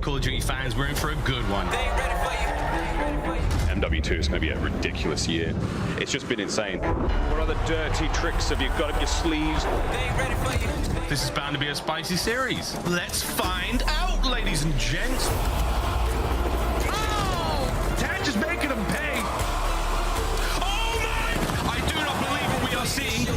Call of Duty fans, we're in for a good one. MW2 is going to be a ridiculous year. It's just been insane. What other dirty tricks have you got up your sleeves? This is bound to be a spicy series. Let's find out, ladies and gents. Oh! Dad just making them pay. Oh my! I do not believe what we are seeing.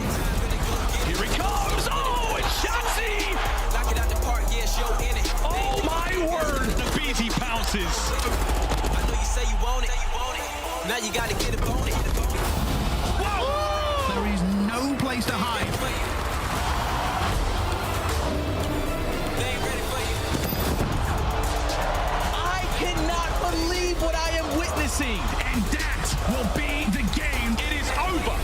Here he comes! Oh, it's Shotzzy! Knock it out the park, yeah, show in it. Oh my word! aBeZy pounces. I know you say you want it. Now you gotta get up on it. Whoa! There is no place to hide. They ain't ready for you. I cannot believe what I am witnessing. And that will be the game. It is over.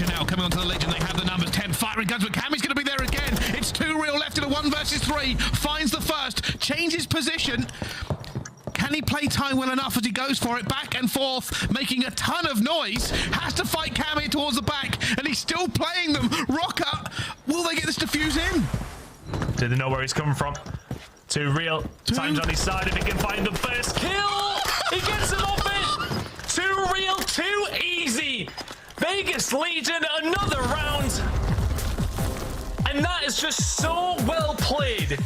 Now coming onto the Legion, they have the numbers 10 firing guns, but Cammy's going to be there again. It's 2 real left in a 1 versus 3. Finds the first, changes position. Can he play time well enough as he goes for it back and forth, making a ton of noise? Has to fight Cammy towards the back, and he's still playing them. Røkkr, will they get this defuse in? Do they know where he's coming from? 2 real. Time's on his side if he can find the first kill. He gets him off it. 2 real, 2 easy. Vegas Legion, another round. And that is just so well played.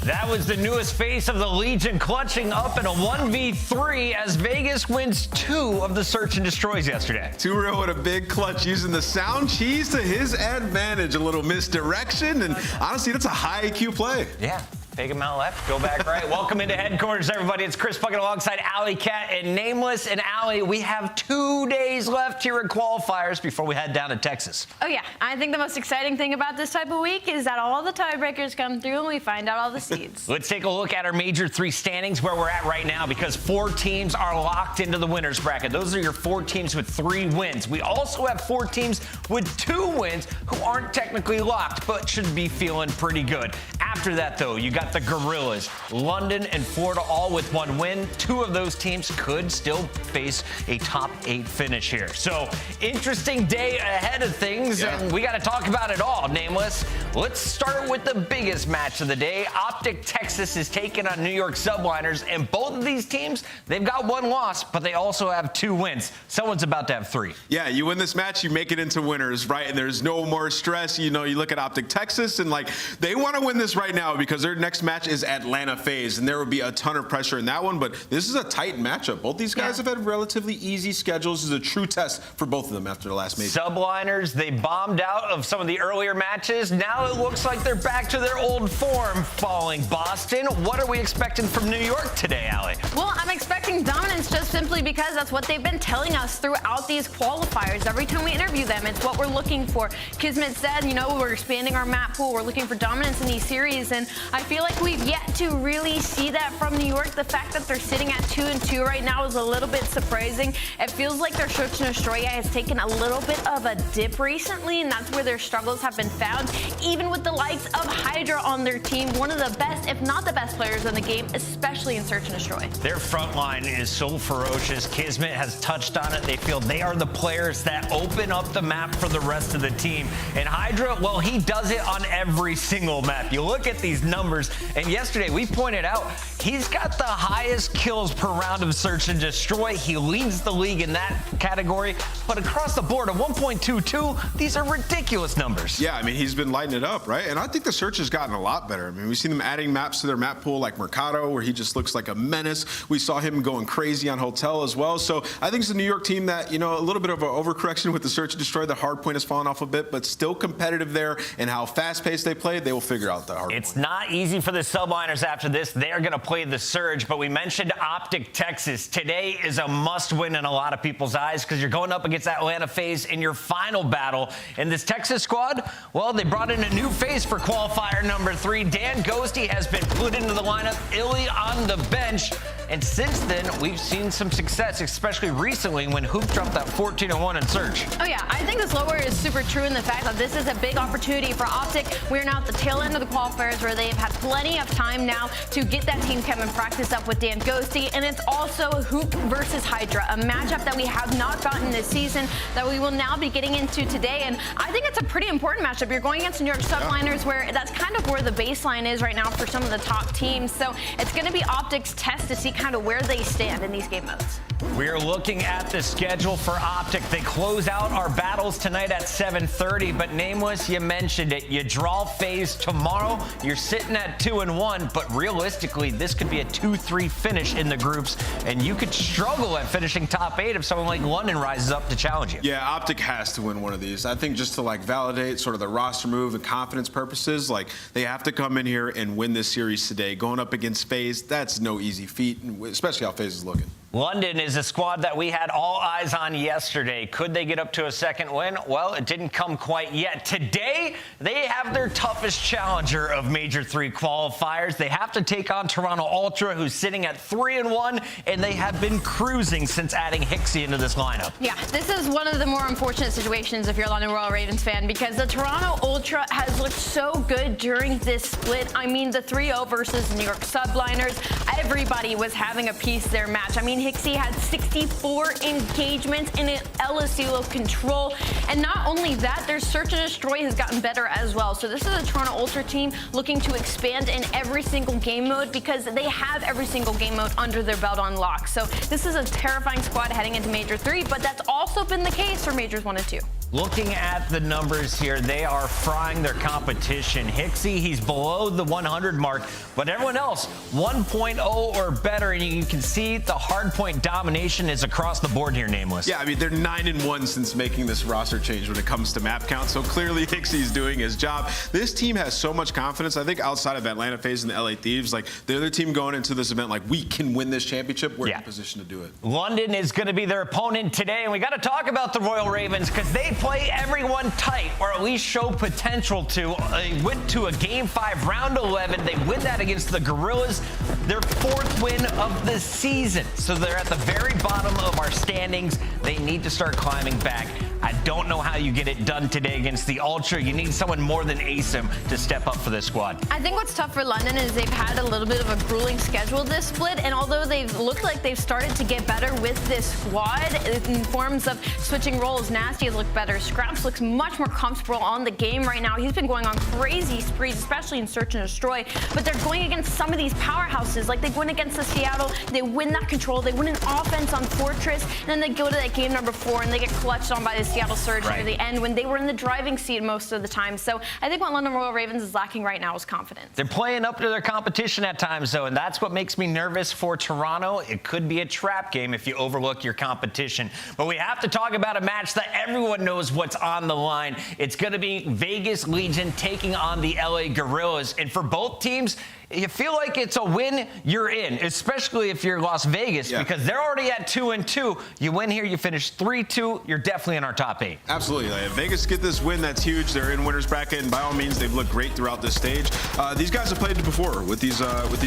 That was the newest face of the Legion, clutching up in a 1v3 as Vegas wins 2 of the search and destroys yesterday. 2 real with a big clutch, using the sound cheese to his advantage. A little misdirection, and honestly, that's a high IQ play. Yeah. Take him out left, go back right. Welcome into headquarters, everybody. It's Chris Puckett alongside Alley Cat and Nameless. And Alley, we have 2 days left here at qualifiers before we head down to Texas. Oh yeah, I think the most exciting thing about this type of week is that all the tiebreakers come through and we find out all the seeds. Let's take a look at our Major 3 standings, where we're at right now, because 4 teams are locked into the winners bracket. Those are your 4 teams with 3 wins. We also have 4 teams with 2 wins who aren't technically locked, but should be feeling pretty good. After that, though, you got the Guerrillas, London, and Florida all with 1 win. 2 of those teams could still face a top 8 finish here. So, interesting day ahead of things, and we got to talk about it all, Nameless. Let's start with the biggest match of the day. OpTic Texas is taking on New York Subliners, and both of these teams, they've got 1 loss, but they also have 2 wins. Someone's about to have 3. Yeah, you win this match, you make it into winners, right? And there's no more stress. You know, you look at OpTic Texas, and like, they want to win this right now because their next match is Atlanta FaZe, and there will be a ton of pressure in that one, but this is a tight matchup. Both these guys have had relatively easy schedules. This is a true test for both of them after the last major. Subliners, they bombed out of some of the earlier matches. Now it looks like they're back to their old form following Boston. What are we expecting from New York today, Allie? Well, I'm expecting dominance just simply because that's what they've been telling us throughout these qualifiers. Every time we interview them, it's what we're looking for. KiSMET said, you know, we're expanding our map pool. We're looking for dominance in these series, and I feel like we've yet to really see that from New York. The fact that they're sitting at 2-2 right now is a little bit surprising. It feels like their search and destroy has taken a little bit of a dip recently, and that's where their struggles have been found. Even with the likes of HyDra on their team, one of the best, if not the best players in the game, especially in search and destroy. Their front line is so ferocious. KiSMET has touched on it. They feel they are the players that open up the map for the rest of the team. And HyDra, well, he does it on every single map. You look at these numbers, and yesterday we pointed out he's got the highest kills per round of search and destroy. He leads the league in that category, but across the board, a 1.22, these are ridiculous numbers. Yeah, I mean, he's been lighting it up, right? And I think the search has gotten a lot better. I mean, we've seen them adding maps to their map pool like Mercado, where he just looks like a menace. We saw him going crazy on Hotel as well. So I think it's a New York team that, you know, a little bit of an overcorrection with the search and destroy. The hard point has fallen off a bit, but still competitive there, and how fast-paced they play, they will figure out the hard point. It's not easy for the Subliners after this. They're going to play the Surge, but we mentioned OpTic Texas. Today is a must-win in a lot of people's eyes because you're going up against Atlanta FaZe in your final battle. And this Texas squad, well, they brought in a new face for qualifier number 3. Ghosty has been put into the lineup, Illy on the bench. And since then, we've seen some success, especially recently when Huke dropped that 14-1 in Search. Oh yeah, I think this lower is super true in the fact that this is a big opportunity for OpTic. We're now at the tail end of the qualifiers where they've had plenty of time now to get that team chem and practice up with Dan Ghosty. And it's also Huke versus HyDra, a matchup that we have not gotten this season that we will now be getting into today. And I think it's a pretty important matchup. You're going against the New York Subliners, where that's kind of where the baseline is right now for some of the top teams. So it's going to be OpTic's test to see kind of where they stand in these game modes. We're looking at the schedule for OpTic. They close out our battles tonight at 7:30, but Nameless, you mentioned it. You draw FaZe tomorrow. You're sitting at 2-1, but realistically, this could be a 2-3 finish in the groups, and you could struggle at finishing top 8 if someone like London rises up to challenge you. Yeah, OpTic has to win one of these. I think just to like validate sort of the roster move and confidence purposes, like they have to come in here and win this series today. Going up against FaZe, that's no easy feat, especially how FaZe is looking. London is a squad that we had all eyes on yesterday. Could they get up to a second win? Well, it didn't come quite yet. Today, they have their toughest challenger of Major III qualifiers. They have to take on Toronto Ultra, who's sitting at 3-1, and they have been cruising since adding Hicksy into this lineup. Yeah, this is one of the more unfortunate situations if you're a London Royal Ravens fan, because the Toronto Ultra has looked so good during this split. I mean, the 3-0 versus the New York Subliners, everybody was having a piece of their match. I mean, Hicksy had 64 engagements in an LSULO control. And not only that, their search and destroy has gotten better as well. So this is a Toronto Ultra team looking to expand in every single game mode because they have every single game mode under their belt on lock. So this is a terrifying squad heading into Major 3, but that's also been the case for Majors 1 and 2. Looking at the numbers here, they are frying their competition. Hicksy, he's below the 100 mark, but everyone else 1.0 or better, and you can see the hardpoint domination is across the board here, Nameless. Yeah, I mean, they're 9-1 since making this roster change when it comes to map count, so clearly Hicksy's doing his job. This team has so much confidence. I think outside of Atlanta FaZe and the LA Thieves, like, they're the team going into this event like, we can win this championship. We're in a position to do it. London is going to be their opponent today, and we got to talk about the Royal Ravens because they play everyone tight, or at least show potential to. They went to a Game 5, Round 11. They win that against the Guerrillas, their 4th win of the season. So they're at the very bottom of our standings. They need to start climbing back. I don't know how you get it done today against the Ultra. You need someone more than aSim to step up for this squad. I think what's tough for London is they've had a little bit of a grueling schedule this split, and although they've looked like they've started to get better with this squad in forms of switching roles, Nastie has looked better. Scrapz looks much more comfortable on the game right now. He's been going on crazy sprees, especially in search and destroy, but they're going against some of these powerhouses. Like they win against the Seattle, they win that control, they win an offense on Fortress, and then they go to that game number 4 and they get clutched on by the Seattle Surge near the end when they were in the driving seat most of the time. So I think what London Royal Ravens is lacking right now is confidence. They're playing up to their competition at times, though, and that's what makes me nervous for Toronto. It could be a trap game if you overlook your competition. But we have to talk about a match that everyone knows what's on the line. It's going to be Vegas Legion taking on the LA Guerrillas. And for both teams, you feel like it's a win, you're in, especially if you're Las Vegas, because they're already at 2-2. You win here, you finish 3-2, you're definitely in our top 8. Absolutely. Like, if Vegas get this win, that's huge. They're in winner's bracket, and by all means, they've looked great throughout this stage. These guys have played before with these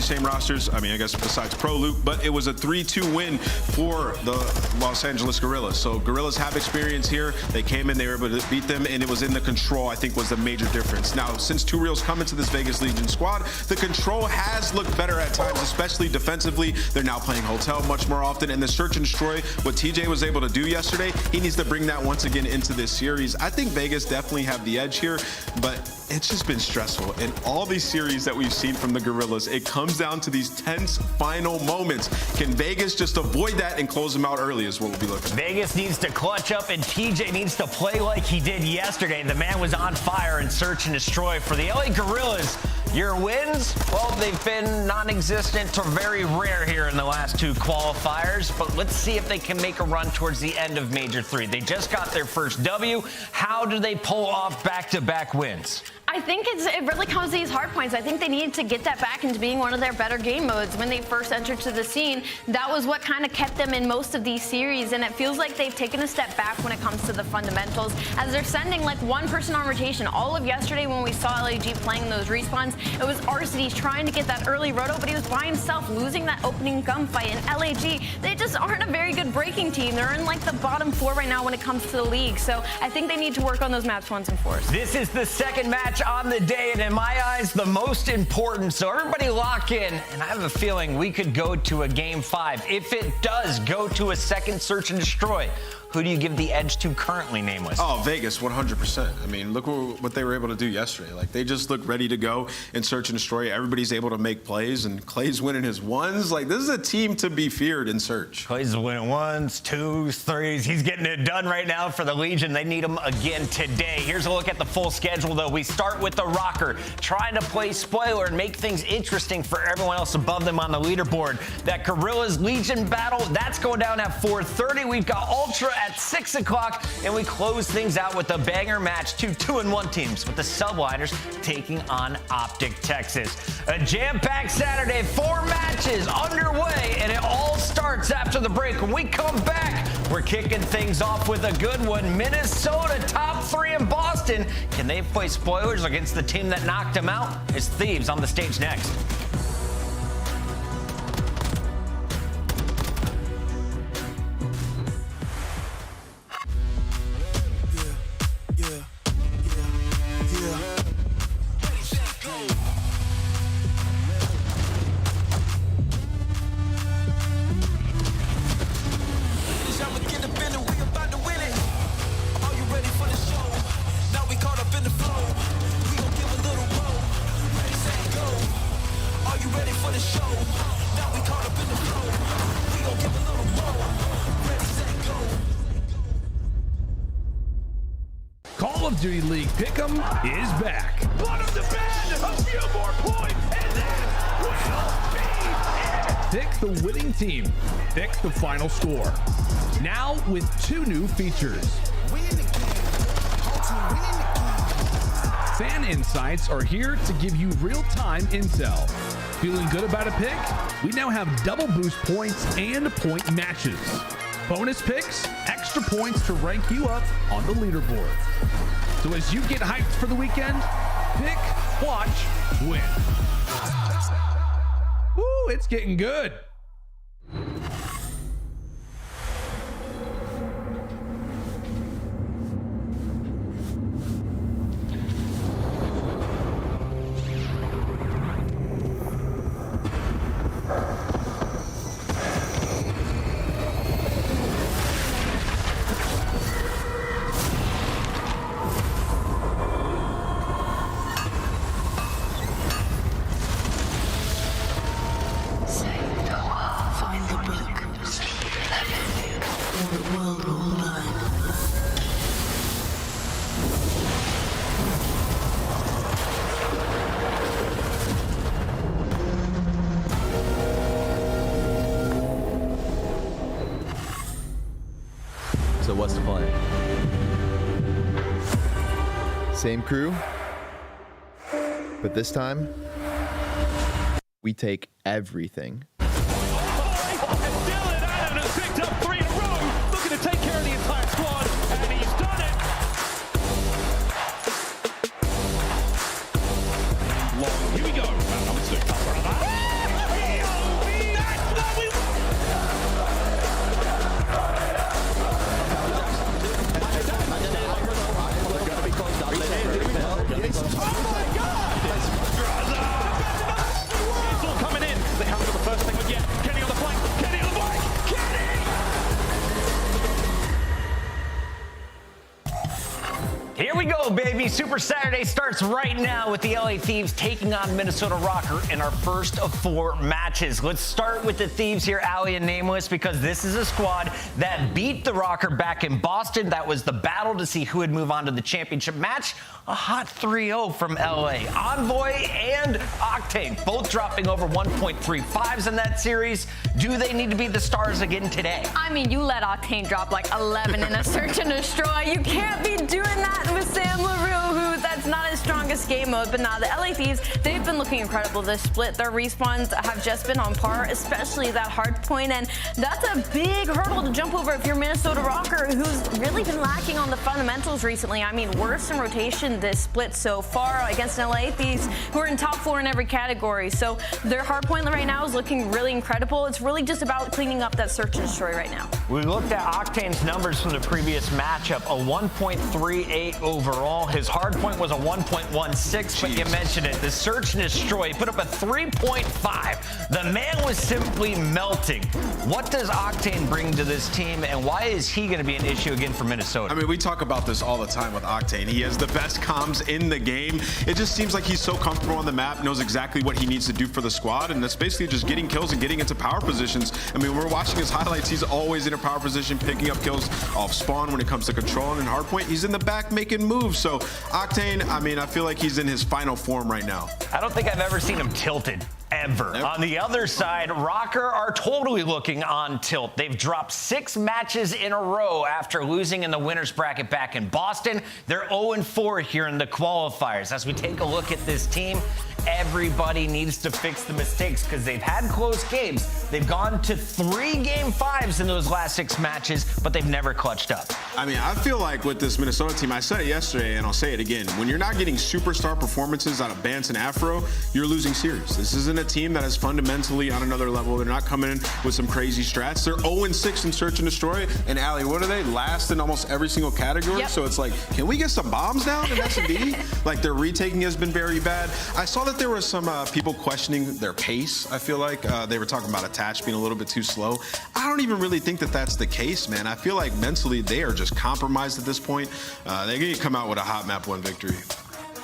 same rosters. I mean, I guess besides Pro Luke, but it was a 3-2 win for the Los Angeles Guerrillas. So Guerrillas have experience here. They came in, they were able to beat them, and it was in the control, I think, was the major difference. Now, since 2 Reals come into this Vegas Legion squad, the control has looked better at times, especially defensively. They're now playing Hotel much more often, and the search and destroy, what TJ was able to do yesterday, he needs to bring that once again into this series. I think Vegas definitely have the edge here, but it's just been stressful. In all these series that we've seen from the Guerrillas, it comes down to these tense final moments. Can Vegas just avoid that and close them out early is what we'll be looking for. Vegas needs to clutch up, and TJ needs to play like he did yesterday. The man was on fire in search and destroy. For the LA Guerrillas, your wins, well, they've been non-existent to very rare here in the last 2 qualifiers, but let's see if they can make a run towards the end of Major 3. They just got their first W. How do they pull off back-to-back wins? I I think it really comes to these hard points. I think they need to get that back into being one of their better game modes. When they first entered to the scene, that was what kind of kept them in most of these series, and it feels like they've taken a step back when it comes to the fundamentals, as they're sending like one person on rotation. All of yesterday when we saw LAG playing those respawns, it was Arcity trying to get that early roto, but he was by himself, losing that opening gunfight. And LAG, they just aren't a very good breaking team. They're in like the bottom 4 right now when it comes to the league, so I think they need to work on those maps 1s and 4s. This is the second match on the day, and in my eyes, the most important. So everybody lock in, and I have a feeling we could go to a game 5. If it does go to a second search and destroy, who do you give the edge to currently, Nameless? Oh, Vegas, 100%. I mean, look what they were able to do yesterday. Like, they just look ready to go and search and destroy. Everybody's able to make plays, and Clay's winning his 1s. Like, this is a team to be feared in search. Clay's winning 1s, 2s, 3s. He's getting it done right now for the Legion. They need him again today. Here's a look at the full schedule, though. We start with the Røkkr, trying to play spoiler and make things interesting for everyone else above them on the leaderboard. That Guerrillas Legion battle, that's going down at 4:30. We've got Ultra at 6 o'clock, and we close things out with a banger match, 2-2-1 teams with the Subliners taking on OpTic Texas. A jam-packed Saturday, 4 matches underway, and it all starts after the break. When we come back, we're kicking things off with a good one. Minnesota top 3 in Boston. Can they play spoilers against the team that knocked them out? It's Thieves on the stage next. Call of Duty League Pick'em is back. Bottom to bend, a few more points, and this will be it. Pick the winning team. Pick the final score. Now with 2 new features. Fan Insights are here to give you real-time intel. Feeling good about a pick? We now have double boost points and point matches. Bonus picks, extra points to rank you up on the leaderboard. So as you get hyped for the weekend, pick, watch, win. Woo, it's getting good. So what's the plan? Same crew, but this time, we take everything. Dylan Allen has picked up 3 in a row, looking to take care of the entire squad, and he's done it. Long, here we go. Number 6, that's what we oh my God! Drazah! It's all coming in. They haven't got the first thing yet. Kenny on the flank. Kenny on the flank. Kenny! Here we go, baby. Super Saturday starts right now with the LA Thieves taking on Minnesota ROKKR in our first of 4 matches. Let's start with the Thieves here, Ali and Nameless, because this is a squad that beat the ROKKR back in Boston. That was the battle to see who would move on to the championship match. A hot 3-0 from LA. Envoy and Octane Octane, both dropping over 1.35s in that series. Do they need to be the stars again today? I mean, you let Octane drop like 11 in a search and destroy. You can't be doing that with Sam LaRue, who that's not his strongest game mode. But now the LA Thieves, they've been looking incredible this split. Their respawns have just been on par, especially that hard point. And that's a big hurdle to jump over if you're Minnesota ROKKR, who's really been lacking on the fundamentals recently. I mean, worst in rotation this split so far against an LA Thieves, who are in top 4 in every category. So their hard point right now is looking really incredible. It's really just about cleaning up that search and destroy right now. We looked at Octane's numbers from the previous matchup, a 1.38 overall. His hard point was a 1.16, but you mentioned it, the search and destroy put up a 3.5. The man was simply melting. What does Octane bring to this team, and why is he going to be an issue again for Minnesota? I mean, we talk about this all the time with Octane. He has the best comms in the game. It just seems like he's so comfortable on the map, knows exactly what he needs to do for the squad, and that's basically just getting kills and getting into power positions. I mean, we're watching his highlights. He's always in a power position, picking up kills off spawn when it comes to controlling and hardpoint. He's in the back making moves. So Octane, I mean, I feel like he's in his final form right now. I don't think I've ever seen him tilted. Ever. On the other side, ROKKR are totally looking on tilt. They've dropped 6 matches in a row after losing in the winners bracket back in Boston. They're 0-4 here in the qualifiers. As we take a look at this team, everybody needs to fix the mistakes because they've had close games. They've gone to 3 Game 5s in those last 6 matches, but they've never clutched up. I mean, I feel like with this Minnesota team, I said it yesterday and I'll say it again, when you're not getting superstar performances out of Bance and Afro, you're losing series. This isn't a team that is fundamentally on another level. They're not coming in with some crazy strats. They're 0-6 in search and destroy. And Allie, what are they? Last in almost every single category. Yep. So it's like, can we get some bombs down in S&D? Like, their retaking has been very bad. I saw that there were some people questioning their pace. I feel like they were talking about attach being a little bit too slow. I don't even really think that that's the case, man. I feel like mentally they are just compromised at this point. They're going to come out with a hot map 1 victory.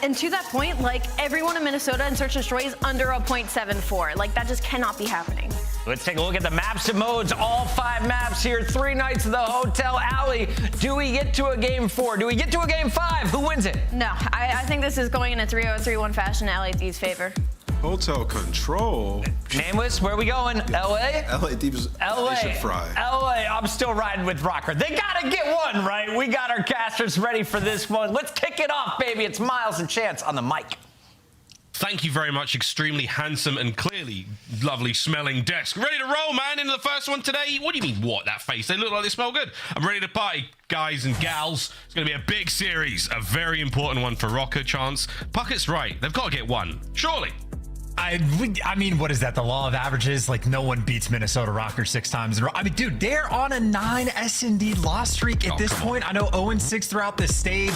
And to that point, like, everyone in Minnesota in search and destroy is under a 0.74. Like, that just cannot be happening. Let's take a look at the maps and modes. All 5 maps here, 3 nights of the Hotel Alley. Do we get to a Game 4? Do we get to a Game 5? Who wins it? No, I think this is going in a 3-0-3-1 fashion in LA Thieves' favor. Hotel control. Nameless, where are we going? LA? LA Thieves. LA. They should fry. LA, I'm still riding with ROKKR. They gotta get one, right? We got our casters ready for this one. Let's kick it off, baby. It's Miles and Chance on the mic. Thank you very much. Extremely handsome and clearly lovely smelling desk. Ready to roll, man, into the first one today. What do you mean, what? That face? They look like they smell good. I'm ready to party, guys and gals. It's going to be a big series. A very important one for ROKKR, Chance. Puckett's right. They've got to get one. Surely. I mean, what is that? The law of averages? Like, no one beats Minnesota ROKKR 6 times in a row. I mean, dude, they're on a 9 S&D loss streak at this point. I know 0-6 throughout this stage.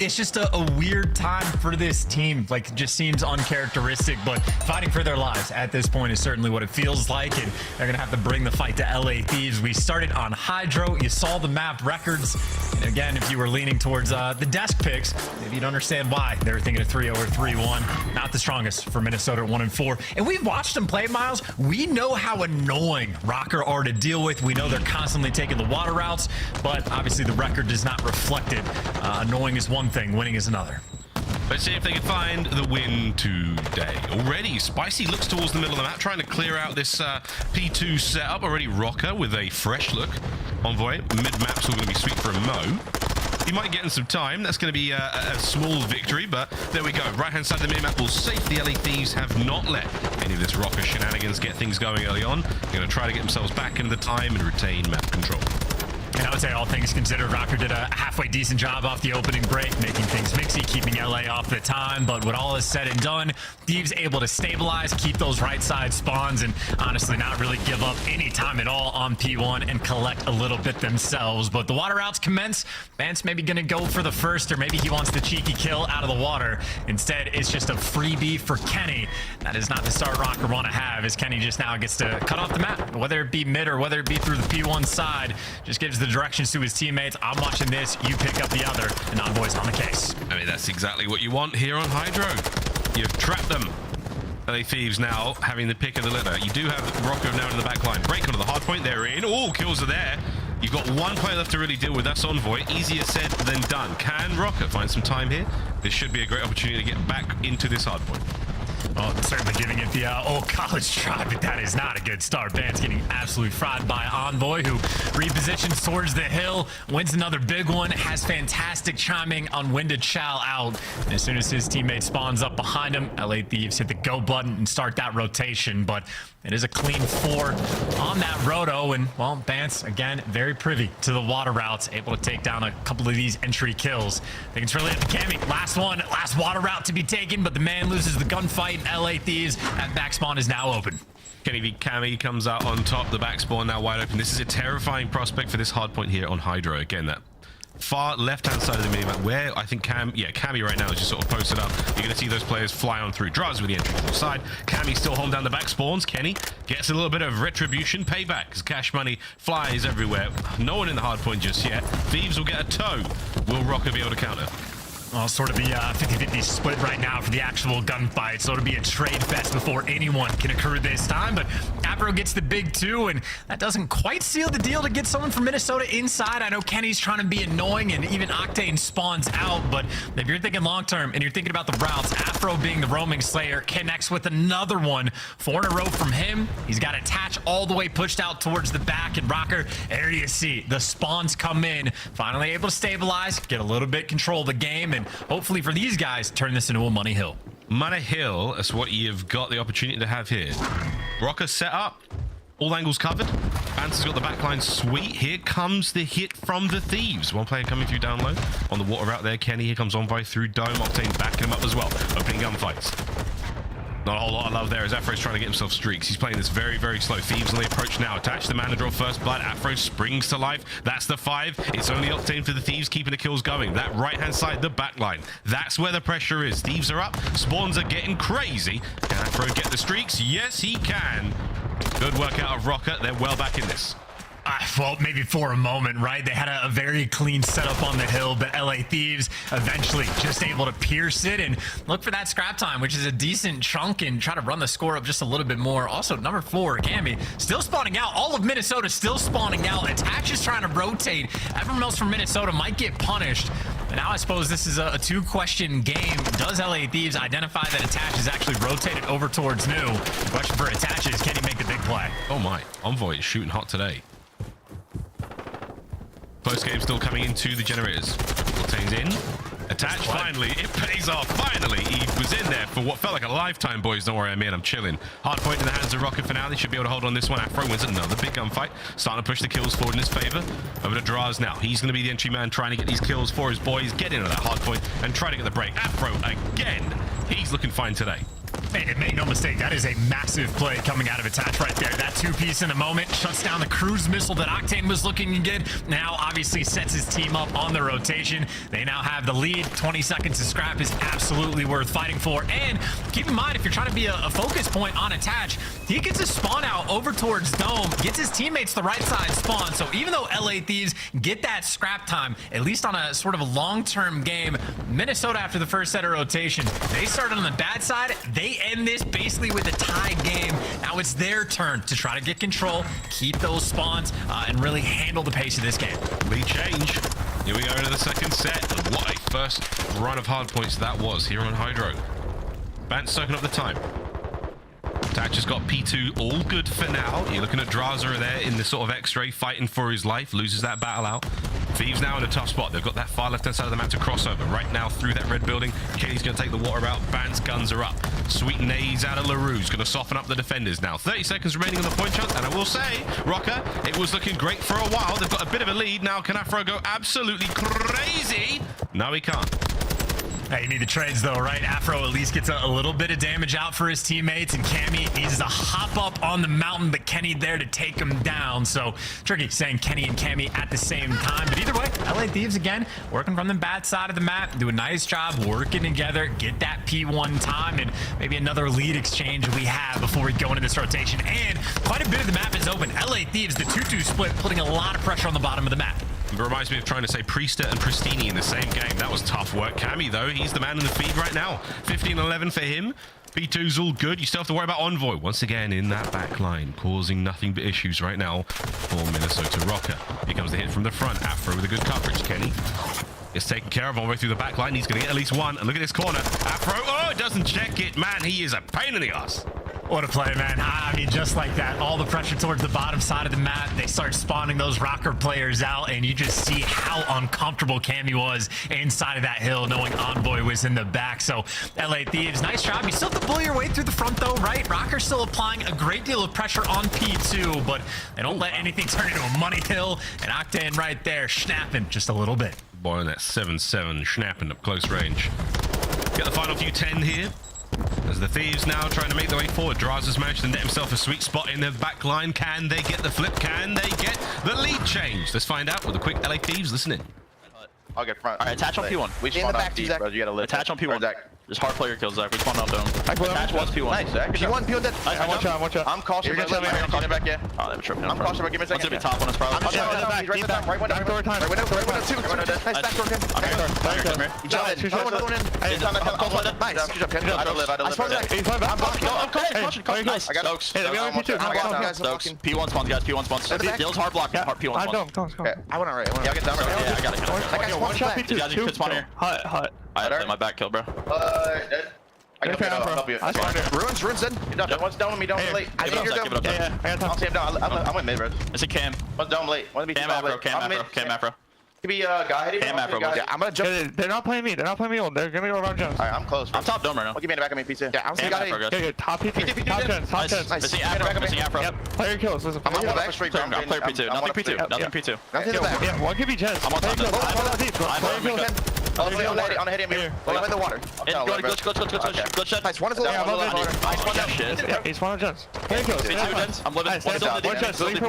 It's just a weird time for this team. Like, it just seems uncharacteristic, but fighting for their lives at this point is certainly what it feels like, and they're going to have to bring the fight to LA Thieves. We started on HyDra. You saw the map records. And again, if you were leaning towards the desk picks, maybe you'd understand why they were thinking of 3-0 or 3-1. Not the strongest for Minnesota at 1-4. And we've watched them play, Miles. We know how annoying ROKKR are to deal with. We know they're constantly taking the water routes, but obviously the record does not reflect it. Annoying is one thing, winning is another. Let's see if they can find the win today. Already, Spicy looks towards the middle of the map, trying to clear out this P2 setup. Already ROKKR with a fresh look. Envoy, mid-map's all going to be sweet for a Mo. He might get in some time. That's going to be a small victory, but there we go. Right-hand side of the mid-map will safe. The LA Thieves have not let any of this ROKKR shenanigans get things going early on. They're going to try to get themselves back into the time and retain map control. And I would say all things considered, ROKKR did a halfway decent job off the opening break, making things mixy, keeping LA off the time. But when all is said and done, Thieves able to stabilize, keep those right side spawns, and honestly not really give up any time at all on P1 and collect a little bit themselves. But the water routes commence. Bance maybe going to go for the first, or maybe he wants the cheeky kill out of the water. Instead, it's just a freebie for Kenny. That is not the start ROKKR want to have, as Kenny just now gets to cut off the map. Whether it be mid or whether it be through the P1 side, just gives the directions to his teammates. I'm watching this, you pick up the other, and Envoy's on the case. I mean, that's exactly what you want here on HyDra. You've trapped them. LA Thieves now having the pick of the litter. You do have ROKKR now in the back line. Break onto the hard point, they're in. Oh, kills are there. You've got one player left to really deal with. That's Envoy. Easier said than done. Can ROKKR find some time here? This should be a great opportunity to get back into this hard point. Well, certainly giving it the old college try, but that is not a good start. Bance getting absolutely fried by Envoy, who repositions towards the hill, wins another big one, has fantastic chiming on when to chow out. And as soon as his teammate spawns up behind him, LA Thieves hit the go button and start that rotation, but it is a clean 4 on that roto, and, well, Bance, again, very privy to the water routes, able to take down a couple of these entry kills. I think it's really up to Cammy. Last one, last water route to be taken, but the man loses the gunfight, and LA Thieves at back spawn is now open. Kenny v Cammy comes out on top, the back spawn now wide open. This is a terrifying prospect for this hard point here on HyDra. Again, that far left-hand side of the minimap where I think Cammy right now is just sort of posted up. You're going to see those players fly on through. Drazah with the entry to the side. Cammy still holding down the back spawns. Kenny gets a little bit of retribution payback as cash money flies everywhere. No one in the hard point just yet. Thieves will get a toe. Will Røkkr be able to counter? Well, sort of the 50-50 split right now for the actual gunfight, so it'll be a trade fest before anyone can occur this time, but Afro gets the big 2, and that doesn't quite seal the deal to get someone from Minnesota inside. I know Kenny's trying to be annoying, and even Octane spawns out, but if you're thinking long-term and you're thinking about the routes, Afro being the roaming slayer connects with another one. 4 in a row from him. He's got attach all the way pushed out towards the back, and Røkkr, there you see, the spawns come in, finally able to stabilize, get a little bit control of the game, and hopefully for these guys, turn this into a money hill. Money hill is what you've got the opportunity to have here. Røkkr set up. All angles covered. Bance has got the backline sweet. Here comes the hit from the Thieves. One player coming through down low. On the water out there, Kenny. Here comes Envoy through Dome. Octane backing him up as well. Opening gunfights. Not a whole lot of love there as Afro's trying to get himself streaks. He's playing this very, very slow. Thieves on the approach now. Attach the man to draw first blood. Afro springs to life. That's the 5. It's only Octane for the Thieves keeping the kills going. That right-hand side, the back line. That's where the pressure is. Thieves are up. Spawns are getting crazy. Can Afro get the streaks? Yes, he can. Good work out of Røkkr. They're well back in this. Well, maybe for a moment, right? They had a very clean setup on the hill, but LA Thieves eventually just able to pierce it and look for that scrap time, which is a decent chunk, and try to run the score up just a little bit more. Also, number 4, Cammy, still spawning out. All of Minnesota still spawning out. Attach is trying to rotate. Everyone else from Minnesota might get punished. And now I suppose this is a 2-question game. Does LA Thieves identify that Attach is actually rotated over towards New? The question for Attach is, can he make the big play? Oh my, Envoy is shooting hot today. Close game still coming into the generators. Octane's in. Attach, finally. It pays off. Finally. He was in there for what felt like a lifetime, boys. Don't worry, I'm in. I'm chilling. Hard point in the hands of Røkkr for now. They should be able to hold on this one. Afro wins another big gunfight. Starting to push the kills forward in his favor. Over to Drazah now. He's going to be the entry man trying to get these kills for his boys. Get into that hard point and try to get the break. Afro again. He's looking fine today. And make no mistake, that is a massive play coming out of Attach right there. That 2-piece in the moment shuts down the cruise missile that Octane was looking to get. Now, obviously, sets his team up on the rotation. They now have the lead. 20 seconds to scrap is absolutely worth fighting for. And keep in mind, if you're trying to be a focus point on Attach, he gets his spawn out over towards Dome, gets his teammates the right side spawn. So even though LA Thieves get that scrap time, at least on a sort of a long-term game, Minnesota, after the first set of rotation, they started on the bad side. They end this basically with a tie game. Now it's their turn to try to get control, keep those spawns, and really handle the pace of this game. Lead change. Here we go into the second set. What a first run of hard points that was here on HyDra. Bance soaking up the time. Attach has got P2 all good for now. You're looking at Drazah there in the sort of X-ray fighting for his life. Loses that battle out. Thieves now in a tough spot. They've got that far left-hand side of the map to cross over. Right now through that red building. Kenny's going to take the water out. Bance guns are up. Sweet nades out of LaRue's going to soften up the defenders now. 30 seconds remaining on the point chance. And I will say, Røkkr, it was looking great for a while. They've got a bit of a lead. Now can Afro go absolutely crazy? No, he can't. Hey, you need the trades though, right? Afro at least gets a little bit of damage out for his teammates, and Cammy needs to hop up on the mountain, but Kenny there to take him down. So tricky saying Kenny and Cammy at the same time. But either way, LA Thieves again working from the bad side of the map, do a nice job working together, get that P1 time, and maybe another lead exchange we have before we go into this rotation. And quite a bit of the map is open. LA Thieves, the 2-2 split, putting a lot of pressure on the bottom of the map. It reminds me of trying to say Priestahh and Priestahh in the same game. That was tough work. Cammy, though, he's the man in the feed right now. 15-11 for him. B2's all good. You still have to worry about Envoy once again in that back line, causing nothing but issues right now for Minnesota ROKKR. Here comes the hit from the front. Afro with a good coverage. Kenny It's taken care of on the way through the back line. He's going to get at least one. And look at this corner. Afro, oh, it doesn't check it. Man, he is a pain in the ass. What a play, man. I mean, just like that, all the pressure towards the bottom side of the map. They start spawning those Røkkr players out, and you just see how uncomfortable Cammy was inside of that hill, knowing Envoy was in the back. So, LA Thieves, nice job. You still have to bully your way through the front, though, right? Røkkr still applying a great deal of pressure on P2, but they don't let anything turn into a money hill. And Octane right there, snapping just a little bit. Boy, on that 7-7, snapping up close range. Get the final few 10 here. As the Thieves now trying to make their way forward. Drazah's managed to net himself a sweet spot in the back line. Can they get the flip? Can they get the lead change? Let's find out with a quick LA Thieves. Listen in. I'll get front. All right, attach on P1. We spawn out deep, bro. You gotta live. Attach on P1. Just hard player kills, Zach. We spawned out dome. Attach once P1. Nice, Zach. P1 dead. I want you. I'm cautious. I'm cautious back, yeah. Oh, that was tripping. I'm cautious, but give me a second. One's gonna be top on us, probably. Right window. Right window. Two. Nice, back door, Ken. You jump in. I'm going in. Nice. Good job, Ken. I don't live. I'm Nice. I got Oaks. Hey, we have P2. P1 spawns, guys. P1 spawns. Dill's hard block. P1 spawns. I went on right. Yeah, I'll get down right. Yeah, I got it. That guy's one shot. You guys could spawn here. Hut. I had to play my back kill, bro. Dead. I can help you. Ruins dead. One's down with me, down late. Give it up, Zach. Yeah. I'll see him down. I went mid, bro. It's a Cam. One's down late. Cam Afro. Could be guy. Cam Afro. Yeah, I'm gonna jump. They're not playing me. They're gonna go around Jones. Alright, I'm close. I'm top dome right now. I'll give me in the back of me, pizza. Yeah, I'm Cam Afro, guys. Top P2. Top 10. Top 10. Missing Afro. Yep. Player kills. Listen. I'm on the back straight. I'm player P2. Nothing P2. Nothing P2. Nothing in the back. Yeah, one could be Jens. I'm on top. On the head of me. I'm in the water. Good shot. Nice. One is low. He's one of Jens. Player kills. I'm living.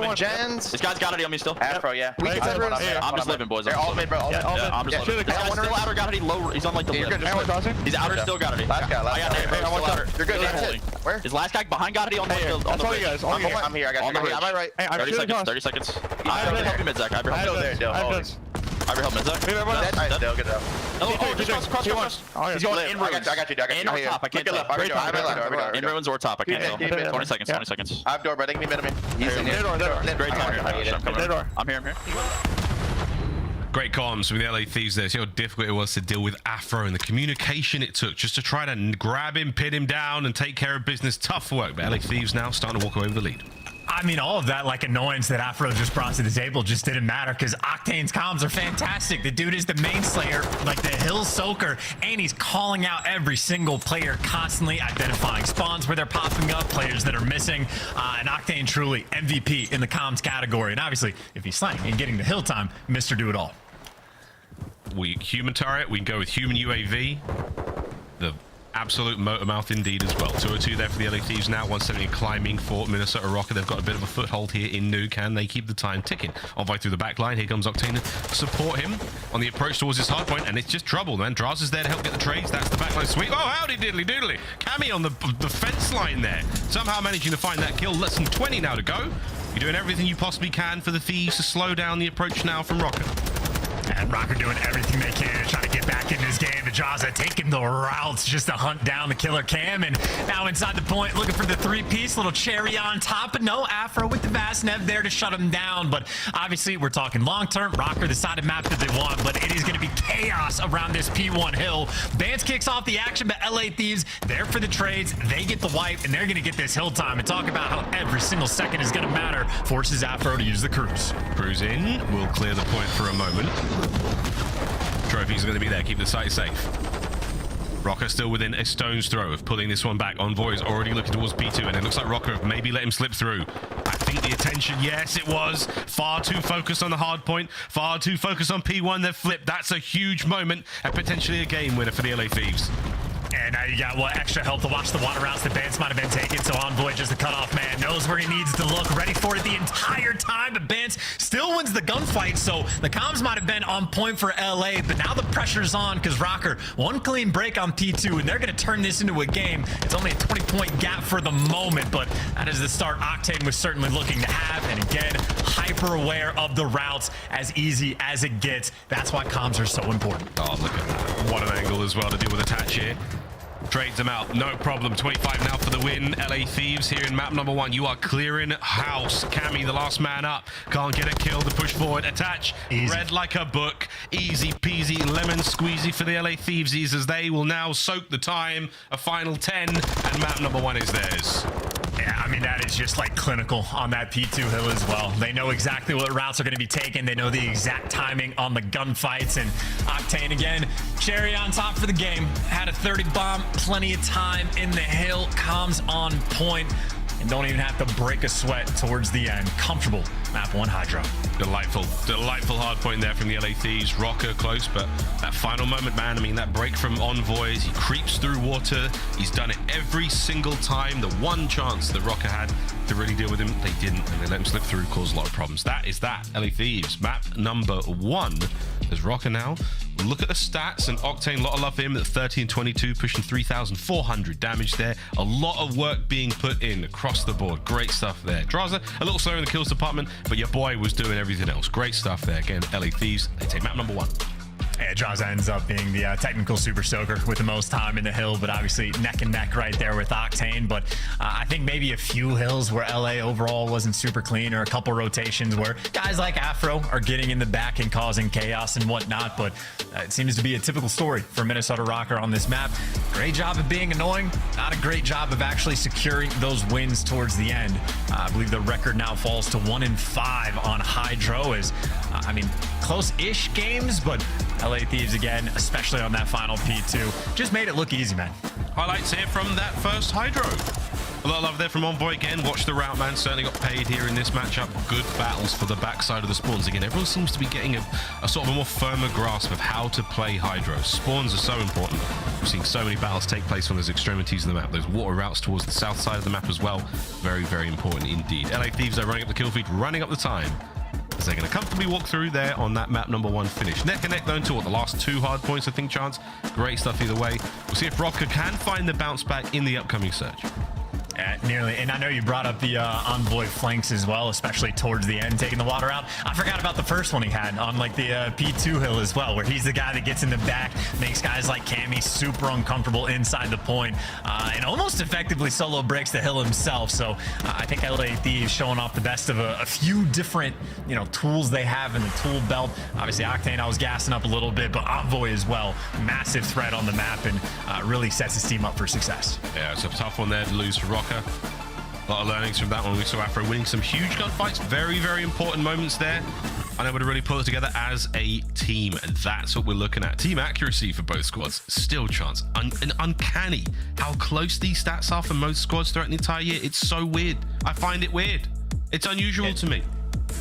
One Jens. This guy's got it on me still. Afro, yeah. We can set I'm just living, boys. They're all mid, bro. I'm just living. Still outer got it. Low. He's on like the lip. He's outer still got it. Last guy. I got Nero. You're good. Where? His last guy behind got it on the That's all you guys. I'm here. I got you. Am I right? 30 seconds. I help you mid, Zach. I help mid, Zach. Good job. Cross. He's going in ruins. I got you. In or top. I can't tell. In ruins or top. I can't tell. 20 seconds. I have door, bro. They can be mid of me. He's in here. Great time here. I'm here. Great comms with the LA Thieves there. See how difficult it was to deal with Afro and the communication it took just to try to grab him, pin him down, and take care of business. Tough work, but LA Thieves now starting to walk away with the lead. I mean, all of that like annoyance that Afro just brought to the table just didn't matter because Octane's comms are fantastic. The dude is the main slayer, like the hill soaker, and he's calling out every single player, constantly identifying spawns where they're popping up, players that are missing, and Octane truly MVP in the comms category. And obviously, if he's slaying and getting the hill time, Mr. Do It All. We human turret, we can go with human UAV. The absolute motor mouth indeed as well. 202 there for the LA Thieves now. 170 climbing for Minnesota ROKKR. They've got a bit of a foothold here in Nu. Can they keep the time ticking? Envoy through the back line. Here comes Octane to support him on the approach towards his hard point, and it's just trouble, man. Drazah's there to help get the trades. That's the backline sweep. Oh, howdy diddly doodly. Cammy on the fence line there. Somehow managing to find that kill. Less than 20 now to go. You're doing everything you possibly can for the Thieves to slow down the approach now from Røkkr. And Røkkr doing everything they can to try to get back in this game. The Drazah taking the routes just to hunt down the killer Cam. And now inside the point, looking for the three-piece, little cherry on top. But no, Afro with the vast Nev there to shut him down. But obviously, we're talking long-term. Røkkr, the side of map that they want. But it is going to be chaos around this P1 hill. Bance kicks off the action, but LA Thieves, there for the trades. They get the wipe, and they're going to get this hill time. And talk about how every single second is going to matter. Forces Afro to use the cruise. Cruise in. We'll clear the point for a moment. Trophies are going to be there. Keep the site safe. Røkkr still within a stone's throw of pulling this one back. Envoy is already looking towards P2, and it looks like Røkkr maybe let him slip through. I think the attention, yes, it was. Far too focused on the hard point. Far too focused on P1. They've flipped. That's a huge moment and potentially a game winner for the LA Thieves. And now you got extra help to watch the water routes that Bance might have been taking. So Envoy, just the cutoff man, knows where he needs to look, ready for it the entire time. But Bance still wins the gunfight. So the comms might have been on point for LA, but now the pressure's on because Røkkr, one clean break on P2, and they're going to turn this into a game. It's only a 20-point gap for the moment, but that is the start Octane was certainly looking to have. And again, hyper aware of the routes, as easy as it gets. That's why comms are so important. Oh, look at that. What an angle as well to deal with attach here. Trades them out, no problem. 25 now for the win. LA Thieves here in map number 1. You are clearing house. Cammy, the last man up. Can't get a kill. The push forward. Attach. Easy. Read like a book. Easy peasy, lemon squeezy for the LA Thievesies as they will now soak the time. A final 10, and map number 1 is theirs. Yeah, I mean, that is just like clinical on that P2 hill as well. They know exactly what routes are going to be taken. They know the exact timing on the gunfights. And Octane, again, cherry on top for the game. Had a 30 bomb, plenty of time in the hill. Comms on point, and don't even have to break a sweat towards the end. Comfortable. Map 1 HyDra. Delightful hard point there from the LA Thieves. Røkkr close, but that final moment, man, I mean, that break from Envoy, he creeps through water. He's done it every single time. The one chance that Røkkr had to really deal with him, they didn't, and they let him slip through, caused a lot of problems. That is that. LA Thieves, map number 1. There's Røkkr now. Look at the stats, and Octane, a lot of love for him at 30 and 22, pushing 3,400 damage there. A lot of work being put in across the board. Great stuff there. Drazah, a little slower in the kills department, but your boy was doing everything else. Great stuff there. Again, LA Thieves, they take map number 1. Yeah, Drazah ends up being the technical super stoker with the most time in the hill, but obviously neck and neck right there with Octane. But I think maybe a few hills where LA overall wasn't super clean, or a couple rotations where guys like Afro are getting in the back and causing chaos and whatnot. But it seems to be a typical story for Minnesota ROKKR on this map. Great job of being annoying, not a great job of actually securing those wins towards the end. I believe the record now falls to 1-5 on HyDra. As I mean, close-ish games, but LA Thieves again, especially on that final P2, just made it look easy, man. Highlights here from that first HyDra. A lot of love there from Envoy again. Watch the route, man. Certainly got paid here in this matchup. Good battles for the backside of the spawns. Again, everyone seems to be getting a sort of a more firmer grasp of how to play HyDra. Spawns are so important. We've seen so many battles take place on those extremities of the map. Those water routes towards the south side of the map as well. Very, very important indeed. LA Thieves are running up the kill feed, running up the time, as they're going to comfortably walk through there on that map number 1 finish. Neck and neck though until the last 2 hard points, I think, Chance. Great stuff either way. We'll see if Røkkr can find the bounce back in the upcoming search. Nearly. And I know you brought up the Envoy flanks as well, especially towards the end, taking the water out. I forgot about the first one he had on like the P2 hill as well, where he's the guy that gets in the back, makes guys like Cammy super uncomfortable inside the point, and almost effectively solo breaks the hill himself. So I think LA Thieves showing off the best of a few different, you know, tools they have in the tool belt. Obviously Octane, I was gassing up a little bit, but Envoy as well, massive threat on the map, and really sets his team up for success. Yeah, it's a tough one there to lose for Røkkr. A lot of learnings from that one. We saw Afro winning some huge gunfights. Very, very important moments there. Unable to really pull it together as a team. And that's what we're looking at. Team accuracy for both squads. Still, Chance. Uncanny how close these stats are for most squads throughout the entire year. It's so weird. I find it weird. It's unusual to me.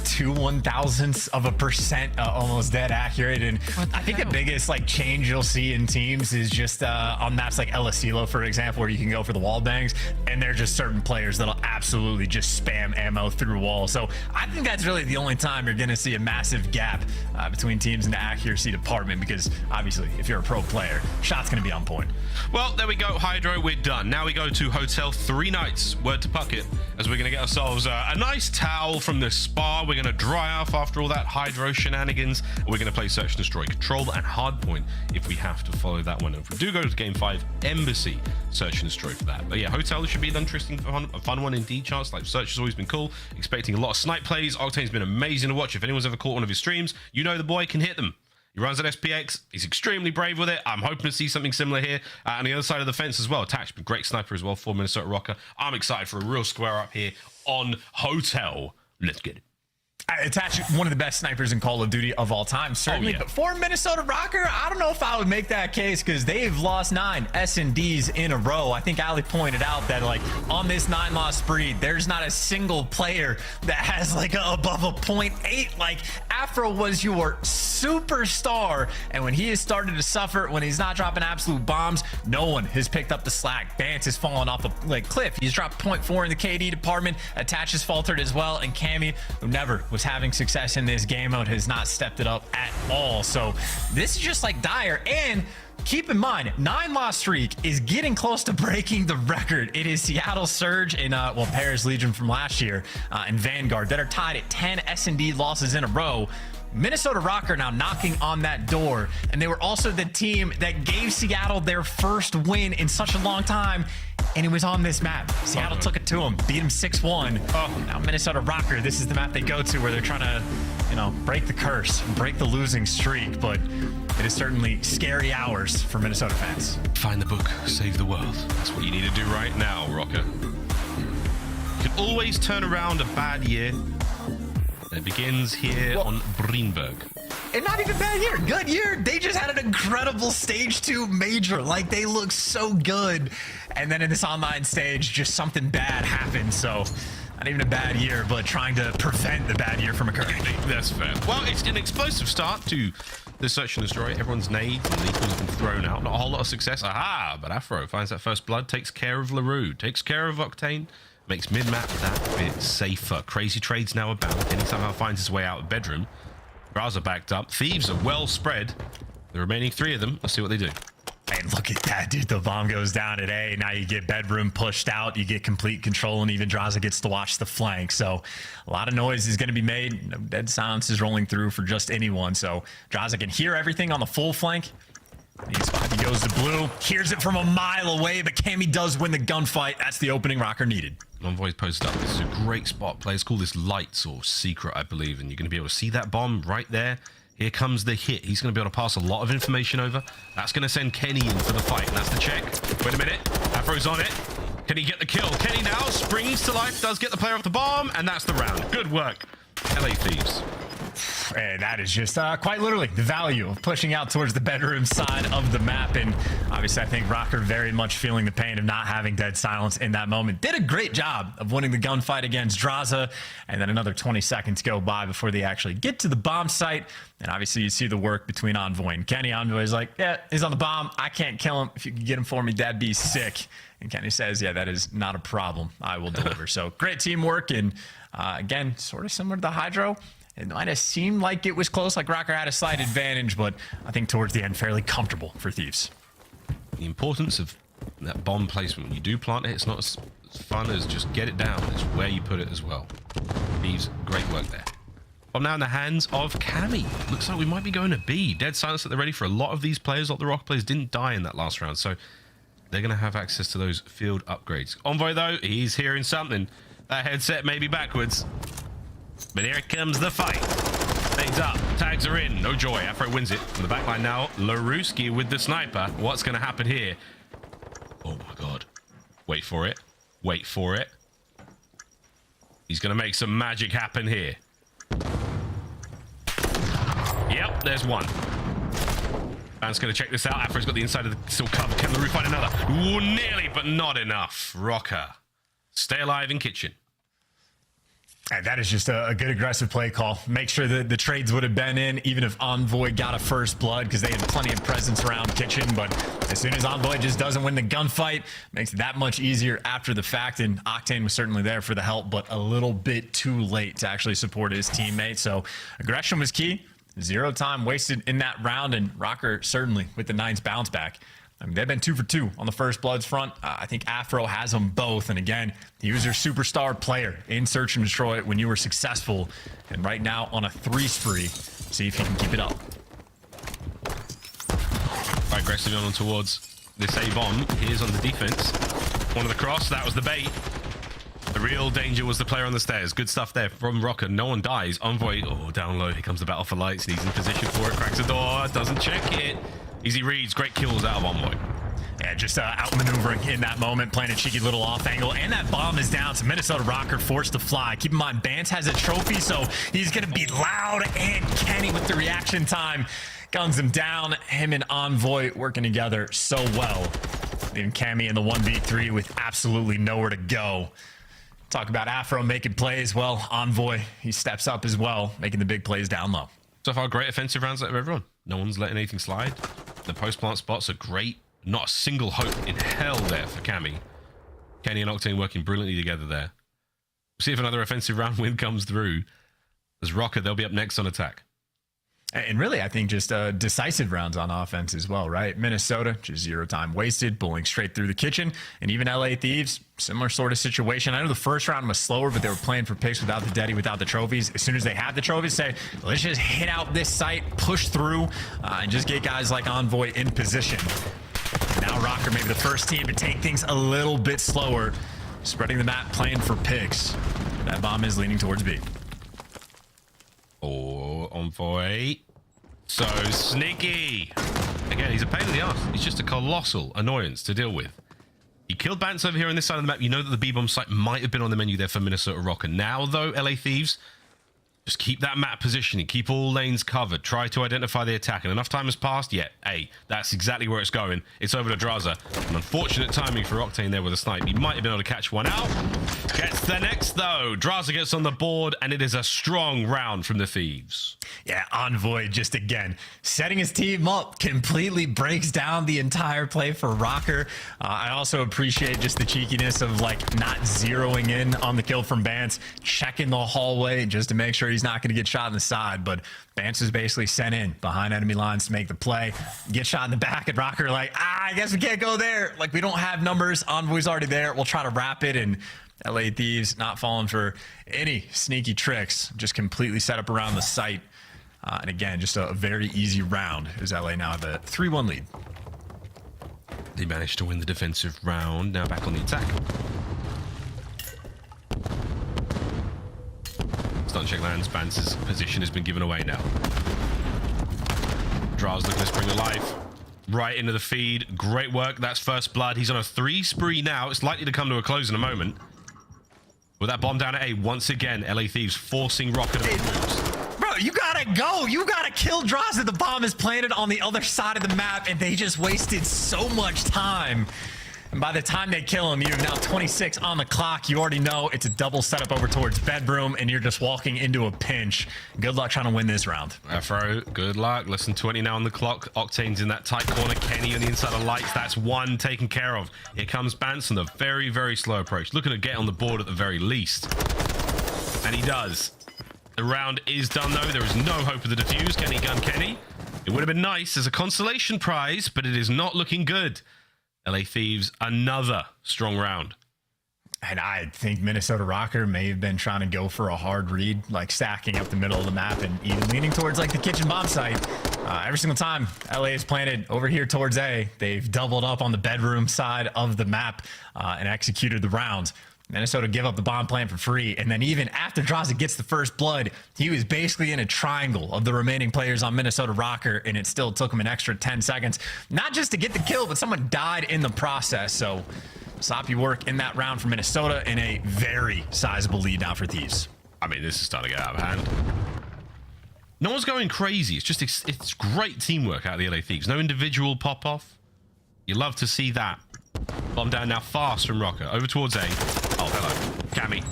2 1,000% almost dead accurate. And I think the biggest like change you'll see in teams is just on maps like El Asilo, for example, where you can go for the wall bangs, and there are just certain players that'll absolutely just spam ammo through walls. So I think that's really the only time you're going to see a massive gap between teams in the accuracy department, because obviously if you're a pro player, shot's going to be on point. Well, there we go. HyDra, we're done. Now we go to Hotel 3 Nights. Word to Puckett, as we're going to get ourselves a nice towel from the spa. We're going to dry off after all that HyDra shenanigans. We're going to play Search and Destroy, Control, and Hardpoint if we have to follow that one. And if we do go to Game 5, aBeZy, Search and Destroy for that. But yeah, Hotel should be an interesting, a fun one indeed, Chance. Like, Search has always been cool. Expecting a lot of snipe plays. Octane's been amazing to watch. If anyone's ever caught one of his streams, you know the boy can hit them. He runs an SPX. He's extremely brave with it. I'm hoping to see something similar here. On the other side of the fence as well, Attach, but great sniper as well for Minnesota ROKKR. I'm excited for a real square up here on Hotel. Let's get it. Attach, one of the best snipers in Call of Duty of all time, certainly. But for Minnesota ROKKR, I don't know if I would make that case, because they've lost 9 S&Ds in a row. I think Ali pointed out that, like, on this 9-loss spree, there's not a single player that has, like, above a 0.8. Like, Afro was your superstar, and when he has started to suffer, when he's not dropping absolute bombs, no one has picked up the slack. Bance has fallen off a cliff. He's dropped 0.4 in the KD department. Attach has faltered as well, and Cammy, who never was having success in this game mode, has not stepped it up at all. So this is just like dire. And keep in mind, 9-loss streak is getting close to breaking the record. It is Seattle Surge and Paris Legion from last year and Vanguard that are tied at 10 S&D losses in a row. Minnesota ROKKR now knocking on that door, and they were also the team that gave Seattle their first win in such a long time, and it was on this map. Seattle took it to them, beat them 6-1. Now Minnesota ROKKR, this is the map they go to where they're trying to, you know, break the curse, break the losing streak, but it is certainly scary hours for Minnesota fans. Find the book, save the world. That's what you need to do right now, Røkkr. You can always turn around a bad year. It begins here on Breenberg. And not even bad year, good year. They just had an incredible stage 2 major. Like, they look so good. And then in this online stage, just something bad happened. So not even a bad year, but trying to prevent the bad year from occurring. That's fair. Well, it's an explosive start to the search and destroy. Everyone's nades and lethals have been thrown out. Not a whole lot of success. Aha! But Afro finds that first blood, takes care of LaRue, takes care of Octane, makes mid-map that bit safer. Crazy trades now abound. Kenny somehow finds his way out of bedroom. Drazah backed up. Thieves are well spread. The remaining 3 of them, let's see what they do. And look at that, dude. The bomb goes down at A. Now you get bedroom pushed out. You get complete control, and even Drazah gets to watch the flank. So a lot of noise is going to be made. No dead silence is rolling through for just anyone. So Drazah can hear everything on the full flank. He goes to blue. Hears it from a mile away, but Cammy does win the gunfight. That's the opening ROKKR needed. Envoy's posted up. This is a great spot. Players call this lights or secret, I believe. And you're going to be able to see that bomb right there. Here comes the hit. He's going to be able to pass a lot of information over. That's going to send Kenny in for the fight. And that's the check. Wait a minute. Afro's on it. Can he get the kill? Kenny now springs to life, does get the player off the bomb, and that's the round. Good work, LA Thieves. And that is just quite literally the value of pushing out towards the bedroom side of the map. And obviously, I think ROKKR very much feeling the pain of not having dead silence in that moment. Did a great job of winning the gunfight against Drazah. And then another 20 seconds go by before they actually get to the bomb site. And obviously, you see the work between Envoy and Kenny. Envoy is like, yeah, he's on the bomb. I can't kill him. If you can get him for me, that'd be sick. And Kenny says, yeah, that is not a problem. I will deliver. So great teamwork. And again, sort of similar to the HyDra. It might have seemed like it was close, like ROKKR had a slight advantage, but I think towards the end, fairly comfortable for Thieves. The importance of that bomb placement. When you do plant it, it's not as fun as just get it down. It's where you put it as well. Thieves, great work there. Bomb now in the hands of Cammy. Looks like we might be going to B. Dead silence at the ready for a lot of these players. A lot of the ROKKR players didn't die in that last round, so they're going to have access to those field upgrades. Envoy, though, he's hearing something. That headset may be backwards. But here comes the fight. Things up. Tags are in. No joy. Afro wins it. From the backline now, LaRuski with the sniper. What's going to happen here? Oh, my God. Wait for it. Wait for it. He's going to make some magic happen here. Yep, there's one. Bance going to check this out. Afro's got the inside of the still cover. Can LaRue find another? Ooh, nearly, but not enough. Røkkr. Stay alive in kitchen. And that is just a good aggressive play call. Make sure that the trades would have been in, even if Envoy got a first blood, because they had plenty of presence around kitchen. But as soon as Envoy just doesn't win the gunfight, makes it that much easier after the fact. And Octane was certainly there for the help, but a little bit too late to actually support his teammate. So aggression was key. 0 time wasted in that round, and ROKKR certainly with the 9's bounce back. I mean, they've been 2 for 2 on the first bloods front. I think Afro has them both. And again, he was your superstar player in Search and Destroy when you were successful. And right now on a 3 spree, see if he can keep it up. Right, aggressively on towards this A-bomb. Here's on the defense. One of the cross, that was the bait. The real danger was the player on the stairs. Good stuff there from Røkkr. No one dies. Envoy, oh, down low. Here comes the battle for lights. He's in position for it. Cracks the door. Doesn't check it. Easy reads. Great kills out of Envoy. Yeah, just outmaneuvering in that moment, playing a cheeky little off angle. And that bomb is down. So Minnesota ROKKR forced to fly. Keep in mind, Bance has a trophy, so he's going to be loud. And Kenny with the reaction time guns him down. Him and Envoy working together so well. Leaving Cammy in the 1v3 with absolutely nowhere to go. Talk about Afro making plays. Well, Envoy, he steps up as well, making the big plays down low. So far, great offensive rounds out of everyone. No one's letting anything slide. The post-plant spots are great. Not a single hope in hell there for Cammy. Kenny and Octane working brilliantly together there. We'll see if another offensive round win comes through. As Røkkr, they'll be up next on attack. And really, I think just decisive rounds on offense as well, right? Minnesota, just 0 time wasted, bullying straight through the kitchen. And even LA Thieves, similar sort of situation. I know the first round was slower, but they were playing for picks without the Deddy, without the trophies. As soon as they had the trophies, say, let's just hit out this site, push through, and just get guys like Envoy in position. Now Røkkr maybe the first team to take things a little bit slower, spreading the map, playing for picks. That bomb is leaning towards B. Oh, Envoy. So sneaky. Again, he's a pain in the ass. He's just a colossal annoyance to deal with. He killed Bance over here on this side of the map. You know that the B-bomb site might have been on the menu there for Minnesota ROKKR. Now, though, LA Thieves, just keep that map positioning. Keep all lanes covered. Try to identify the attack. And enough time has passed. Yeah, hey, that's exactly where it's going. It's over to Drazah. An unfortunate timing for Octane there with a snipe. He might have been able to catch one out. Gets the next, though. Drazah gets on the board, and it is a strong round from the Thieves. Yeah, Envoy just, again, setting his team up, completely breaks down the entire play for Røkkr. I also appreciate just the cheekiness of, like, not zeroing in on the kill from Bance, checking the hallway just to make sure he's not going to get shot in the side. But Bance is basically sent in behind enemy lines to make the play, get shot in the back, and Røkkr like, I guess we can't go there. Like, we don't have numbers. Envoy's already there. We'll try to wrap it, and LA Thieves not falling for any sneaky tricks, just completely set up around the site. And again, just a very easy round as LA now have a 3-1 lead. They managed to win the defensive round. Now back on the attack. Stun check lands. Bance's position has been given away now. Drazah looking to spring alive. Right into the feed. Great work. That's first blood. He's on a 3 spree now. It's likely to come to a close in a moment. With that bomb down at A, once again, LA Thieves forcing Røkkr to make moves. Bro, you gotta go. You gotta kill Drazah. The bomb is planted on the other side of the map, and they just wasted so much time. And by the time they kill him, you have now 26 on the clock. You already know it's a double setup over towards bedroom, and you're just walking into a pinch. Good luck trying to win this round. Afro, good luck. Less than 20 now on the clock. Octane's in that tight corner. Kenny on the inside of lights. That's one taken care of. Here comes Bance on the very, very slow approach. Looking to get on the board at the very least. And he does. The round is done, though. There is no hope of the defuse. Can he gun Kenny? It would have been nice as a consolation prize, but it is not looking good. LA Thieves, another strong round. And I think Minnesota ROKKR may have been trying to go for a hard read, like stacking up the middle of the map and even leaning towards like the kitchen bomb site. Every single time LA is planted over here towards A, they've doubled up on the bedroom side of the map and executed the rounds. Minnesota give up the bomb plant for free, and then even after Drazah gets the first blood, he was basically in a triangle of the remaining players on Minnesota ROKKR, and it still took him an extra 10 seconds, not just to get the kill, but someone died in the process. So sloppy work in that round for Minnesota, and a very sizable lead now for Thieves. I mean, this is starting to get out of hand. No one's going crazy. It's just, it's great teamwork out of the LA Thieves. No individual pop-off. You love to see that. Bomb down now fast from Røkkr. Over towards A. Oh, hello. Cammy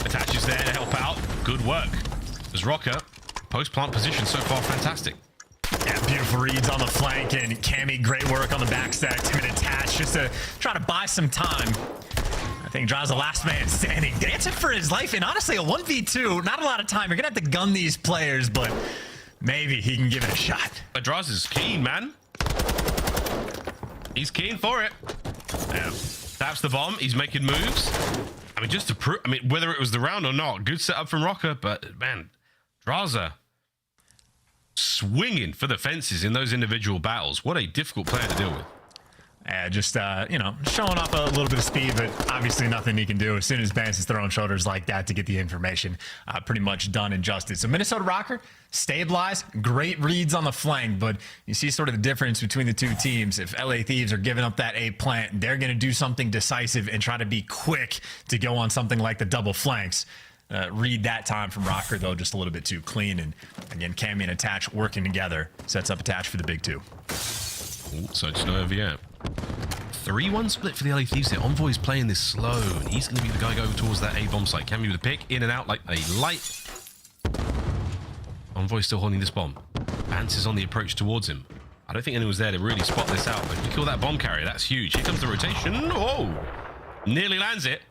attaches there to help out. Good work. As Røkkr, post-plant position so far, fantastic. Yeah, beautiful reads on the flank, and Cammy, great work on the backstack. Timid attach just to try to buy some time. I think Drazah last man standing, dancing for his life, and honestly, a 1v2, not a lot of time. You're going to have to gun these players, but maybe he can give it a shot. But Drazah's keen, man. He's keen for it. Now, taps the bomb. He's making moves. I mean, just to prove, I mean, whether it was the round or not, good setup from Røkkr, but man, Drazah swinging for the fences in those individual battles. What a difficult player to deal with. Just, you know, showing off a little bit of speed, but obviously nothing he can do. As soon as Bance is throwing shoulders like that to get the information, pretty much done and dusted. So Minnesota ROKKR, stabilized, great reads on the flank, but you see sort of the difference between the two teams. If LA Thieves are giving up that A plant, they're going to do something decisive and try to be quick to go on something like the double flanks. Read that time from Røkkr, though, just a little bit too clean. And again, Cammy and Attach working together sets up Attach for the big two. Ooh, so it's no over yet. 3-1 split for the LA Thieves here. Envoy's playing this slow, and he's going to be the guy going towards that A-bomb site. Cammy with a pick, in and out like a light. Envoy's still holding this bomb. Bance is on the approach towards him. I don't think anyone's there to really spot this out, but to kill that bomb carrier, that's huge. Here comes the rotation. Oh! Nearly lands it.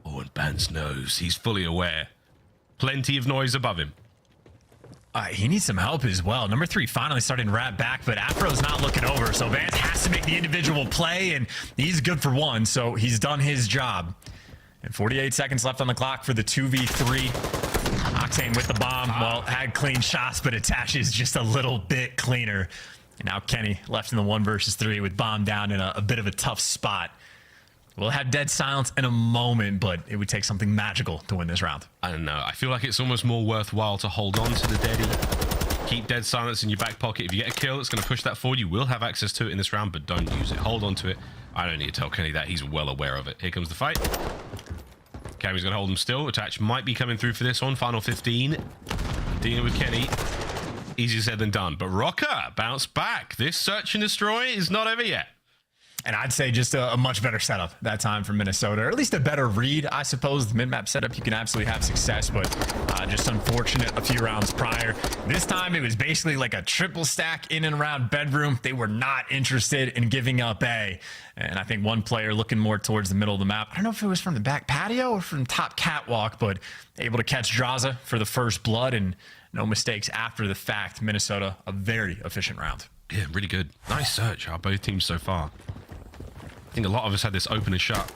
Oh, and Bance knows. He's fully aware. Plenty of noise above him. He needs some help as well. Number 3 finally starting to wrap back, but Afro's not looking over, so Bance has to make the individual play, and he's good for 1, so he's done his job. And 48 seconds left on the clock for the 2v3. Octane with the bomb. Well, had clean shots, but attaches just a little bit cleaner. And now Kenny left in the 1 versus 3 with bomb down in a bit of a tough spot. We'll have dead silence in a moment, but it would take something magical to win this round. I don't know. I feel like it's almost more worthwhile to hold on to the deadie. Keep dead silence in your back pocket. If you get a kill, it's going to push that forward. You will have access to it in this round, but don't use it. Hold on to it. I don't need to tell Kenny that. He's well aware of it. Here comes the fight. Cammy's going to hold him still. Attach might be coming through for this one. Final 15. Dealing with Kenny. Easier said than done. But Røkkr bounced back. This search and destroy is not over yet. And I'd say just a much better setup that time from Minnesota, or at least a better read, I suppose. The mid-map setup, you can absolutely have success, but just unfortunate a few rounds prior. This time, it was basically like a triple stack in and around bedroom. They were not interested in giving up A. And I think one player looking more towards the middle of the map. I don't know if it was from the back patio or from top catwalk, but able to catch Drazah for the first blood and no mistakes after the fact. Minnesota, a very efficient round. Yeah, really good. Nice search out both teams so far. I think a lot of us had this open and shut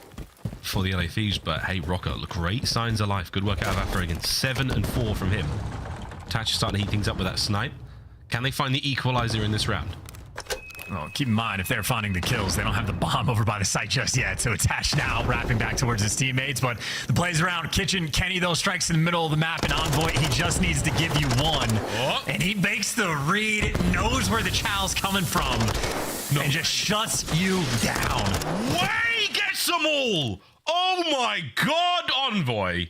for the LA Thieves, but hey, Røkkr, look, great signs of life. Good work out of Afro again. 7 and 4 from him. Tatch is starting to heat things up with that snipe. Can they find the equalizer in this round? Well, keep in mind, if they're finding the kills, they don't have the bomb over by the site just yet. So Attach now wrapping back towards his teammates. But the plays around Kitchen. Kenny, though, strikes in the middle of the map. And Envoy, he just needs to give you 1. Oh. And he makes the read, knows where the chow's coming from, and just shuts you down. Way gets them all! Oh my God, Envoy!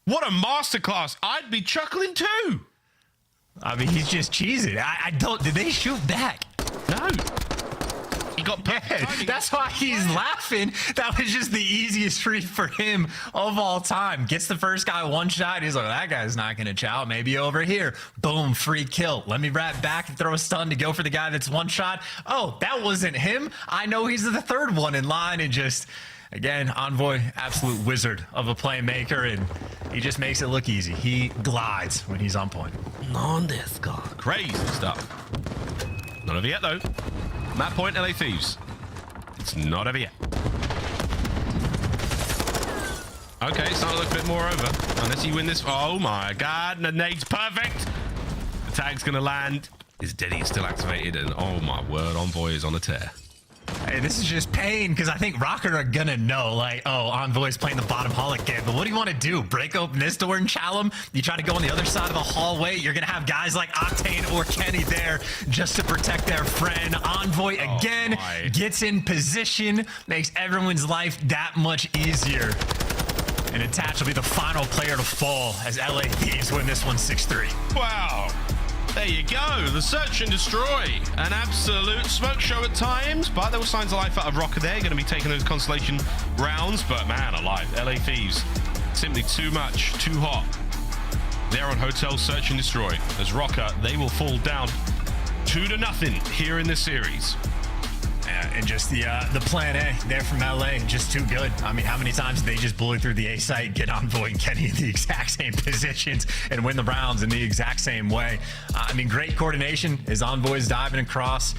What a masterclass! I'd be chuckling too. I mean, he's just cheesing. I don't. Did they shoot back? No. He got that's why he's laughing. That was just the easiest read for him of all time. Gets the first guy 1 shot. He's like, that guy's not going to chow. Maybe over here. Boom, free kill. Let me wrap back and throw a stun to go for the guy that's 1 shot. Oh, that wasn't him. I know he's the 3rd one in line, and just... Again, Envoy, absolute wizard of a playmaker, and he just makes it look easy. He glides when he's on point. Crazy stuff. Not over yet, though. Map point, LA Thieves. It's not over yet. Okay, it's starting to look a bit more over. Unless you win this. Oh my God, the nade's perfect. The tag's going to land. His Deddy is still activated, and oh my word, Envoy is on a tear. Hey, this is just pain, because I think Røkkr are gonna know, like, oh, Envoy's playing the bottom hall again, but what do you want to do? Break open this door and chow him? You try to go on the other side of the hallway, you're gonna have guys like Octane or Kenny there just to protect their friend. Envoy again gets in position, makes everyone's life that much easier. And Attach will be the final player to fall as LA Thieves win this one 6-3. Wow. There you go, the search and destroy. An absolute smoke show at times, but there were signs of life out of Røkkr there. Going to be taking those consolation rounds, but man alive, LA Thieves, simply too much, too hot. They're on hotel search and destroy. As Røkkr, they will fall down 2-0 here in this series. And just the plan A there from LA, just too good. I mean, how many times did they just bully through the A site, get Envoy and Kenny in the exact same positions and win the rounds in the exact same way? I mean, great coordination as Envoy's diving across.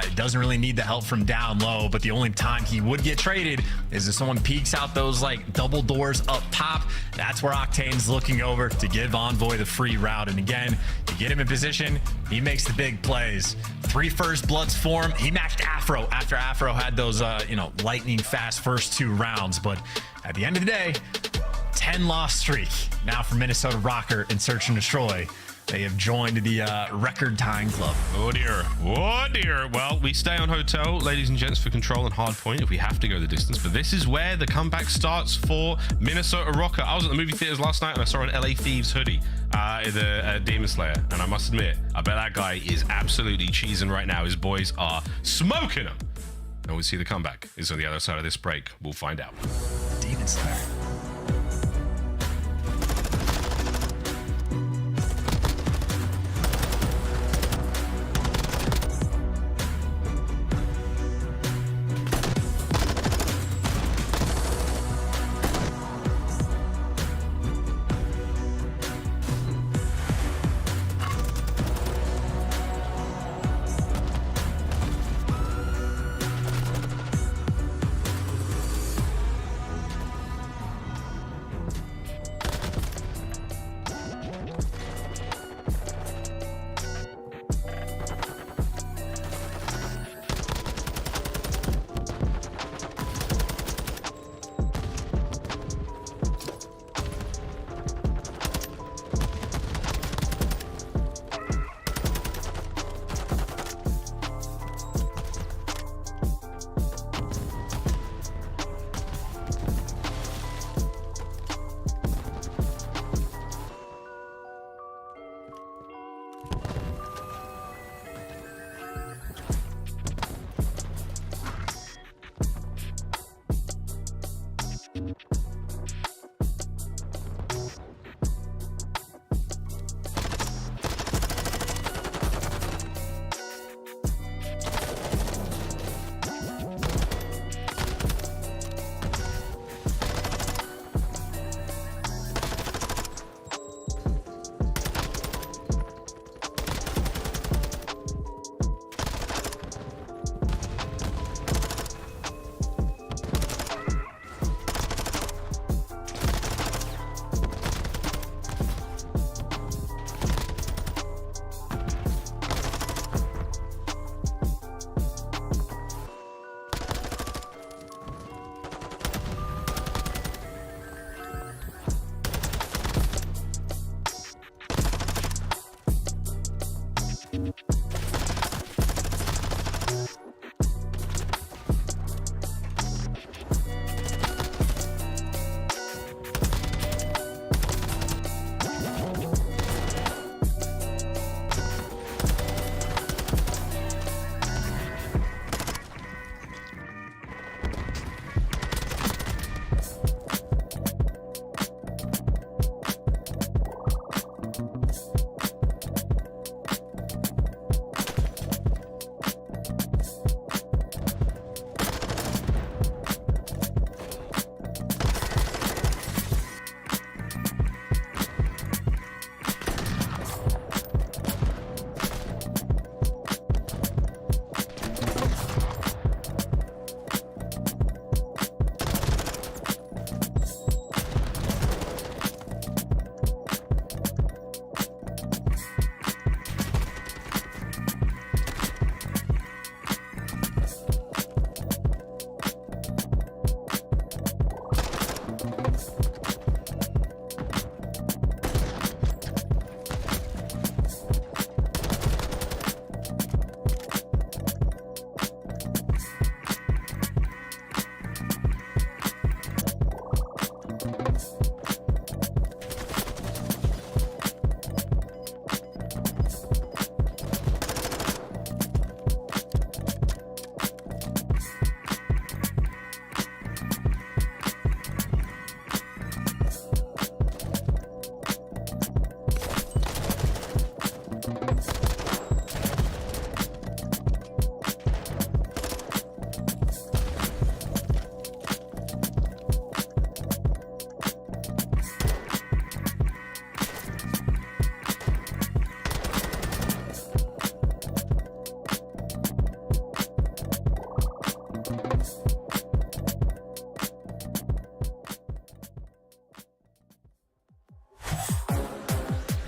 It doesn't really need the help from down low, but the only time he would get traded is if someone peeks out those like double doors up top. That's where Octane's looking over to give Envoy the free route. And again, you get him in position, he makes the big plays. 3 first bloods for him. He matched Afro after Afro had those, lightning fast first 2 rounds. But at the end of the day, 10-loss streak now for Minnesota ROKKR in Search and Destroy. They have joined the record tying club. Oh dear. Oh dear. Well, we stay on hotel, ladies and gents, for control and hard point if we have to go the distance. But this is where the comeback starts for Minnesota ROKKR. I was at the movie theaters last night and I saw an LA Thieves hoodie, the Demon Slayer. And I must admit, I bet that guy is absolutely cheesing right now. His boys are smoking him. And we see the comeback is on the other side of this break. We'll find out. Demon Slayer.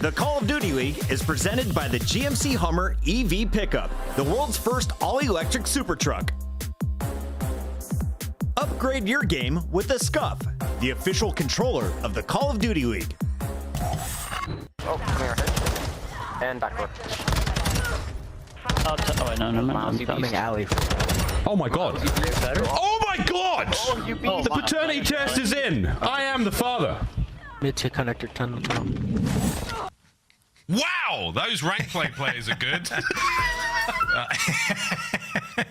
The Call of Duty League is presented by the GMC Hummer EV Pickup, the world's first all-electric super truck. Upgrade your game with the Scuff, the official controller of the Call of Duty League. Oh, come here. And backdoor. Oh, no, I'm coming alley. Oh my god. Oh my god! Oh, you beat the paternity test is in. I am the father. Mid to connector tunnel. Wow, those rank play players are good.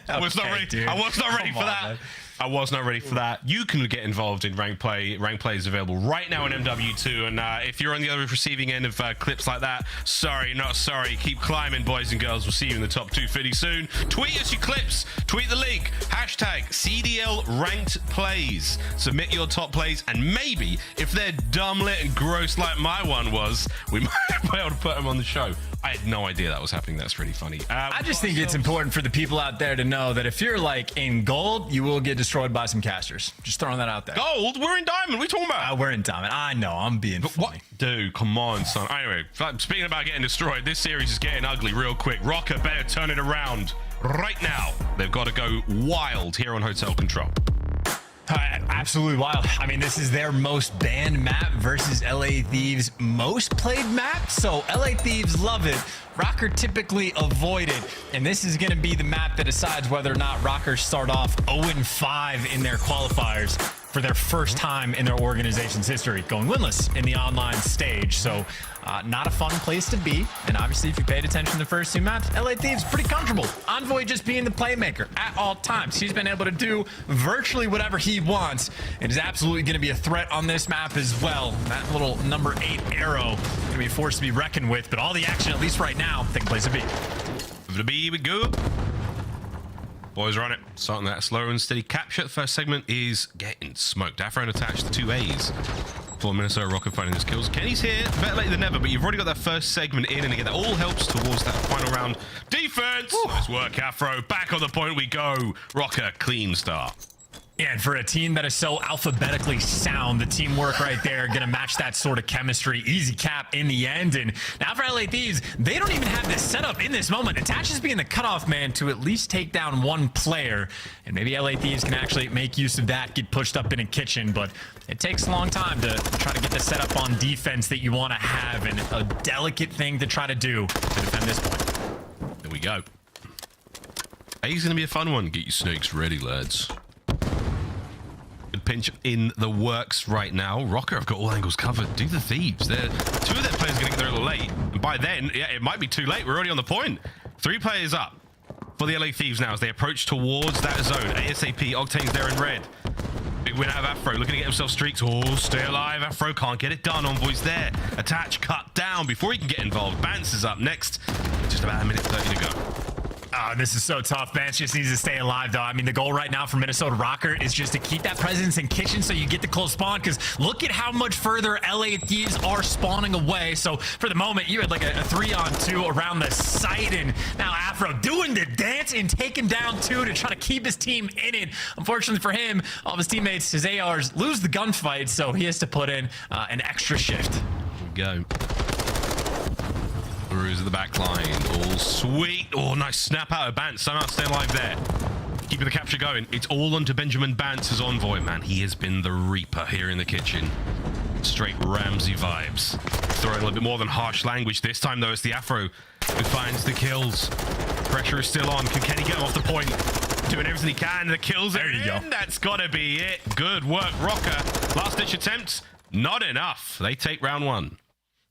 I was not ready. I was not ready for that. Man. I was not ready for that. You can get involved in rank play. Rank play is available right now in MW2. And if you're on the other receiving end of clips like that, sorry, not sorry. Keep climbing, boys and girls. We'll see you in the top 250 soon. Tweet us your clips. Tweet the league. Hashtag CDL ranked plays. Submit your top plays. And maybe, if they're dumb lit and gross like my one was, we might be able to put them on the show. I had no idea that was happening. That's really funny. I just think it's important for the people out there to know that if you're like in gold, you will get destroyed by some casters. Just throwing that out there. Gold? We're in diamond. What are you talking about? We're in diamond. I know. I'm being funny. What? Dude, come on, son. Anyway, speaking about getting destroyed, this series is getting ugly real quick. Røkkr better turn it around right now. They've got to go wild here on Hotel Control. Absolutely wild. I mean, this is their most banned map versus LA Thieves' most played map. So LA Thieves love it. Røkkr typically avoid it. And this is going to be the map that decides whether or not Røkkr start off 0-5 in their qualifiers. for their first time in their organization's history, going winless in the online stage. So not a fun place to be. And obviously, if you paid attention to the first 2 maps, LA Thieves pretty comfortable. Envoy just being the playmaker at all times. He's been able to do virtually whatever he wants. And is absolutely going to be a threat on this map as well. That little number 8 arrow going to be a force to be reckoned with. But all the action, at least right now, taking place at B. The B we go. Boys are on it. Starting that slow and steady capture. The first segment is getting smoked. Afro and attached the 2 A's for Minnesota ROKKR finding his kills. Kenny's here, better late than never, but you've already got that first segment in, and again, that all helps towards that final round. Defense! Nice work, Afro. Back on the point we go. ROKKR, clean start. Yeah, and for a team that is so alphabetically sound, the teamwork right there going to match that sort of chemistry. Easy cap in the end. And now for LA Thieves, they don't even have this setup in this moment. Attach is being the cutoff man to at least take down 1 player. And maybe LA Thieves can actually make use of that, get pushed up in a kitchen. But it takes a long time to try to get the setup on defense that you want to have, and a delicate thing to try to do to defend this point. There we go. A's going to be a fun one. Get your snakes ready, lads. Good pinch in the works right now. ROKKR have got all angles covered. Do the Thieves. 2 of their players are going to get there a little late. And by then, yeah, it might be too late. We're already on the point. 3 players up for the LA Thieves now as they approach towards that zone. ASAP, Octane's there in red. Big win out of Afro, looking to get himself streaks. Oh, stay alive. Afro can't get it done. Envoy's there. Attach cut down before he can get involved. Bance is up next. Just about 1:30 to go. Oh, this is so tough. Bance just needs to stay alive, though. I mean, the goal right now for Minnesota ROKKR is just to keep that presence in kitchen so you get the close spawn, because look at how much further LA Thieves are spawning away. So for the moment, you had like a 3-on-2 around the site, and now Afro doing the dance and taking down 2 to try to keep his team in it. Unfortunately for him, all of his teammates, his ARs, lose the gunfight, so he has to put in an extra shift. Here we go. Through the back line. All sweet. Oh, nice snap out of Bance. Somehow stay alive there. Keeping the capture going. It's all onto Benjamin Bance's Envoy. Man, he has been the Reaper here in the kitchen. Straight Ramsey vibes. Throwing a little bit more than harsh language. This time, though, it's the Afro who finds the kills. Pressure is still on. Can Kenny get him off the point? Doing everything he can. The kills are in. That's got to be it. Good work, ROKKR. Last-ditch attempt. Not enough. They take round 1.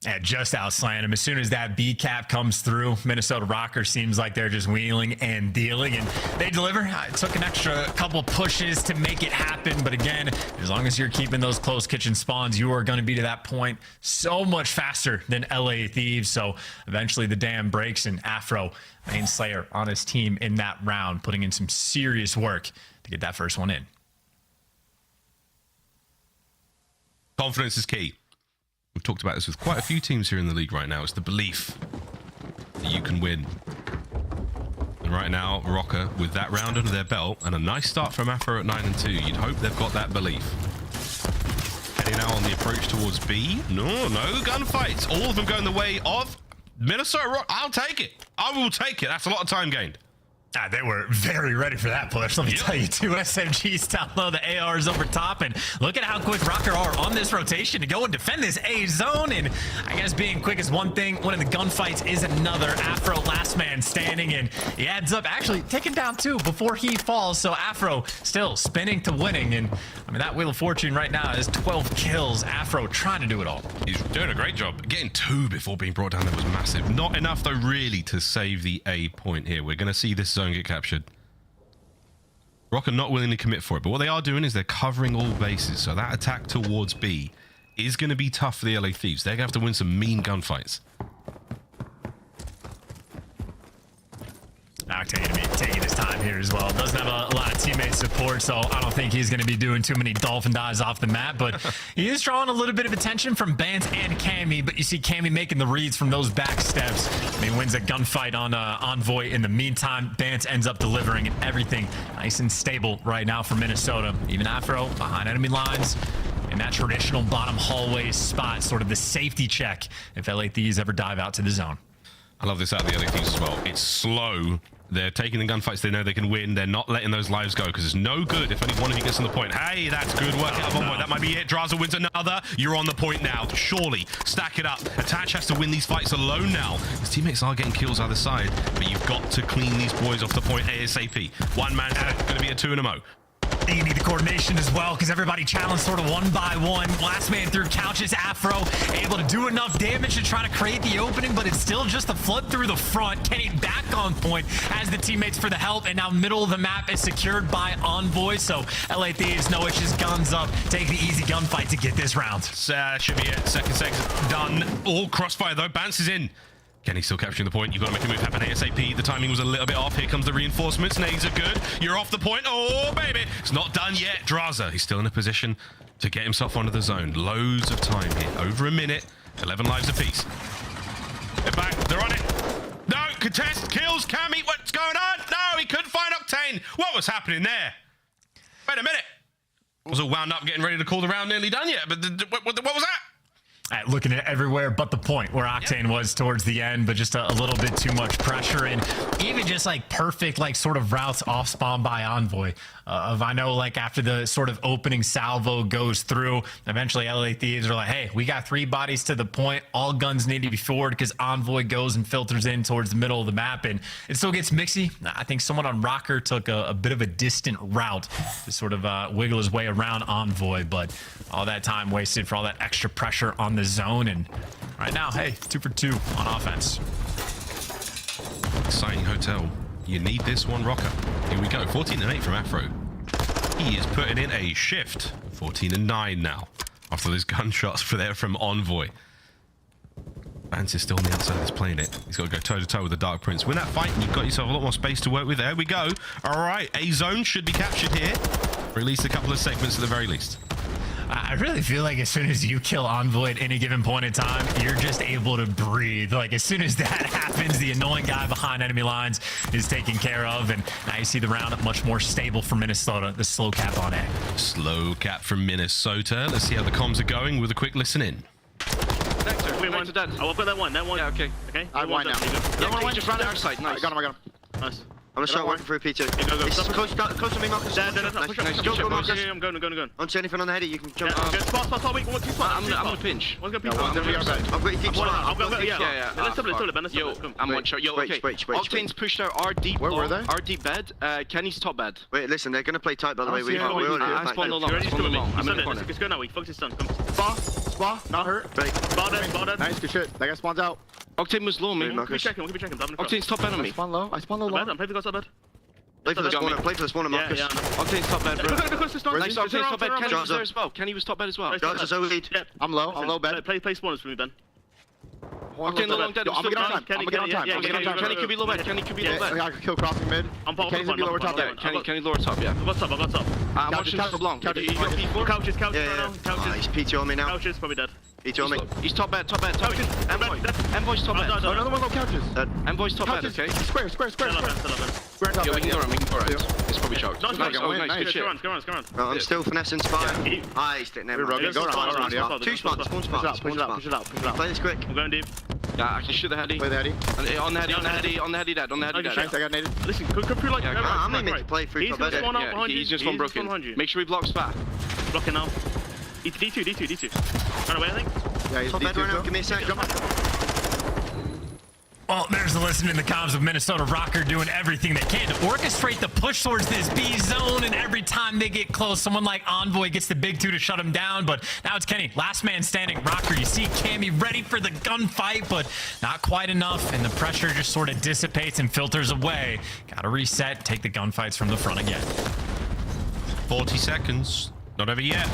Yeah, just outslant him. As soon as that B cap comes through, Minnesota ROKKR seems like they're just wheeling and dealing, and they deliver. It took an extra couple pushes to make it happen, but again, as long as you're keeping those close kitchen spawns, you are going to be to that point so much faster than LA Thieves. So eventually the dam breaks, and Afro, main slayer on his team in that round, putting in some serious work to get that first one in. Confidence is key. We've talked about this with quite a few teams here in the league right now. It's the belief that you can win. And right now, ROKKR, with that round under their belt and a nice start from Afro at 9-2, you'd hope they've got that belief. Heading now on the approach towards B. No gunfights. All of them going the way of Minnesota ROKKR. I'll take it. I will take it. That's a lot of time gained. They were very ready for that push. Let me tell you, 2 SMGs down low, the ARs over top, and look at how quick ROKKR are on this rotation to go and defend this A zone. And I guess being quick is one thing, winning the gunfights is another. Afro last man standing, and he adds up actually taking down 2 before he falls. So Afro still spinning to winning, and I mean that Wheel of Fortune right now is 12 kills. Afro trying to do it all. He's doing a great job. Getting 2 before being brought down there was massive. Not enough though really to save the A point here. We're going to see this zone get captured. ROKKR not willing to commit for it, but what they are doing is they're covering all bases, so that attack towards B is going to be tough for the LA Thieves. They're going to have to win some mean gunfights. Taking his time here as well. Doesn't have a lot of teammate support, so I don't think he's going to be doing too many dolphin dives off the map, but he is drawing a little bit of attention from Bance and Cammy, but you see Cammy making the reads from those back steps. I mean, wins a gunfight on Envoy. In the meantime, Bance ends up delivering, and everything nice and stable right now for Minnesota. Even Afro behind enemy lines in that traditional bottom hallway spot, sort of the safety check if LA Thieves ever dive out to the zone. I love this out of the LA Thieves as well. It's slow. They're taking the gunfights they know they can win. They're not letting those lives go because it's no good if only one of you gets on the point. Hey, that's good work out of Envoy. That might be it. Drazah wins another. You're on the point now. Surely. Stack it up. Attach has to win these fights alone now. His teammates are getting kills either side, but you've got to clean these boys off the point ASAP. One man's going to be a 2 and a mo. You need the coordination as well, because everybody challenged sort of one by one. Last man through couches, Afro able to do enough damage to try to create the opening, but it's still just a flood through the front. Kenny back on point has the teammates for the help, and now middle of the map is secured by Envoy. So LA Thieves, no issues, guns up, take the easy gunfight to get this round. Should be it. Second done. All crossfire though. Bance is in. Kenny still capturing the point. You've got to make a move happen ASAP. The timing was a little bit off. Here comes the reinforcements. Nades are good. You're off the point. Oh, baby. It's not done yet. Drazah, he's still in a position to get himself onto the zone. Loads of time here. Over a minute. 11 lives apiece. They're back. They're on it. No, contest. Kills. Cammy. What's going on? No, he couldn't find Octane. What was happening there? Wait a minute. I was all wound up getting ready to call the round nearly done yet. But what was that? Looking at everywhere but the point where Octane was towards the end, but just a little bit too much pressure, and even just like perfect like sort of routes off spawn by Envoy. I know like after the sort of opening salvo goes through, eventually LA Thieves are like, hey, we got 3 bodies to the point. All guns need to be forward because Envoy goes and filters in towards the middle of the map, and it still gets mixy. I think someone on Røkkr took a bit of a distant route to sort of wiggle his way around Envoy, but all that time wasted for all that extra pressure on the zone, and right now, hey, 2 for 2 on offense. Exciting hotel. You need this one, Røkkr. Here we go. 14-8 from Afro. He is putting in a shift. 14-9 now. After those gunshots from Envoy. Bance is still on the outside of this playing it. He's got to go toe-to-toe with the Dark Prince. Win that fight, and you've got yourself a lot more space to work with. There we go. All right, a zone should be captured here. Or at least a couple of segments at the very least. I really feel like as soon as you kill Envoy at any given point in time, you're just able to breathe. Like as soon as that happens, the annoying guy behind enemy lines is taken care of, and now you see the round much more stable for Minnesota. The slow cap on A. Slow cap from Minnesota. Let's see how the comms are going with a quick listen in. Wait, one's dead. Oh, I've got that one. That one. Yeah, okay. Okay. I have one now. Yeah, just ran out side. Nice. I got him. Nice. I'm gonna start working through P2. Go. It's close to me, Marcus. Nice. Go, Marcus. I'm going. On to anything on the heady, you can jump. Spot. Wait, 1, 2 spots. I'm gonna pinch. One's gonna pinch. I've got you deep spot. Yeah. Let's double it. Yo, I'm one shot. Yo, okay. Octane's pushed out our deep. Where were they? Our deep bed. Kenny's top bed. Wait, listen, they're gonna play tight, by the way. I spawned along. I'm in the corner. Let's go now. We focus this done. Spa. Not hurt. Ball dead. Nice, good shit. That guy spawns out. Octane was low, man. We'll be checking. Octane's top bed on me. I spawn low. I'm playing the top bed. Play for the spawner, Marcus. Yeah. Octane's top bed, bro. Nice, Octane's top bed. Kenny was there as well. Kenny was top bed as well. Drazah's lead. I'm low bed. Play spawners for me, Ben. Octane low long dead. I'm gonna get on time. Kenny could be low bed. I can kill crossing mid. Kenny's gonna be lower top. Kenny lower top, yeah. I got top. I'm watching top long. You got P4? Couches right now. Couches. He's P2 on me now. Couches, probably dead. P2 on me. He's top bed. Envoy's top bed. Oh, another one low couches. Envoy's top bed, okay? Square. Still up. Yo, we can go around. It's probably choked. Nice, good shit. Come on. I'm still finessing spine. He's never mind. Go around. 2 spots, 1 spot. Push it out. Play this quick. I'm going deep. Yeah, I can shoot the heady. Play the heady. On the heady dead. Nice, I got naded. Listen, come through like... I'm aiming to play through top bed. He's just one broken. Make sure he blocks back. Blocking now. D2. Run away, I think. Yeah, he's top bed right now. Give me a sec. Jump up. Well, there's the listen in the comms of Minnesota ROKKR doing everything they can to orchestrate the push towards this B zone, and every time they get close, someone like Envoy gets the big 2 to shut him down, but now it's Kenny, last man standing. ROKKR, you see Cammy ready for the gunfight, but not quite enough, and the pressure just sort of dissipates and filters away. Gotta reset, take the gunfights from the front again. 40 seconds. Not over yet.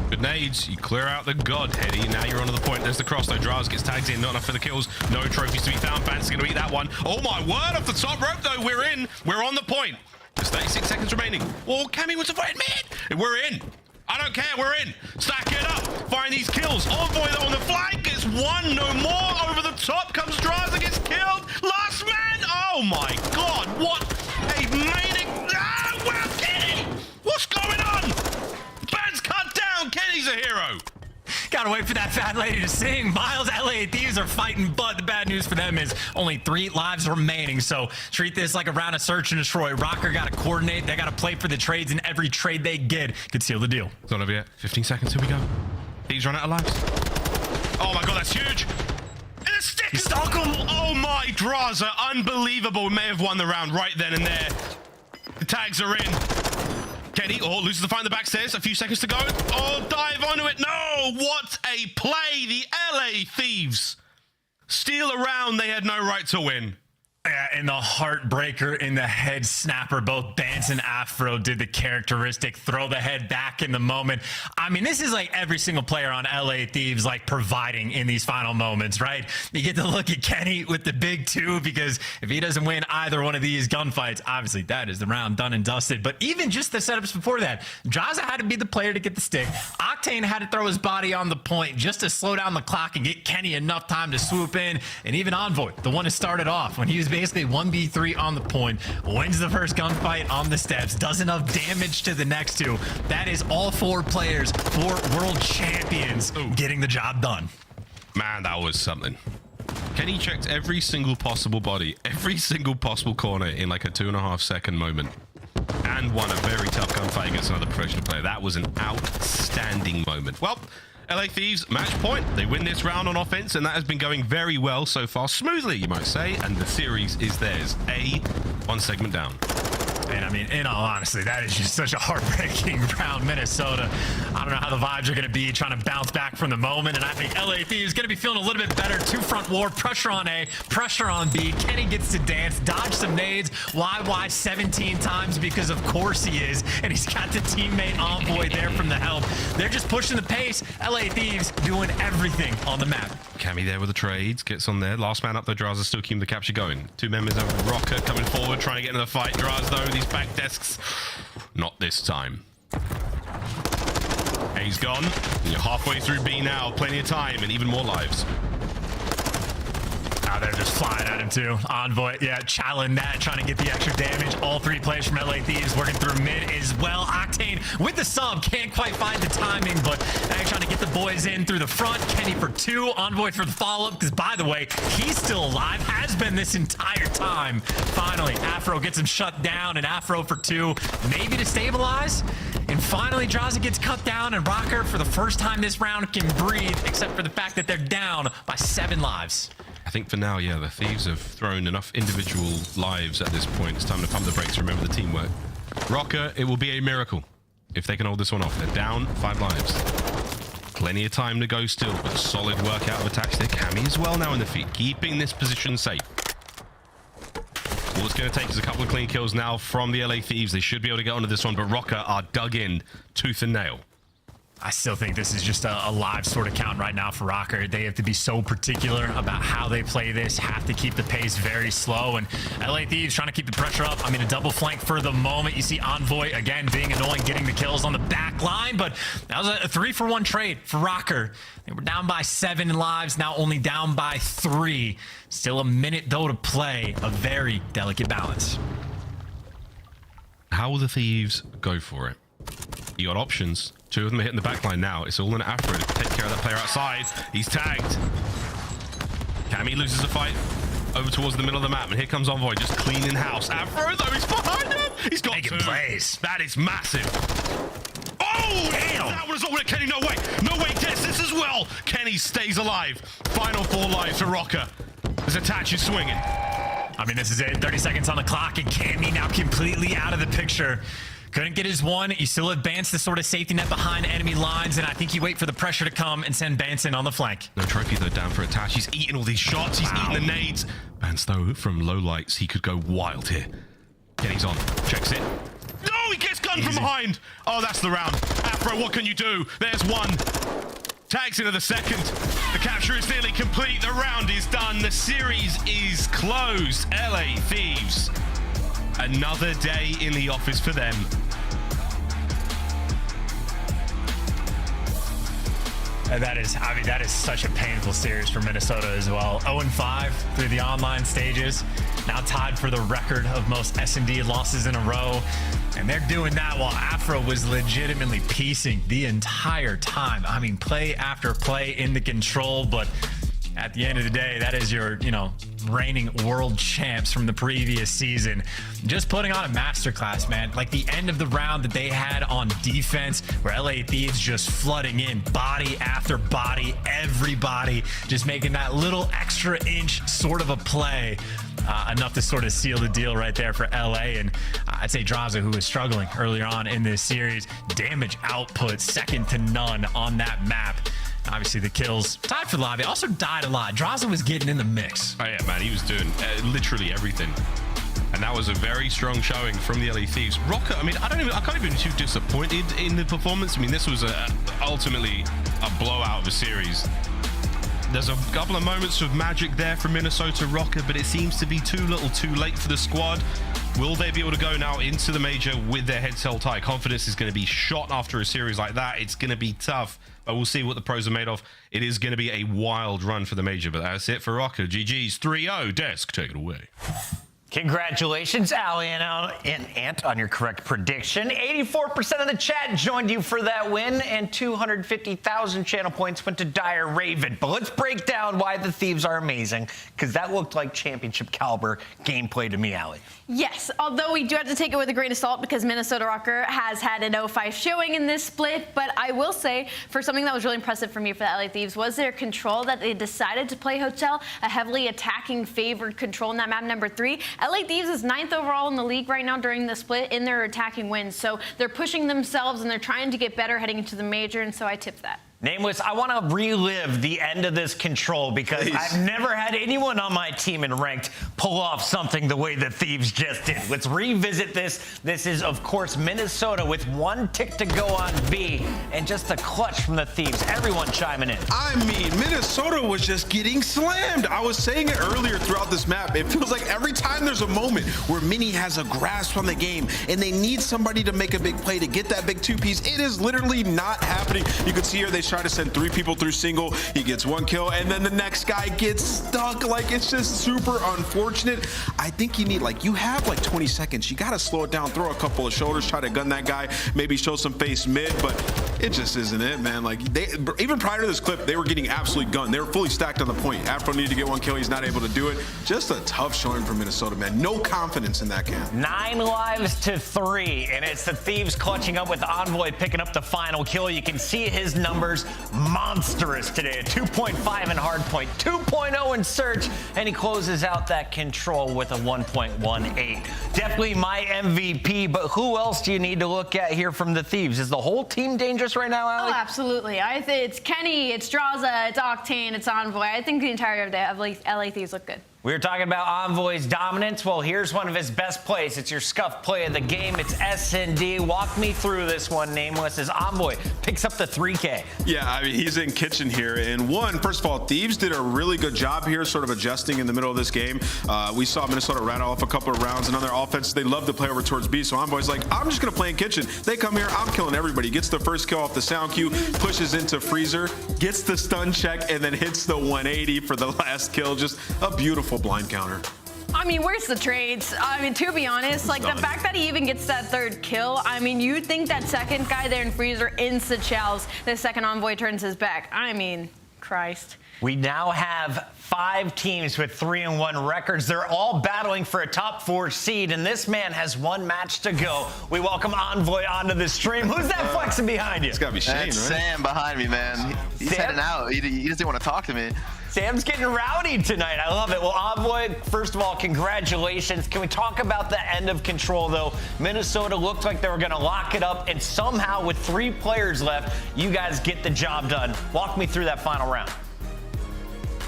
Good nades. You clear out the god heady. Now you're onto the point. There's the cross though. Drazah gets tagged in. Not enough for the kills. No trophies to be found. Bance is going to eat that one. Oh my word. Off the top rope though. We're in. We're on the point. There's 36 seconds remaining. Oh, Cammy was avoided mid. We're in. I don't care. We're in. Stack it up. Find these kills. Envoy though on the flank. Gets one. No more. Over the top comes Drazah. Gets killed. Last man. Oh my god. What a manic. Ah, wow, Kenny. What's going on? Bance cut down. Kenny's a hero. Gotta wait for that fat lady to sing. Miles, LA Thieves are fighting, but the bad news for them is only 3 lives remaining. So treat this like a round of search and destroy. ROKKR gotta coordinate. They gotta play for the trades, and every trade they get could seal the deal. It's not over yet. 15 seconds. Here we go. Thieves run out of lives. Oh my god, that's huge. And a stick. Oh my, Drazah. Unbelievable. We may have won the round right then and there. The tags are in. Kenny, loses the fight in the back stairs. A few seconds to go. Dive onto it. No, what a play. The LA Thieves steal a round they had no right to win. Yeah, and the heartbreaker in the head snapper. Both Bance and Afro did the characteristic throw the head back in the moment. I mean, this is like every single player on LA Thieves like providing in these final moments, right? You get to look at Kenny with the big 2 because if he doesn't win either one of these gunfights, obviously that is the round done and dusted. But even just the setups before that, Drazah had to be the player to get the stick. Octane had to throw his body on the point just to slow down the clock and get Kenny enough time to swoop in. And even Envoy, the one who started off when he was basically 1v3 on the point, wins the first gunfight on the steps, does enough damage to the next 2. That is all 4 players, 4 world champions getting the job done. Man, that was something. Kenny checked every single possible body, every single possible corner in like a 2.5 second moment, and won a very tough gunfight against another professional player. That was an outstanding moment. Well, LA Thieves, match point. They win this round on offense, and that has been going very well so far. Smoothly, you might say, and the series is theirs. One segment down. And I mean, in all honesty, that is just such a heartbreaking round. Minnesota, I don't know how the vibes are going to be trying to bounce back from the moment. And I think LA Thieves is going to be feeling a little bit better. 2-front war, pressure on A, pressure on B. Kenny gets to dance, dodge some nades. Why 17 times? Because of course he is. And he's got the teammate Envoy there from the help. They're just pushing the pace. LA Thieves doing everything on the map. Cammy there with the trades, gets on there. Last man up though, Drazah still keeping the capture going. 2 members of Røkkr coming forward, trying to get into the fight. Drazah though, these back desks, not this time. A's gone. And you're halfway through B now, plenty of time and even more lives. Now they're just flying at him too. Envoy, yeah, challenging that, trying to get the extra damage. All 3 players from LA Thieves working through mid as well. Octane with the sub, can't quite find the timing, but they're trying to get the boys in through the front. Kenny for 2, Envoy for the follow-up, because by the way, he's still alive, has been this entire time. Finally, Afro gets him shut down, and Afro for 2, maybe to stabilize. And finally, Drazah gets cut down, and Røkkr, for the first time this round, can breathe, except for the fact that they're down by 7 lives. I think for now, yeah, the Thieves have thrown enough individual lives at this point. It's time to pump the brakes, remember the teamwork. Røkkr, it will be a miracle if they can hold this one off. They're down 5 lives. Plenty of time to go still, but a solid work out of attacks there. Cammy as well now in the feet, keeping this position safe. All it's going to take is a couple of clean kills now from the LA Thieves. They should be able to get onto this one, but Røkkr are dug in tooth and nail. I still think this is just a live sort of count right now for Røkkr. They have to be so particular about how they play this, have to keep the pace very slow, and LA Thieves trying to keep the pressure up. I mean, a double flank for the moment. You see Envoy, again, being annoying, getting the kills on the back line, but that was a 3-for-1 trade for Røkkr. They were down by 7 lives, now only down by 3. Still a minute, though, to play. A very delicate balance. How will the Thieves go for it? You got options. 2 of them are hitting the back line now. It's all in Afro to take care of that player outside. He's tagged. Cammy loses the fight over towards the middle of the map, and here comes Envoy just cleaning house. Afro, though, he's behind him. He's got making 2 plays. That is massive. Oh, damn! That was all with Kenny. No way. No way. Gets this as well. Kenny stays alive. Final 4 lives for Røkkr. His attach is swinging. I mean, this is it. 30 seconds on the clock, and Cammy now completely out of the picture. Couldn't get his one. You still have Bance, the sort of safety net behind enemy lines, and I think you wait for the pressure to come and send Bance in on the flank. No trophy, though, down for attach. He's eating all these shots. He's eating the nades. Bance, though, from low lights, he could go wild here. Kenny's on. Checks it. No, he gets gunned from behind. Oh, that's the round. Afro, what can you do? There's 1. Tags into the second. The capture is nearly complete. The round is done. The series is closed. LA Thieves. Another day in the office for them. And that is such a painful series for Minnesota as well. 0-5 through the online stages. Now tied for the record of most S&D losses in a row. And they're doing that while Afro was legitimately piecing the entire time. I mean, play after play in the control, but at the end of the day, that is your, reigning world champs from the previous season. Just putting on a masterclass, man. Like the end of the round that they had on defense, where LA Thieves just flooding in body after body, everybody just making that little extra inch sort of a play. enough to sort of seal the deal right there for LA. And I'd say Drazah, who was struggling earlier on in this series, damage output second to none on that map. Obviously, the kills tied for the lobby. Also died a lot. Drazah was getting in the mix. Oh yeah, man, he was doing literally everything. And that was a very strong showing from the LA Thieves. Røkkr, I mean, I can't even be too disappointed in the performance. I mean, this was ultimately a blowout of a series. There's a couple of moments of magic there from Minnesota ROKKR, but it seems to be too little too late for the squad. Will they be able to go now into the major with their heads held high? Confidence is going to be shot after a series like that. It's going to be tough, but we'll see what the pros are made of. It is going to be a wild run for the major, but that's it for ROKKR. GG's 3-0. Desk, take it away. Congratulations, Ali and Ant, on your correct prediction. 84% of the chat joined you for that win, and 250,000 channel points went to Dire Raven. But let's break down why the Thieves are amazing, because that looked like championship caliber gameplay to me, Ali. Yes, although we do have to take it with a grain of salt because Minnesota ROKKR has had an 0-5 showing in this split. But I will say, for something that was really impressive for me for the LA Thieves was their control, that they decided to play Hotel, a heavily attacking favored control in that map number 3. LA Thieves is 9th overall in the league right now during the split in their attacking wins. So they're pushing themselves and they're trying to get better heading into the major, and so I tip that. Nameless, I want to relive the end of this control because Please. I've never had anyone on my team in ranked pull off something the way the Thieves just did. Let's revisit this. This is, of course, Minnesota with 1 tick to go on B and just a clutch from the Thieves. Everyone chiming in. I mean, Minnesota was just getting slammed. I was saying it earlier throughout this map. It feels like every time there's a moment where Mini has a grasp on the game and they need somebody to make a big play to get that big 2-piece, it is literally not happening. You can see here they try to send 3 people through single. He gets 1 kill, and then the next guy gets stuck. Like, it's just super unfortunate. I think you need, like, you have like 20 seconds. You got to slow it down, throw a couple of shoulders, try to gun that guy, maybe show some face mid, but it just isn't it, man. Like, they even prior to this clip, they were getting absolutely gunned. They were fully stacked on the point. Afro needed to get 1 kill. He's not able to do it. Just a tough showing for Minnesota, man. No confidence in that camp. 9 lives to 3, and it's the Thieves clutching up with Envoy picking up the final kill. You can see his numbers monstrous today. A 2.5 in hardpoint, 2.0 in search, and he closes out that control with a 1.18. Definitely my MVP, but who else do you need to look at here from the Thieves? Is the whole team dangerous right now, Ali? Oh, absolutely. I think it's Kenny, it's Drazah, it's Octane, it's Envoy. I think the entire of the LA Thieves look good. We were talking about Envoy's dominance. Well, here's one of his best plays. It's your scuff play of the game. It's S&D. Walk me through this one, Nameless, as Envoy picks up the 3K. Yeah, I mean, he's in kitchen here. And first of all, Thieves did a really good job here sort of adjusting in the middle of this game. We saw Minnesota rattle off a couple of rounds, and on their offense, they love to play over towards B. So Envoy's like, I'm just going to play in kitchen. They come here, I'm killing everybody. Gets the first kill off the sound cue, pushes into Freezer, gets the stun check, and then hits the 180 for the last kill. Just a beautiful blind counter. I mean, where's the trades? I mean, to be honest, like the fact that he even gets that 3rd kill, I mean, you'd think that second guy there in Freezer insta-chows the second Envoy turns his back. I mean, Christ. We now have 5 teams with 3-1 records. They're all battling for a top 4 seed, and this man has 1 match to go. We welcome Envoy onto the stream. Who's that flexing behind you? It's got to be Shane, That's right? Sam behind me, man. He's heading out. He doesn't want to talk to me. Sam's getting rowdy tonight. I love it. Well, Envoy, first of all, congratulations. Can we talk about the end of control, though? Minnesota looked like they were going to lock it up, and somehow with 3 players left, you guys get the job done. Walk me through that final round.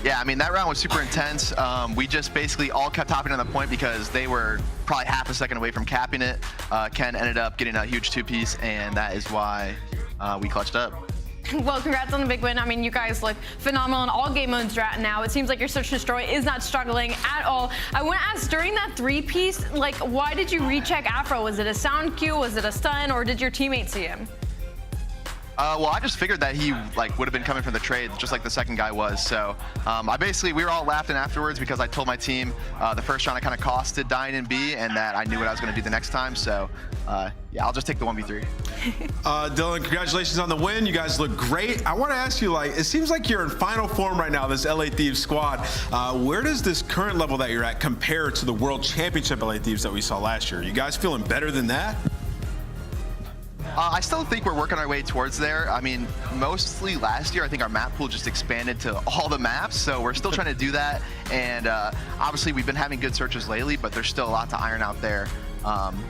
Yeah, I mean, that round was super intense. We just basically all kept hopping on the point because they were probably half a second away from capping it. Ken ended up getting a huge 2-piece, and that is why we clutched up. Well, congrats on the big win. I mean, you guys look phenomenal in all game modes right now. It seems like your Search and Destroy is not struggling at all. I want to ask, during that 3-piece, like, why did you recheck Afro? Was it a sound cue? Was it a stun? Or did your teammate see him? Well, I just figured that he would have been coming from the trade, just like the second guy was. So we were all laughing afterwards because I told my team the first round I kind of costed dying in B, and that I knew what I was going to do the next time. So yeah, I'll just take the 1v3. Dylan, congratulations on the win. You guys look great. I want to ask you, like, it seems like you're in final form right now, this LA Thieves squad. Where does this current level that you're at compare to the World Championship LA Thieves that we saw last year? You guys feeling better than that? I still think we're working our way towards there. I mean, mostly last year, I think our map pool just expanded to all the maps, so we're still trying to do that. And obviously, we've been having good searches lately, but there's still a lot to iron out there,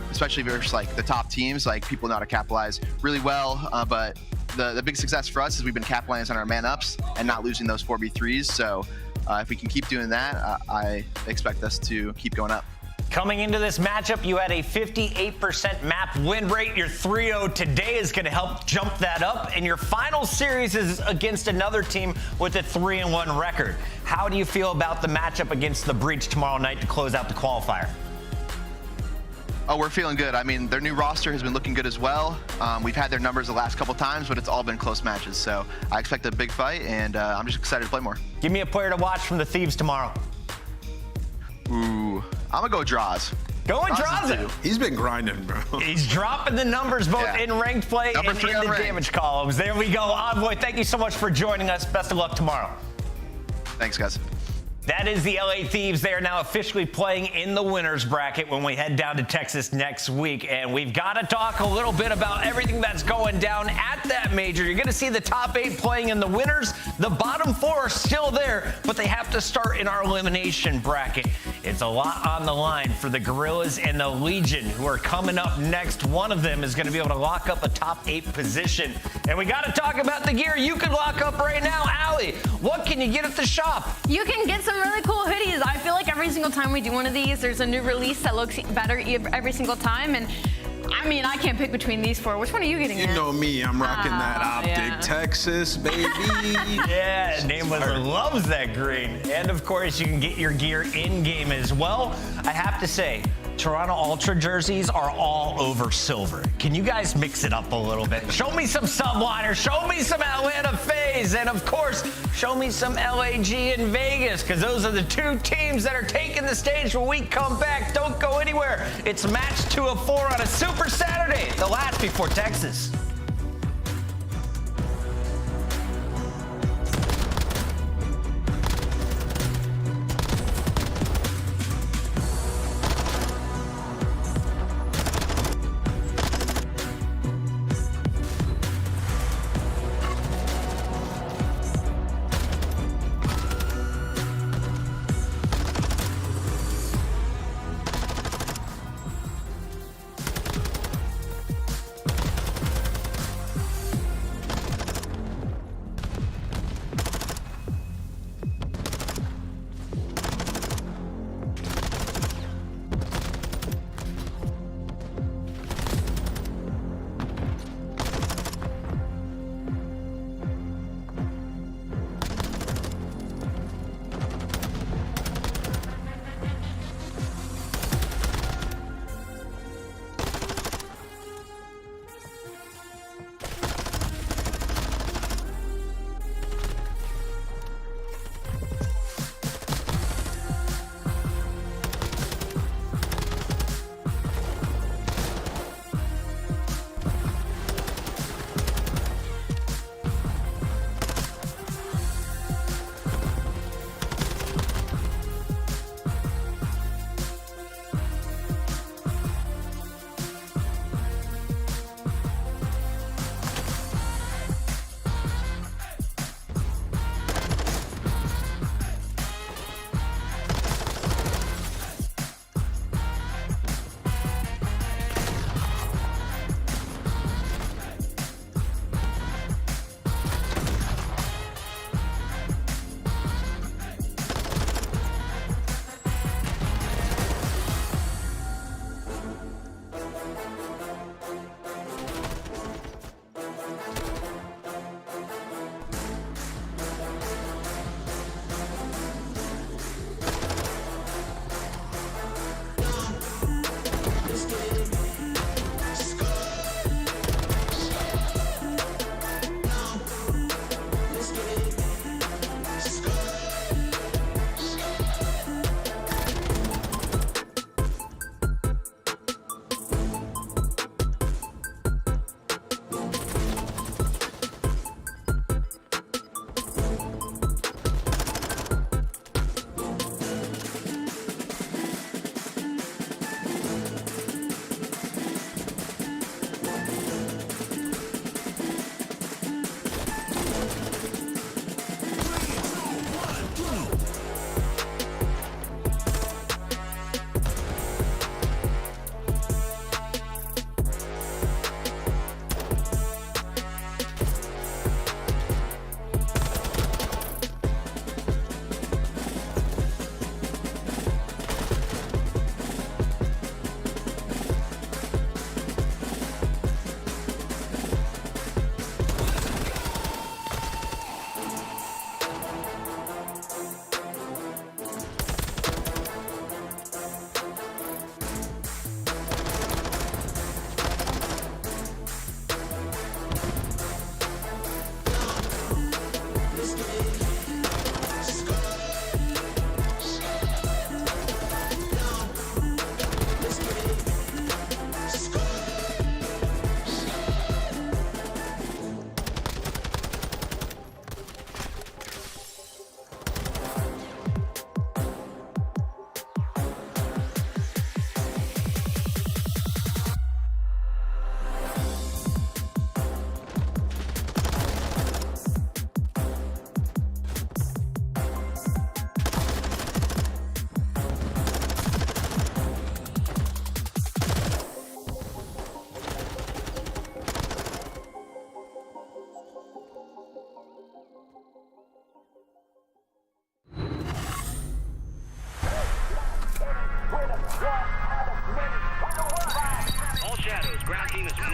especially versus like the top teams. Like people know how to capitalize really well, but the big success for us is we've been capitalizing on our man-ups and not losing those 4v3s. So if we can keep doing that, I expect us to keep going up. Coming into this matchup, you had a 58% map win rate. Your 3-0 today is going to help jump that up. And your final series is against another team with a 3-1 record. How do you feel about the matchup against the Breach tomorrow night to close out the qualifier? Oh, we're feeling good. I mean, their new roster has been looking good as well. We've had their numbers the last couple times, but it's all been close matches. So I expect a big fight, and I'm just excited to play more. Give me a player to watch from the Thieves tomorrow. Ooh, I'm gonna go Drazah. Going Drazah. He's been grinding, bro. He's dropping the numbers both in ranked play and in the damage columns. There we go. Envoy, thank you so much for joining us. Best of luck tomorrow. Thanks, guys. That is the LA Thieves. They are now officially playing in the winners bracket when we head down to Texas next week. And we've got to talk a little bit about everything that's going down at that major. You're going to see the top 8 playing in the winners. The bottom 4 are still there, but they have to start in our elimination bracket. It's a lot on the line for the Guerrillas and the Legion, who are coming up next. One of them is going to be able to lock up a top 8 position. And we got to talk about the gear you can lock up right now. Allie, what can you get at the shop? You can get some really cool hoodies. I feel like every single time we do one of these, there's a new release that looks better every single time. And I mean, I can't pick between these 4. Which one are you getting? You know me, I'm rocking that OpTic Texas, baby. Yeah, Nameless loves that green. And of course, you can get your gear in-game as well. I have to say, Toronto Ultra jerseys are all over silver. Can you guys mix it up a little bit? Show me some Subliners, show me some Atlanta FaZe, and of course, show me some LAG in Vegas, because those are the 2 teams that are taking the stage when we come back. Don't go anywhere. It's match 2 of 4 on a Super Saturday, the last before Texas.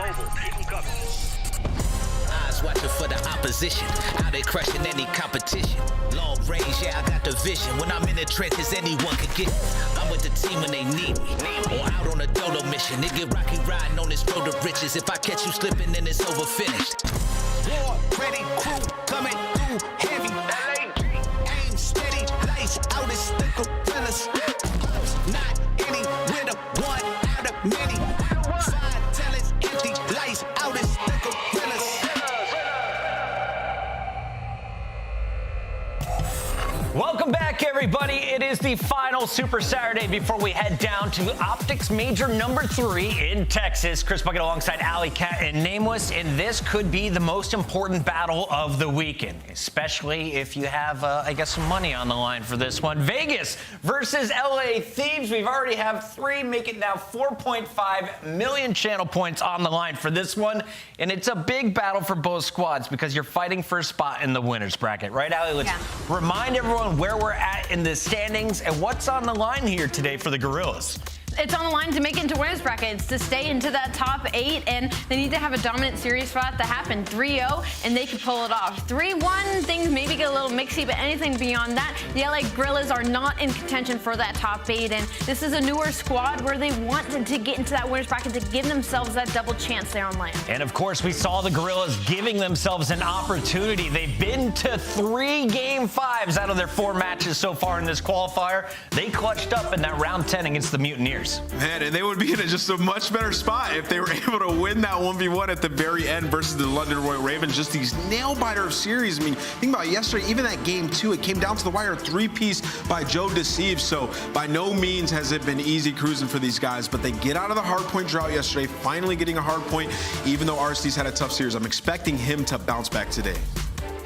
Eyes watching for the opposition, out there crushing any competition. Long range, yeah, I got the vision. When I'm in the trenches, anyone can get me. I'm with the team when they need me. Or out on a dolo mission. Nigga rocky riding on this road to riches. If I catch you slipping, then it's over finished. War ready, crew coming through heavy. Aim steady, lights out as the gorillas. Not any winner, one out of many. Side talents empty, lights out as the gorillas. Welcome back, everybody. It is the final Super Saturday before we head down to OpTic's Major #3 in Texas. Chris Bucket alongside Alley Cat and Nameless, and this could be the most important battle of the weekend, especially if you have, I guess, some money on the line for this one. Vegas versus LA Thieves. We've already have 3, make it now 4.5 million channel points on the line for this one, and it's a big battle for both squads because you're fighting for a spot in the winners bracket, right, Alley? Let's remind everyone where we're at in the standings and what's on the line here today for the Guerrillas. It's on the line to make it into winners brackets, to stay into that top 8, and they need to have a dominant series for that to happen. 3-0, and they could pull it off. 3-1, things maybe get a little mixy, but anything beyond that, the LA Guerrillas are not in contention for that top 8, and this is a newer squad where they want to get into that winners bracket to give themselves that double chance there on land. And of course, we saw the Guerrillas giving themselves an opportunity. They've been to 3 Game 5s out of their 4 matches so far in this qualifier. They clutched up in that round 10 against the Mutineers. Man, and they would be in just a much better spot if they were able to win that 1v1 at the very end versus the London Royal Ravens. Just these nail-biter of series. I mean, think about it, yesterday, even that game 2, it came down to the wire, 3-piece by Joe Deceives. So by no means has it been easy cruising for these guys, but they get out of the hardpoint drought yesterday, finally getting a hardpoint, even though RC's had a tough series. I'm expecting him to bounce back today.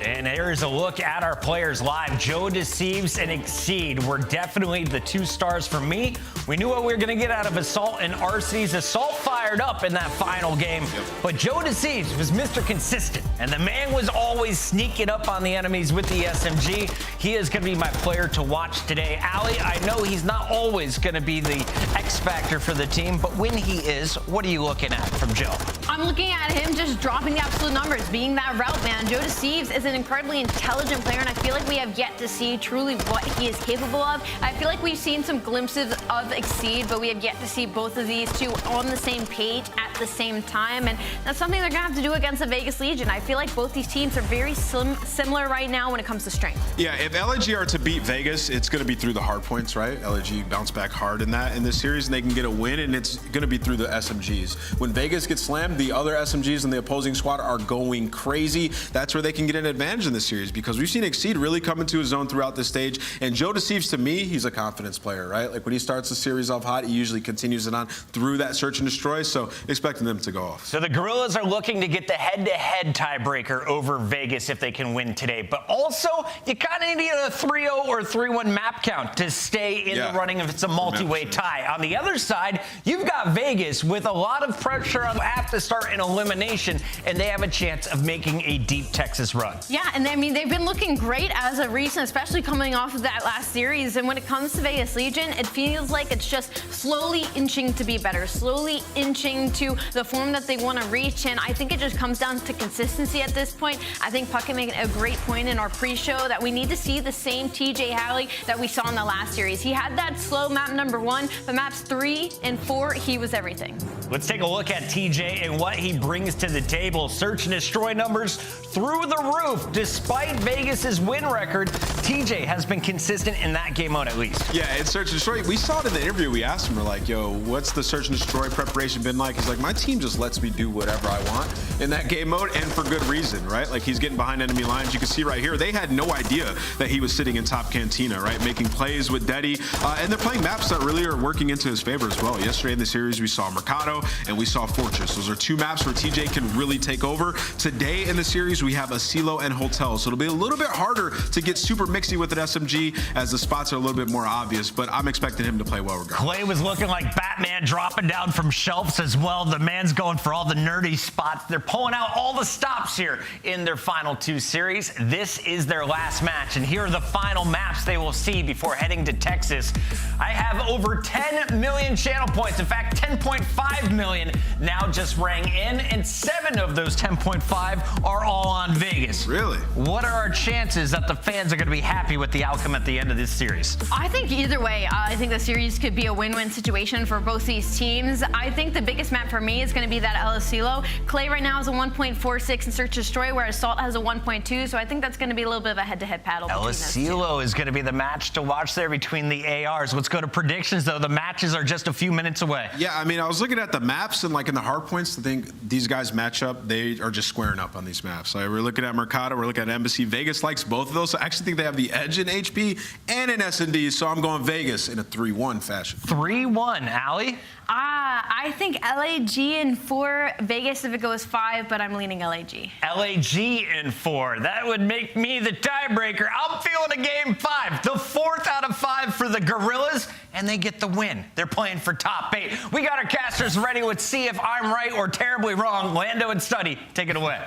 And here's a look at our players live. Joe Deceives and Exceed were definitely the 2 stars for me. We knew what we were going to get out of Assault, and RC's Assault fired up in that final game. But Joe Deceives was Mr. Consistent, and the man was always sneaking up on the enemies with the SMG. He is going to be my player to watch today. Allie, I know he's not always going to be the X factor for the team, but when he is, what are you looking at from Joe? I'm looking at him just dropping the absolute numbers, being that route man. Joe Deceives is an incredibly intelligent player, and I feel like we have yet to see truly what he is capable of. I feel like we've seen some glimpses of Exceed, but we have yet to see both of these two on the same page at the same time, and that's something they're gonna have to do against the Vegas Legion. I feel like both these teams are very similar right now when it comes to strength. Yeah, if LAG are to beat Vegas, it's going to be through the hard points, right? LAG bounce back hard in this series, and they can get a win, and it's going to be through the SMGs. When Vegas gets slammed, the other SMGs in the opposing squad are going crazy. That's where they can get an advantage in this series, because we've seen Exceed really come into his zone throughout this stage, and Joe Deceives, to me, he's a confidence player, right? Like when he starts the series off hot, he usually continues it on through that search and destroy, so expecting them to go off. So the Guerrillas are looking to get the head-to-head tiebreaker over Vegas if they can win today, but also you kind of need a 3-0 or 3-1 map count to stay in the running if it's a multi-way tie. On the other side, you've got Vegas with a lot of pressure on have to start an elimination, and they have a chance of making a deep Texas run. Yeah, and I mean, they've been looking great as of recent, especially coming off of that last series. And when it comes to Vegas Legion, it feels like it's just slowly inching to be better, slowly inching to the form that they want to reach. And I think it just comes down to consistency at this point. I think Puckett made a great point in our pre-show that we need to see the same TJ Halley that we saw in the last series. He had that slow map number 1, but maps 3 and 4, he was everything. Let's take a look at TJ and what he brings to the table. Search and destroy numbers through the roof. Despite Vegas's win record, TJ has been consistent in that game mode at least. Yeah, in search and destroy, we saw it in the interview. We asked him, we're like, yo, what's the search and destroy preparation been like? He's like, my team just lets me do whatever I want in that game mode, and for good reason, right? Like, he's getting behind enemy lines. You can see right here, they had no idea that he was sitting in top cantina, right? Making plays with Deddy, and they're playing maps that really are working into his favor as well. Yesterday in the series, we saw Mercado and we saw Fortress. Those are 2 maps where TJ can really take over. Today in the series, we have Asilo and Hotel, so it'll be a little bit harder to get super mixy with an SMG as the spots are a little bit more obvious, but I'm expecting him to play well regardless. Clay was looking like Batman dropping down from shelves as well. The man's going for all the nerdy spots. They're pulling out all the stops here in their final 2 series. This is their last match, and here are the final maps they will see before heading to Texas. I have over 10 million channel points. In fact, 10.5 million now just ranked flying in, and 7 of those 10.5 are all on Vegas. Really? What are our chances that the fans are going to be happy with the outcome at the end of this series? I think either way, I think the series could be a win-win situation for both these teams. I think the biggest map for me is going to be that El Asilo. Clay right now has a 1.46 in Search and Destroy, whereas Salt has a 1.2, so I think that's going to be a little bit of a head-to-head battle El between those two. Asilo is going to be the match to watch there between the ARs. Let's go to predictions, though. The matches are just a few minutes away. Yeah, I mean, I was looking at the maps and like in the hard points, I think these guys match up. They are just squaring up on these maps. Like, we're looking at Mercado, we're looking at Embassy. Vegas likes both of those, so I actually think they have the edge in HP and in S&D, so I'm going Vegas in a 3-1 fashion. 3-1, Allie? I think LAG in 4, Vegas if it goes 5, but I'm leaning LAG. LAG in 4. That would make me the tiebreaker. I'm feeling a game 5. The 4th out of 5 for the Guerrillas, and they get the win. They're playing for top 8. We got our casters ready. Let's see if I'm right or terribly wrong. Lando and Studdy, take it away.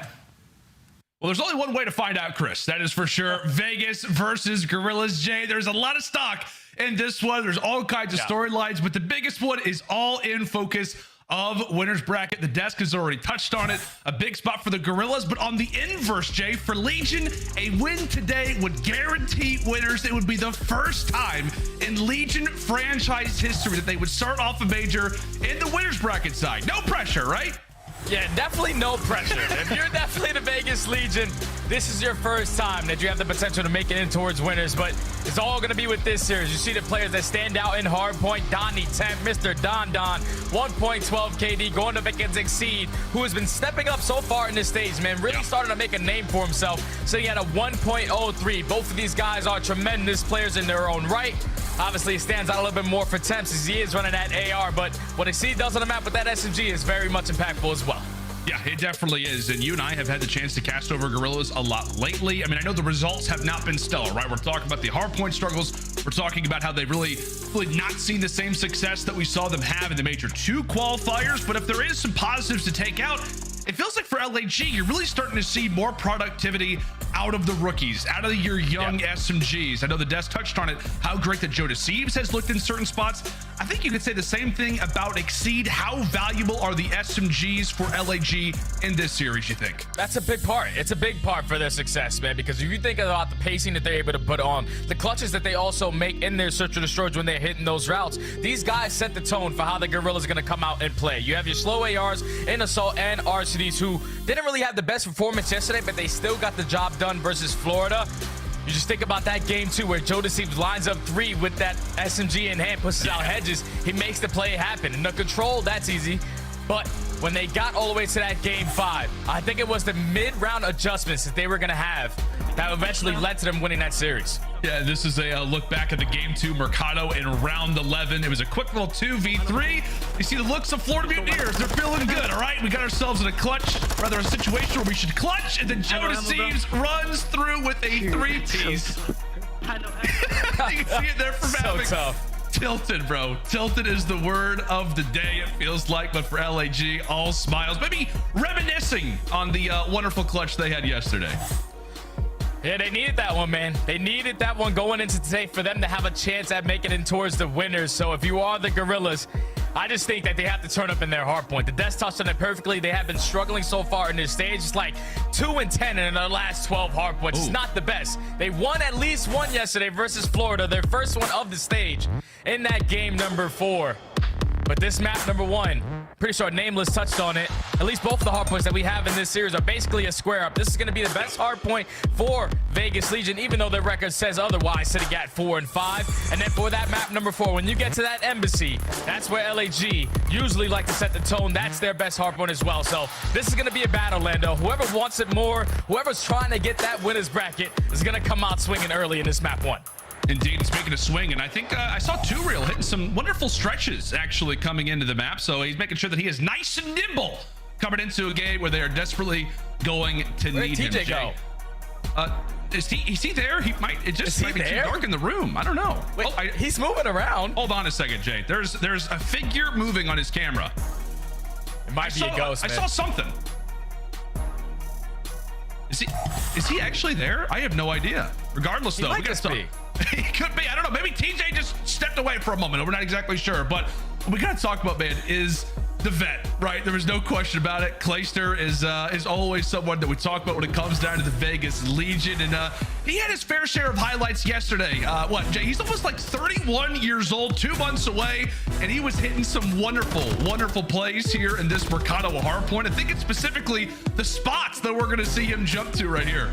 Well, there's only one way to find out, Chris. That is for sure. Vegas versus Guerrillas. Jay, there's a lot of stock in this one. There's all kinds of storylines, but the biggest one is all in focus of winner's bracket. The desk has already touched on it. A big spot for the Guerrillas, but on the inverse, Jay, for Legion, a win today would guarantee winners. It would be the first time in Legion franchise history that they would start off a major in the winner's bracket side. No pressure, right? Yeah, definitely no pressure. If you're definitely the Vegas Legion, this is your first time that you have the potential to make it in towards winners, but it's all going to be with this series. You see the players that stand out in hardpoint. Donnie 10, Mr. Don 1.12 KD, going up against Exceed, who has been stepping up so far in this stage, man. Really starting to make a name for himself, sitting at a 1.03. Both of these guys are tremendous players in their own right. Obviously, it stands out a little bit more for Temps as he is running that AR, but what Exceed does on the map with that SMG is very much impactful as well. Yeah, it definitely is. And you and I have had the chance to cast over Guerrillas a lot lately. I mean, I know the results have not been stellar, right? We're talking about the hardpoint struggles. We're talking about how they've really not seen the same success that we saw them have in the Major II qualifiers. But if there is some positives to take out, it feels like for LAG, you're really starting to see more productivity out of the rookies, out of your young SMGs. I know the desk touched on it, how great that Joe Deceives has looked in certain spots. I think you could say the same thing about Exceed. How valuable are the SMGs for LAG in this series, you think? That's a big part. It's a big part for their success, man, because if you think about the pacing that they're able to put on, the clutches that they also make in their Search and Destroys when they're hitting those routes, these guys set the tone for how the Guerrillas are going to come out and play. You have your slow ARs in Assault and RCDs who didn't really have the best performance yesterday, but they still got the job done versus Florida. You just think about that game too, where Joe Deceives lines up 3 with that SMG in hand, pushes out hedges. He makes the play happen. And the control, that's easy. But when they got all the way to that game 5, I think it was the mid-round adjustments that they were going to have that eventually led to them winning that series. Yeah, this is a look back at the game 2 Mercado in round 11. It was a quick little 2v3. You see the looks of Florida Mutineers. They're feeling good, all right? We got ourselves in a clutch, rather a situation where we should clutch, and then Joe Deceives runs through with a 3-piece. You can see it there from Mack. So tough. Tilted, bro. Tilted is the word of the day, it feels like, but for LAG, all smiles. Maybe reminiscing on the wonderful clutch they had yesterday. Yeah, they needed that one, man. They needed that one going into today for them to have a chance at making it towards the winners. So if you are the Guerrillas, I just think that they have to turn up in their hard point. The desk touched on it perfectly. They have been struggling so far in this stage. It's like 2-10 in their last 12 hard points. It's not the best. They won at least one yesterday versus Florida, their first one of the stage in that game number 4. But this map number 1, pretty sure Nameless touched on it. At least both of the hardpoints that we have in this series are basically a square up. This is going to be the best hardpoint for Vegas Legion, even though their record says otherwise, sitting at 4 and 5. And then for that map number 4, when you get to that Embassy, that's where LAG usually like to set the tone. That's their best hardpoint as well. So this is going to be a battle, Lando. Whoever wants it more, whoever's trying to get that winner's bracket is going to come out swinging early in this map 1. Indeed, he's making a swing, and I think I saw 2Real hitting some wonderful stretches actually coming into the map, so he's making sure that he is nice and nimble coming into a game where they are desperately going to need him. TJ go? Is he there? He might. It just might be too dark in the room. I don't know. Wait, he's moving around. Hold on a second, Jay. There's a figure moving on his camera. It might be a ghost, man. I saw something. Is he actually there? I have no idea. Regardless, though, we got to be. He could be. I don't know. Maybe TJ just stepped away for a moment. We're not exactly sure. But what we got to talk about, man, is the vet, right? There was no question about it. Clayster is always someone that we talk about when it comes down to the Vegas Legion, and he had his fair share of highlights yesterday. What, Jay? He's almost like 31 years old, 2 months away, and he was hitting some wonderful plays here in this Mercado hardpoint. I think it's specifically the spots that we're going to see him jump to right here.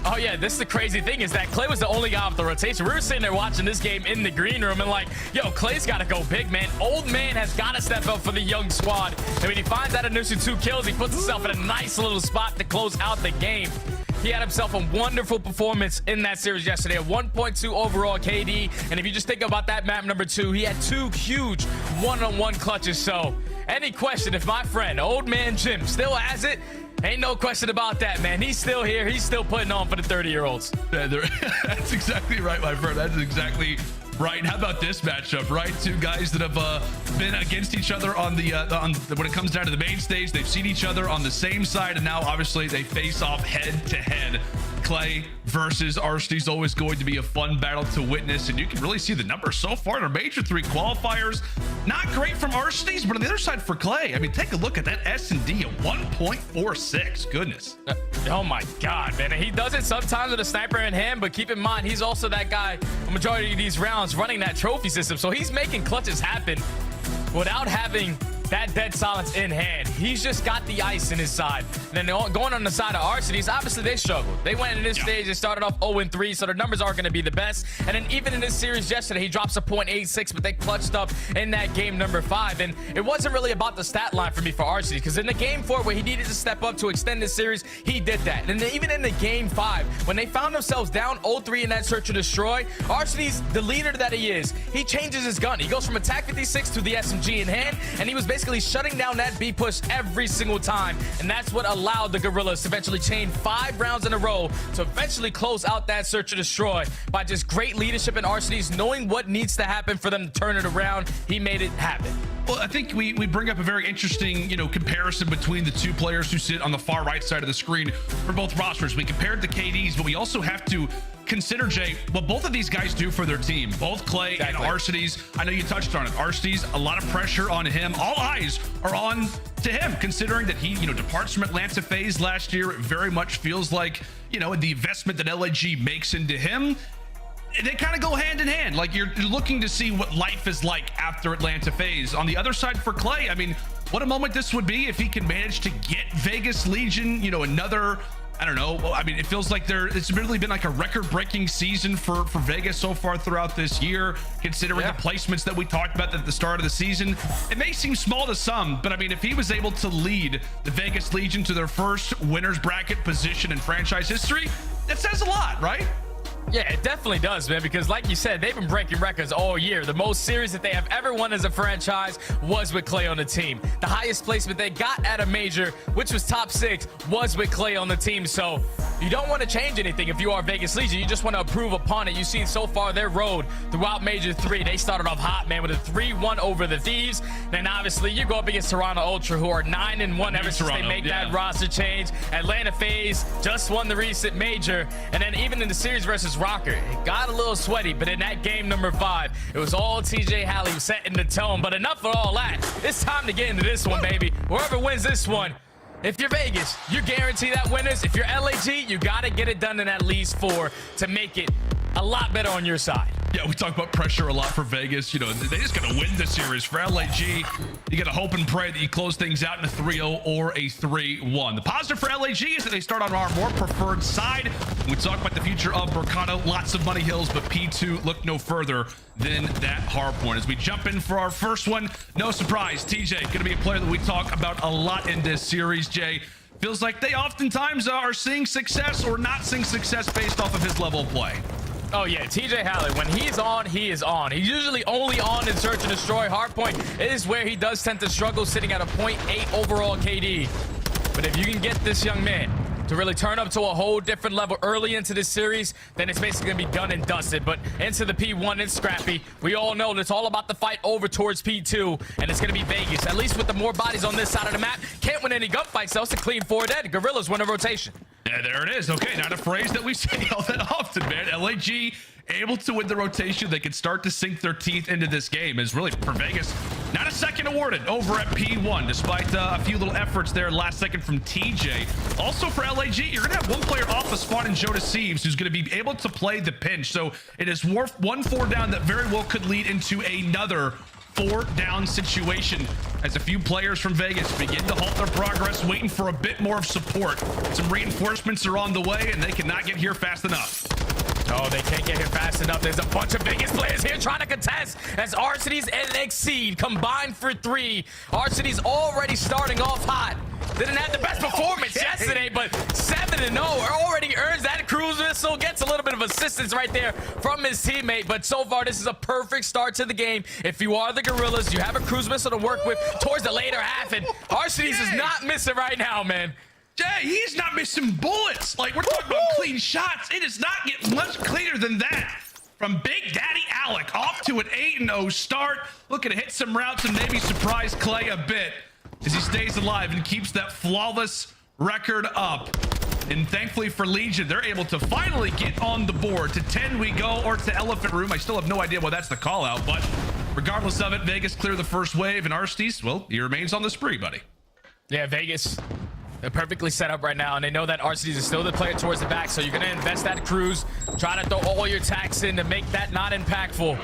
Oh yeah, this is the crazy thing is that Clay was the only guy off the rotation. We were sitting there watching this game in the green room and like, yo, Clay's got to go big, man. Old man has got to step up for the young squad. And when he finds that initial 2 kills, he puts himself in a nice little spot to close out the game. He had himself a wonderful performance in that series yesterday, a 1.2 overall KD. And if you just think about that map number 2, he had 2 huge one-on-one clutches. So any question, if my friend, old man Jim, still has it, ain't no question about that, man. He's still here. He's still putting on for the 30-year-olds. Yeah, that's exactly right, my friend. That's exactly right. How about this matchup, right? 2 guys that have been against each other on when it comes down to the main stage. They've seen each other on the same side, and now obviously they face off head-to-head. Clay versus Arsty is always going to be a fun battle to witness, and you can really see the numbers so far in our Major 3 qualifiers. Not great from Arsty's, but on the other side for Clay, I mean, take a look at that S&D at 1.46. Goodness. Oh my God, man. And he does it sometimes with a sniper in hand, but keep in mind, he's also that guy, the majority of these rounds, running that trophy system. So he's making clutches happen without having that dead silence in hand. He's just got the ice in his side. And then going on the side of Arsenal's, obviously they struggled. They went in this stage and started off 0-3, so their numbers aren't going to be the best. And then even in this series yesterday, he drops a .86, but they clutched up in that game number 5. And it wasn't really about the stat line for me for Arsenal, because in the game 4 where he needed to step up to extend this series, he did that. And then even in the game 5, when they found themselves down 0-3 in that search and destroy, Arsenal's the leader that he is. He changes his gun. He goes from attack 56 to the SMG in hand, and he was basically shutting down that B push every single time. And that's what allowed the Guerrillas to eventually chain 5 rounds in a row to eventually close out that search and destroy by just great leadership in Arsenal's, knowing what needs to happen for them to turn it around. He made it happen. Well, I think we bring up a very interesting, comparison between the 2 players who sit on the far right side of the screen for both rosters. We compared the KDs, but we also have to consider, Jay, what both of these guys do for their team. Both Clay and Arsty's. I know you touched on it. Arsty's, a lot of pressure on him. All eyes are on to him, considering that he, departs from Atlanta FaZe last year. It very much feels like, the investment that LAG makes into him, they kind of go hand in hand. Like you're looking to see what life is like after Atlanta FaZe. On the other side for Clay, I mean, what a moment this would be if he can manage to get Vegas Legion, another, I don't know. I mean, it feels like it's really been like a record-breaking season for Vegas so far throughout this year, considering the placements that we talked about at the start of the season. It may seem small to some, but I mean, if he was able to lead the Vegas Legion to their first winner's bracket position in franchise history, that says a lot, right? Yeah, it definitely does, man, because like you said, they've been breaking records all year. The most series that they have ever won as a franchise was with Clay on the team. The highest placement they got at a major, which was top 6, was with Clay on the team. So you don't want to change anything if you are Vegas Legion. You just want to improve upon it. You've seen so far their road throughout Major 3. They started off hot, man, with a 3-1 over the Thieves. Then obviously you go up against Toronto Ultra, who are 9-1 ever since they make that roster change. Atlanta FaZe just won the recent major. And then even in the series versus Røkkr, it got a little sweaty, but in that game number 5, it was all TJ Halley setting the tone. But enough of all that. It's time to get into this one, baby. Whoever wins this one, if you're Vegas, you guarantee that winners. If you're LAG, you got to get it done in at least 4 to make it a lot better on your side. Yeah, we talk about pressure a lot for Vegas. They just got to win the series. For LAG, you got to hope and pray that you close things out in a 3-0 or a 3-1. The positive for LAG is that they start on our more preferred side. We talk about the future of Mercado. Lots of money hills, but P2 look no further than that hard point. As we jump in for our first one, no surprise, TJ going to be a player that we talk about a lot in this series, Jay. Feels like they oftentimes are seeing success or not seeing success based off of his level of play. Oh yeah, TJ Halley, when he's on, he is on. He's usually only on in search and destroy. Hardpoint is where he does tend to struggle, sitting at a 0.8 overall KD. But if you can get this young man to really turn up to a whole different level early into this series, then it's basically gonna be done and dusted. But into the P1, it's scrappy. We all know that it's all about the fight over towards P2, and it's gonna be Vegas. At least with the more bodies on this side of the map, can't win any gunfights, so it's a clean 4 dead. Guerrillas win a rotation. Yeah, there it is. Okay, not a phrase that we say all that often, man. LAG able to win the rotation. They can start to sink their teeth into this game. Is really for Vegas. Not a second awarded over at P1, despite a few little efforts there last second from TJ. Also for LAG, you're going to have one player off the spawn in Thieves who's going to be able to play the pinch. So it is 1-4 down that very well could lead into another 4-down situation as a few players from Vegas begin to halt their progress, waiting for a bit more of support. Some reinforcements are on the way, and they cannot get here fast enough. Oh, they can't get here fast enough. There's a bunch of Vegas players here trying to contest as Arcitys and Exceed combined for 3. Arcity's already starting off hot. Didn't have the best performance yesterday, but 7-0 already earns that cruise missile. Gets a little bit of assistance right there from his teammate, but so far this is a perfect start to the game. If you are the Guerrillas, you have a cruise missile to work with towards the later half, and Arcitys is not missing right now, man. Jay, he's not missing bullets. Like, we're talking about clean shots. It does not get much cleaner than that. From Big Daddy Alec, off to an 8-0 start. Looking to hit some routes and maybe surprise Clay a bit as he stays alive and keeps that flawless record up. And thankfully for Legion, they're able to finally get on the board. To 10 we go, or to Elephant Room. I still have no idea why that's the call out, but regardless of it, Vegas clear the first wave, and Arcitys, well, he remains on the spree, buddy. Yeah, Vegas, they're perfectly set up right now, and they know that Arcitys is still the player towards the back, so you're going to invest that cruise, try to throw all your tax in to make that not impactful.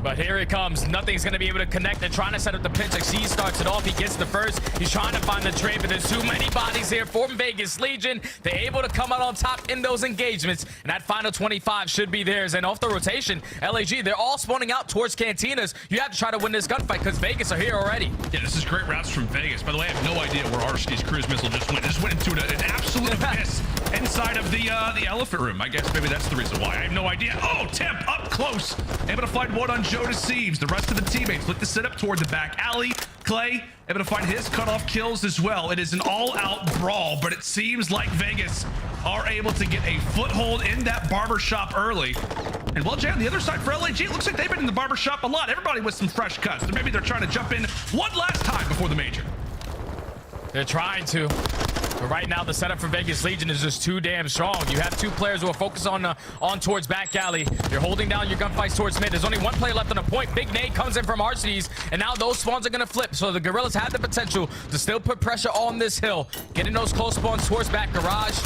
But here it comes. Nothing's going to be able to connect. They're trying to set up the pinch. He starts it off. He gets the first. He's trying to find the trade, but there's too many bodies here for Vegas Legion. They're able to come out on top in those engagements, and that final 25 should be theirs. And off the rotation, LAG, they're all spawning out towards cantinas. You have to try to win this gunfight because Vegas are here already. Yeah, this is great routes from Vegas. By the way, I have no idea where Arcity's cruise missile just went. It just went into an absolute abyss inside of the Elephant Room. I guess maybe that's the reason why. I have no idea. Oh, Temp up close. Able to find one on Thieves. The rest of the teammates look to set up toward the back alley. Clay able to find his cutoff kills as well. It is an all-out brawl, but it seems like Vegas are able to get a foothold in that barbershop early. And well, Jay, on the other side for LAG, it looks like they've been in the barbershop a lot. Everybody with some fresh cuts. So maybe they're trying to jump in one last time before the major. They're trying to. But right now, the setup for Vegas Legion is just too damn strong. You have 2 players who are focused on towards back alley. You're holding down your gunfights towards mid. There's only 1 player left on a point. Big Nate comes in from Arcitys, and now those spawns are going to flip. So the Guerrillas have the potential to still put pressure on this hill. Getting those close spawns towards back garage.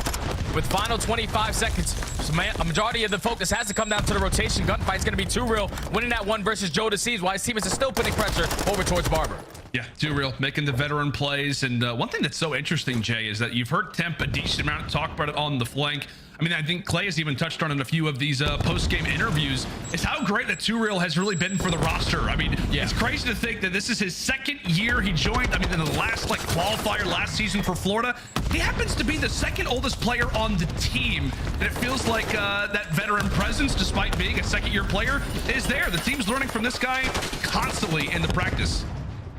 With final 25 seconds, so a majority of the focus has to come down to the rotation. Gunfight's going to be too real. Winning that one versus Joe Deceased, while his teammates are still putting pressure over towards Barber. Yeah, too real, making the veteran plays. And one thing that's so interesting, Jay, is that you've heard Temp a decent amount of talk about it on the flank. I mean, I think Clay has even touched on it in a few of these post-game interviews, is how great that 2Real has really been for the roster. I mean, It's crazy to think that this is his 2nd year he joined. I mean, in the last qualifier last season for Florida, he happens to be the 2nd oldest player on the team. And it feels like that veteran presence, despite being a 2nd-year player, is there. The team's learning from this guy constantly in the practice.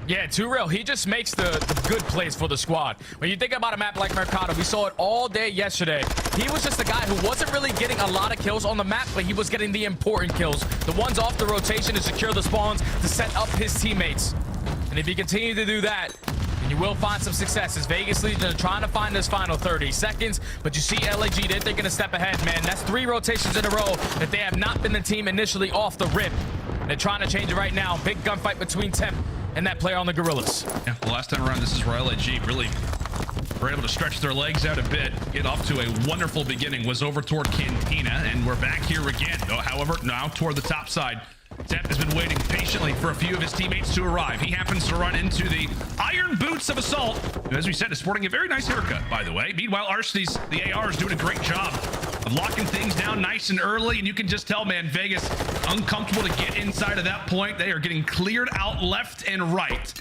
Yeah, 2Real, he just makes the good plays for the squad. When you think about a map like Mercado, we saw it all day yesterday. He was just a guy who wasn't really getting a lot of kills on the map, but he was getting the important kills. The ones off the rotation to secure the spawns, to set up his teammates. And if you continue to do that, then you will find some success. As Vegas Legion are trying to find this final 30 seconds, but you see LAG, they're thinking a step ahead, man. That's 3 rotations in a row that they have not been the team initially off the rip. They're trying to change it right now. Big gunfight between Temp and that player on the Guerrillas. Yeah, the last time around, this is where LAG really were able to stretch their legs out a bit, get off to a wonderful beginning, was over toward Cantina, and we're back here again. However, now toward the top side. Temp has been waiting patiently for a few of his teammates to arrive. He happens to run into the iron boots of Assault, who, as we said, is sporting a very nice haircut, by the way. Meanwhile, Arcitys, the AR, is doing a great job of locking things down nice and early, and you can just tell, man, Vegas uncomfortable to get inside of that point. They are getting cleared out left and right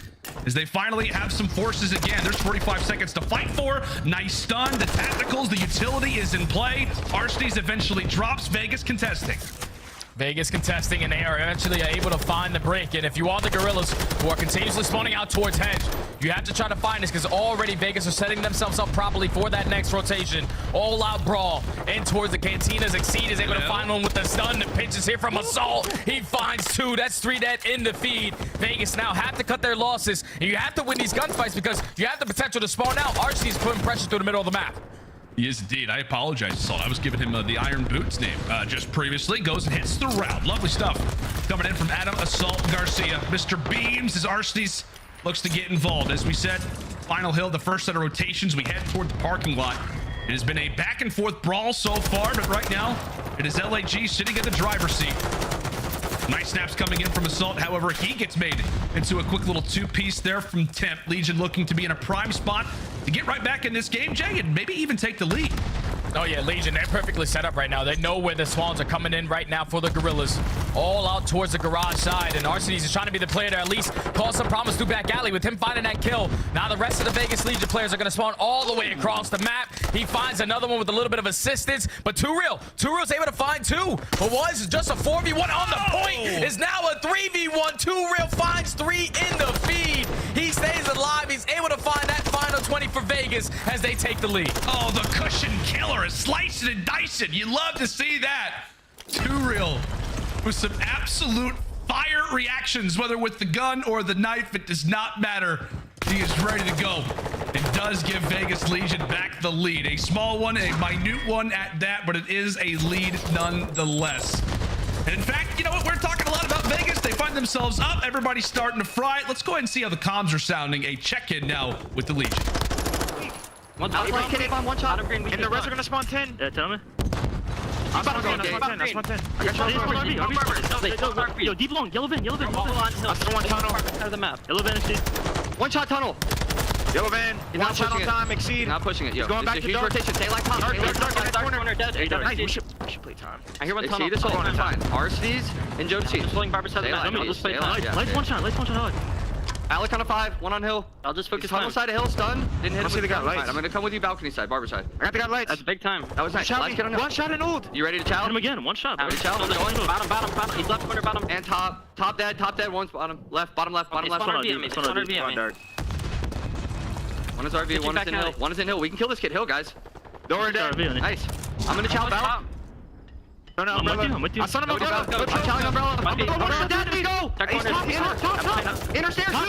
as they finally have some forces again. There's 45 seconds to fight for. Nice stun. The tacticals, the utility is in play. Arcitys eventually drops. Vegas contesting. Vegas contesting, and they are eventually able to find the break. And if you are the Guerrillas who are continuously spawning out towards Hedge, you have to try to find this because already Vegas are setting themselves up properly for that next rotation. All out brawl in towards the cantinas. Exceed is able to find one with the stun. The pitch is here from Assault. He finds 2. That's 3 dead in the feed. Vegas now have to cut their losses, and you have to win these gunfights because you have the potential to spawn out. Archie is putting pressure through the middle of the map. He is indeed. I apologize, Assault. I was giving him the Iron Boots name just previously. Goes and hits the round. Lovely stuff. Coming in from Adam Assault Garcia. Mr. Beams is Arcety's looks to get involved. As we said, final hill, the first set of rotations. We head toward the parking lot. It has been a back and forth brawl so far, but right now it is LAG sitting in the driver's seat. Nice snaps coming in from Assault. However, he gets made into a quick little 2-piece there from Temp. Legion looking to be in a prime spot to get right back in this game, Jay, and maybe even take the lead. Oh yeah, Legion, they're perfectly set up right now. They know where the Swans are coming in right now for the Guerrillas. All out towards the garage side, and Arcety's is trying to be the player to at least cause some promise through back alley with him finding that kill. Now the rest of the Vegas Legion players are going to spawn all the way across the map. He finds another one with a little bit of assistance, but Too Real's able to find 2. But was just a 4v1 on the point is now a 3v1. Too Real finds 3 in the feed. He stays alive. He's able to find that final 20 for Vegas as they take the lead. Oh, the cushion killer is slicing and dicing. You love to see that. Too Real with some absolute fire reactions, whether with the gun or the knife, it does not matter. He is ready to go and does give Vegas Legion back the lead. A small one, a minute one at that, but it is a lead nonetheless. And in fact, you know what? We're talking a lot about Vegas. They find themselves up. Everybody's starting to fry. Let's go ahead and see how the comms are sounding. A check-in now with the Legion. One shot. And the rest are gonna spawn 10. Yeah, tell me. I'm about to go 10. That's 10. I got yo, deep long, yellow van. I'm still one tunnel. Out of the map. Yellow van, one shot tunnel. Yellow van, one shot on time, Exceed. Not pushing it, yo. He's going back to dark. Rotation. Stay like top. Dark corner, dead. Nice, we should play time. I hear one tunnel. This is fine. Arcety's and Jodeci. Just pulling Barber's head of the map. I'll just play time. Lights one shot hard. Alec on a 5, one on hill. I'll just focus tunnel side of hill, stun. Didn't hit him with the guy lights. I'm gonna come with you balcony side, Barber side. I got the guy lights. That's big time. That was nice. Let's get on one shot and ult. You ready to challenge him again? One shot. Ready to challenge? Bottom. He's left corner, bottom. And top dead, one's bottom left. One is RV, one is in hill. One is in hill. We can kill this kid. Hill, guys. Door dead. Nice. I'm gonna challenge out. No, I'm with you. I saw him umbrella. I'm challenging umbrella. Go. Interstairs, one shot. Interstairs, one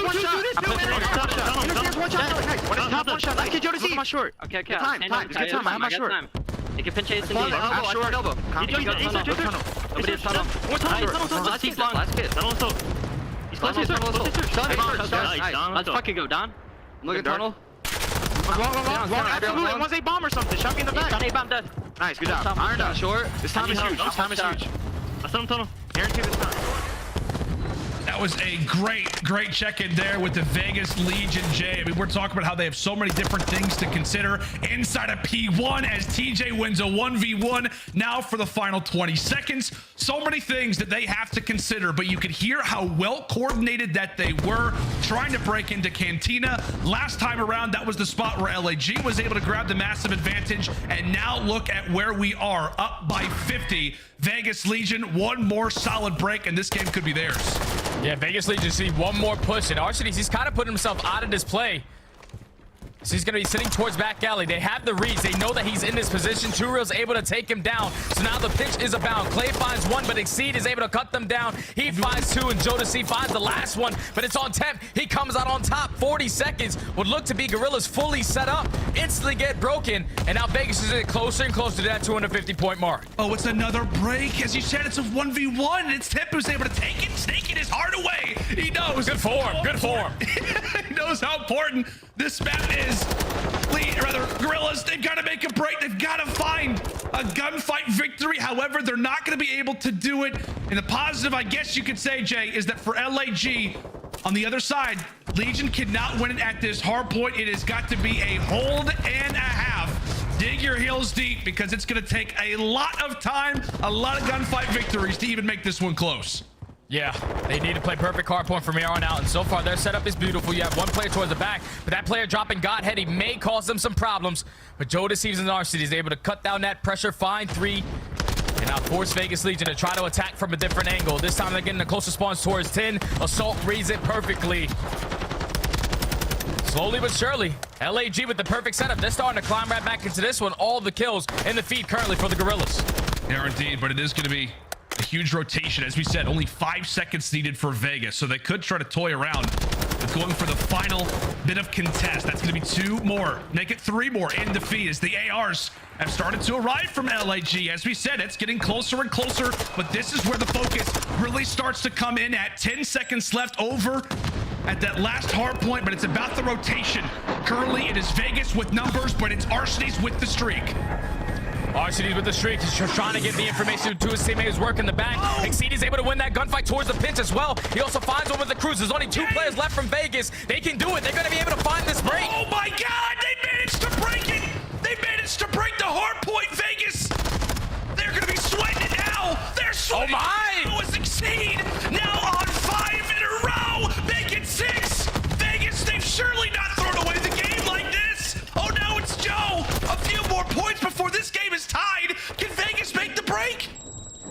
shot. One shot. Let's get Joe to see. Short. Okay. Time. It's good time. I have my short. You can pinch Ace in the elbow. Nobody has tunnel. Last kid. He's close. Let's fucking go, Don. Look at tunnel. Absolutely. One's a bomb or something. Shot me in the back. Don A bomb dead. Nice, good job. Iron down. Short. This time is huge. I saw him tunnel. Guarantee this time. That was a great check-in there with the Vegas Legion, Jay. I mean, we're talking about how they have so many different things to consider inside of P1 as TJ wins a 1v1 now for the final 20 seconds. So many things that they have to consider, but you could hear how well coordinated that they were trying to break into Cantina. Last time around, that was the spot where LAG was able to grab the massive advantage, and now look at where we are, up by 50. Vegas Legion, one more solid break, and this game could be theirs. Yeah, Vegas Legion see one more push, and Arcety's, he's kind of putting himself out of this play. So he's going to be sitting towards back alley. They have the reads. They know that he's in this position. Too Real's able to take him down. So now the pitch is abound. Clay finds one, but Exceed is able to cut them down. He finds 2, and Jodeci finds the last one, but it's on Temp. He comes out on top. 40 seconds would look to be Guerrillas fully set up. Instantly get broken, and now Vegas is getting closer and closer to that 250-point mark. Oh, it's another break. As you said, it's a 1v1, and it's Temp who's able to take it, snaking his heart away. He knows. Good form. Good form. He knows how important this map is. Guerrillas, they've got to make a break. They've got to find a gunfight victory. However, they're not going to be able to do it. And the positive, I guess you could say, Jay, is that for LAG, on the other side, Legion cannot win it at this hard point. It has got to be a hold and a half. Dig your heels deep, because it's going to take a lot of time, a lot of gunfight victories to even make this one close. Yeah, they need to play perfect hard point from here on out, and so far their setup is beautiful. You have one player towards the back, but that player dropping Godhead, he may cause them some problems, but Joe Deceives and Arcety's is able to cut down that pressure, find 3. And now force Vegas Legion to try to attack from a different angle. This time they're getting a close response towards 10. Assault reads it perfectly. Slowly but surely, LAG with the perfect setup. They're starting to climb right back into this one. All the kills in the feed currently for the Guerrillas. Yeah, indeed, but it is going to be a huge rotation. As we said, only 5 seconds needed for Vegas, so they could try to toy around with going for the final bit of contest. That's going to be 2 more. Make it 3 more in the feed as the ARs have started to arrive from LAG. As we said, it's getting closer and closer, but this is where the focus really starts to come in at 10 seconds left over at that last hard point, but it's about the rotation. Currently, it is Vegas with numbers, but it's Arseny's with the streak. Arseny's with the streak. He's trying to get the information to his teammate who's working the back. Exceedy's able to win that gunfight towards the pinch as well. He also finds one with the cruise. There's only 2 players left from Vegas. They can do it. They're going to be able to find this break. Oh my God, they managed to break it. They managed to break the hard point, Vegas. They're going to be sweating it now. They're sweating. Oh my. It was Exceed now on 5 in a row. Make it 6. Vegas, they've surely not thrown away the game like this. Oh no, it's Joe. A few more points before this game is tied. Can Vegas make the break?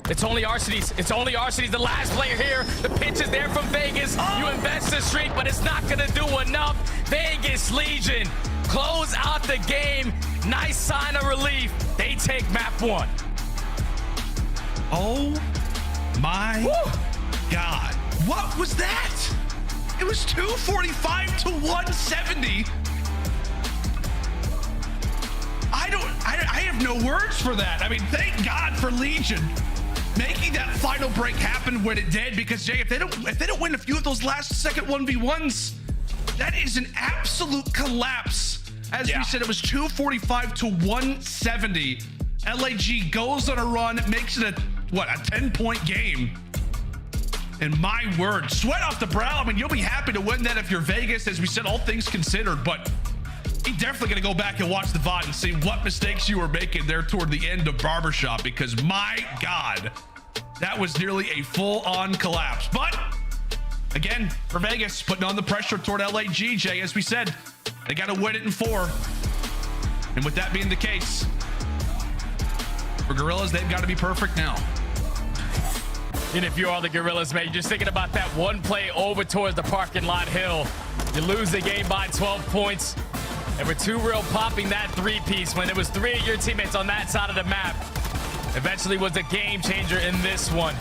It's only Arseny's. It's only Arseny's, the last player here. The pitch is there from Vegas. You invest the streak, but it's not going to do enough. Vegas Legion close out the game. Nice sign of relief. They take map 1. Oh my God. What was that? It was 245 to 170. I have no words for that. I mean, thank God for Legion making that final break happen when it did, because Jay, if they don't win a few of those last second 1v1s, that is an absolute collapse. As we said, it was 245 to 170. LAG goes on a run, makes it a 10-point game. And my word, sweat off the brow. I mean, you'll be happy to win that if you're Vegas, as we said, all things considered, but you're definitely going to go back and watch the VOD and see what mistakes you were making there toward the end of Barbershop, because my God, that was nearly a full-on collapse. But again, for Vegas, putting on the pressure toward LAG, Jay, as we said, they got to win it in 4. And with that being the case, for Guerrillas, they've got to be perfect now. And if you are the Guerrillas, man, you're just thinking about that one play over towards the parking lot hill. You lose the game by 12 points. And with 2 Real popping that 3-piece when there was 3 of your teammates on that side of the map, eventually was a game changer in this one.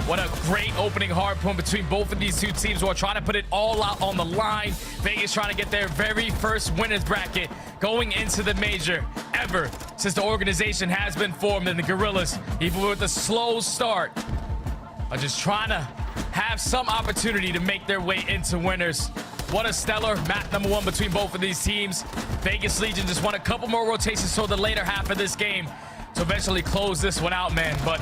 What a great opening hard point between both of these 2 teams who are trying to put it all out on the line. Vegas trying to get their very first winners bracket going into the major ever since the organization has been formed. And the Guerrillas, even with a slow start, are just trying to have some opportunity to make their way into winners. What a stellar map number 1 between both of these teams. Vegas Legion just want a couple more rotations toward the later half of this game to eventually close this one out, man. But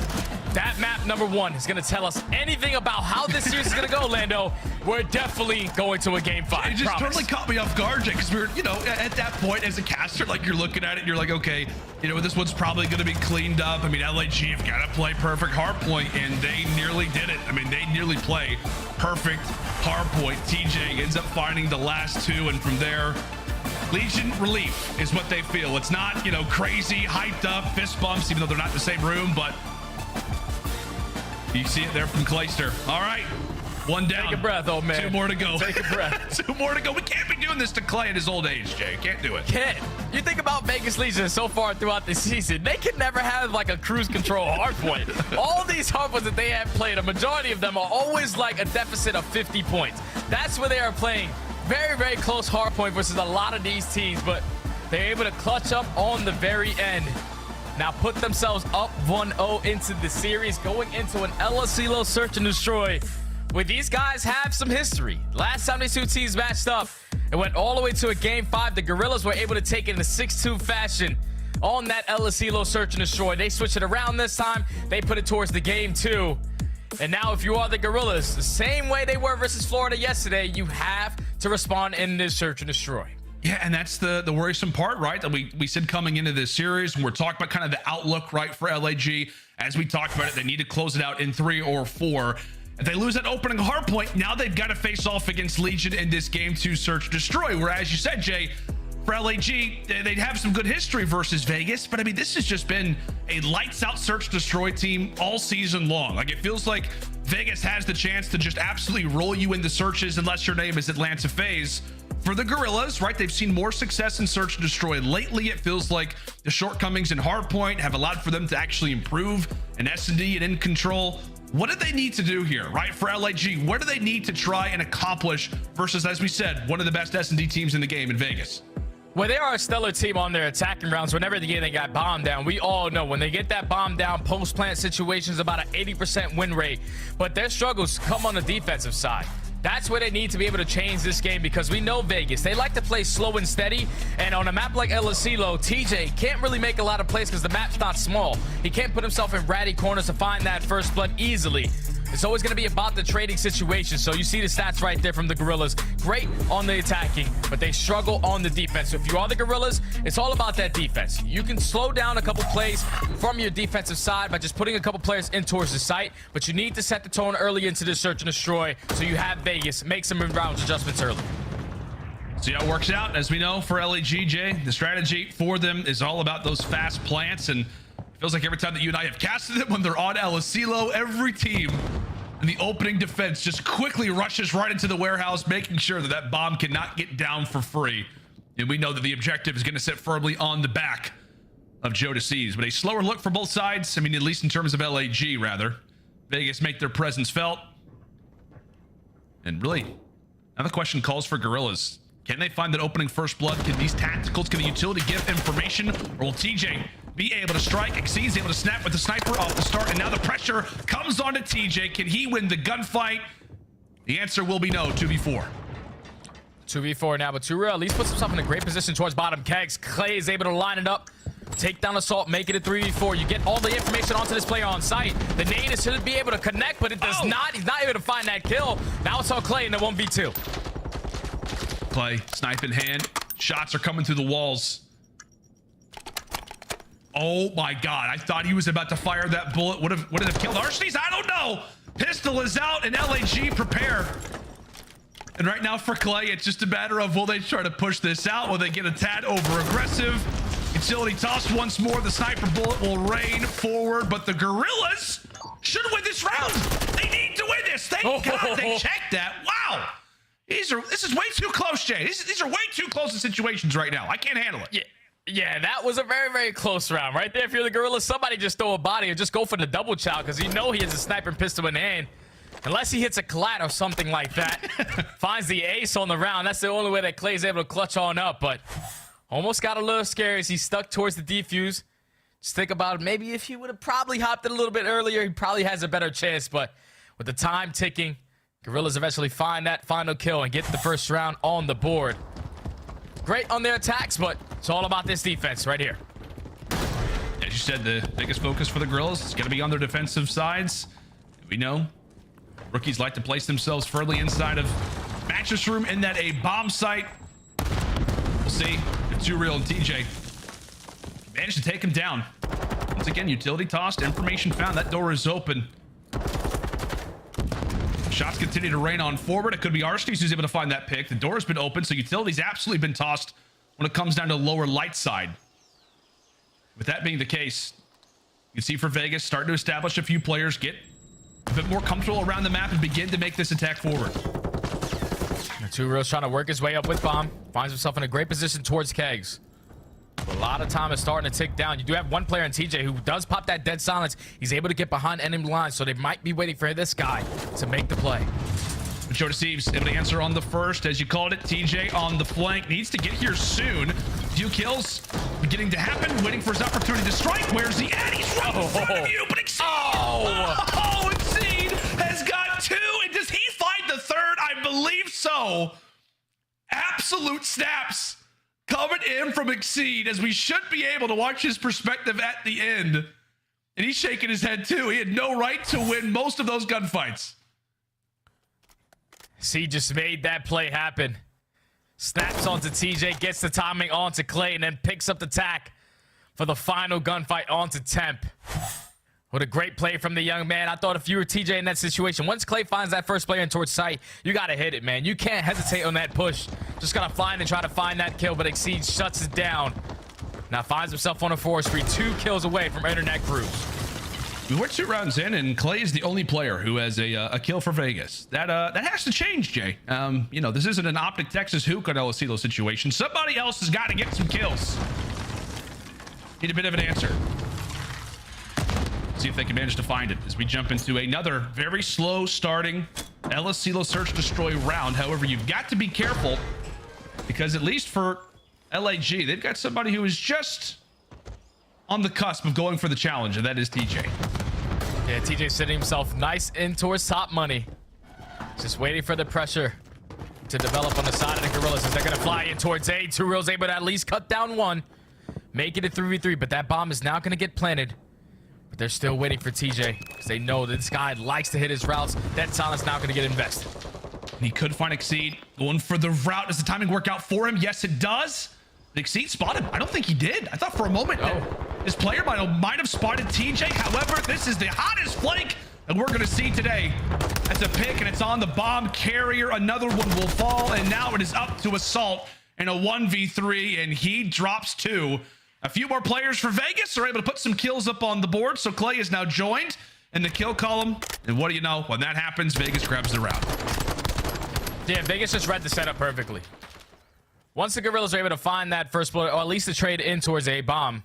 that map number 1 is going to tell us anything about how this series is going to go, Lando. We're definitely going to a game 5. It just totally caught me off guard, Jay, because we were, at that point as a caster, like, you're looking at it and you're like, okay, this one's probably going to be cleaned up. I mean, LAG have got to play perfect hardpoint, and they nearly did it. I mean, they nearly play perfect hardpoint. TJ ends up finding the last 2, and from there, Legion relief is what they feel. It's not, crazy, hyped up, fist bumps, even though they're not in the same room, but you see it there from Clayster. All right, 1 down. Take a breath, old man. 2 more to go. Take a breath. 2 more to go. We can't be doing this to Clay at his old age, Jay. Can't do it. Can't. You think about Vegas Legion so far throughout the season, they can never have like a cruise control hardpoint. All these hardpoints that they have played, a majority of them are always like a deficit of 50 points. That's where they are playing very, very close hardpoint versus a lot of these teams, but they're able to clutch up on the very end. Now put themselves up 1-0 into the series, going into an LSCLO search and destroy, where these guys have some history. Last time these 2 teams matched up, it went all the way to a game 5. The Guerrillas were able to take it in a 6-2 fashion on that LSCLO search and destroy. They switched it around this time. They put it towards the game 2. And now if you are the Guerrillas, the same way they were versus Florida yesterday, you have to respond in this search and destroy. Yeah, and that's the worrisome part, right? That we said coming into this series, and we're talking about kind of the outlook, right, for LAG. As we talked about it, they need to close it out in 3 or 4. If they lose that opening hard point, now they've got to face off against Legion in this game 2 search destroy, where, as you said, Jay, for LAG, they'd have some good history versus Vegas, but I mean, this has just been a lights out search destroy team all season long. Like, it feels like Vegas has the chance to just absolutely roll you into searches unless your name is Atlanta FaZe. For the Guerrillas, right, they've seen more success in search and destroy lately. It feels like the shortcomings in hardpoint have allowed for them to actually improve in S&D and in control. What do they need to do here, right, for LAG? What do they need to try and accomplish versus, as we said, one of the best S&D teams in the game in Vegas? Well, they are a stellar team on their attacking rounds. Whenever they got bombed down, we all know when they get that bomb down, post-plant situations, about an 80% win rate. But their struggles come on the defensive side. That's where they need to be able to change this game, because we know Vegas, they like to play slow and steady. And on a map like El Asilo, TJ can't really make a lot of plays because the map's not small. He can't put himself in ratty corners to find that first blood easily. It's always going to be about the trading situation. So you see the stats right there from the Guerrillas. Great on the attacking, but they struggle on the defense. So if you are the Guerrillas, it's all about that defense. You can slow down a couple plays from your defensive side by just putting a couple players in towards the site, but you need to set the tone early into the search and destroy so you have Vegas make some rounds adjustments early. See how it works out. As we know, for LAG, the strategy for them is all about those fast plants, and feels like every time that you and I have casted them, when they're on El Asilo, every team in the opening defense just quickly rushes right into the warehouse, making sure that that bomb cannot get down for free. And we know that the objective is going to sit firmly on the back of Joe DeCease. But a slower look for both sides. I mean, at least in terms of LAG, rather. Vegas make their presence felt. And really, now the question calls for Guerrillas. Can they find that opening first blood? Can these tacticals, can the utility give information? Or will TJ be able to strike? Exceed's able to snap with the sniper off the start, and now the pressure comes on to TJ. Can he win the gunfight? The answer will be no. 2v4. 2v4 now, but 2Real at least puts himself in a great position towards bottom. Kegs, Clay is able to line it up, take down Assault, make it a 3v4. You get all the information onto this player on site. The nade is to be able to connect, but it does not. He's not able to find that kill. Now it's all Clay in the 1v2. Clay, snipe in hand. Shots are coming through the walls. Oh my God, I thought he was about to fire that bullet. Would it have killed Arsenes? I don't know. Pistol is out and LAG prepare. And right now for Clay, it's just a matter of, will they try to push this out? Will they get a tad over aggressive? Utility tossed once more. The sniper bullet will rain forward, but the Guerrillas should win this round. They need to win this. Thank God they checked that. Wow. This is way too close, Jay. These are way too close to situations right now. I can't handle it. Yeah, that was a very, very close round right there. If you're the Guerrillas, somebody just throw a body or just go for the double chow, because you know he has a sniper and pistol in hand. Unless he hits a collat or something like that. Finds the ace on the round. That's the only way that Clay's able to clutch on up, but almost got a little scary as he stuck towards the defuse. Just think about it. Maybe if he would have probably hopped it a little bit earlier, he probably has a better chance, but with the time ticking, Guerrillas eventually find that final kill and get the first round on the board. Great on their attacks, but it's all about this defense right here. As you said, the biggest focus for the Guerrillas is going to be on their defensive sides. We know rookies like to place themselves firmly inside of mattress room and that a bomb site. We'll see if 2Real and TJ manage to take him down. Once again, utility tossed, information found. That door is open. Shots continue to rain on forward. It could be Arsenes who's able to find that pick. The door has been open, so utility's absolutely been tossed when it comes down to lower light side. With that being the case, you can see for Vegas starting to establish a few players, get a bit more comfortable around the map and begin to make this attack forward. 2Real's trying to work his way up with bomb. Finds himself in a great position towards Kegs. A lot of time is starting to tick down. You do have one player in TJ who does pop that dead silence. He's able to get behind enemy lines, so they might be waiting for this guy to make the play. Joe DeCease able to answer on the first, as you called it. TJ on the flank needs to get here soon. Few kills beginning to happen, waiting for his opportunity to strike. Where's he at? He's right in front of you, but Exceed! Exceed has got two, and does he find the third? I believe so. Absolute snaps coming in from Exceed, as we should be able to watch his perspective at the end. And he's shaking his head too. He had no right to win most of those gunfights. C just made that play happen. Snaps onto TJ, gets the timing onto Clay, and then picks up the tack for the final gunfight onto Temp. What a great play from the young man. I thought if you were TJ in that situation, once Clay finds that first player in towards sight, you got to hit it, man. You can't hesitate on that push. Just got to find and try to find that kill, but Exceed shuts it down. Now finds himself on a 4-3, 2 kills away from Internet Cruise. We're 2 rounds in, and Clay is the only player who has a kill for Vegas. That has to change, Jay. You know, this isn't an OpTic Texas Huke or Elacilo situation. Somebody else has got to get some kills. Need a bit of an answer. See if they can manage to find it as we jump into another very slow starting Elacilo search destroy round. However, you've got to be careful because at least for LAG, they've got somebody who is just on the cusp of going for the challenge, and that is TJ. Yeah, TJ sitting himself nice in towards top money. Just waiting for the pressure to develop on the side of the Guerrillas as they're going to fly in towards A. 2Real's able to at least cut down 1. Make it a 3v3, but that bomb is now going to get planted. But they're still waiting for TJ because they know that this guy likes to hit his routes. That silence now going to get invested. And he could find Exceed going for the route. Does the timing work out for him? Yes, it does. Did Exceed spot him? I don't think he did. I thought for a moment that his player might have spotted TJ. However, this is the hottest flank that we're going to see today. That's a pick, and it's on the bomb carrier. Another one will fall, and now it is up to Assault in a 1v3, and he drops 2. A few more players for Vegas are able to put some kills up on the board, so Clay is now joined in the kill column. And what do you know? When that happens, Vegas grabs the round. Yeah, Vegas just read the setup perfectly. Once the Guerrillas are able to find that first bullet, or at least the trade in towards a bomb,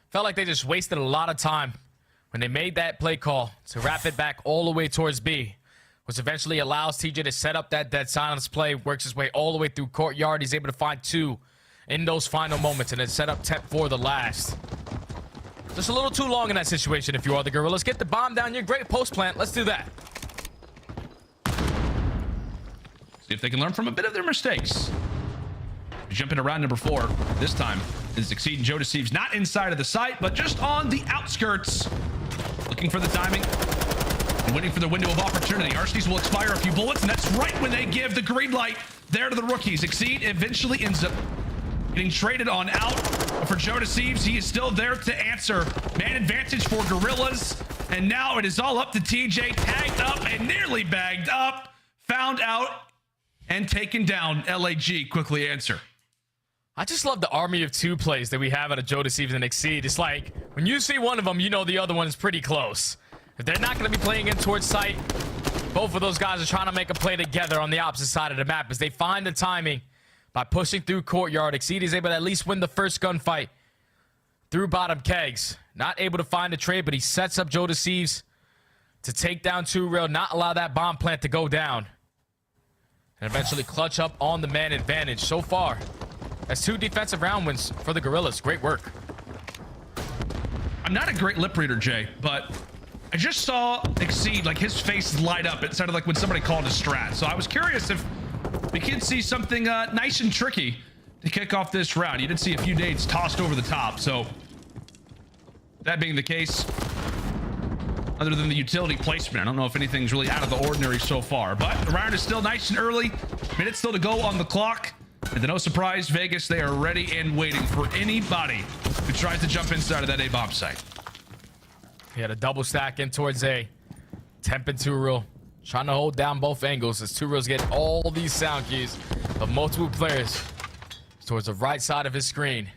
felt like they just wasted a lot of time when they made that play call to wrap it back all the way towards B, which eventually allows TJ to set up that dead silence play, works his way all the way through courtyard. He's able to find 2 in those final moments and then set up Temp for the last. Just a little too long in that situation if you are the Guerrillas. Get the bomb down. You're great post plant. Let's do that. See if they can learn from a bit of their mistakes. We jump into round number 4. This time is Exceed and Joe Deceives not inside of the site, but just on the outskirts. Looking for the timing and waiting for the window of opportunity. RCs will expire a few bullets, and that's right when they give the green light there to the rookies. Exceed eventually ends up getting traded on out. But for Joe Deceives, he is still there to answer. Man advantage for Guerrillas. And now it is all up to TJ. Tagged up and nearly bagged up. Found out and taken down. LAG quickly answer. I just love the army of 2 plays that we have out of Joe Deceives and Exceed. It's like, when you see one of them, you know the other one is pretty close. If they're not going to be playing in towards sight, both of those guys are trying to make a play together on the opposite side of the map as they find the timing by pushing through courtyard. Exceed is able to at least win the first gunfight through bottom kegs. Not able to find a trade, but he sets up Joe Deceives to take down 2Real, not allow that bomb plant to go down, and eventually clutch up on the man advantage. So far, that's 2 defensive round wins for the Guerrillas. Great work. I'm not a great lip reader, Jay, but I just saw Exceed, like his face light up. It sounded like when somebody called a strat. So I was curious if we could see something nice and tricky to kick off this round. You did see a few nades tossed over the top. So that being the case, other than the utility placement, I don't know if anything's really out of the ordinary so far, but the round is still nice and early. Minutes still to go on the clock. And to no surprise, Vegas, they are ready and waiting for anybody who tries to jump inside of that A bomb site. He had a double stack in towards A. Temp and 2Real trying to hold down both angles as 2Real's getting all these sound cues of multiple players towards the right side of his screen.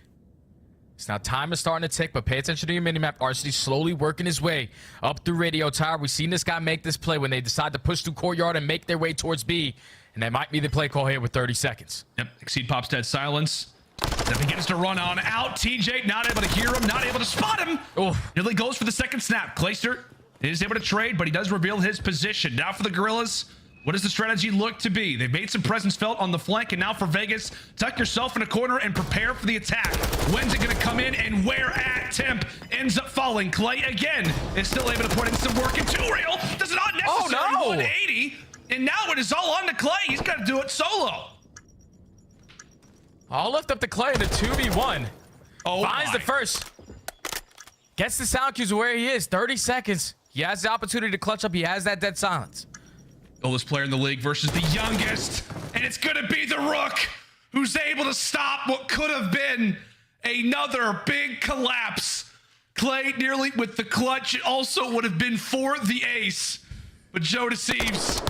It's now time is starting to tick, but pay attention to your minimap. RCD slowly working his way up through radio tower. We've seen this guy make this play when they decide to push through courtyard and make their way towards B. And that might be the play call here with 30 seconds. Yep, Exceed pops dead silence. Then begins to run on out. TJ not able to hear him, not able to spot him. Nearly goes for the second snap. Clayster is able to trade, but he does reveal his position. Now for the Guerrillas, what does the strategy look to be? They've made some presence felt on the flank, and now for Vegas, tuck yourself in a corner and prepare for the attack. When's it going to come in and where at? Temp ends up falling. Clay again is still able to put in some work, and 2Real does not necessarily 180. And now it is all on to Clay. He's got to do it solo. I'll lift up the Clay in the 2v1. Finds the first. Gets the sound cues where he is. 30 seconds. He has the opportunity to clutch up. He has that dead silence. Oldest player in the league versus the youngest. And it's going to be the Rook who's able to stop what could have been another big collapse Clay nearly with the clutch. It also would have been for the ace. But Joe Deceives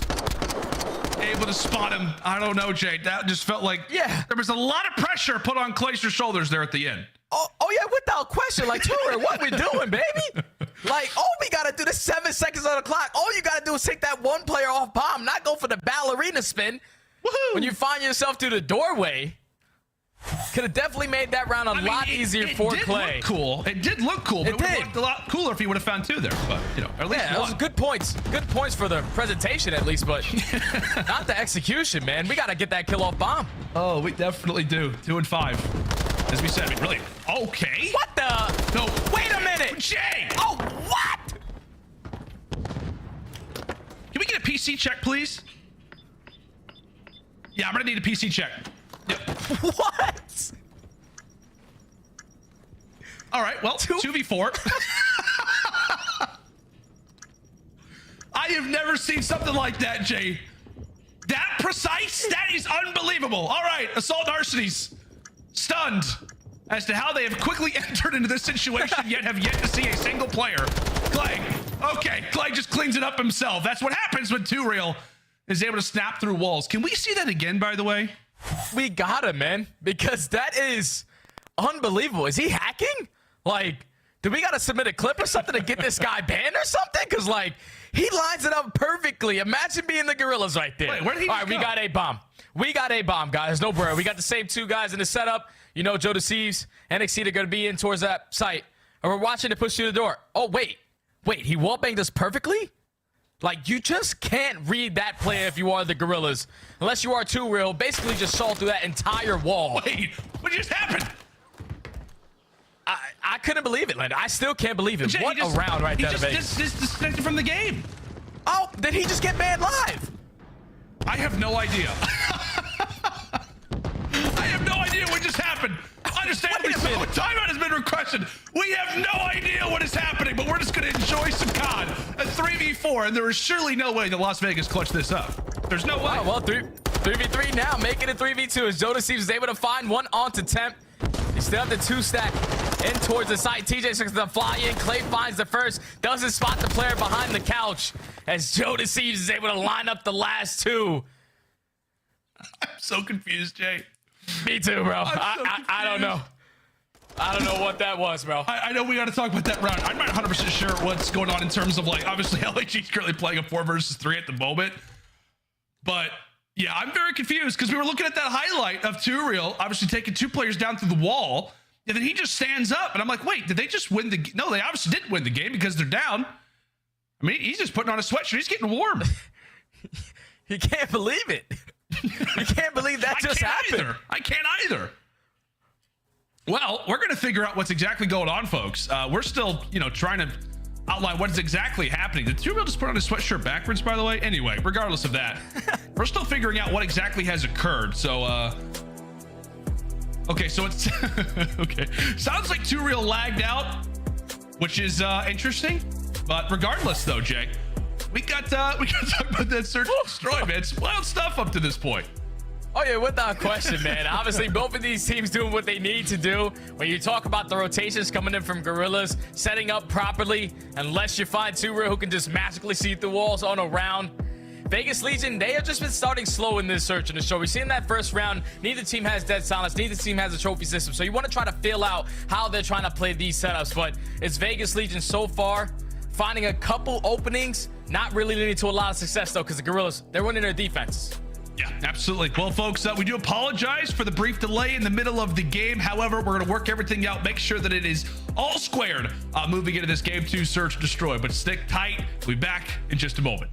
able to spot him. I don't know, Jay. That just felt like there was a lot of pressure put on Clay's shoulders there at the end. Oh yeah, without question. Like, Tour, what we doing, baby? Like, all we got to do, there's 7 seconds on the clock. All you got to do is take that one player off bomb, not go for the ballerina spin. Woohoo! When you find yourself through the doorway, could have definitely made that round a lot easier for Clay. Cool. It did look cool, but it would have looked a lot cooler if he would have found 2 there. But, you know, at least those are good points. Good points for the presentation, at least, but not the execution, man. We got to get that kill off bomb. Oh, we definitely do. 2 and 5. As we said, I mean, really. Okay. What the? No. Wait a minute. Jay. Oh, what? Can we get a PC check, please? Yeah, I'm going to need a PC check. Yep. What? All right, well, 2v4. I have never seen something like that, Jay. That precise? That is unbelievable. All right, Assault Narcities stunned as to how they have quickly entered into this situation, yet have yet to see a single player. Clay. Okay, Clay just cleans it up himself. That's what happens when 2Real is able to snap through walls. Can we see that again, by the way? We got him, man, because that is unbelievable. Is he hacking? Like, do we got to submit a clip or something to get this guy banned or something? Because, like, he lines it up perfectly. Imagine being the Guerrillas right there. Wait, where did he All right, go? we got aBeZy. We got aBeZy, guys. No worry. We got the same 2 guys in the setup. You know, Joe Deceives and NXT are going to be in towards that site. And we're watching it push through the door. Oh, wait. Wait, he wall-banged us perfectly? Like, you just can't read that play if you are the Guerrillas. Unless you are 2Real, basically just saw through that entire wall. Wait, what just happened? I couldn't believe it, Landon. I still can't believe it. Jay, What a round right there, He just disconnected from the game. Oh, did he just get banned live? I have no idea. I have no idea what just happened. Understandably so, timeout has been requested. We have no idea what is happening, but we're just going to enjoy some COD. A 3v4, and there is surely no way that Las Vegas clutched this up. There's no way. Oh, well, 3v3 now, making it 3v2 as Joe Deceives is able to find one onto Temp. He still have the 2-stack in towards the site. TJ sticks the fly in. Clay finds the first. Doesn't spot the player behind the couch as Joe Deceives is able to line up the last 2. I'm so confused, Jay. Me too, bro. I don't know. I don't know what that was, bro. I know we got to talk about that round. I'm not 100% sure what's going on in terms of, like, obviously LAG is currently playing a 4 versus 3 at the moment. But yeah, I'm very confused because we were looking at that highlight of 2Real, obviously taking 2 players down through the wall. And then he just stands up. And I'm like, wait, did they just win the... No, they obviously didn't win the game because they're down. I mean, he's just putting on a sweatshirt. He's getting warm. He can't believe it. You can't believe that just happened. I can't either. Well, we're going to figure out what's exactly going on, folks. We're still, you know, trying to outline what is exactly happening. Did 2Real just put on his sweatshirt backwards, by the way? Anyway, regardless of that, we're still figuring out what exactly has occurred. So, okay, so it's okay. Sounds like 2Real lagged out, which is interesting. But regardless, though, Jay, we got to talk about that search and destroy, man. It's wild stuff up to this point. Oh, yeah, without question, man. Obviously, both of these teams doing what they need to do. When you talk about the rotations coming in from Guerrillas, setting up properly, unless you find 2Real who can just magically see through walls on a round. Vegas Legion, they have just been starting slow in this search and destroy. We've seen that first round. Neither team has dead silence. Neither team has a trophy system. So you want to try to feel out how they're trying to play these setups. But it's Vegas Legion so far, finding a couple openings, not really leading to a lot of success, though, because the Guerrillas, they're winning their defenses. Yeah, absolutely. Well, folks, we do apologize for the brief delay in the middle of the game. However, we're going to work everything out, make sure that it is all squared moving into this game 2 search and destroy. But stick tight. We'll be back in just a moment.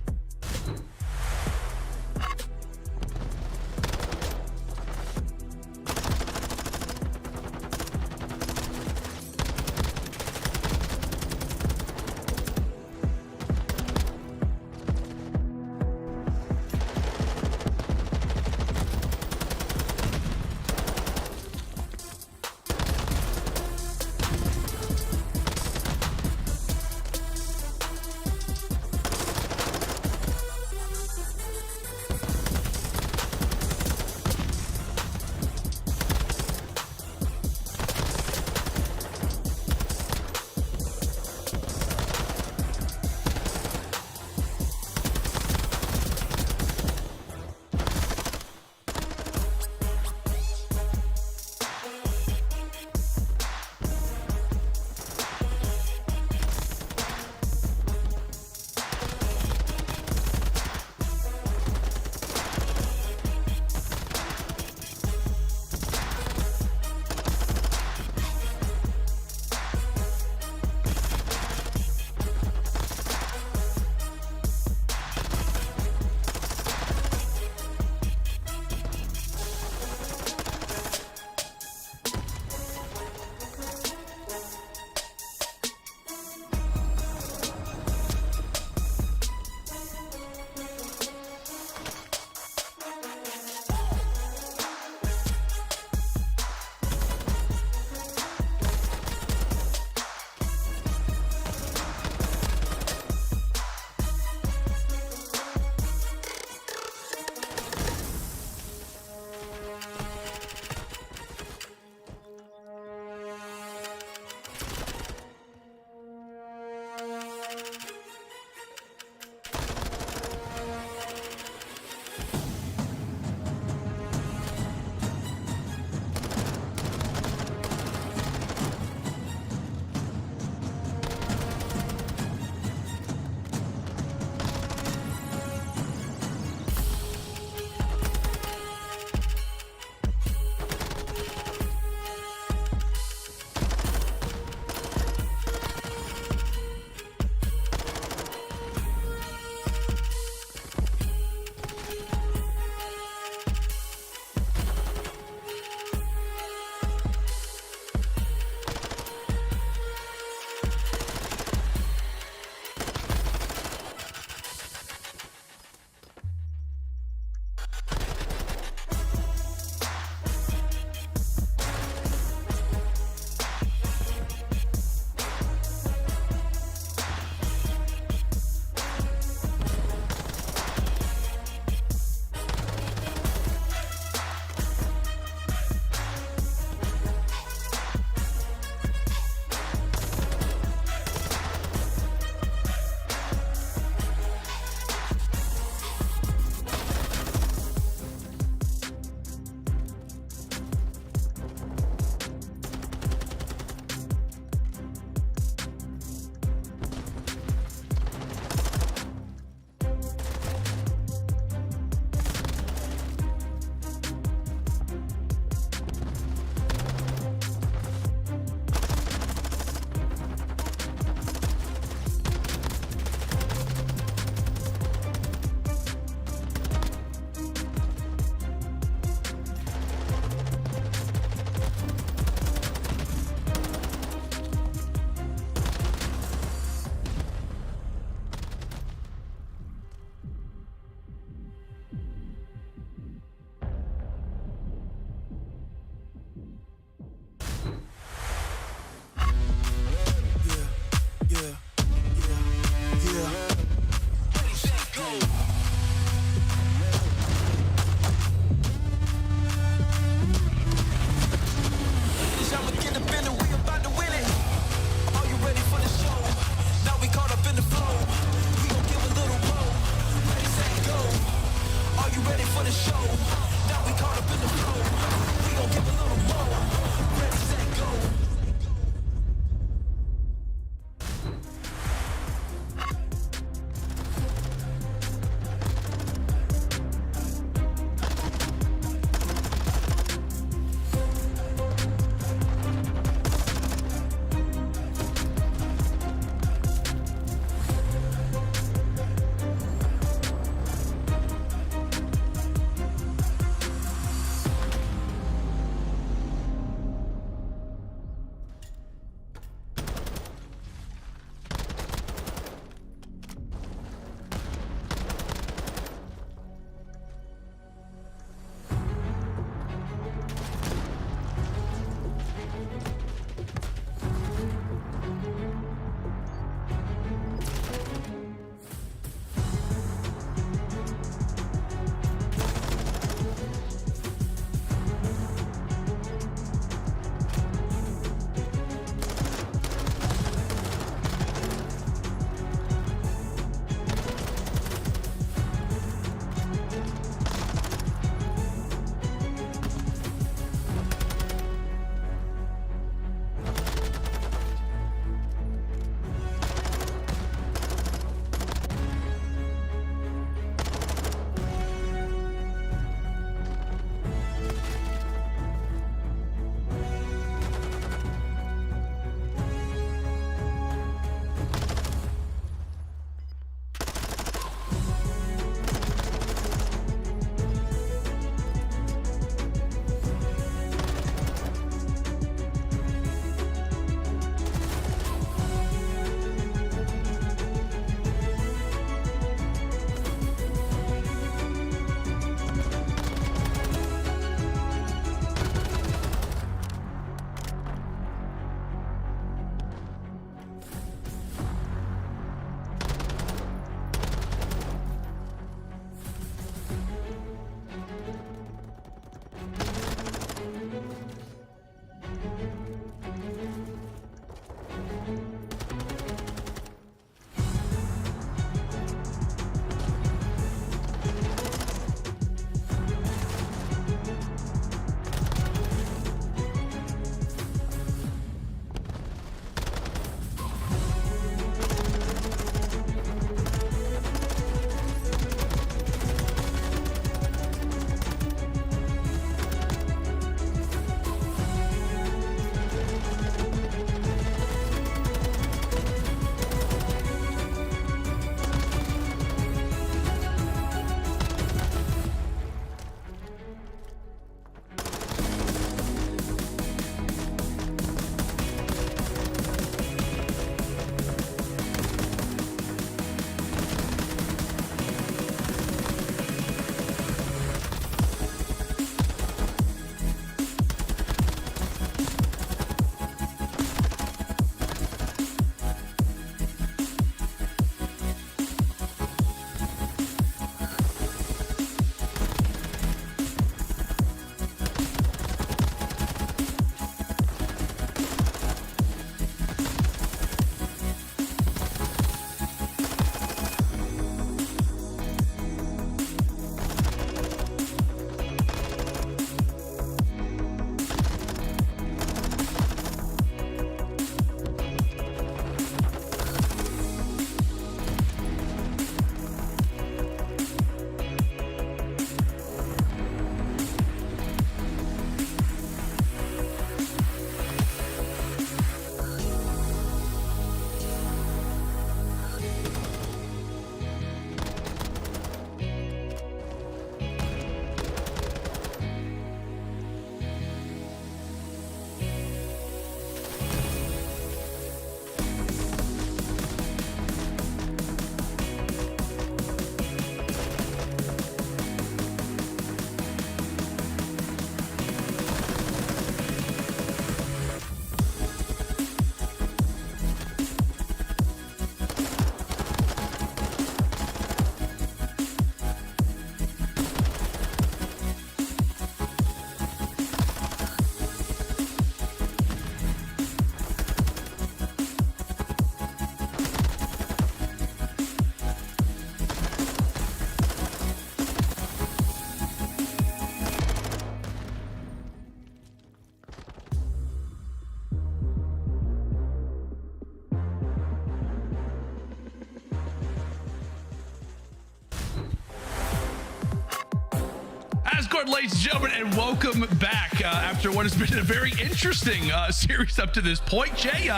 Discord, ladies and gentlemen, and welcome back after what has been a very interesting series up to this point. Jay,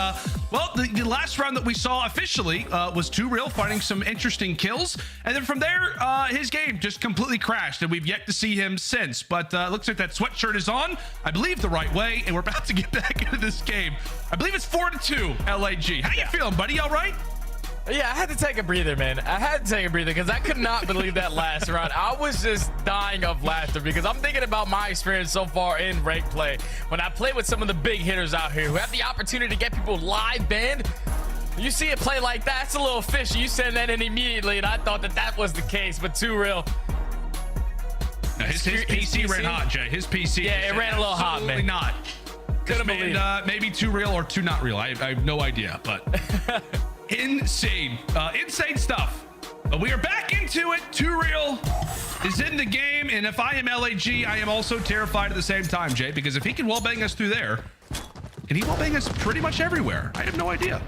well, the last round that we saw officially was 2Real finding some interesting kills, and then from there, his game just completely crashed, and we've yet to see him since. But looks like that sweatshirt is on, I believe, the right way, and we're about to get back into this game. I believe it's 4-2 LAG. How you feeling, buddy? All right? Yeah, I had to take a breather, man. I had to take a breather because I could not believe that last round. I was just dying of laughter because I'm thinking about my experience so far in ranked play. When I play with some of the big hitters out here who have the opportunity to get people live banned, you see a play like that, it's a little fishy. You send that in immediately, and I thought that that was the case, but 2Real. His PC ran hot, Jay. His PC. Yeah, it ran a little hot, man. Absolutely not. Couldn't believe it. Maybe 2Real or 2 not real. I have no idea, but... insane stuff. But we are back into it. 2Real is in the game, and if I am LAG, I am also terrified at the same time, Jay, because if he can wallbang us through there, can he wallbang us pretty much everywhere? I have no idea.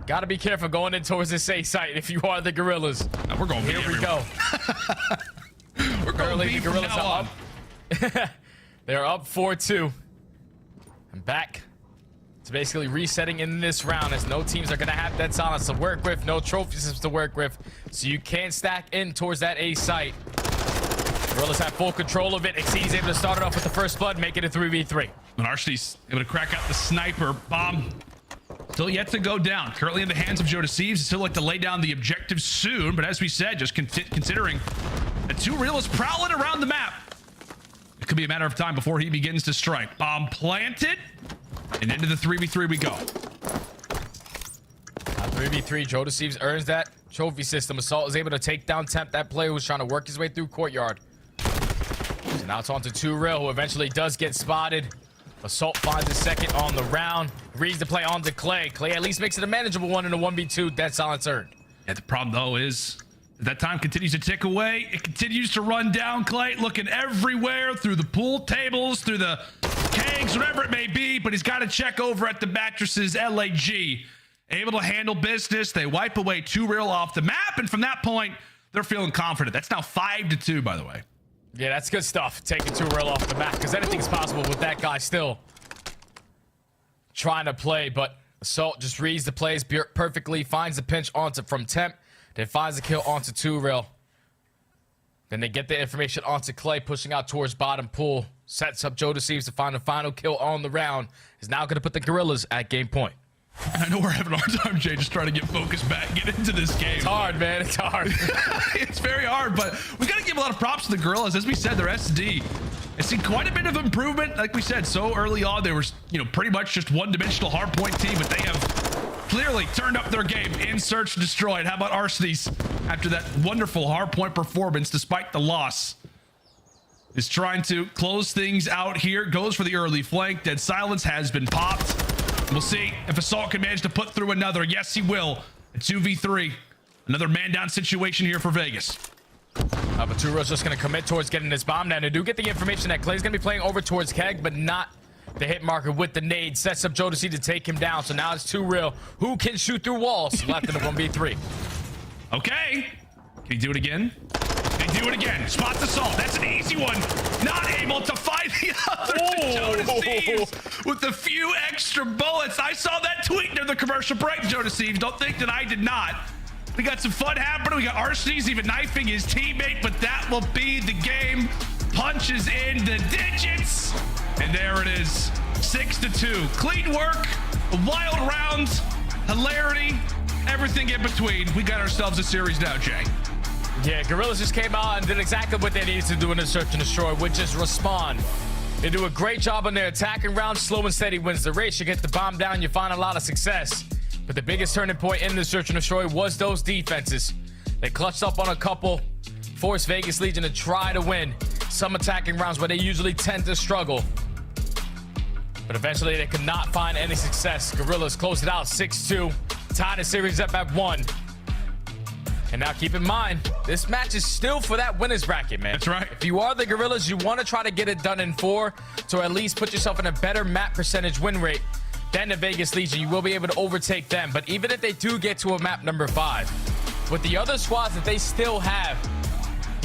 Gotta be careful going in towards this A site if you are the Guerrillas. No, we're going here. We go. We're going the Guerrillas are up. They're up 4-2. I'm back. It's basically resetting in this round as no teams are going to have dead silence to work with, no trophy systems to work with, so you can't stack in towards that A site. Guerrillas have full control of it. Xyz's able to start it off with the first blood, make it a 3v3. And Arcee's able to crack out the sniper bomb. Still yet to go down. Currently in the hands of Thieves. Still like to lay down the objective soon, but as we said, just considering the 2Real is prowling around the map, it could be a matter of time before he begins to strike. Bomb planted. And into the 3v3 we go. 3v3, Thieves earns that trophy system. Assault is able to take down Temp, that player who's trying to work his way through courtyard. So now it's on to 2Real, who eventually does get spotted. Assault finds a second on the round. Reads the play onto Clay. Clay at least makes it a manageable one in a 1v2. Dead silence earned. Yeah, the problem though is that time continues to tick away. It continues to run down. Clay looking everywhere, through the pool tables, through the kegs, whatever it may be, but he's got to check over at the mattresses. LAG able to handle business. They wipe away 2Real off the map, and from that point, they're feeling confident. That's now 5-2, by the way. Yeah, that's good stuff, taking 2Real off the map, because anything's possible with that guy still trying to play, but Assault just reads the plays perfectly, finds the pinch from Temp, then finds the kill onto 2Real. Then they get the information onto Clay, pushing out towards bottom pool. Sets up Thieves to find the final kill on the round. Is now going to put the Guerrillas at game point. I know we're having a hard time, Jay, just trying to get focused back, get into this game. It's hard, man. It's hard. It's very hard, but we got to give a lot of props to the Guerrillas. As we said, their SD has seen quite a bit of improvement. Like we said, so early on, they were, pretty much just one-dimensional hardpoint team, but they have clearly turned up their game in Search and Destroy. How about Arcee's after that wonderful hardpoint performance, despite the loss? Is trying to close things out here. Goes for the early flank. Dead silence has been popped. We'll see if Assault can manage to put through another. Yes, he will. A 2v3. Another man-down situation here for Vegas. But 2Real's just going to commit towards getting this bomb down. They do get the information that Clay's going to be playing over towards Keg, but not the hit marker with the nade. Sets up Jodeci to take him down. So now it's 2Real, who can shoot through walls. Left in the 1v3. Okay. Can he do it again? They do it again. Spots Assault. That's an easy one. Not able to find the other Thieves with a few extra bullets. I saw that tweet near the commercial break, Thieves. Don't think that I did not. We got some fun happening. We got Arcee's even knifing his teammate, but that will be the game. Punches in the digits. And there it is. 6-2. Clean work. Wild rounds. Hilarity. Everything in between. We got ourselves a series now, Jay. Yeah, Guerrillas just came out and did exactly what they needed to do in the Search and Destroy, which is respond. They do a great job on their attacking round. Slow and steady wins the race. You get the bomb down, you find a lot of success. But the biggest turning point in the Search and Destroy was those defenses. They clutched up on a couple, forced Vegas Legion to try to win some attacking rounds where they usually tend to struggle. But eventually they could not find any success. Guerrillas closed it out 6-2, tied the series up at 1. And now keep in mind, this match is still for that winner's bracket, man. That's right. If you are the Guerrillas, you want to try to get it done in 4 to at least put yourself in a better map percentage win rate than the Vegas Legion. You will be able to overtake them. But even if they do get to a map number 5, with the other squads that they still have,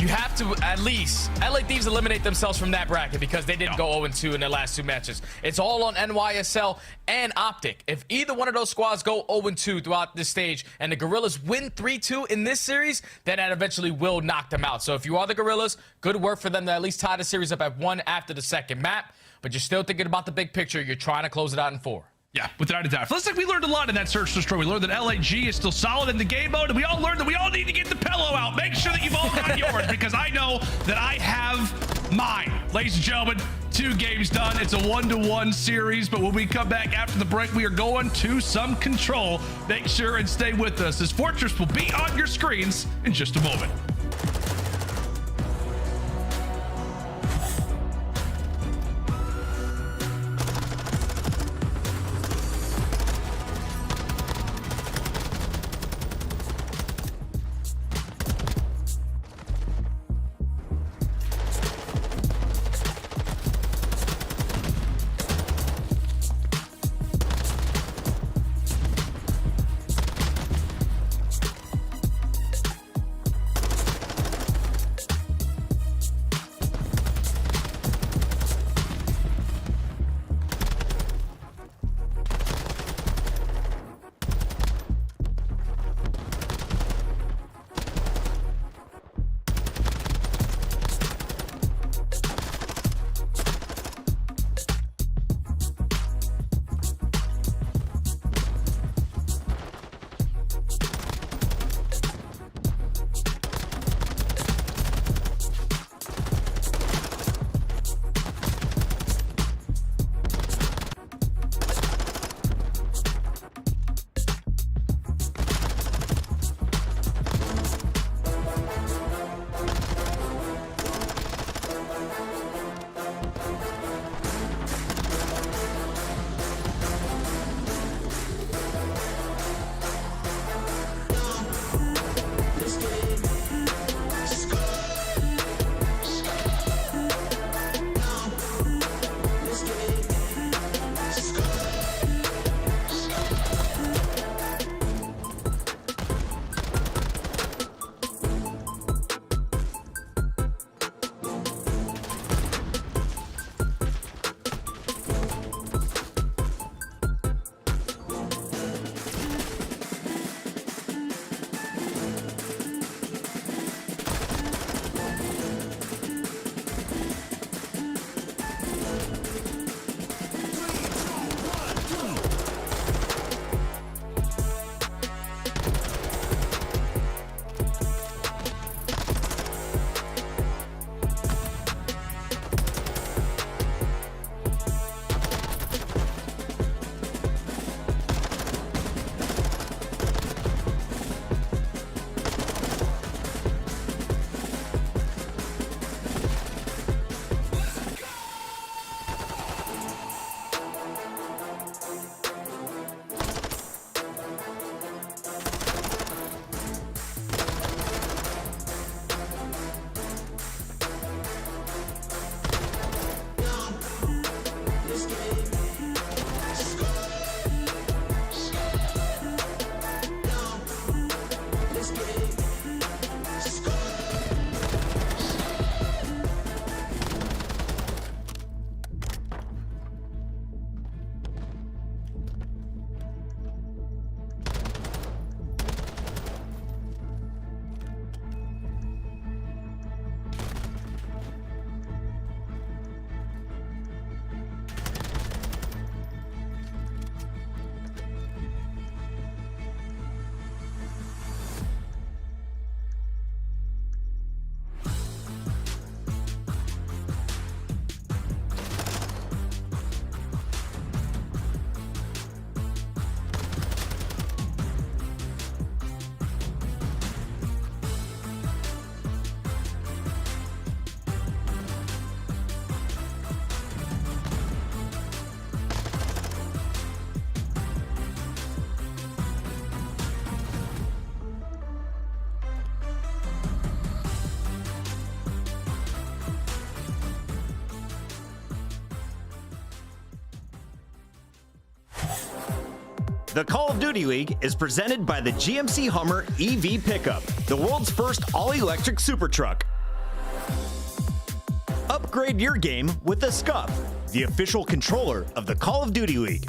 you have to at least LA Thieves eliminate themselves from that bracket because they didn't go 0-2 in their last 2 matches. It's all on NYSL and OpTic. If either one of those squads go 0-2 throughout this stage and the Guerrillas win 3-2 in this series, then that eventually will knock them out. So if you are the Guerrillas, good work for them to at least tie the series up at 1 after the second map. But you're still thinking about the big picture. You're trying to close it out in 4. Yeah, without a doubt. Looks like we learned a lot in that Search Destroy. We learned that LAG is still solid in the game mode, and we all learned that we all need to get the pillow out. Make sure that you've all got yours, because I know that I have mine. Ladies and gentlemen, 2 games done. It's a 1-1 series, but when we come back after the break, we are going to some control. Make sure and stay with us, as Fortress will be on your screens in just a moment. The Call of Duty League is presented by the GMC Hummer EV Pickup, the world's first all-electric super truck. Upgrade your game with the SCUF, the official controller of the Call of Duty League.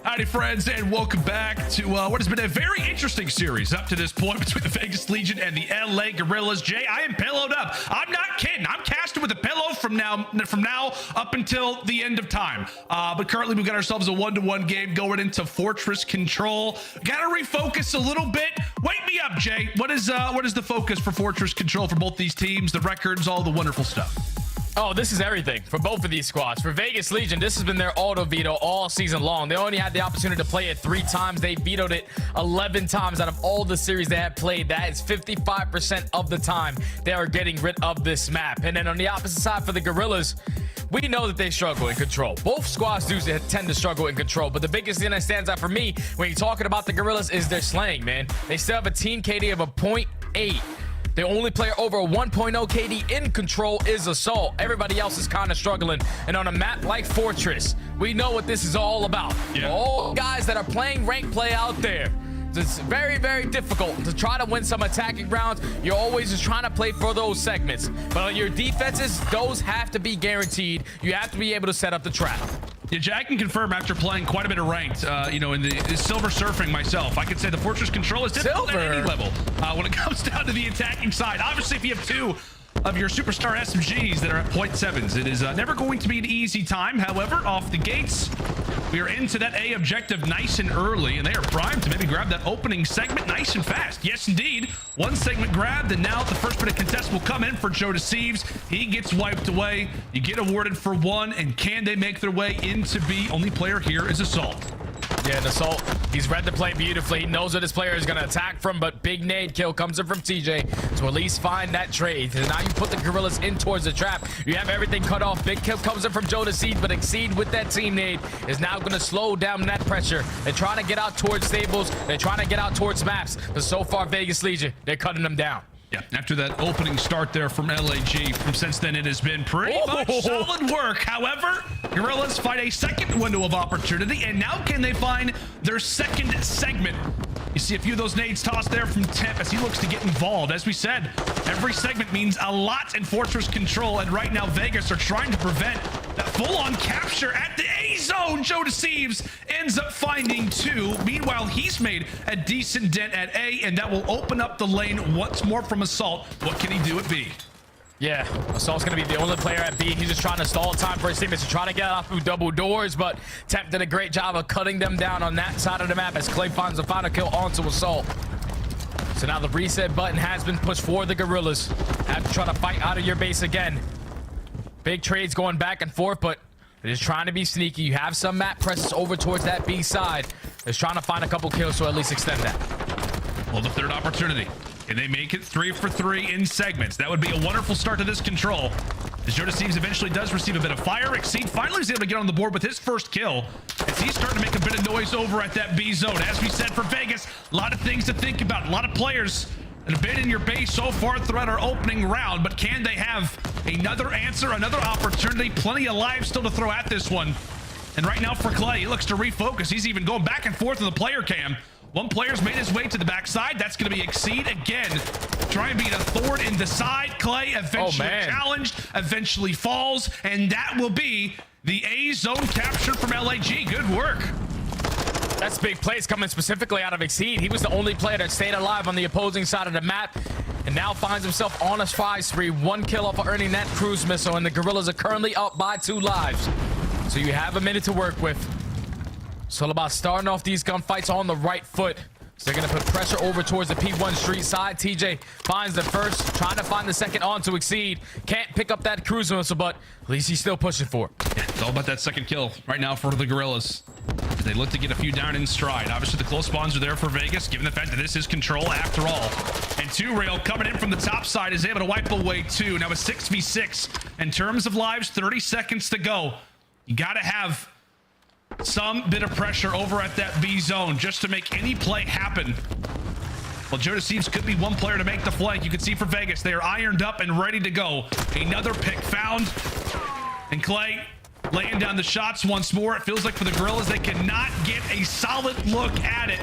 Howdy, friends, and welcome back to what has been a very interesting series up to this point between the Vegas Legion and the LA Guerrillas. Jay, I am pillowed up. I'm not kidding. I'm casted with a pillow from now up until the end of time. But currently, we've got ourselves a 1-to-1 game going into Fortress Control. Got to refocus a little bit. Wake me up, Jay. What is the focus for Fortress Control for both these teams, the records, all the wonderful stuff? Oh, this is everything for both of these squads. For Vegas Legion, this has been their auto veto all season long. They only had the opportunity to play it 3 times. They vetoed it 11 times out of all the series they have played. That is 55% of the time they are getting rid of this map. And then on the opposite side for the Guerrillas, we know that they struggle in control. Both squads do tend to struggle in control, but the biggest thing that stands out for me when you're talking about the Guerrillas is their slaying, man. They still have a team KD of a 0.8. The only player over a 1.0 KD in control is Assault. Everybody else is kind of struggling. And on a map like Fortress, we know what this is all about. Yeah. All guys that are playing rank play out there. It's very, very difficult to try to win some attacking rounds. You're always just trying to play for those segments. But on your defenses, those have to be guaranteed. You have to be able to set up the trap. Yeah, Jack can confirm after playing quite a bit of ranked, in the silver surfing myself. I could say the Fortress Control is difficult at any level when it comes down to the attacking side. Obviously, if you have 2 of your superstar SMGs that are at 0.7s, it is never going to be an easy time. However, off the gates, we are into that A objective nice and early, and they are primed to maybe grab that opening segment nice and fast. Yes, indeed. 1 segment grabbed, and now the first bit of contest will come in for Joe to Thieves. He gets wiped away. You get awarded for 1, and can they make their way into B? Only player here is Assault. Yeah, the Assault, he's read the play beautifully. He knows what his player is going to attack from, but big nade kill comes in from TJ to at least find that trade. And now you put the Guerrillas in towards the trap. You have everything cut off. Big kill comes in from Joe to Seed, but Exceed with that team nade is now going to slow down that pressure. They're trying to get out towards stables. They're trying to get out towards maps. But so far, Vegas Legion, they're cutting them down. Yeah, after that opening start there from LAG, from since then it has been pretty much solid work. However, Guerrillas find a second window of opportunity, and now can they find their second segment? You see a few of those nades tossed there from Temp as he looks to get involved. As we said, every segment means a lot in Fortress Control, and right now Vegas are trying to prevent that full-on capture at the A zone. Joe Thieves ends up finding 2. Meanwhile, he's made a decent dent at A, and that will open up the lane once more from Assault. What can he do at B? Yeah, Assault's going to be the only player at B. He's just trying to stall time for his teammates to try to get out through double doors, but Temp did a great job of cutting them down on that side of the map as Clay finds the final kill onto Assault. So now the reset button has been pushed for the Guerrillas. Have to try to fight out of your base again. Big trades going back and forth, but they're just trying to be sneaky. You have some map presses over towards that B side. They're trying to find a couple kills, so at least extend that. Well, the third opportunity. And they make it 3 for 3 in segments. That would be a wonderful start to this control. As Joe Thieves eventually does receive a bit of fire. Exceed finally is able to get on the board with his first kill. As he's starting to make a bit of noise over at that B zone. As we said, for Vegas, a lot of things to think about. A lot of players that have been in your base so far throughout our opening round. But can they have another answer, another opportunity? Plenty of lives still to throw at this one. And right now for Clay, he looks to refocus. He's even going back and forth with the player cam. One player's made his way to the backside. That's going to be Exceed again. Try and beat a thorn in the side. Clay eventually challenged, eventually falls, and that will be the A zone capture from LAG. Good work. That's big plays coming specifically out of Exceed. He was the only player that stayed alive on the opposing side of the map and now finds himself on a 5 spree. 1 kill off of earning that cruise missile, and the Guerrillas are currently up by 2 lives. So you have a minute to work with. It's all about starting off these gunfights on the right foot. So they're going to put pressure over towards the P1 street side. TJ finds the first, trying to find the second on to Exceed. Can't pick up that cruise missile, but at least he's still pushing for it. Yeah, it's all about that second kill right now for the Guerrillas. They look to get a few down in stride. Obviously, the close spawns are there for Vegas, given the fact that this is control after all. And 2Rail coming in from the top side is able to wipe away 2. Now a 6v6. In terms of lives, 30 seconds to go. You got to have some bit of pressure over at that B zone just to make any play happen. Well, Joe Thieves could be one player to make the flank. You can see for Vegas, they are ironed up and ready to go. Another pick found. And Clay laying down the shots once more. It feels like for the Guerrillas, they cannot get a solid look at it.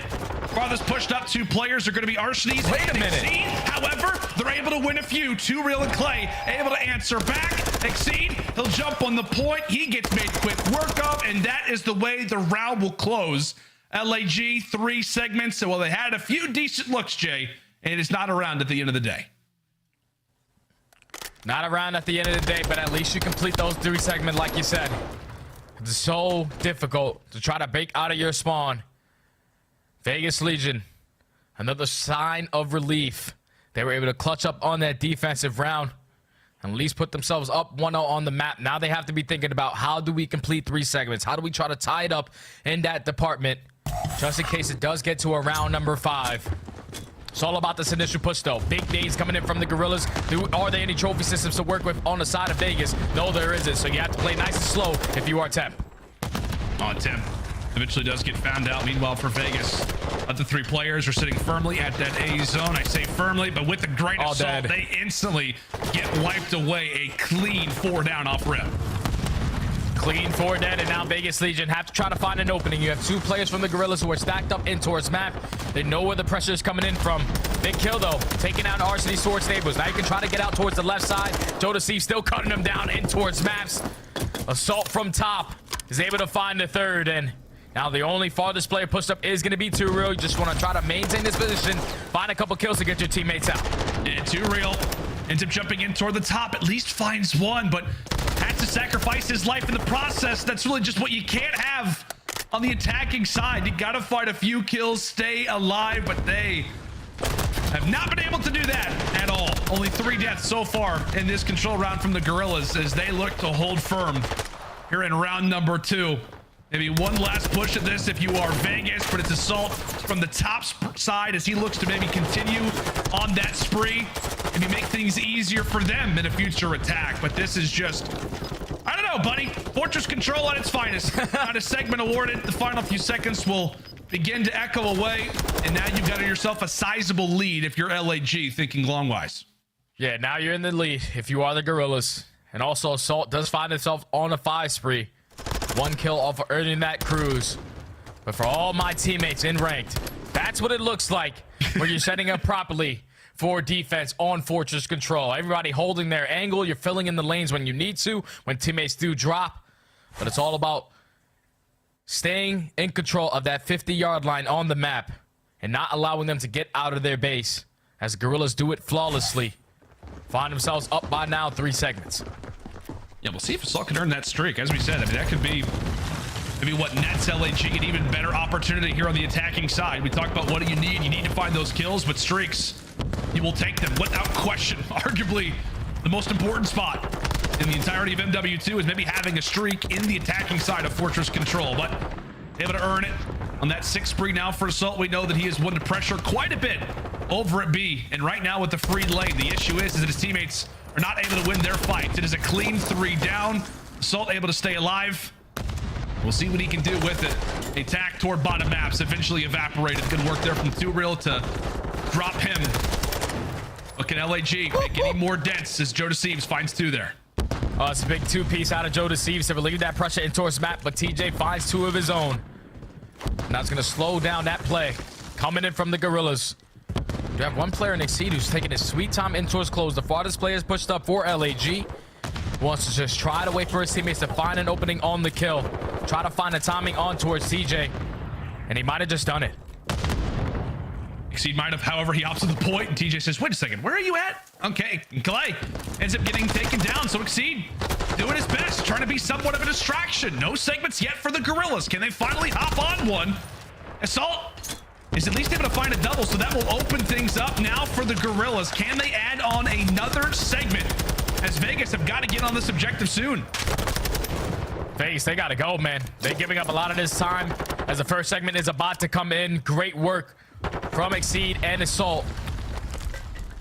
Farthest pushed up 2 players are going to be Arsonies. Wait a minute. Exceed. However, they're able to win a few. 2 Real and Clay able to answer back. Exceed. He'll jump on the point. He gets made quick work of, and that is the way the round will close. LAG 3 segments. So, well, they had a few decent looks, Jay, and it's not around at the end of the day. Not around at the end of the day, but at least you complete those 3 segments, like you said. It's so difficult to try to bake out of your spawn. Vegas Legion, another sign of relief. They were able to clutch up on that defensive round and at least put themselves up 1-0 on the map. Now they have to be thinking about, how do we complete 3 segments? How do we try to tie it up in that department, just in case it does get to a round number 5? It's all about this initial push, though. Big days coming in from the Guerrillas. Are there any trophy systems to work with on the side of Vegas? No, there isn't. So you have to play nice and slow if you are Temp. Temp eventually does get found out. Meanwhile, for Vegas, the 3 players are sitting firmly at that A zone. I say firmly, but with the great assault, they instantly get wiped away. A clean 4 down off rip. Clean 4 dead, and now Vegas Legion have to try to find an opening. You have 2 players from the Guerrillas who are stacked up in towards map. They know where the pressure is coming in from. Big kill, though, taking out Arsony towards Stables. Now you can try to get out towards the left side. Jodeci still cutting them down in towards maps. Assault from top is able to find the 3rd, and now the only farthest player pushed up is going to be 2 Real. You just want to try to maintain this position, find a couple kills to get your teammates out. And 2 Real ends up jumping in toward the top, at least finds 1, but had to sacrifice his life in the process. That's really just what you can't have on the attacking side. You got to fight a few kills, stay alive, but they have not been able to do that at all. Only 3 deaths so far in this control round from the Guerrillas as they look to hold firm here in round number 2. Maybe one last push at this if you are Vegas, but it's Assault from the top side as he looks to maybe continue on that spree. Maybe make things easier for them in a future attack. But this is just, I don't know, buddy. Fortress Control at its finest. Not a segment awarded. The final few seconds will begin to echo away. And now you've got yourself a sizable lead if you're LAG thinking long-wise. Yeah, now you're in the lead if you are the Guerrillas. And also Assault does find himself on a 5 spree. 1 kill off of earning that cruise. But for all my teammates in ranked, that's what it looks like when you're setting up properly for defense on Fortress Control. Everybody holding their angle. You're filling in the lanes when you need to, when teammates do drop. But it's all about staying in control of that 50-yard line on the map and not allowing them to get out of their base, as Guerrillas do it flawlessly. Find themselves up by now 3 segments. Yeah, we'll see if Assault can earn that streak. As we said, I mean, that could be maybe what nets LAG an even better opportunity here on the attacking side. We talked about what do you need. You need to find those kills, but streaks, you will take them without question. Arguably, the most important spot in the entirety of MW2 is maybe having a streak in the attacking side of Fortress Control, but able to earn it on that 6th spree now for Assault. We know that he is one to pressure quite a bit over at B, and right now with the free lane, the issue is that his teammates are not able to win their fights. It is a clean 3 down. Assault able to stay alive. We'll see what he can do with it. Attack toward bottom maps eventually evaporated. Good work there from 2 Real to drop him. Look at LAG make any more dents as Jodeci finds 2 there. Oh, it's a big 2-piece out of Jodeci to relieve that pressure in towards map, but TJ finds 2 of his own. Now it's going to slow down that play. Coming in from the Guerrillas. You have 1 player in Exceed who's taking his sweet time in towards close. The farthest player is pushed up for LAG. Wants to just try to wait for his teammates to find an opening on the kill. Try to find a timing on towards TJ. And he might have just done it. Exceed might have, however, he opts to the point, and TJ says, wait a second, where are you at? Okay, and Clay ends up getting taken down, so Exceed doing his best, trying to be somewhat of a distraction. No segments yet for the Guerrillas. Can they finally hop on one? Assault is at least able to find a double, so that will open things up now for the Guerrillas. Can they add on another segment, as Vegas have got to get on this objective soon? Vegas, they got to go, man. They're giving up a lot of this time as the first segment is about to come in. Great work from Exceed and Assault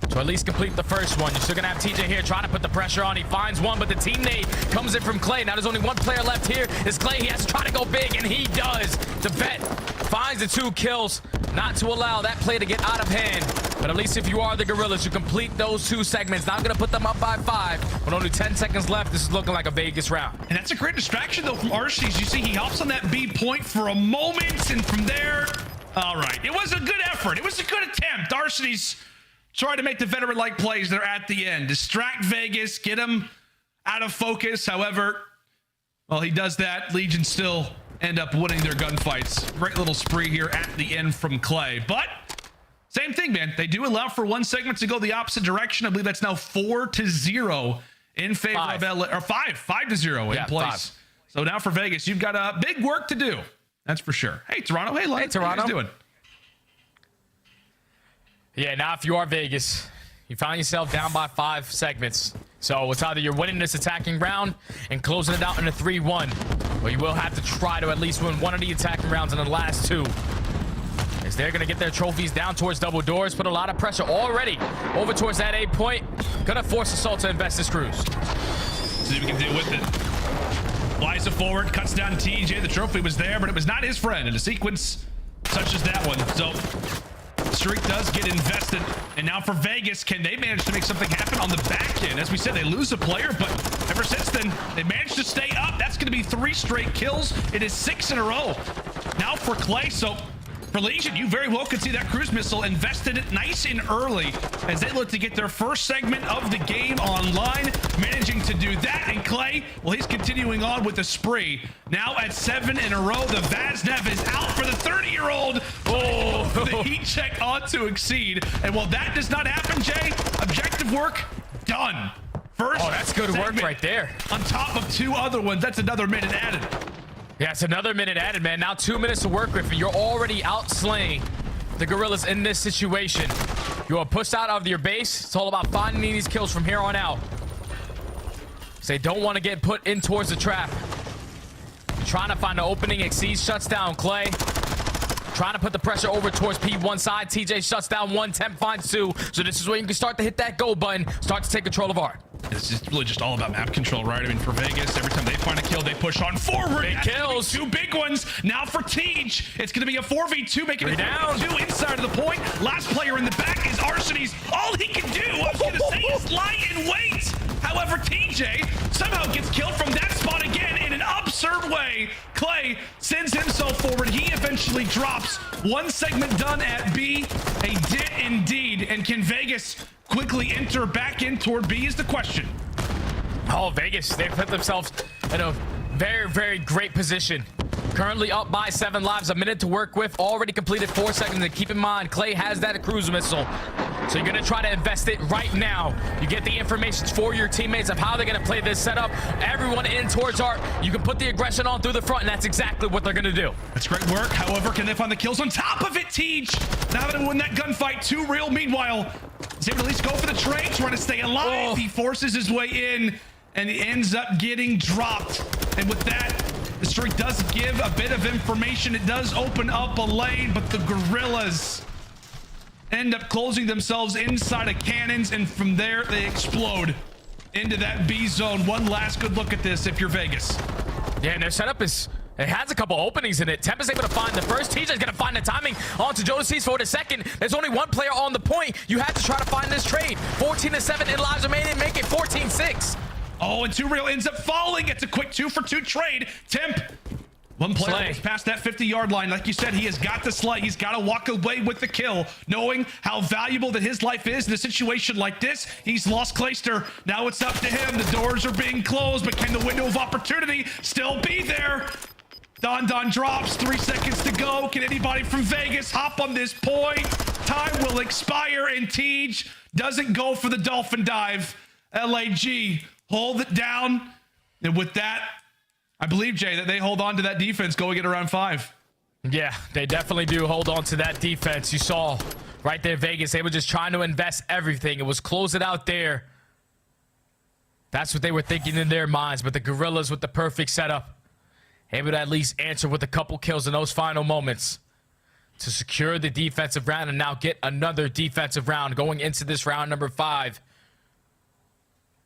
to at least complete the first one. You're still gonna have TJ here trying to put the pressure on. He finds 1, but the teammate comes in from Clay. Now there's only 1 player left here. Is Clay. He has to try to go big, and he does. The vet finds the 2 kills, not to allow that play to get out of hand. But at least if you are the Guerrillas, you complete those 2 segments. Not gonna put them up by 5. With only 10 seconds left, this is looking like a Vegas round. And that's a great distraction though from Arcees. You see he hops on that B point for a moment, and from there, All right. It was a good effort. It was a good attempt. Darcy's trying to make the veteran-like plays there at the end. Distract Vegas, get him out of focus. However, well, he does that. Legion still end up winning their gunfights. Great little spree here at the end from Clay. But same thing, man. They do allow for one segment to go the opposite direction. I believe that's now 4-0 in favor of LA, or 5-0 in place. 5. So now for Vegas, you've got big work to do. That's for sure. Hey, Toronto. Hey, Toronto. How you guys doing? Yeah, now if you are Vegas, you find yourself down by 5 segments. So it's either you're winning this attacking round and closing it out in a 3-1, or you will have to try to at least win one of the attacking rounds in the last 2. As they're going to get their trophies down towards double doors, put a lot of pressure already over towards that 8 point. Going to force Assault to invest his crews. See if we can deal with it. Flies it forward, cuts down TJ. The trophy was there, but it was not his friend in a sequence such as that one. So the streak does get invested. And now for Vegas, can they manage to make something happen on the back end? As we said, they lose a player, but ever since then, they managed to stay up. That's going to be 3 straight kills. It is 6 in a row. Now for Clay, so for Legion, you very well could see that cruise missile invested it nice and early as they look to get their first segment of the game online, managing to do that. And Clay, well, he's continuing on with the spree. Now at 7 in a row, the Vaznev is out for the 30-year-old. Oh, the heat check ought to exceed. And while that does not happen, Jay, objective work done. First, that's good work right there. On top of 2 other ones, that's another minute added. Yeah, it's another minute added, man. Now 2 minutes to work with, and you're already outslaying the Guerrillas in this situation. You are pushed out of your base. It's all about finding these kills from here on out. So they don't want to get put in towards the trap. Trying to find an opening. Exceeds shuts down Clay. Trying to put the pressure over towards P1 side. TJ shuts down 1, Temp finds 2. So this is where you can start to hit that go button. Start to take control of art. It's just really just all about map control, right? I mean, for Vegas, every time they find a kill, they push on forward. Big kills. 2 big ones. Now for Tej, it's going to be a 4v2, making it down 2 inside of the point. Last player in the back is Arsony's. All he can do, I was going to say, is lie in wait. However, TJ somehow gets killed from that spot again in an absurd way. Clay sends himself forward. He eventually drops. 1 segment done at B. They did indeed. And can Vegas quickly enter back in toward B is the question. Oh, Vegas, they put themselves in a very, very great position. Currently up by 7 lives, a minute to work with. Already completed 4 seconds. And keep in mind, Clay has that cruise missile. So you're going to try to invest it right now. You get the information for your teammates of how they're going to play this setup. Everyone in towards art. You can put the aggression on through the front, and that's exactly what they're going to do. That's great work. However, can they find the kills on top of it, Tej? Now that they win that gunfight, 2 real. Meanwhile, is able to at least go for the trade, trying to stay alive. Oh. He forces his way in, and he ends up getting dropped. And with that, the streak does give a bit of information. It does open up a lane, but the Guerrillas end up closing themselves inside of cannons, and from there they explode into that B zone. One last good look at this if you're Vegas. Yeah, and their setup is, it has a couple openings in it. Temp is able to find the first. TJ's going to find the timing onto Jodeci's for the second. There's only 1 player on the point. You have to try to find this trade. 14-7 in lives remaining, make it 14-6. Oh, and 2 real ends up falling. It's a quick 2-for-2 trade. Temp, 1 player is past that 50-yard line. Like you said, he has got to slay. He's got to walk away with the kill, knowing how valuable that his life is in a situation like this. He's lost Clayster. Now it's up to him. The doors are being closed, but can the window of opportunity still be there? Don drops. 3 seconds to go. Can anybody from Vegas hop on this point? Time will expire, and Tej doesn't go for the dolphin dive. LAG hold it down, and with that, I believe, Jay, that they hold on to that defense going at around 5. Yeah, they definitely do hold on to that defense. You saw right there, Vegas, they were just trying to invest everything. It was close it out there. That's what they were thinking in their minds, but the Guerrillas with the perfect setup, able to at least answer with a couple kills in those final moments to secure the defensive round and now get another defensive round going into this round number 5.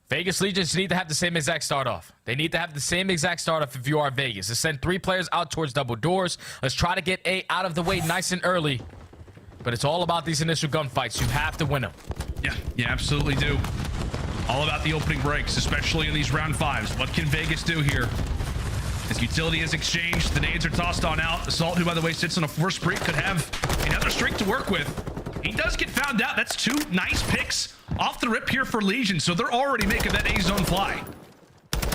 Vegas Legions need to have the same exact start off. They need to have the same exact start off if you are Vegas. To send 3 players out towards double doors. Let's try to get A out of the way nice and early. But it's all about these initial gunfights. You have to win them. Yeah, you absolutely do. All about the opening breaks, especially in these round 5s. What can Vegas do here As utility is exchanged, the nades are tossed on out. Assault, who by the way sits on a 4 streak, could have another streak to work with. He does get found out. That's 2 nice picks off the rip here for Legion, so they're already making that A zone fly.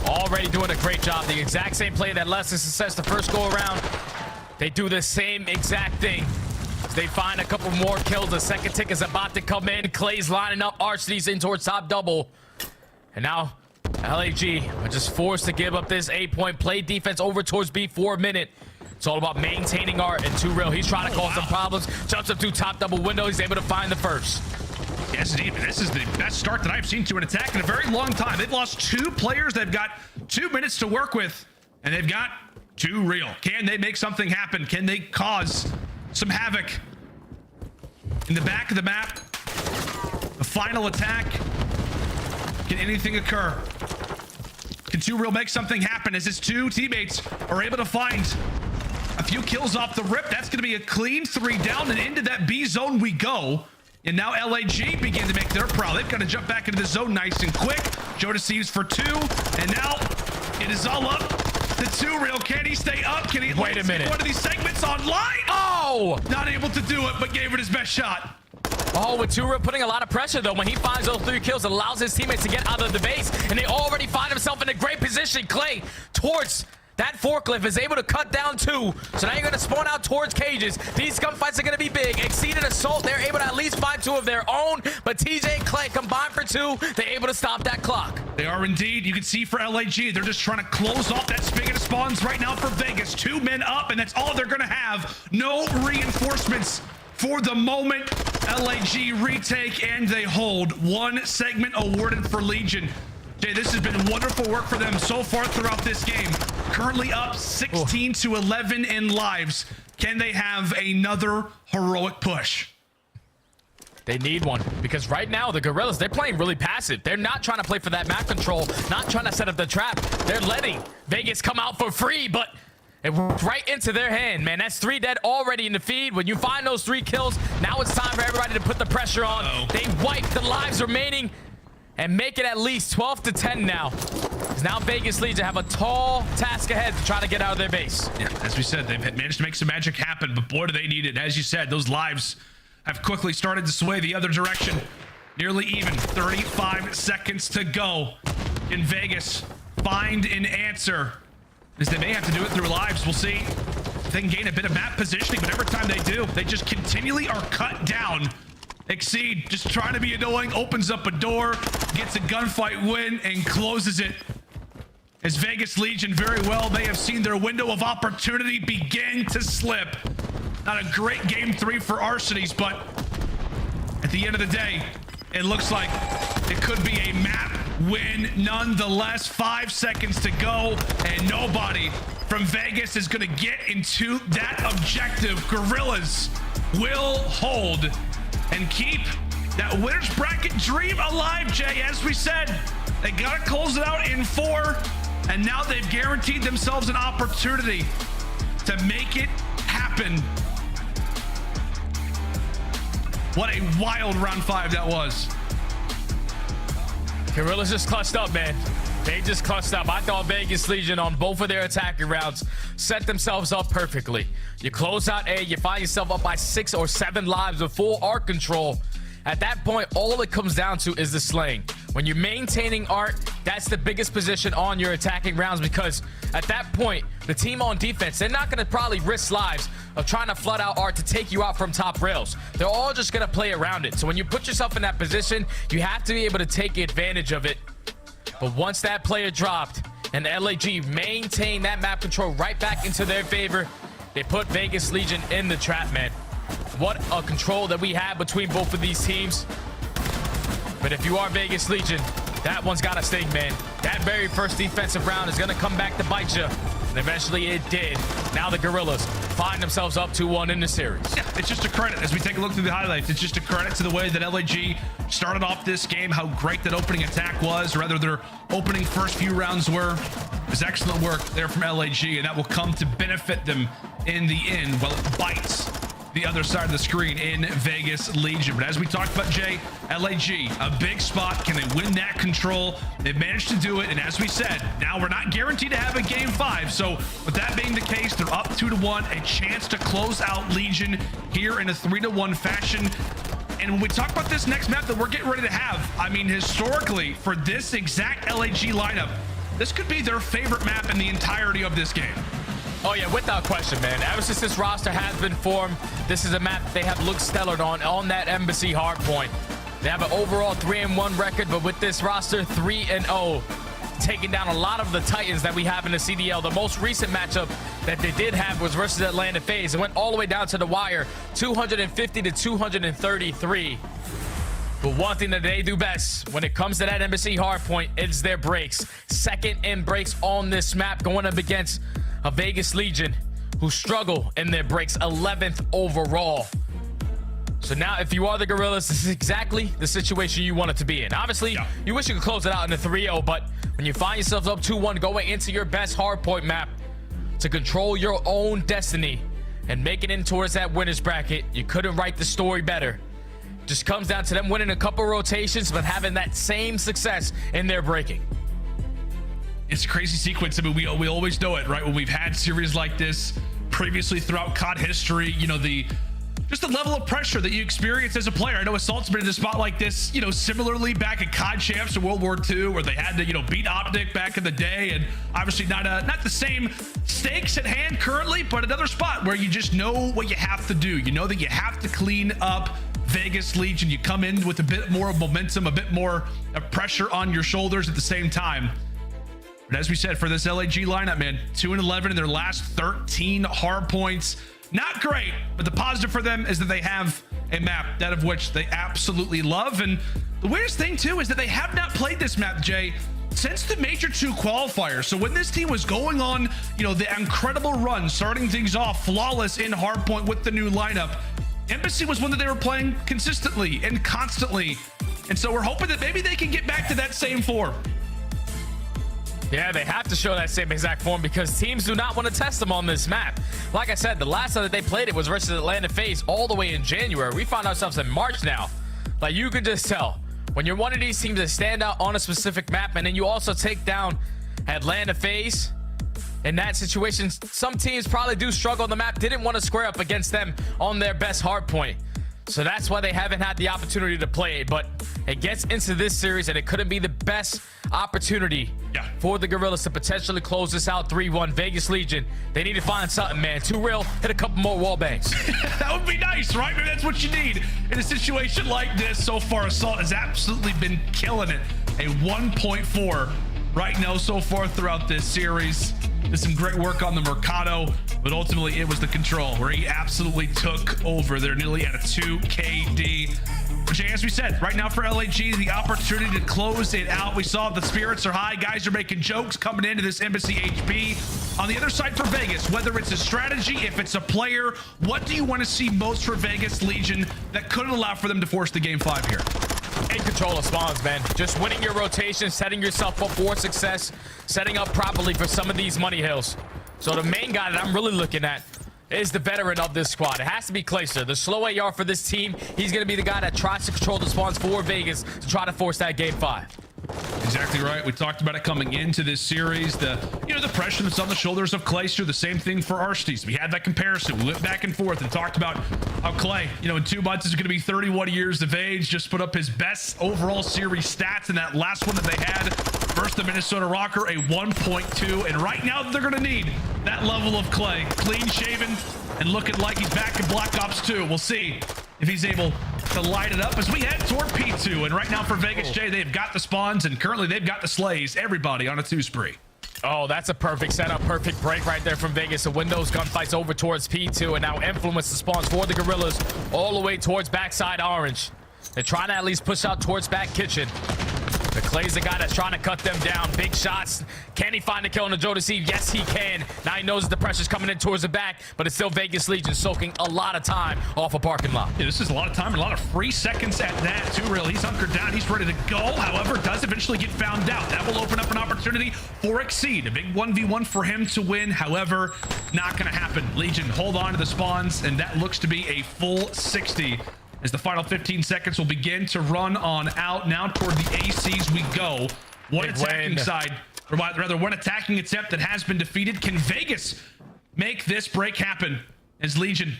Already doing a great job. The exact same play that led to success the first go around. They do the same exact thing. They find a couple more kills. The second tick is about to come in. Clay's lining up Arseny's in towards top double. And now LAG are just forced to give up this 8-point play defense over towards B for a minute. It's all about maintaining art and 2Real. He's trying to cause some problems. Jumps up through top double window. He's able to find the first. Yes, indeed. This is the best start that I've seen to an attack in a very long time. They've lost 2 players. They've got 2 minutes to work with, and they've got 2Real. Can they make something happen? Can they cause some havoc in the back of the map? The final attack. Can anything occur? Can 2Real make something happen as his 2 teammates are able to find a few kills off the rip? That's going to be a clean 3 down, and into that B zone we go. And now LAG begin to make their prowl. They've got to jump back into the zone nice and quick. Joe deceives for 2, and now it is all up to 2Real. Can he stay up? Can he wait a minute? One of these segments online? Oh! Not able to do it, but gave it his best shot. Oh, with 2Real putting a lot of pressure, though. When he finds those 3 kills, it allows his teammates to get out of the base, and they already find himself in a great position. Clay towards that forklift is able to cut down 2. So now you're going to spawn out towards cages. These gunfights are going to be big. Exceeded assault. They're able to at least find 2 of their own. But TJ and Clay combined for 2. They're able to stop that clock. They are indeed. You can see for LAG, they're just trying to close off that spigot of spawns right now for Vegas. 2 men up, and that's all they're going to have. No reinforcements for the moment. LAG retake, and they hold. 1 segment awarded for Legion. Jay, this has been wonderful work for them so far throughout this game. Currently up 16 to 11 in lives. Can they have another heroic push? They need one, because right now the Guerrillas, they're playing really passive. They're not trying to play for that map control, not trying to set up the trap. They're letting Vegas come out for free, but it worked right into their hand, man. That's 3 dead already in the feed. When you find those 3 kills, now it's time for everybody to put the pressure on. They wipe the lives remaining and make it at least 12 to 10 now. Because now Vegas Legion have a tall task ahead to try to get out of their base. Yeah, as we said, they've managed to make some magic happen, but boy, do they need it. As you said, those lives have quickly started to sway the other direction. Nearly even. 35 seconds to go. Can Vegas find an answer? As they may have to do it through lives. We'll see if they can gain a bit of map positioning, but every time they do, they just continually are cut down. Exceed, just trying to be annoying, opens up a door, gets a gunfight win, and closes it. As Vegas Legion very well may have seen their window of opportunity begin to slip. Not a great game 3 for Arseny's, but at the end of the day, it looks like it could be a map win nonetheless. 5 seconds to go, and nobody from Vegas is going to get into that objective. Guerrillas will hold and keep that winner's bracket dream alive, Jay. As we said, they got to close it out in 4, and now they've guaranteed themselves an opportunity to make it happen. What a wild round 5 that was. Guerrillas just clutched up, man. They just clutched up. I thought Vegas Legion on both of their attacking rounds set themselves up perfectly. You close out A, you find yourself up by 6 or 7 lives with full art control. At that point, all it comes down to is the slaying. When you're maintaining art, that's the biggest position on your attacking rounds, because at that point, the team on defense, they're not going to probably risk lives of trying to flood out art to take you out from top rails. They're all just going to play around it. So when you put yourself in that position, you have to be able to take advantage of it. But once that player dropped and LAG maintained that map control right back into their favor, they put Vegas Legion in the trap, man. What a control that we have between both of these teams. But if you are Vegas Legion, that one's got to sting, man. That very first defensive round is going to come back to bite you. And eventually it did. Now the Guerrillas find themselves up 2-1 in the series. Yeah, it's just a credit. As we take a look through the highlights, it's just a credit to the way that LAG started off this game, how great that opening attack was, or rather their opening first few rounds were. It was excellent work there from LAG, and that will come to benefit them in the end. Well, it bites the other side of the screen in Vegas Legion. But as we talked about, Jay, LAG, a big spot. Can they win that control? They've managed to do it. And as we said, now we're not guaranteed to have a game 5. So with that being the case, they're up 2-1, a chance to close out Legion here in a 3-1 fashion. And when we talk about this next map that we're getting ready to have, I mean, historically, for this exact LAG lineup, this could be their favorite map in the entirety of this game. Oh yeah, without question, man. Ever since this roster has been formed, this is a map they have looked stellar on that aBeZy hardpoint. They have an overall 3-1 record, but with this roster, 3-0, taking down a lot of the Titans that we have in the CDL. The most recent matchup that they did have was versus Atlanta FaZe. It went all the way down to the wire, 250 to 233. But one thing that they do best when it comes to that aBeZy hardpoint is their breaks. Second in breaks on this map, going up against a Vegas Legion who struggle in their breaks, 11th overall. So now if you are the Guerrillas, this is exactly the situation you want it to be in. Obviously, you wish you could close it out in a 3-0, but when you find yourselves up 2-1 going into your best hardpoint map to control your own destiny and make it in towards that winner's bracket, you couldn't write the story better. Just comes down to them winning a couple rotations, but having that same success in their breaking. It's a crazy sequence. I mean, we always know it, right? When we've had series like this previously throughout COD history, you know, just the level of pressure that you experience as a player. I know Assault's been in a spot like this, you know, similarly back at COD Champs in World War II, where they had to, you know, beat OpTic back in the day, and obviously not the same stakes at hand currently, but another spot where you just know what you have to do. You know that you have to clean up Vegas Legion. You come in with a bit more of momentum, a bit more of pressure on your shoulders at the same time. But as we said, for this LAG lineup, man, 2-11 in their last 13 hard points. Not great, but the positive for them is that they have a map, that of which they absolutely love. And the weirdest thing, too, is that they have not played this map, Jay, since the Major II Qualifiers. So when this team was going on, you know, the incredible run, starting things off flawless in hardpoint with the new lineup, aBeZy was one that they were playing consistently and constantly. And so we're hoping that maybe they can get back to that same form. Yeah, they have to show that same exact form because teams do not want to test them on this map. Like I said, the last time that they played it was versus Atlanta FaZe all the way in January. We found ourselves in March now. Like, you could just tell when you're one of these teams that stand out on a specific map, and then you also take down Atlanta FaZe. In that situation, some teams probably do struggle on the map, didn't want to square up against them on their best hard point. So that's why they haven't had the opportunity to play it. But it gets into this series, and it couldn't be the best opportunity for the Guerrillas to potentially close this out 3-1. Vegas Legion, they need to find something, man. Too real, hit a couple more wall bangs. That would be nice, right? Maybe that's what you need in a situation like this. So far, Assault has absolutely been killing it. A 1.4 right now so far throughout this series. Did some great work on the Mercado, but ultimately it was the control where he absolutely took over. They're nearly at a 2 KD. But as we said, right now for LAG, the opportunity to close it out. We saw the spirits are high. Guys are making jokes coming into this aBeZy HB. On the other side for Vegas, whether it's a strategy, if it's a player, what do you want to see most for Vegas Legion that couldn't allow for them to force the game 5 here? In control of spawns, man. Just winning your rotation, setting yourself up for success, setting up properly for some of these money hills. So the main guy that I'm really looking at is the veteran of this squad. It has to be Clayster, the slow AR for this team. He's going to be the guy that tries to control the spawns for Vegas to try to force that game 5. Exactly right. We talked about it coming into this series. The pressure that's on the shoulders of Clayster. The same thing for Arsties. We had that comparison. We went back and forth and talked about how Clay, in 2 months is going to be 31 years of age. Just put up his best overall series stats in that last one that they had versus the Minnesota ROKKR, a 1.2. And right now they're going to need that level of Clay, clean shaven and looking like he's back in Black Ops 2. We'll see if he's able to light it up as we head toward P2. And right now for Vegas, Jay, they've got the spawns, and currently they've got the slays. Everybody on a 2 spree. Oh, that's a perfect setup, perfect break right there from Vegas. The Windows gunfights over towards P2 and now influence the spawns for the Guerrillas all the way towards backside orange. They're trying to at least push out towards back kitchen. The Clay's the guy that's trying to cut them down. Big shots. Can he find a kill on the Jodeci? Yes, he can. Now he knows that the pressure's coming in towards the back, but it's still Vegas Legion soaking a lot of time off a parking lot. Yeah, this is a lot of time and a lot of free seconds at that, too, Real. He's hunkered down. He's ready to go. However, does eventually get found out. That will open up an opportunity for Exceed. A big 1v1 for him to win. However, not going to happen. Legion hold on to the spawns, and that looks to be a full 60. As the final 15 seconds will begin to run on out. Now toward the ACs we go. One attacking side, or rather one attacking attempt that has been defeated. Can Vegas make this break happen as Legion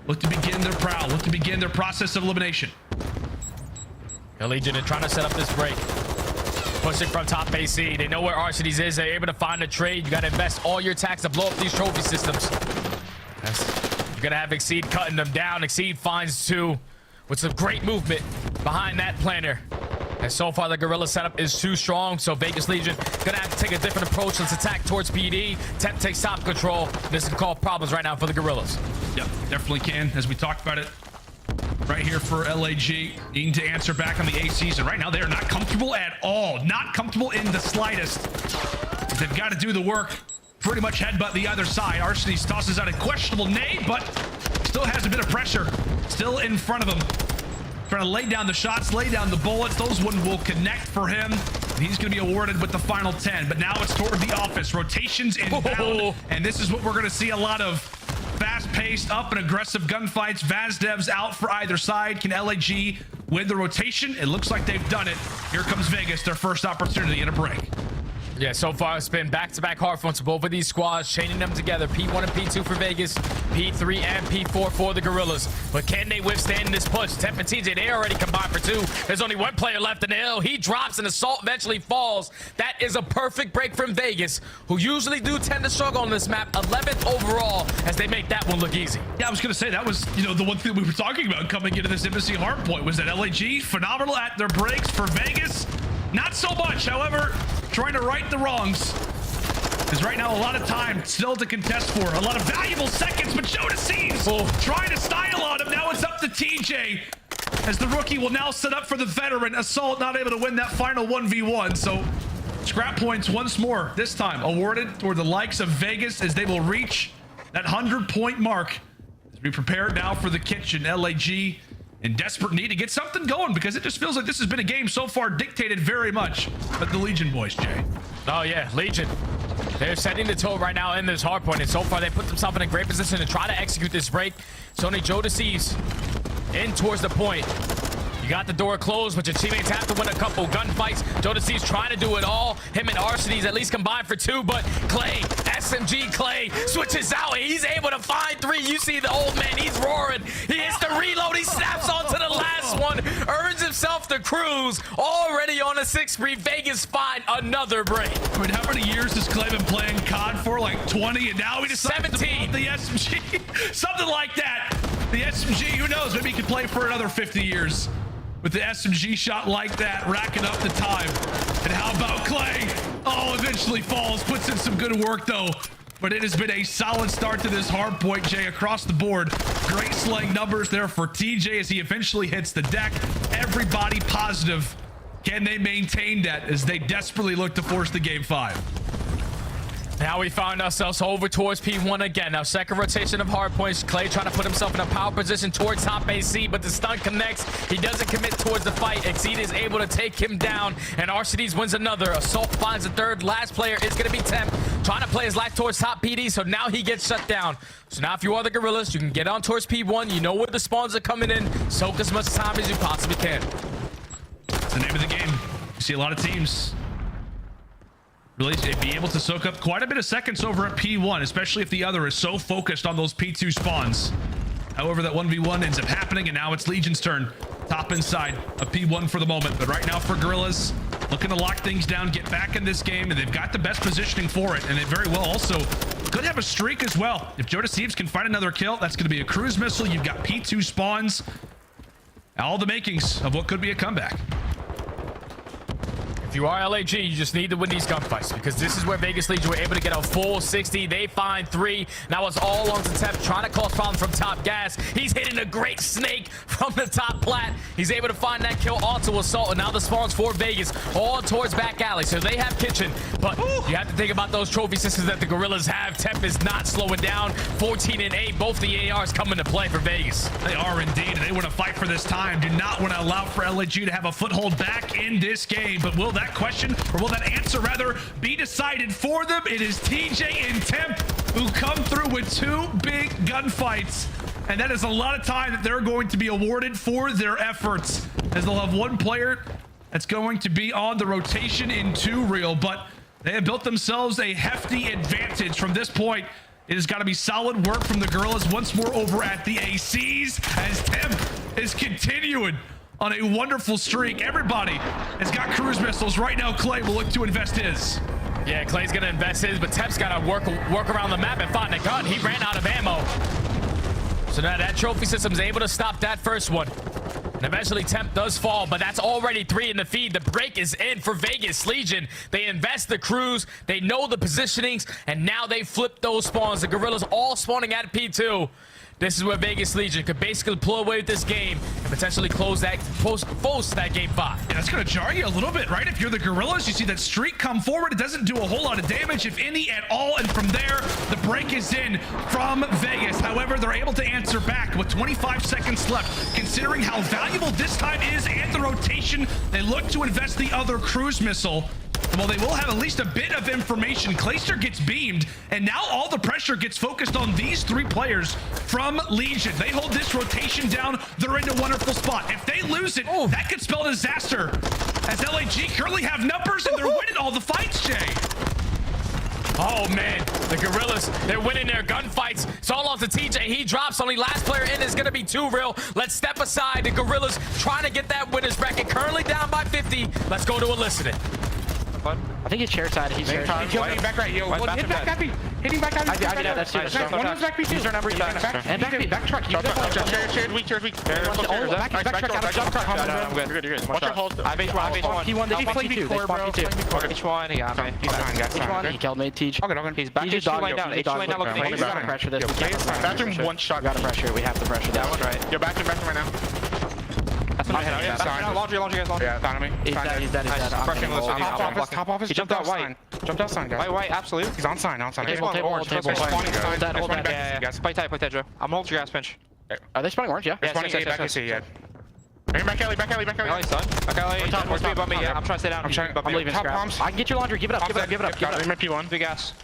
look to begin their prowl, look to begin their process of elimination? The Legion are trying to set up this break. Pushing from top AC. They know where Arcades is. They're able to find a trade. You got to invest all your attacks to blow up these trophy systems. You're going to have Exceed cutting them down. Exceed finds 2 with some great movement behind that planner. And so far, the Guerrilla setup is too strong, so Vegas Legion going to have to take a different approach. Let's attack towards PD. Temp takes top control. This can cause problems right now for the Guerrillas. Yep, definitely can, as we talked about it. Right here for LAG, needing to answer back on the ACs, and right now they are not comfortable at all. Not comfortable in the slightest. They've got to do the work. Pretty much headbutt the other side. Arcades tosses out a questionable nade, but still has a bit of pressure. Still in front of him. Trying to lay down the shots, lay down the bullets. Those one will connect for him. He's going to be awarded with the final 10. But now it's toward the office. Rotations inbound. And this is what we're going to see a lot of. Fast-paced, up and aggressive gunfights. Vazdev's out for either side. Can LAG win the rotation? It looks like they've done it. Here comes Vegas, their first opportunity in a break. Yeah, so far it's been back-to-back hard fronts for both of these squads, chaining them together. P1 and P2 for Vegas, P3 and P4 for the Guerrillas. But can they withstand this push? Temp and TJ, they already combined for 2. There's only one player left in the hill. He drops and Assault eventually falls. That is a perfect break from Vegas, who usually do tend to struggle on this map. 11th overall as they make that one look easy. Yeah, I was going to say that was, the one thing we were talking about coming into this Embassy hardpoint was that LAG, phenomenal at their breaks. For Vegas, not so much. However, trying to right the wrongs. There's right now a lot of time still to contest for. A lot of valuable seconds, but Shotzzy trying to style on him. Now it's up to TJ as the rookie will now set up for the veteran. Assault not able to win that final 1v1. So scrap points once more, this time awarded toward the likes of Vegas as they will reach that 100-point mark. As we prepare now for the kitchen, LAG in desperate need to get something going because it just feels like this has been a game so far dictated very much by the Legion boys, Jay. Oh yeah, Legion. They're setting the tone right now in this hard point, and so far they put themselves in a great position to try to execute this break. It's only Jodeci's in towards the point. You got the door closed, but your teammates have to win a couple gunfights. Jodeci's trying to do it all. Him and Arcades at least combined for 2, but Clay, SMG Clay, switches out. He's able to find 3. You see the old man, he's roaring. He hits the reload. He snaps onto the last one, earns himself the cruise. Already on a 6-free. Vegas find another break. I mean, how many years has Clay been playing COD for? Like 20, and now he decides 17. To the SMG. Something like that. The SMG, who knows? Maybe he could play for another 50 years. With the SMG shot like that, racking up the time. And how about Clay? Oh, eventually falls, puts in some good work though. But it has been a solid start to this hard point, Jay, across the board. Great slaying numbers there for TJ as he eventually hits the deck. Everybody positive. Can they maintain that as they desperately look to force the game 5? Now we find ourselves over towards P1 again. Now second rotation of hard points. Clay trying to put himself in a power position towards top AC, but the stun connects. He doesn't commit towards the fight. Exceed is able to take him down, and Arcades wins another. Assault finds a third. Last player is going to be Temp, trying to play his life towards top PD, so now he gets shut down. So now if you are the Guerrillas, you can get on towards P1. You know where the spawns are coming in. Soak as much time as you possibly can. That's the name of the game. You see a lot of teams really be able to soak up quite a bit of seconds over at P1, especially if the other is so focused on those P2 spawns. However, that 1v1 ends up happening, and now it's Legion's turn. Top inside of P1 for the moment. But right now for Guerrillas, looking to lock things down, get back in this game, and they've got the best positioning for it. And they very well also could have a streak as well. If Thieves can find another kill, that's going to be a cruise missile. You've got P2 spawns. All the makings of what could be a comeback. you are LAG, you just need to win these gunfights because this is where Vegas Legion were able to get a full 60. They find 3. Now it's all on the Temp trying to cause problems from top gas. He's hitting a great snake from the top plat. He's able to find that kill onto Assault, and now the spawns for Vegas all towards back alley. So they have kitchen, but you have to think about those trophy systems that the Guerrillas have. Temp is not slowing down. 14 and 8. Both the ARs come into play for Vegas. They are indeed, and they want to fight for this time. Do not want to allow for LAG to have a foothold back in this game. But will that question, or will that answer rather, be decided for them? It is TJ and Temp who come through with 2 big gunfights. And that is a lot of time that they're going to be awarded for their efforts, as they'll have 1 player that's going to be on the rotation in 2 real. But they have built themselves a hefty advantage from this point. It has got to be solid work from the Guerrillas once more over at the ACs, as Temp is continuing on a wonderful streak. Everybody has got cruise missiles. Right now, Clay will look to invest his. Yeah, Clay's going to invest his, but Temp's got to work around the map and find a gun. He ran out of ammo. So now that trophy system's able to stop that first one. And eventually Temp does fall, but that's already 3 in the feed. The break is in for Vegas Legion. They invest the crews, they know the positionings, and now they flip those spawns. The Guerrillas all spawning at P2. This is where Vegas Legion could basically pull away with this game and potentially close that post that game 5. Yeah, that's going to jar you a little bit, right? If you're the Guerrillas, you see that streak come forward. It doesn't do a whole lot of damage, if any at all. And from there, the break is in from Vegas. However, they're able to answer back with 25 seconds left. Considering how valuable this time is and the rotation, they look to invest the other cruise missile. Well, they will have at least a bit of information. Clayster gets beamed, and now all the pressure gets focused on these 3 players from Legion. They hold this rotation down. They're in a wonderful spot. If they lose it, that could spell disaster, as LAG currently have numbers and they're winning all the fights, Jay. Oh, man. The Guerrillas, they're winning their gunfights. It's all off to TJ. He drops. Only last player in is going to be 2 real. Let's step aside. The Guerrillas trying to get that winner's bracket. Currently down by 50. Let's go to elicit it. I think he's chair side. He's chair side. Back right. Yo, hit back happy. Hitting back happy. I did that. That's 2. One was back B2. Use our number. And back truck. Chair weak. Back truck. I'm good. You're good. Watch your hold. I base one. P1. They play P2. They spawn P2. Each one. He got me. He's fine, guys. Each one. He killed me. Teach. He's back. He's laying down. He's laying down. Looking at me. We gotta pressure this. Bathroom 1 shot. We gotta pressure. We have to pressure that one. Right. You're bathroom right now. That's what I had. Laundry, guys. Yeah, found me. He's dead. Top office. He jumped out white. Jumped out sign, guys. White, absolute. He's on sign. Table. Hold that. Play tight, Joe. I'm holding your gas pinch. Are they spawning orange? Yeah. They're spawning back AC, yeah. Back alley. Alley, son. Back alley. Top above me. Yeah, I'm trying to stay down. I'm leaving Scrapz. I can get your laundry. Give it up. Got it. P1. Big ass.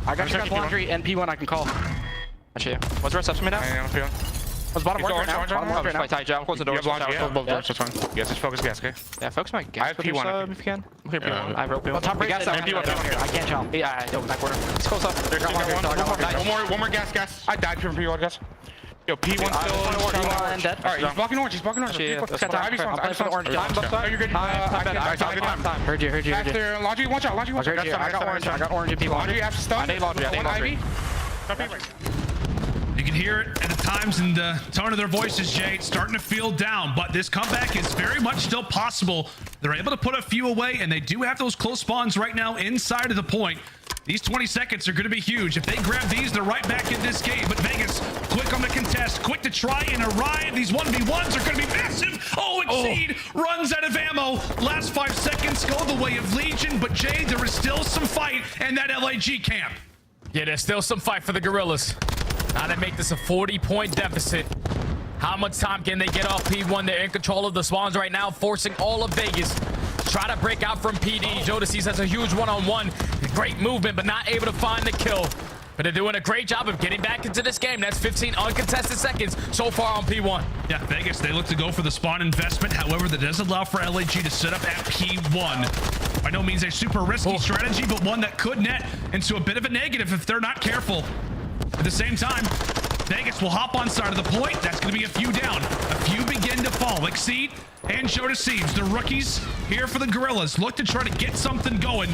I got your laundry and P1 I can call. Actually, what's the rest of me now? What's bottom orange right now? Bottom orange right now. Tight, Joe. Close the door. You have laundry, yeah. Both doors, that's fine. Yes, just focus gas, okay? Yeah, focus my gas. I have P1 if you can. I'm here, P1. I have P1. Well, top gas down here. I can't jump. Yeah, I don't. Back corner. It's close up. There's one more gas. I died from P1 gas. Yo, P1 still dead. Alright, he's blocking orange. I'm for the orange. Oh, you're good. Time. Heard you. After laundry, watch out. I got orange in P1. Laundry after stun. I need laundry. You can hear it at the times in the tone of their voices, Jay. It's starting to feel down, but this comeback is very much still possible. They're able to put a few away, and they do have those close spawns right now inside of the point. These 20 seconds are going to be huge. If they grab these, they're right back in this game. But Vegas, quick on the contest, quick to try and arrive. These 1v1s are going to be massive. Oh, Exceed runs out of ammo. Last 5 seconds go the way of Legion, but Jay, there is still some fight in that LAG camp. Yeah, there's still some fight for the Guerrillas. Now they make this a 40-point deficit. How much time can they get off P1? They're in control of the spawns right now, forcing all of Vegas. Try to break out from PD. Jodeci has a huge one-on-one. Great movement, but not able to find the kill. But they're doing a great job of getting back into this game. That's 15 uncontested seconds so far on P1. Yeah, Vegas, they look to go for the spawn investment. However, that does allow for LAG to set up at P1. By no means a super risky strategy, but one that could net into a bit of a negative if they're not careful. At the same time, Vegas will hop on side of the point. That's going to be a few down. A few begin to fall. Exceed and Jodeci, the rookies here for the Guerrillas, look to try to get something going.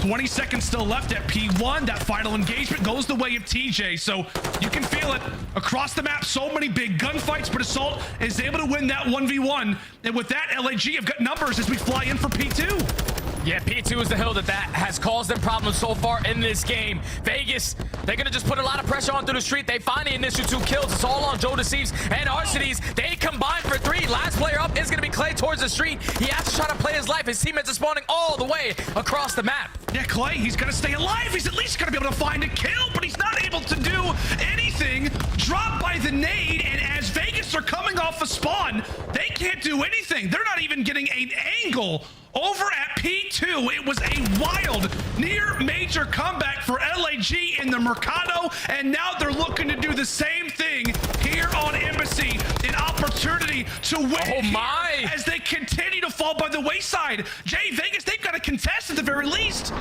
20 seconds still left at P1. That final engagement goes the way of TJ. So you can feel it across the map. So many big gunfights, but Assault is able to win that 1v1. And with that, LAG have got numbers as we fly in for P2. Yeah, P2 is the hill that has caused them problems so far in this game. Vegas, they're going to just put a lot of pressure on through the street. They find the initial 2 kills. It's all on Joe Deceives and Arcades. They combine for 3. Last player up is going to be Clay towards the street. He has to try to play his life. His teammates are spawning all the way across the map. Yeah, Clay, he's going to stay alive. He's at least going to be able to find a kill, but he's not able to do anything. Dropped by the nade, and as Vegas are coming off a spawn, they can't do anything. They're not even getting an angle over at P2. It was a wild near major comeback for LAG in the Mercado, and now they're looking to do the same thing here on aBeZy. An opportunity to win as they continue to fall by the wayside. Jay, Vegas, they've got to contest at the very least.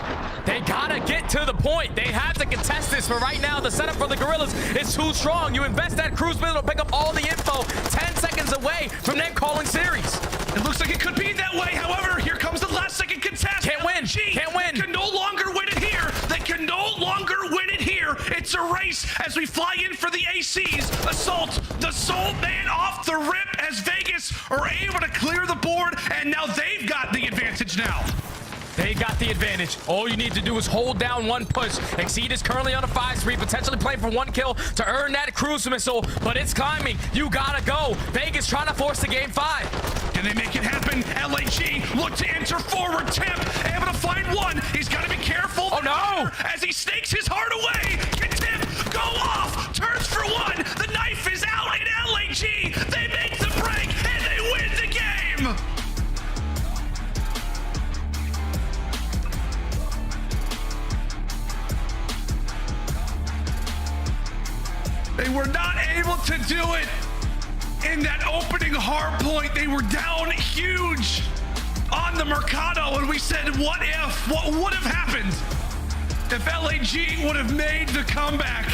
They gotta get to the point. They have to contest this, but right now the setup for the Guerrillas is too strong. You invest that cruise missile to pick up all the info 10 seconds away from them calling series. It looks like it could be that way. However, here comes the last second contest. Can't win. Can't win. They can no longer win it here. They can no longer win it here. It's a race as we fly in for the ACs. Assault, the Soul Man off the rip as Vegas are able to clear the board, and now they've got the advantage now. They got the advantage. All you need to do is hold down one push. Exceed is currently on a 5-3, potentially playing for 1 kill to earn that cruise missile, but it's climbing. You gotta go. Vegas trying to force the game 5. Can they make it happen? LAG look to enter forward. Temp able to find 1. He's got to be careful. Oh no! As he snakes his heart away. Can Temp go off? Turns for 1. The knife is out in LAG. They make the break and they win the game. They were not able to do it in that opening hard point. They were down huge on the Mercado, and we said, what if? What would have happened if LAG would have made the comeback?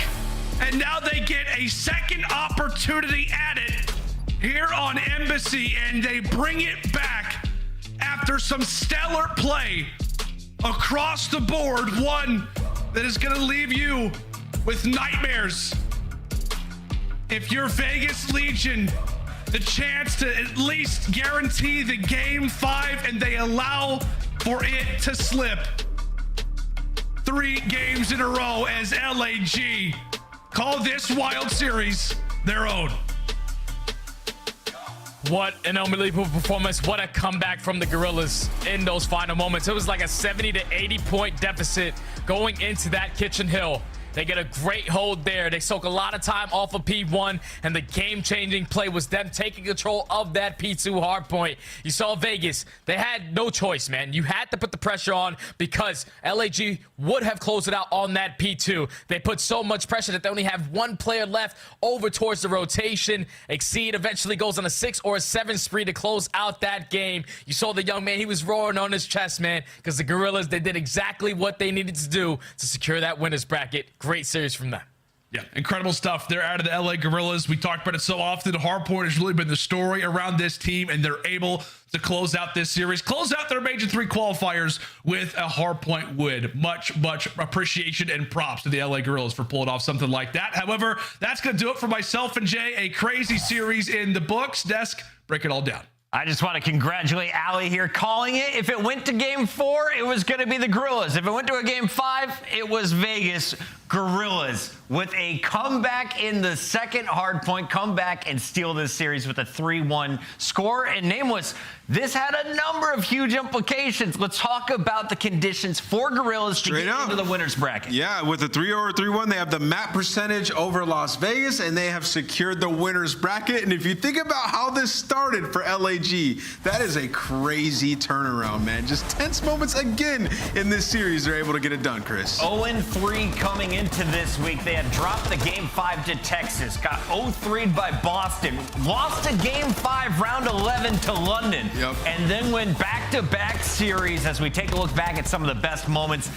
And now they get a second opportunity at it here on aBeZy, and they bring it back after some stellar play across the board. One that is going to leave you with nightmares. If you're Vegas Legion, the chance to at least guarantee the game 5, and they allow for it to slip. 3 games in a row as LAG call this wild series their own. What an unbelievable performance. What a comeback from the Guerrillas in those final moments. It was like a 70 to 80 point deficit going into that kitchen hill. They get a great hold there. They soak a lot of time off of P1, and the game-changing play was them taking control of that P2 hardpoint. You saw Vegas. They had no choice, man. You had to put the pressure on because LAG would have closed it out on that P2. They put so much pressure that they only have 1 player left over towards the rotation. Exceed eventually goes on a 6 or a 7 spree to close out that game. You saw the young man. He was roaring on his chest, man, because the Guerrillas, they did exactly what they needed to do to secure that winner's bracket. Great series from them. Yeah, incredible stuff. They're out of the LA Guerrillas. We talked about it so often. Hardpoint has really been the story around this team, and they're able to close out this series, close out their Major III qualifiers with a hardpoint win. Much appreciation and props to the LA Guerrillas for pulling off something like that. However, that's going to do it for myself and Jay. A crazy series in the books. Desk, break it all down. I just want to congratulate Ali here calling it. If it went to game 4, it was going to be the Guerrillas. If it went to a game 5, it was Vegas Guerrillas with a comeback in the second hardpoint, come back and steal this series with a 3-1 score. And Nameless, this had a number of huge implications. Let's talk about the conditions for Guerrillas to get into the winner's bracket. Yeah, with a 3-0 or 3-1, they have the map percentage over Las Vegas, and they have secured the winner's bracket. And if you think about how this started for LAG, that is a crazy turnaround, man. Just tense moments again in this series. They're able to get it done, Chris. 0-3 coming into this week. They had dropped the game 5 to Texas, got 0-3'd by Boston, lost to game 5 round 11 to London, and then went back-to-back series. As we take a look back at some of the best moments,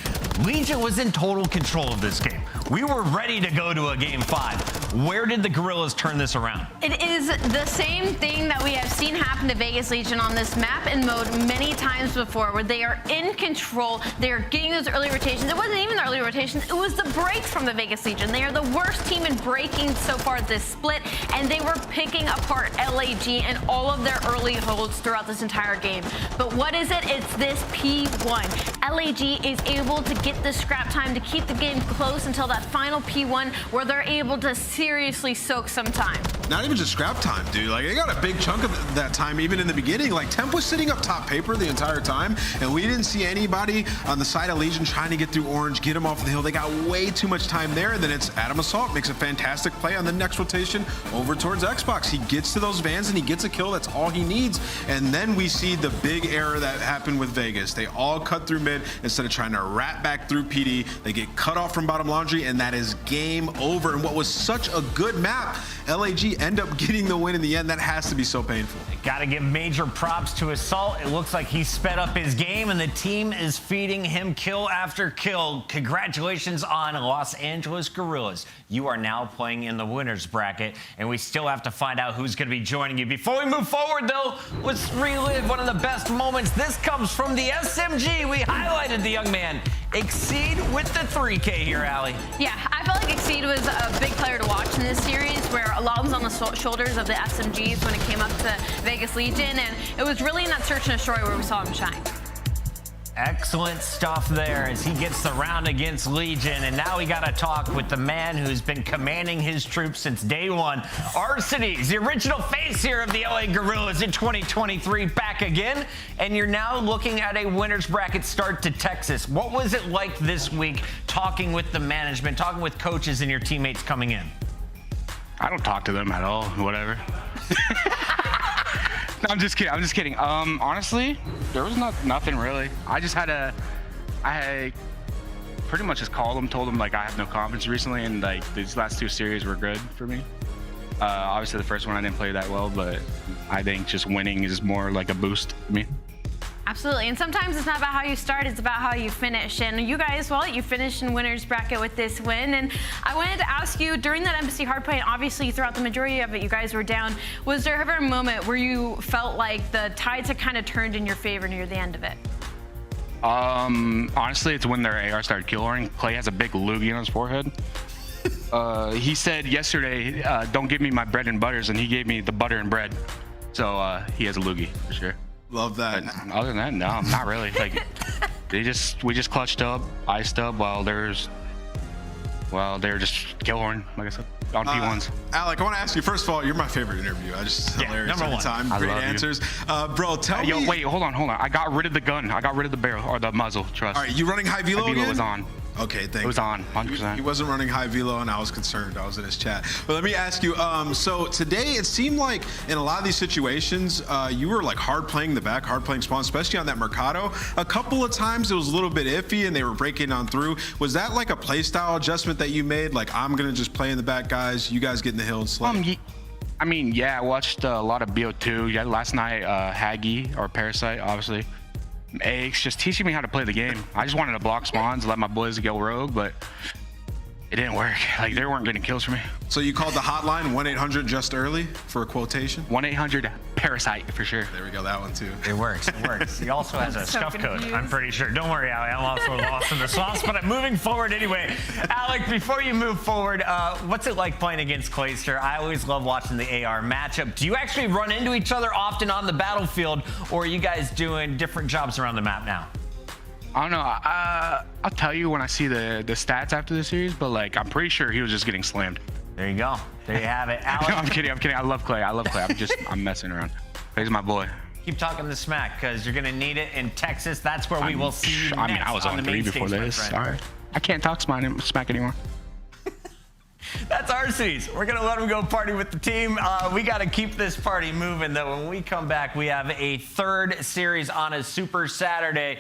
Legion was in total control of this game. We were ready to go to a game 5. Where did the Guerrillas turn this around? It is the same thing that we have seen happen to Vegas Legion on this map and mode many times before, where they are in control. They are getting those early rotations. It wasn't even the early rotations. It was the breaks from the Vegas Legion. They are the worst team in breaking so far this split, and they were picking apart LAG and all of their early holds throughout this entire game. But what is it? It's this P1. LAG is able to get the scrap time to keep the game close until that final P1, where they're able to seriously soak some time. Not even just scrap time, dude. Like, they got a big chunk of that time even in the beginning. Like, Temp was sitting up top paper the entire time, and we didn't see anybody on the side of Legion trying to get through Orange, get him off the hill. They got way too much time there. And then it's Adam Assault makes a fantastic play on the next rotation over towards Xbox. He gets to those vans and he gets a kill. That's all he needs. And then we see the big error that happened with Vegas. They all cut through mid instead of trying to rat back through PD. They get cut off from bottom laundry, and that is game over. And what was such a good map, LAG end up getting the win in the end. That has to be so painful. Gotta give major props to Assault. It looks like he sped up his game, and the team is feeding him kill after kill. Congratulations on Los Angeles Guerrillas. You are now playing in the winners bracket, and we still have to find out who's gonna be joining you. Before we move forward, though, let's relive one of the best moments. This comes from the SMG. We highlighted the young man. Exceed with the 3K here, Allie. Yeah, I felt like Exceed was a big player to watch in this series, where a lot was on the shoulders of the SMGs when it came up to Vegas Legion, and it was really in that search and destroy where we saw him shine. Excellent stuff there as he gets the round against Legion. And now we got to talk with the man who's been commanding his troops since day one. Arcitys, the original face here of the LA Guerrillas in 2023, back again. And you're now looking at a winner's bracket start to Texas. What was it like this week talking with the management, talking with coaches and your teammates coming in? I don't talk to them at all, whatever. No, I'm just kidding. Honestly, there was nothing really. I pretty much just called them, told them like I have no confidence recently, and like these last two series were good for me. Obviously the first one I didn't play that well, but I think just winning is more like a boost for me. Absolutely, and sometimes it's not about how you start, it's about how you finish. And you guys, well, you finished in winner's bracket with this win. And I wanted to ask you, during that Embassy hardpoint, obviously throughout the majority of it, you guys were down. Was there ever a moment where you felt like the tides had kind of turned in your favor near the end of it? Honestly, it's when their AR started killing. Clay has a big loogie on his forehead. He said yesterday, don't give me my bread and butters, and he gave me the butter and bread. So he has a loogie for sure. Love that. But other than that, no, not really. Like we just clutched up, iced up while they're just killhorn, like I said, on P1s. Alec, I want to ask you, first of all, you're my favorite interview. I just hilarious every time. Great answers. Bro, tell me. Yo, wait, hold on. I got rid of the gun. I got rid of the barrel or the muzzle. Trust. All right, you running high velo again? Velo was on. Okay, thank you. It was on, 100%. He wasn't running high velo, and I was concerned. I was in his chat. But let me ask you, so today it seemed like in a lot of these situations, you were like hard playing the back, hard playing spawn, especially on that Mercado. A couple of times it was a little bit iffy, and they were breaking on through. Was that like a play style adjustment that you made? Like, I'm going to just play in the back, guys. You guys get in the hill and slay. I mean, yeah, I watched a lot of BO2. Yeah, last night, Haggy, or Parasite, obviously. AX just teaching me how to play the game. I just wanted to block spawns, let my boys go rogue, but it didn't work. Like, they weren't getting kills for me. So you called the hotline 1-800 just early for a quotation? 1-800 Parasite for sure. There we go, that one too. It works, it works. He also has a scuff code, I'm pretty sure. Don't worry, Allie, I'm also lost in the sauce, but I'm moving forward anyway. Alec, before you move forward, what's it like playing against Clayster? I always love watching the AR matchup. Do you actually run into each other often on the battlefield, or are you guys doing different jobs around the map now? I don't know. I'll tell you when I see the stats after the series, but like I'm pretty sure he was just getting slammed. There you go. There you have it. Alec. No, I'm kidding. I love Clay. I'm messing around. He's my boy. Keep talking the smack, because you're gonna need it in Texas. That's where we will see you next. I mean, I was on 3 before this. All right. I can't talk smack anymore. That's Arcitys. We're gonna let him go party with the team. We gotta keep this party moving, though. When we come back, we have a third series on a Super Saturday.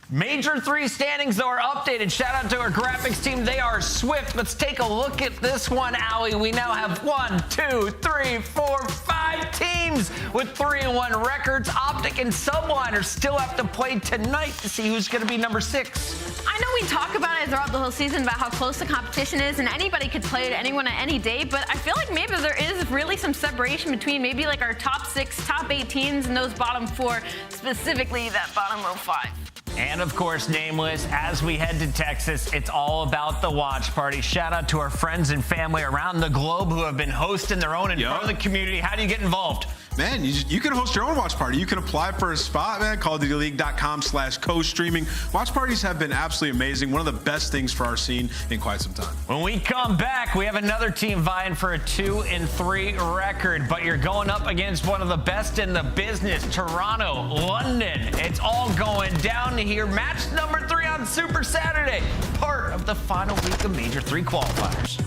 Major 3 standings, though, are updated. Shout out to our graphics team. They are swift. Let's take a look at this one, Allie. We now have 1, 2, 3, 4, 5 teams with 3-1 records. OpTic and Subliners still have to play tonight to see who's going to be number 6. I know we talk about it throughout the whole season about how close the competition is and anybody could play to anyone at any day, but I feel like maybe there is really some separation between maybe like our top 6, top 8 teams and those bottom 4, specifically that bottom row 5. And of course, Nameless, as we head to Texas, it's all about the watch party. Shout out to our friends and family around the globe who have been hosting their own in front of the community. How do you get involved? Man, you can host your own watch party. You can apply for a spot, man. CallOfDutyLeague.com/co-streaming. Watch parties have been absolutely amazing. One of the best things for our scene in quite some time. When we come back, we have another team vying for a 2-3 record, but you're going up against one of the best in the business, Toronto, London. It's all going down here. Match number 3 on Super Saturday, part of the final week of Major III Qualifiers.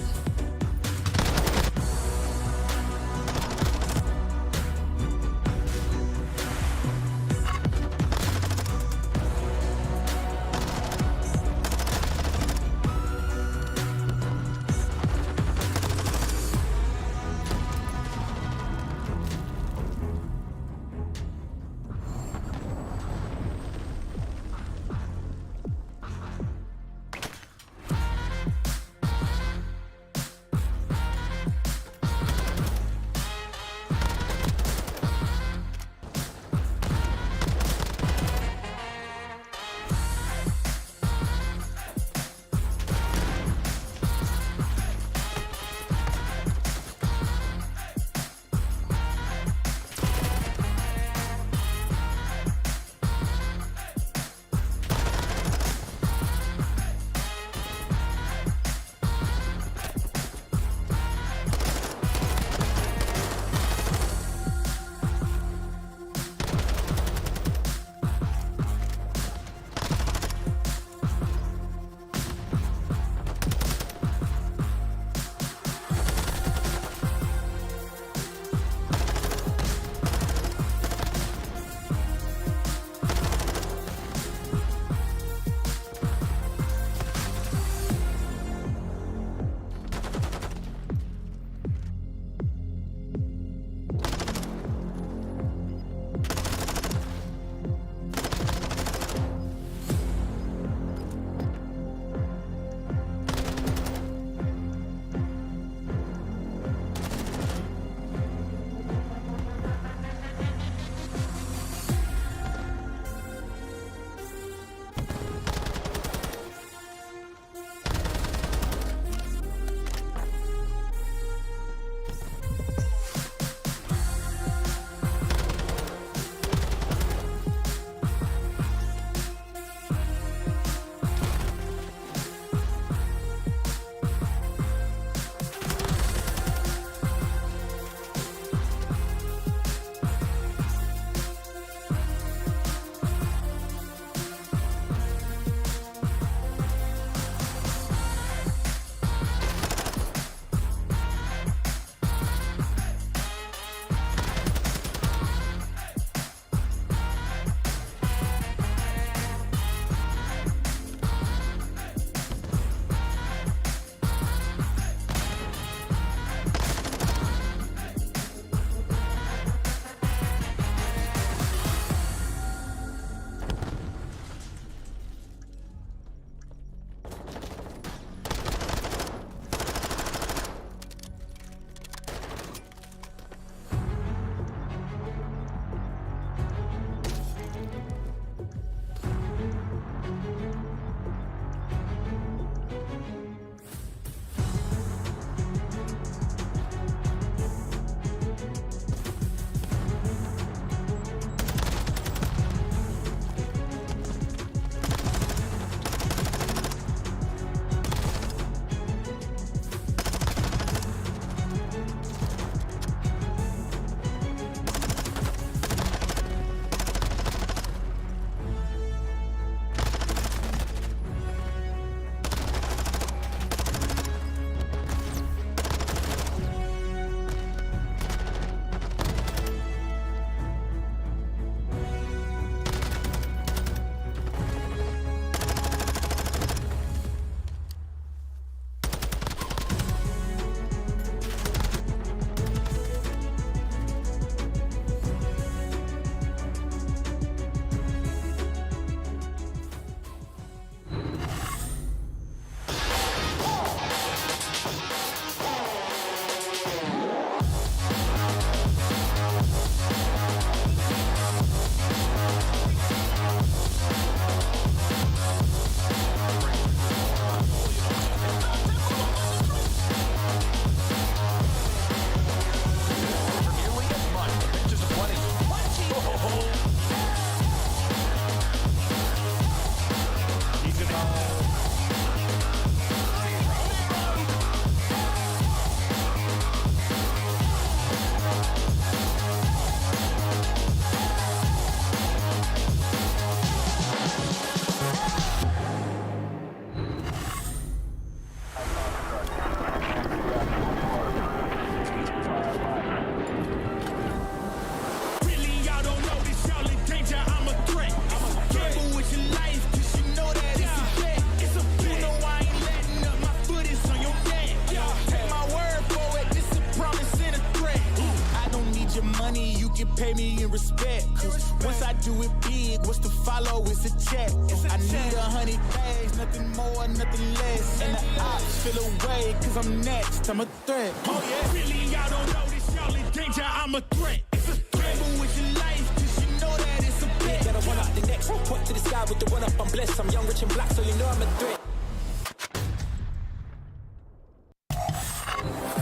respect. Cause once I do it big, what's to follow is a check. I need 100 days, nothing more, nothing less. And the ops feel away, cause I'm next, I'm a threat. Oh yeah, really, y'all don't know this, y'all in danger, I'm a threat. It's a gamble with your life, cause you know that it's a bet. Gotta run up the next, point to the sky with the run up, I'm blessed. I'm young, rich, and black, so you know I'm a threat.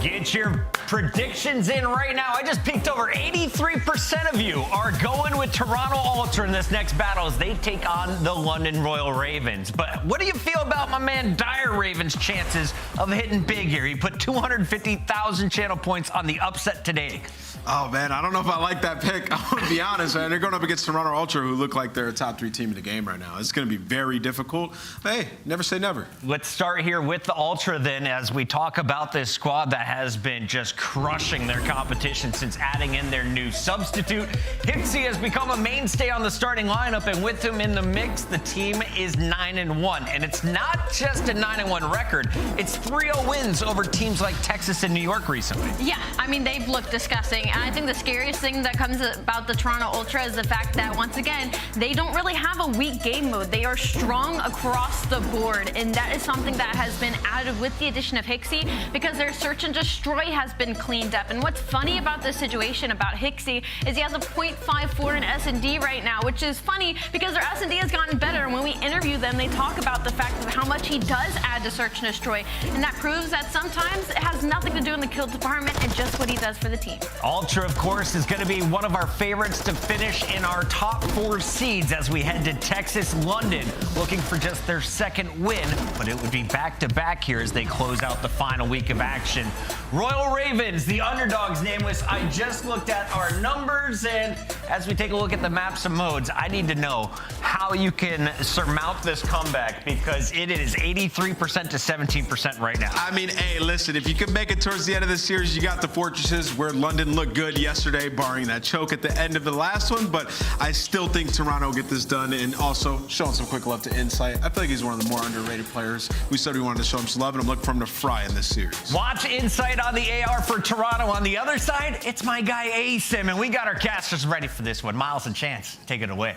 Get your predictions in right now. I just peeked over 83% of you are going with Toronto Ultra in this next battle as they take on the London Royal Ravens. But what do you feel about my man Dire Raven's chances of hitting big here? He put 250,000 channel points on the upset today. Oh, man, I don't know if I like that pick. I'm going to be honest, man. They're going up against Toronto Ultra, who look like they're a top 3 team in the game right now. It's going to be very difficult. Hey, never say never. Let's start here with the Ultra then as we talk about this squad that has been just crushing their competition since adding in their new substitute. HyDra has become a mainstay on the starting lineup, and with him in the mix, the team is 9-1. And it's not just a 9-1 record. It's 3-0 wins over teams like Texas and New York recently. Yeah, I mean, they've looked disgusting. And I think the scariest thing that comes about the Toronto Ultra is the fact that, once again, they don't really have a weak game mode. They are strong across the board, and that is something that has been added with the addition of HyDra, because their search and destroy has been cleaned up. And what's funny about this situation about HyDra is he has a 0.54 in S&D right now, which is funny because their S&D has gotten better. And when we interview them, they talk about the fact of how much he does add to search and destroy. And that proves that sometimes it has nothing to do in the kill department and just what he does for the team. Ultra, of course, is going to be one of our favorites to finish in our top 4 seeds as we head to Texas, London, looking for just their second win. But it would be back-to-back here as they close out the final week of action. Royal Ravens, the underdogs nameless. I just looked at our numbers, and as we take a look at the maps and modes, I need to know how you can surmount this comeback, because it is 83% to 17% right now. I mean, hey, listen, if you can make it towards the end of the series, you got the fortresses where London looked good yesterday, barring that choke at the end of the last one, but I still think Toronto will get this done. And also showing some quick love to Insight. I feel like he's one of the more underrated players. We said we wanted to show him some love, and I'm looking for him to fry in this series. Watch Insight on the AR for Toronto. On the other side, it's my guy aSim, and we got our casters ready for this one. Miles and Chance, take it away.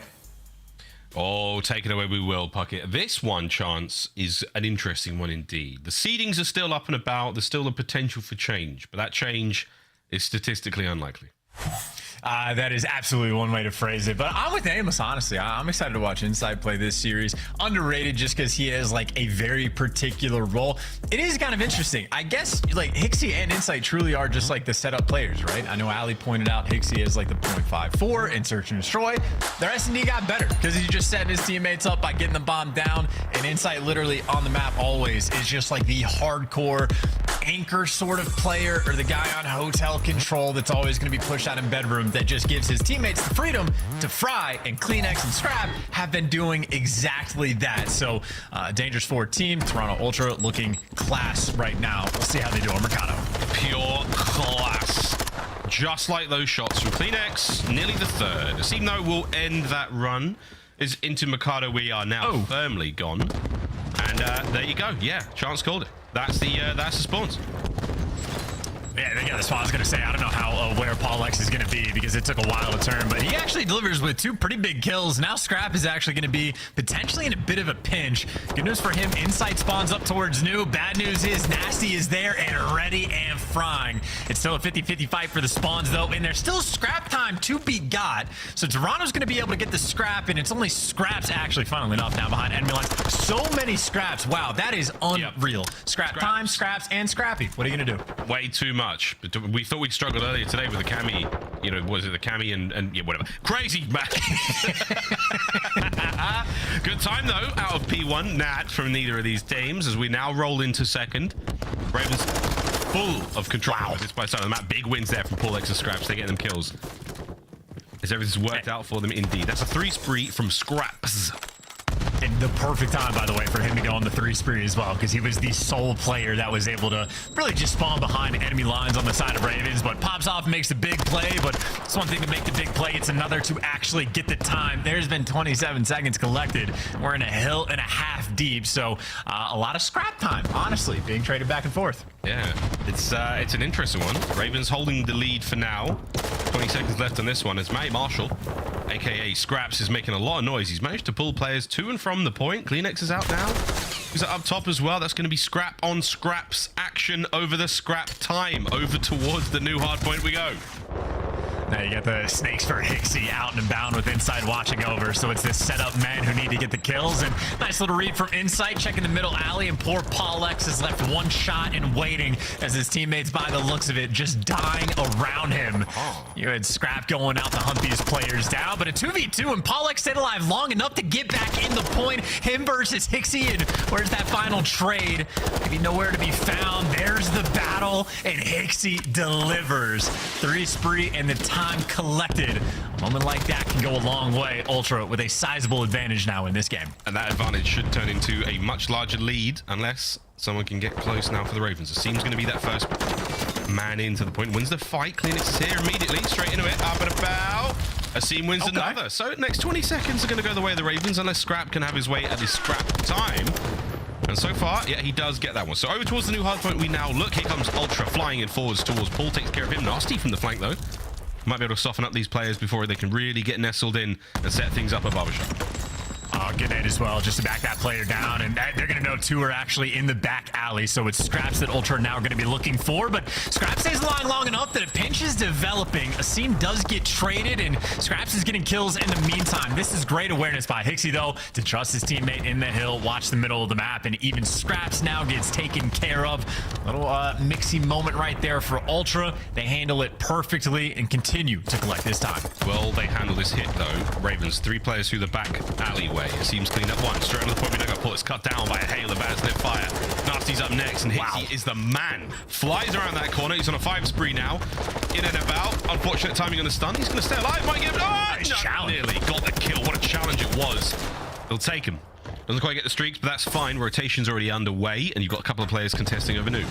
Oh, take it away we will, Puckett. This one, Chance, is an interesting one indeed. The seedings are still up and about. There's still a potential for change, but that change is statistically unlikely. That is absolutely one way to phrase it. But I'm with Amos, honestly. I'm excited to watch Insight play this series. Underrated just because he has like a very particular role. It is kind of interesting. I guess like HyDra and Insight truly are just like the setup players, right? I know Ali pointed out HyDra is like the 0.54 in Search and Destroy. Their S&D got better because he just setting his teammates up by getting the bomb down. And Insight literally on the map always is just like the hardcore anchor sort of player, or the guy on hotel control that's always going to be pushed out in bedroom, that just gives his teammates the freedom to fry. And CleanX and Scrap have been doing exactly that. So dangerous forward team. Toronto Ultra looking class right now. We'll see how they do on Mercado. Pure class. Just like those shots from CleanX, nearly the third. Asino will end that run. Is into Mercado. We are now firmly gone. And there you go. Yeah, Chance called it. That's the spawns. Yeah, they got the spot. I was going to say, I don't know how aware Paul X is going to be because it took a while to turn, but he actually delivers with 2 pretty big kills. Now Scrap is actually going to be potentially in a bit of a pinch. Good news for him, Insight spawns up towards New. Bad news is Nastie is there and ready and frying. It's still a 50-50 fight for the spawns, though, and there's still scrap time to be got. So Toronto's going to be able to get the scrap, and it's only Scraps actually, funnily enough, now behind enemy lines. So many scraps. Wow, that is unreal. Scrap time, scraps, and Scrappy. What are you going to do? Way too much. But we thought we struggled earlier today with the Cammy, you know, was it the Cammy and yeah, whatever. Crazy Mack. Good time though, out of P1, Nat from neither of these teams as we now roll into second. Ravens full of control. This by the side of the map. Big wins there from Paul X and Scraps. They get them kills. As everything's worked out for them indeed. That's a 3 spree from Scrapz. And the perfect time, by the way, for him to go on the 3 spree as well, because he was the sole player that was able to really just spawn behind enemy lines on the side of Ravens, but pops off, makes a big play. But it's one thing to make the big play, it's another to actually get the time. There's been 27 seconds collected. We're in a hill and a half deep, so a lot of scrap time, honestly, being traded back and forth. Yeah, it's an interesting one. Ravens holding the lead for now. 20 seconds left on this one as Matty Marshall, aka Scrapz, is making a lot of noise. He's managed to pull players to and from the point. Kleenex is out now. Who's up top as well? That's going to be scrap on scraps action over the scrap time. Over towards the new hard point we go. Now you got the snakes for HyDra out and bound with Inside watching over. So it's this setup men who need to get the kills. And nice little read from Insight, checking the middle alley. And poor Paulex is left one shot and waiting as his teammates, by the looks of it, just dying around him. You had Scrap going out to hunt these players down. But a 2v2 and Paulex stayed alive long enough to get back in the point. Him versus HyDra. And where's that final trade? Maybe nowhere to be found. There's the battle. And HyDra delivers. 3 spree and the time collected. A moment like that can go a long way. Ultra with a sizable advantage now in this game. And that advantage should turn into a much larger lead unless someone can get close now for the Ravens. Asim's going to be that first man into the point. Wins the fight. Kleenex is here immediately. Straight into it. Up and about. Asim wins another. So next 20 seconds are going to go the way of the Ravens unless Scrap can have his way at his scrap time. And so far, yeah, he does get that one. So over towards the new hard point we now look. Here comes Ultra flying in forwards towards Paul. Takes care of him. Nasty from the flank though. Might be able to soften up these players before they can really get nestled in and set things up at Barbershop. Oh, good night as well, just to back that player down. And they're going to know 2 are actually in the back alley. So it's Scrapz that Ultra now are going to be looking for. But Scrapz stays alive long enough that a pinch is developing. Asim does get traded, and Scrapz is getting kills in the meantime. This is great awareness by HyDra, though, to trust his teammate in the hill, watch the middle of the map, and even Scrapz now gets taken care of. Little mixy moment right there for Ultra. They handle it perfectly and continue to collect this time. Well, they handle this hit, though. Ravens, 3 players through the back alleyway. It seems cleaned up one. Straight on the point, we don't got pull. It's cut down by a hail of Bance lit fire. Nastie's up next, and HyDra is the man. Flies around that corner. He's on a 5 spree now. In and about. Unfortunate timing on the stun. He's going to stay alive. Might give it. Oh, no, nearly got the kill. What a challenge it was. He'll take him. Doesn't quite get the streaks, but that's fine. Rotation's already underway, and you've got a couple of players contesting over new.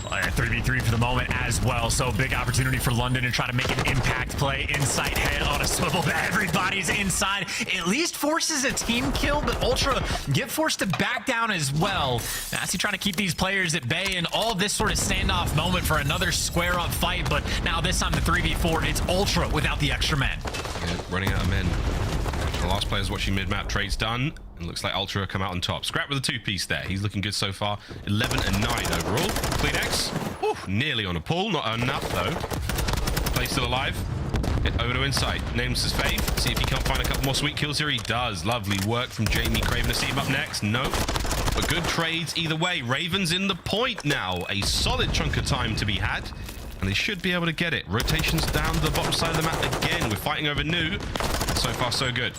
3v3 for the moment as well, so big opportunity for London to try to make an impact play. Insight head on a swivel, but everybody's inside. At least forces a team kill, but Ultra get forced to back down as well. Nastie trying to keep these players at bay, and all this sort of standoff moment for another square up fight, but now this time the 3v4, it's Ultra without the extra men. Yeah, running out of men. The last player's watching mid-map. Trade's done. And looks like Ultra come out on top. Scrap with a 2-piece there. He's looking good so far. 11 and 9 overall. Kleenex. Nearly on a pull. Not enough, though. Play still alive. Get over to Insight. Names his faith. See if he can't find a couple more sweet kills here. He does. Lovely work from Jamie. Craven to see him up next. Nope. But good trades either way. Ravens in the point now. A solid chunk of time to be had. And they should be able to get it. Rotations down the bottom side of the map again. We're fighting over new. So far, so good.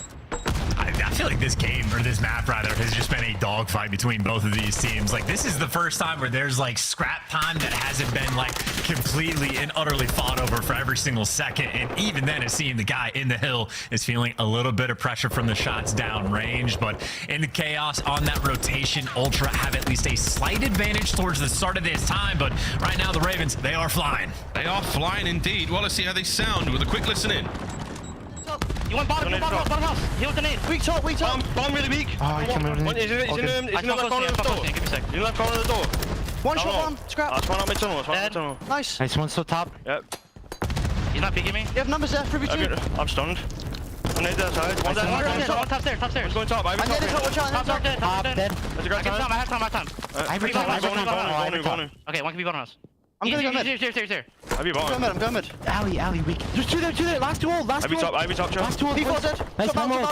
I feel like this game, or this map rather, has just been a dogfight between both of these teams. Like, this is the first time where there's like scrap time that hasn't been like completely and utterly fought over for every single second. And even then, it's seeing the guy in the hill is feeling a little bit of pressure from the shots down range. But in the chaos on that rotation, Ultra have at least a slight advantage towards the start of this time. But right now, the Ravens, they are flying. They are flying indeed. Well, let's see how they sound with a quick listen in. You want bottom house. Heal the nade. Weak top. Bomb really weak. Oh, you can move it. He's in the left corner of the door. Give me a sec. In the left corner of the door. One shot bomb. Scrap. That's one on mid-tunnel. Nice. Nice, one still top. Yep. He's not peeking me. You have numbers there, 3v2. I'm stunned. One nade there, side. One top stairs. One's going top. I'm dead, top dead. That's a great time. I have time. Okay, one can be bottom house. I'm gonna go mid. Here. I'm going mid. Alley, weak. There's two there. Last two. Ivy top. Last two. P4 dead. Nice, one more.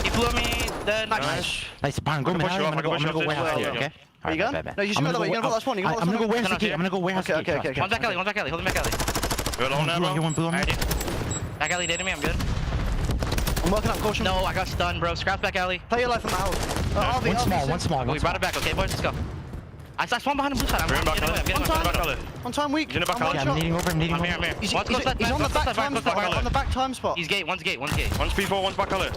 He flew me. Nice. Nice, Baron, go mid. I'm gonna go warehouse here, okay? Are you going? No, you should go that way. You're gonna go last one. I'm gonna go warehouse gate. I'm gonna go warehouse gate. Okay. One's back alley. Hold him back alley. Good on there, bro. You want blue on me? Back alley dead to me. I'm good. I'm working up caution. No, I got stunned, bro. Scrapz back alley. Play your life from the house. One small. We brought it back. Okay, boys, let's go. I spawned behind the blue side. I'm getting on time weak. He's in the back alley. I'm needing over. I'm here. He's on the back time spot. On the back time spot. He's gate. One's P4, one's back alley.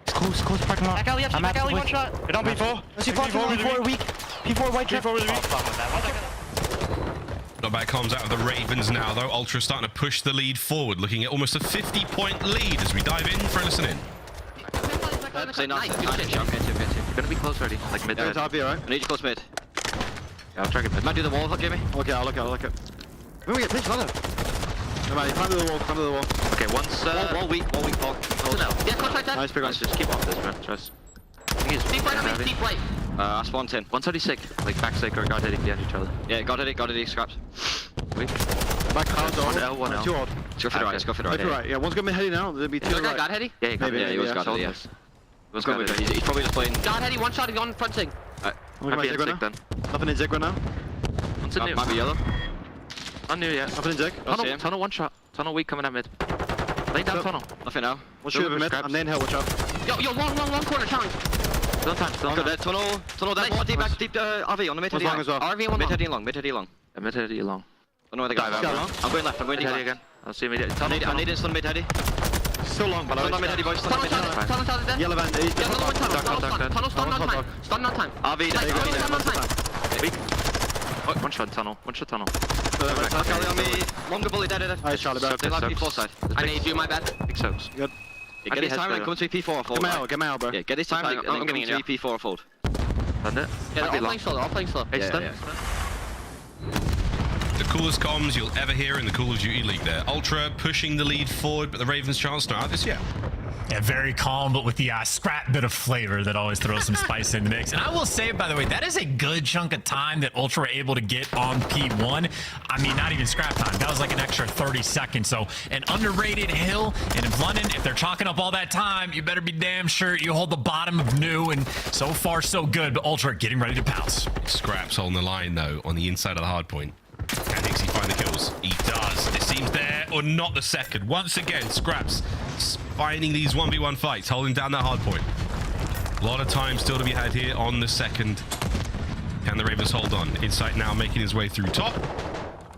It's close parking lot. Back alley, back alley, one shot. Get on P4. P4 weak. P4 white trap. P4 really weak. Not bad comms out of the Ravens now, though. Ultra starting to push the lead forward, looking at almost a 50-point lead as we dive in for a listen in. Say nothing. You're gonna be close already. Like mid. Yeah, top here, right? I need you close mid. Yeah, I'll try it mid. Might do the wall hook, Jamie. Okay, I'll look it. When we get pitch, Right, climb to the wall, climb to the wall. Okay, once, wall weak, Paul. Yeah, contract that. Nice, big Nice, just keep off this, bro. Trust. Deep right on me, deep right. That's 110. 136. Like back sick or guard heading behind each other. Yeah, guard heading, Scrapz. Weak. Back cards on. 1L, 1L. 2 odd. Let's go for the right, let's go for the right. Yeah, one's gonna be heady now. There'll be 2 right. Guard heady? Yeah, he was guard heady, yes. He's probably just playing. Guard heady, one shot on front thing. Might be in Zig then. Nothing in Zig right now. One's in new. Might be yellow. Not new yet. Nothing in Zig. Tunnel one shot. Tunnel weak coming at mid. Lay down tunnel. Nothing now. We'll shoot him mid. I'm laying hill, watch out. Yo, long corner, challenge. Still time, still good. Tunnel down, more deep back, deep RV on the mid heady long. RV one mid heady long, mid heady long. Mid heady long. I don't know where they go. I'm going left, I'm going deep again. I'll see mid heady. I need it on mid heady. So long, but I'm mid heady, boys. Tunnel, Yellow van, tunnel, stun on time. Stun on time. RV, stun on time. Weak. One shot tunnel. Charlie on me. Longer bully dead. Alright, Charlie, back. They like P4 side. I need you, my bad. Big soaks. Good. Yeah, get this time and come to P4 or fold. Get my out, bro. Yeah, get this time and then come to P4 or fold. Done it? Yeah, all playing slow. Yeah. The coolest comms you'll ever hear in the Call of Duty League there. Ultra pushing the lead forward, but the Ravens' chance not out this yet. Yeah, very calm, but with the scrap bit of flavor that always throws some spice in the mix. And I will say, by the way, that is a good chunk of time that Ultra were able to get on P1. I mean, not even scrap time. That was like an extra 30 seconds. So an underrated hill. And in London, if they're chalking up all that time, you better be damn sure you hold the bottom of new. And so far, so good. But Ultra getting ready to pounce. Scrapz holding the line, though, on the inside of the hard point. Can Hixie find the kills? He does. It seems there or not the second. Once again, Scrapz finding these 1v1 fights, holding down that hard point. A lot of time still to be had here on the second. Can the Ravens hold on? Insight now making his way through top.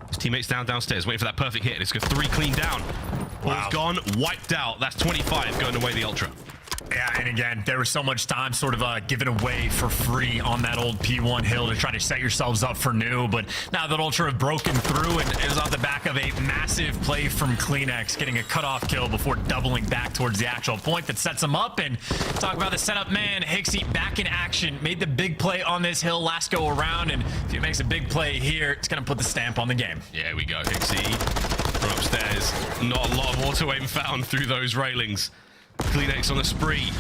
His teammates downstairs, waiting for that perfect hit. It's got 3 clean down. Ball's gone, wiped out. That's 25 going away the Ultra. Yeah, and again, there was so much time sort of given away for free on that old P1 hill to try to set yourselves up for new. But now that Ultra have broken through, and it was off the back of a massive play from CleanX, getting a cutoff kill before doubling back towards the actual point that sets him up. And talk about the setup, man. Hixie back in action, made the big play on this hill last go around. And if he makes a big play here, it's going to put the stamp on the game. Yeah, we go. Hixie from upstairs. Not a lot of auto aim found through those railings. CleanX on the spree,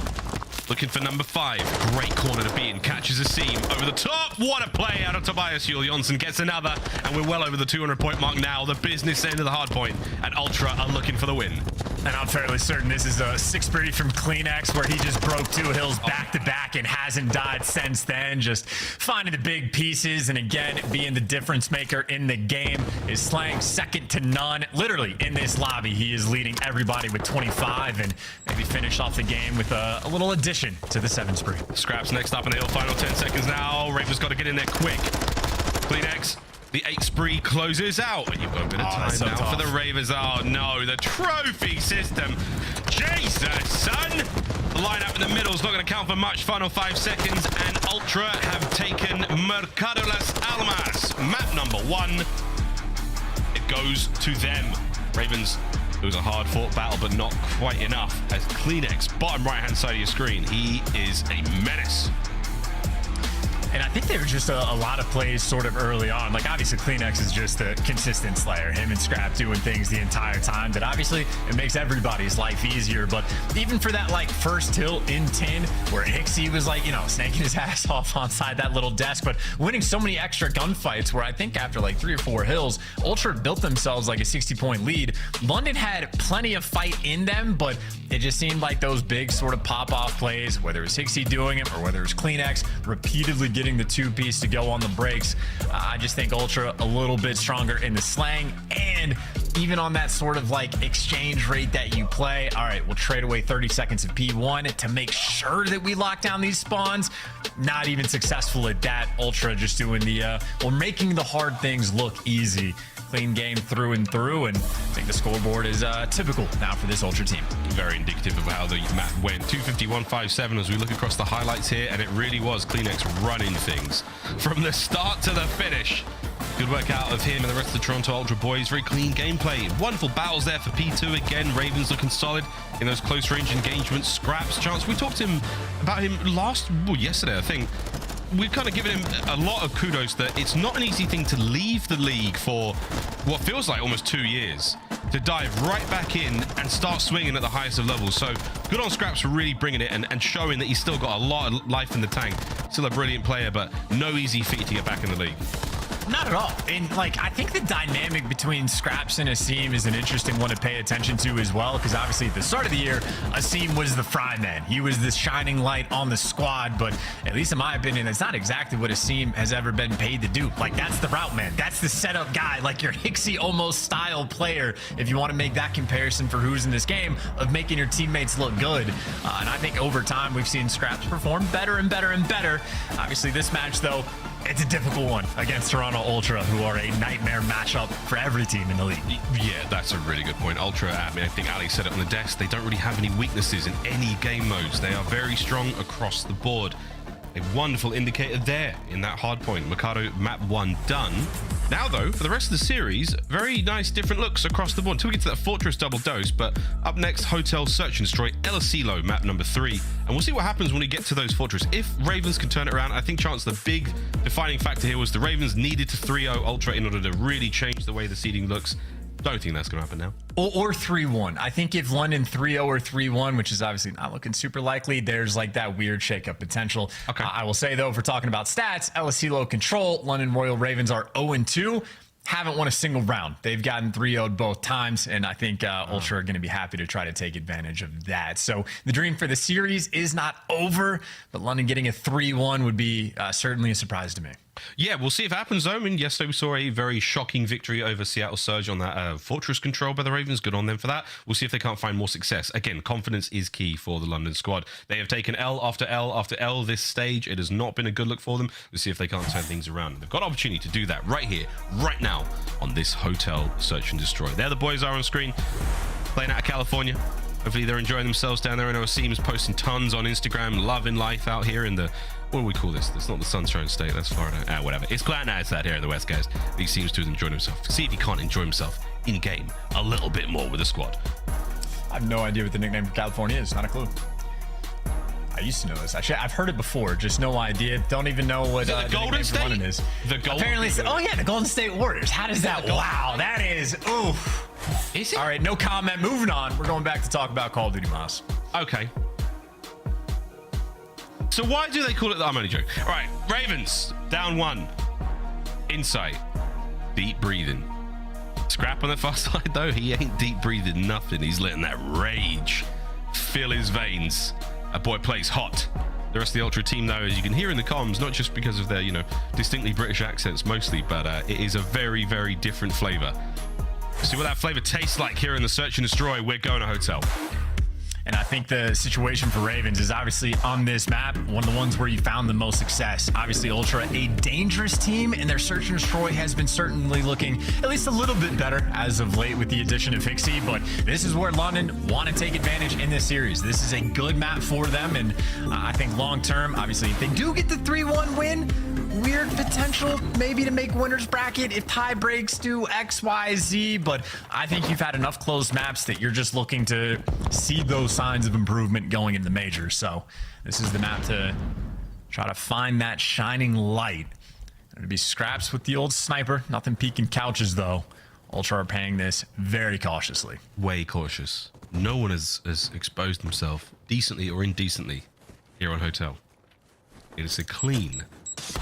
looking for number 5. Great corner to be in, catches a seam over the top. What a play out of Tobias Juhl Johnson, gets another, and we're well over the 200-point mark now. The business end of the hard point, and Ultra are looking for the win. And I'm fairly certain this is a 6-3 from CleanX, where he just broke 2 hills back-to-back and hasn't died since then. Just finding the big pieces, and again, being the difference maker in the game. Is slang second to none. Literally, in this lobby, he is leading everybody with 25, and maybe finish off the game with a little addition to the 7 spree. Scrapz next up in the hill, final 10 seconds now. Ravens got to get in there quick. CleanX, the 8 spree closes out. And you've got a bit of time now for the Ravens. Oh no, the trophy system. Jesus, son. The lineup in the middle is not going to count for much. Final 5 seconds, and Ultra have taken Mercado Las Almas. Map number 1. It goes to them. Ravens. It was a hard-fought battle, but not quite enough. As CleanX, bottom right-hand side of your screen, he is a menace. And I think there were just a lot of plays sort of early on. Like, obviously, CleanX is just a consistent slayer. Him and Scrap doing things the entire time that obviously it makes everybody's life easier. But even for that, like, first hill in 10, where Hixie was, like, you know, snaking his ass off onside that little desk, but winning so many extra gunfights where I think after, like, 3 or 4 hills, Ultra built themselves, like, a 60-point lead. London had plenty of fight in them, but it just seemed like those big sort of pop-off plays, whether it was Hixie doing it or whether it was CleanX repeatedly getting the 2-piece to go on the breaks. I just think Ultra a little bit stronger in the slang, and even on that sort of like exchange rate that you play. All right, we'll trade away 30 seconds of P1 to make sure that we lock down these spawns. Not even successful at that. Ultra just doing the well, making the hard things look easy. Clean game through and through, and I think the scoreboard is typical now for this Ultra team. Very indicative of how the map went. 251.57 as we look across the highlights here, and it really was CleanX running things from the start to the finish. Good work out of him and the rest of the Toronto Ultra boys. Very clean gameplay. Wonderful battles there for P2 again. Ravens looking solid in those close range engagements. Scrapz chance. We talked to him about him yesterday, I think. We've kind of given him a lot of kudos that it's not an easy thing to leave the league for what feels like almost 2 years. to dive right back in and start swinging at the highest of levels. So good on Scrapz for really bringing it and showing that he's still got a lot of life in the tank. Still a brilliant player, but no easy feat to get back in the league. Not at all. And like, I think the dynamic between Scrapz and Asim is an interesting one to pay attention to as well, because obviously at the start of the year, Asim was the fry man. He was the shining light on the squad, but at least in my opinion, that's not exactly what Asim has ever been paid to do. Like, that's the route man. That's the setup guy, like your Hixie almost style player, if you want to make that comparison for who's in this game, of making your teammates look good. And I think over time, we've seen Scrapz perform better and better and better. Obviously this match though, it's a difficult one against Toronto Ultra, who are a nightmare matchup for every team in the league. Yeah, that's a really good point. Ultra, I mean, I think Ali said it on the desk, they don't really have any weaknesses in any game modes. They are very strong across the board. A wonderful indicator there in that hard point. Mikado map 1 done. Now though, for the rest of the series, very nice different looks across the board until we get to that Fortress double dose. But up next, Hotel Search and Destroy, LSilo map number 3. And we'll see what happens when we get to those Fortress. If Ravens can turn it around, I think Chance, the big defining factor here was the Ravens needed to 3-0 Ultra in order to really change the way the seeding looks. Don't think that's going to happen now. Or 3-1. I think if London 3-0 or 3-1, which is obviously not looking super likely, there's like that weird shakeup potential. Okay. I will say though, if we're talking about stats, LSilo Control, London Royal Ravens are 0-2. Haven't won a single round. They've gotten 3-0'd both times, and I think Ultra are going to be happy to try to take advantage of that. So the dream for the series is not over, but London getting a 3-1 would be certainly a surprise to me. Yeah, we'll see if it happens though. I mean, yesterday we saw a very shocking victory over Seattle Surge on that Fortress control by the Ravens. Good on them for that. We'll see if they can't find more success. Again, confidence is key for the London squad. They have taken L after L after L this stage. It has not been a good look for them. We'll see if they can't turn things around. They've got an opportunity to do that right here, right now, on this Hotel Search and Destroy. There the boys are on screen, playing out of California. Hopefully they're enjoying themselves down there. I know Asim's posting tons on Instagram, loving life out here in the, what do we call this? That's not the Sunshine State, that's Florida. Whatever. It's glad it's that here in the West, guys. He seems to enjoy himself. See if he can't enjoy himself in game a little bit more with the squad. I have no idea what the nickname for California is. Not a clue. I used to know this. Actually, I've heard it before. Just no idea. Don't even know what the Golden State is. The Golden Apparently, oh yeah, the Golden State Warriors. How does that? Wow, that is oof. Is it? All right, no comment. Moving on. We're going back to talk about Call of Duty Moss. Okay. So why do they call it? I'm only joking. All right, Ravens down 1. Insight. Deep breathing. Scrap on the far side though. He ain't deep breathing nothing. He's letting that rage fill his veins. A boy plays hot. The rest of the Ultra team, though, as you can hear in the comms, not just because of their, distinctly British accents mostly, but it is a very, very different flavor. See what that flavor tastes like here in the Search and Destroy. We're going to Hotel. And I think the situation for Ravens is obviously on this map, one of the ones where you found the most success. Obviously, Ultra, a dangerous team, and their Search and Destroy has been certainly looking at least a little bit better as of late with the addition of Hixie. But this is where London want to take advantage in this series. This is a good map for them, and I think long term, obviously, if they do get the 3-1 win, weird potential maybe to make winners bracket if tie breaks do X, Y, Z. But I think you've had enough closed maps that you're just looking to see those signs of improvement going in the majors. So this is the map to try to find that shining light. It'll be Scrapz with the old sniper. Nothing peeking couches though. Ultra are paying this very cautiously. Way cautious. No one has exposed himself decently or indecently here on Hotel. It is a clean,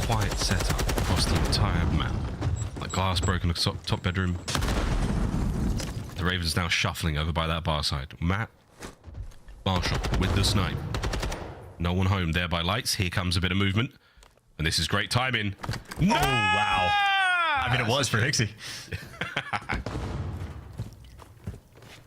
quiet setup across the entire map. Like glass broken top bedroom. The Ravens now shuffling over by that bar side. Matt Marshall with the snipe. No one home there by lights. Here comes a bit of movement. And this is great timing. No! Oh, wow. I mean, it was for Hixie.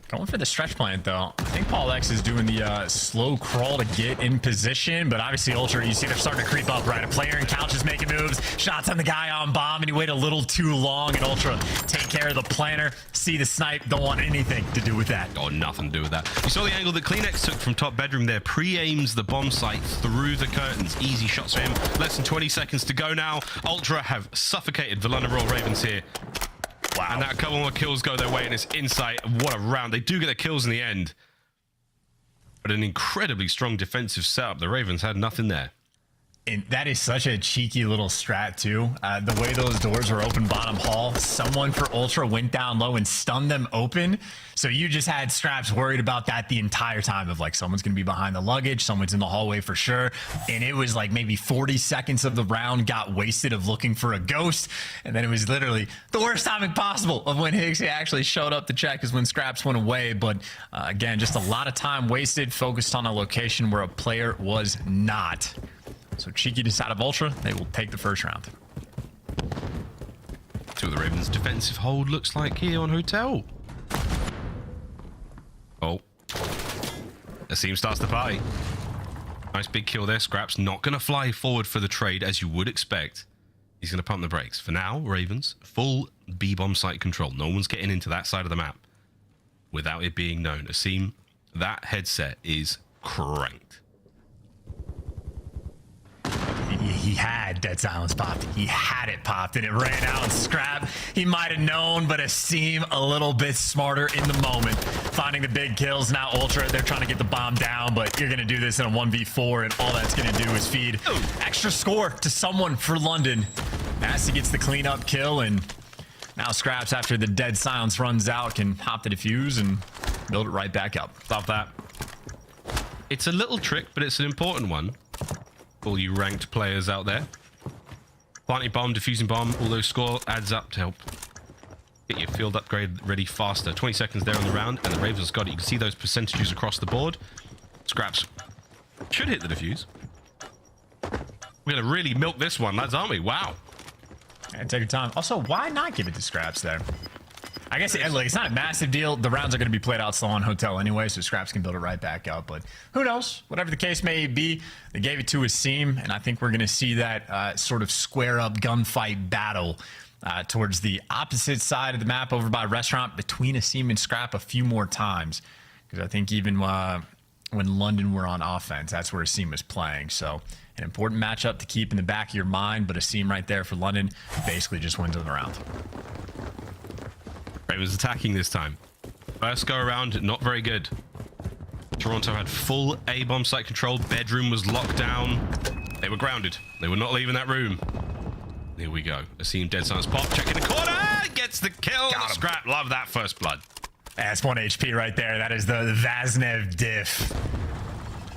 Going for the stretch plant, though. I think Paul X is doing the slow crawl to get in position, but obviously Ultra, you see they're starting to creep up, right? A player in couch is making moves, shots on the guy on bomb, and he waited a little too long, and Ultra take care of the planner, see the snipe, don't want anything to do with that. Oh, nothing to do with that. You saw the angle that CleanX took from top bedroom there, pre-aims the bomb site through the curtains. Easy shots for him. Less than 20 seconds to go now. Ultra have suffocated the London Royal Ravens here. Wow. And that couple more kills go their way, and it's Insight. What a round. They do get their kills in the end. But an incredibly strong defensive setup. The Ravens had nothing there. And that is such a cheeky little strat too. The way those doors were open bottom hall, someone for Ultra went down low and stunned them open. So you just had Scrapz worried about that the entire time of like, someone's going to be behind the luggage, someone's in the hallway for sure. And it was like maybe 40 seconds of the round got wasted of looking for a ghost. And then it was literally the worst timing possible of when Higgsy actually showed up to check is when Scrapz went away. But again, just a lot of time wasted, focused on a location where a player was not. So cheeky to side of Ultra, they will take the first round. See what the Ravens' defensive hold looks like here on Hotel. Oh. Asim starts the party. Nice big kill there. Scrapz not going to fly forward for the trade as you would expect. He's going to pump the brakes. For now, Ravens, full B-bomb site control. No one's getting into that side of the map without it being known. Asim, that headset is cranked. He had Dead Silence popped. He had it popped and it ran out and Scrap. He might have known, but Asim a little bit smarter in the moment. Finding the big kills. Now Ultra, they're trying to get the bomb down, but you're going to do this in a 1v4 and all that's going to do is feed extra score to someone for London. Nastie gets the cleanup kill and now Scrapz, after the Dead Silence runs out, can hop the defuse and build it right back up. Love that. It's a little trick, but it's an important one. All you ranked players out there. Planting bomb, defusing bomb, all those score adds up to help get your field upgrade ready faster. 20 seconds there on the round, and the Ravens got it. You can see those percentages across the board. Scrapz should hit the defuse. We're going to really milk this one, lads, aren't we? Wow. And take your time. Also, why not give it to Scrapz there? I guess like, it's not a massive deal. The rounds are going to be played out slow on Hotel anyway, so Scrapz can build it right back up. But who knows? Whatever the case may be, they gave it to Asim, and I think we're going to see that sort of square-up gunfight battle towards the opposite side of the map over by Restaurant between Asim and Scrap a few more times. Because I think even when London were on offense, that's where Asim was playing. So an important matchup to keep in the back of your mind, but Asim right there for London basically just wins the round. Ravens attacking this time. First go around, not very good. Toronto had full A-bomb site control. Bedroom was locked down. They were grounded. They were not leaving that room. Here we go. Asim Dead Silence pop. Check in the corner. Gets the kill. Scrap. Love that first blood. That's 1 HP right there. That is the Vaznev diff.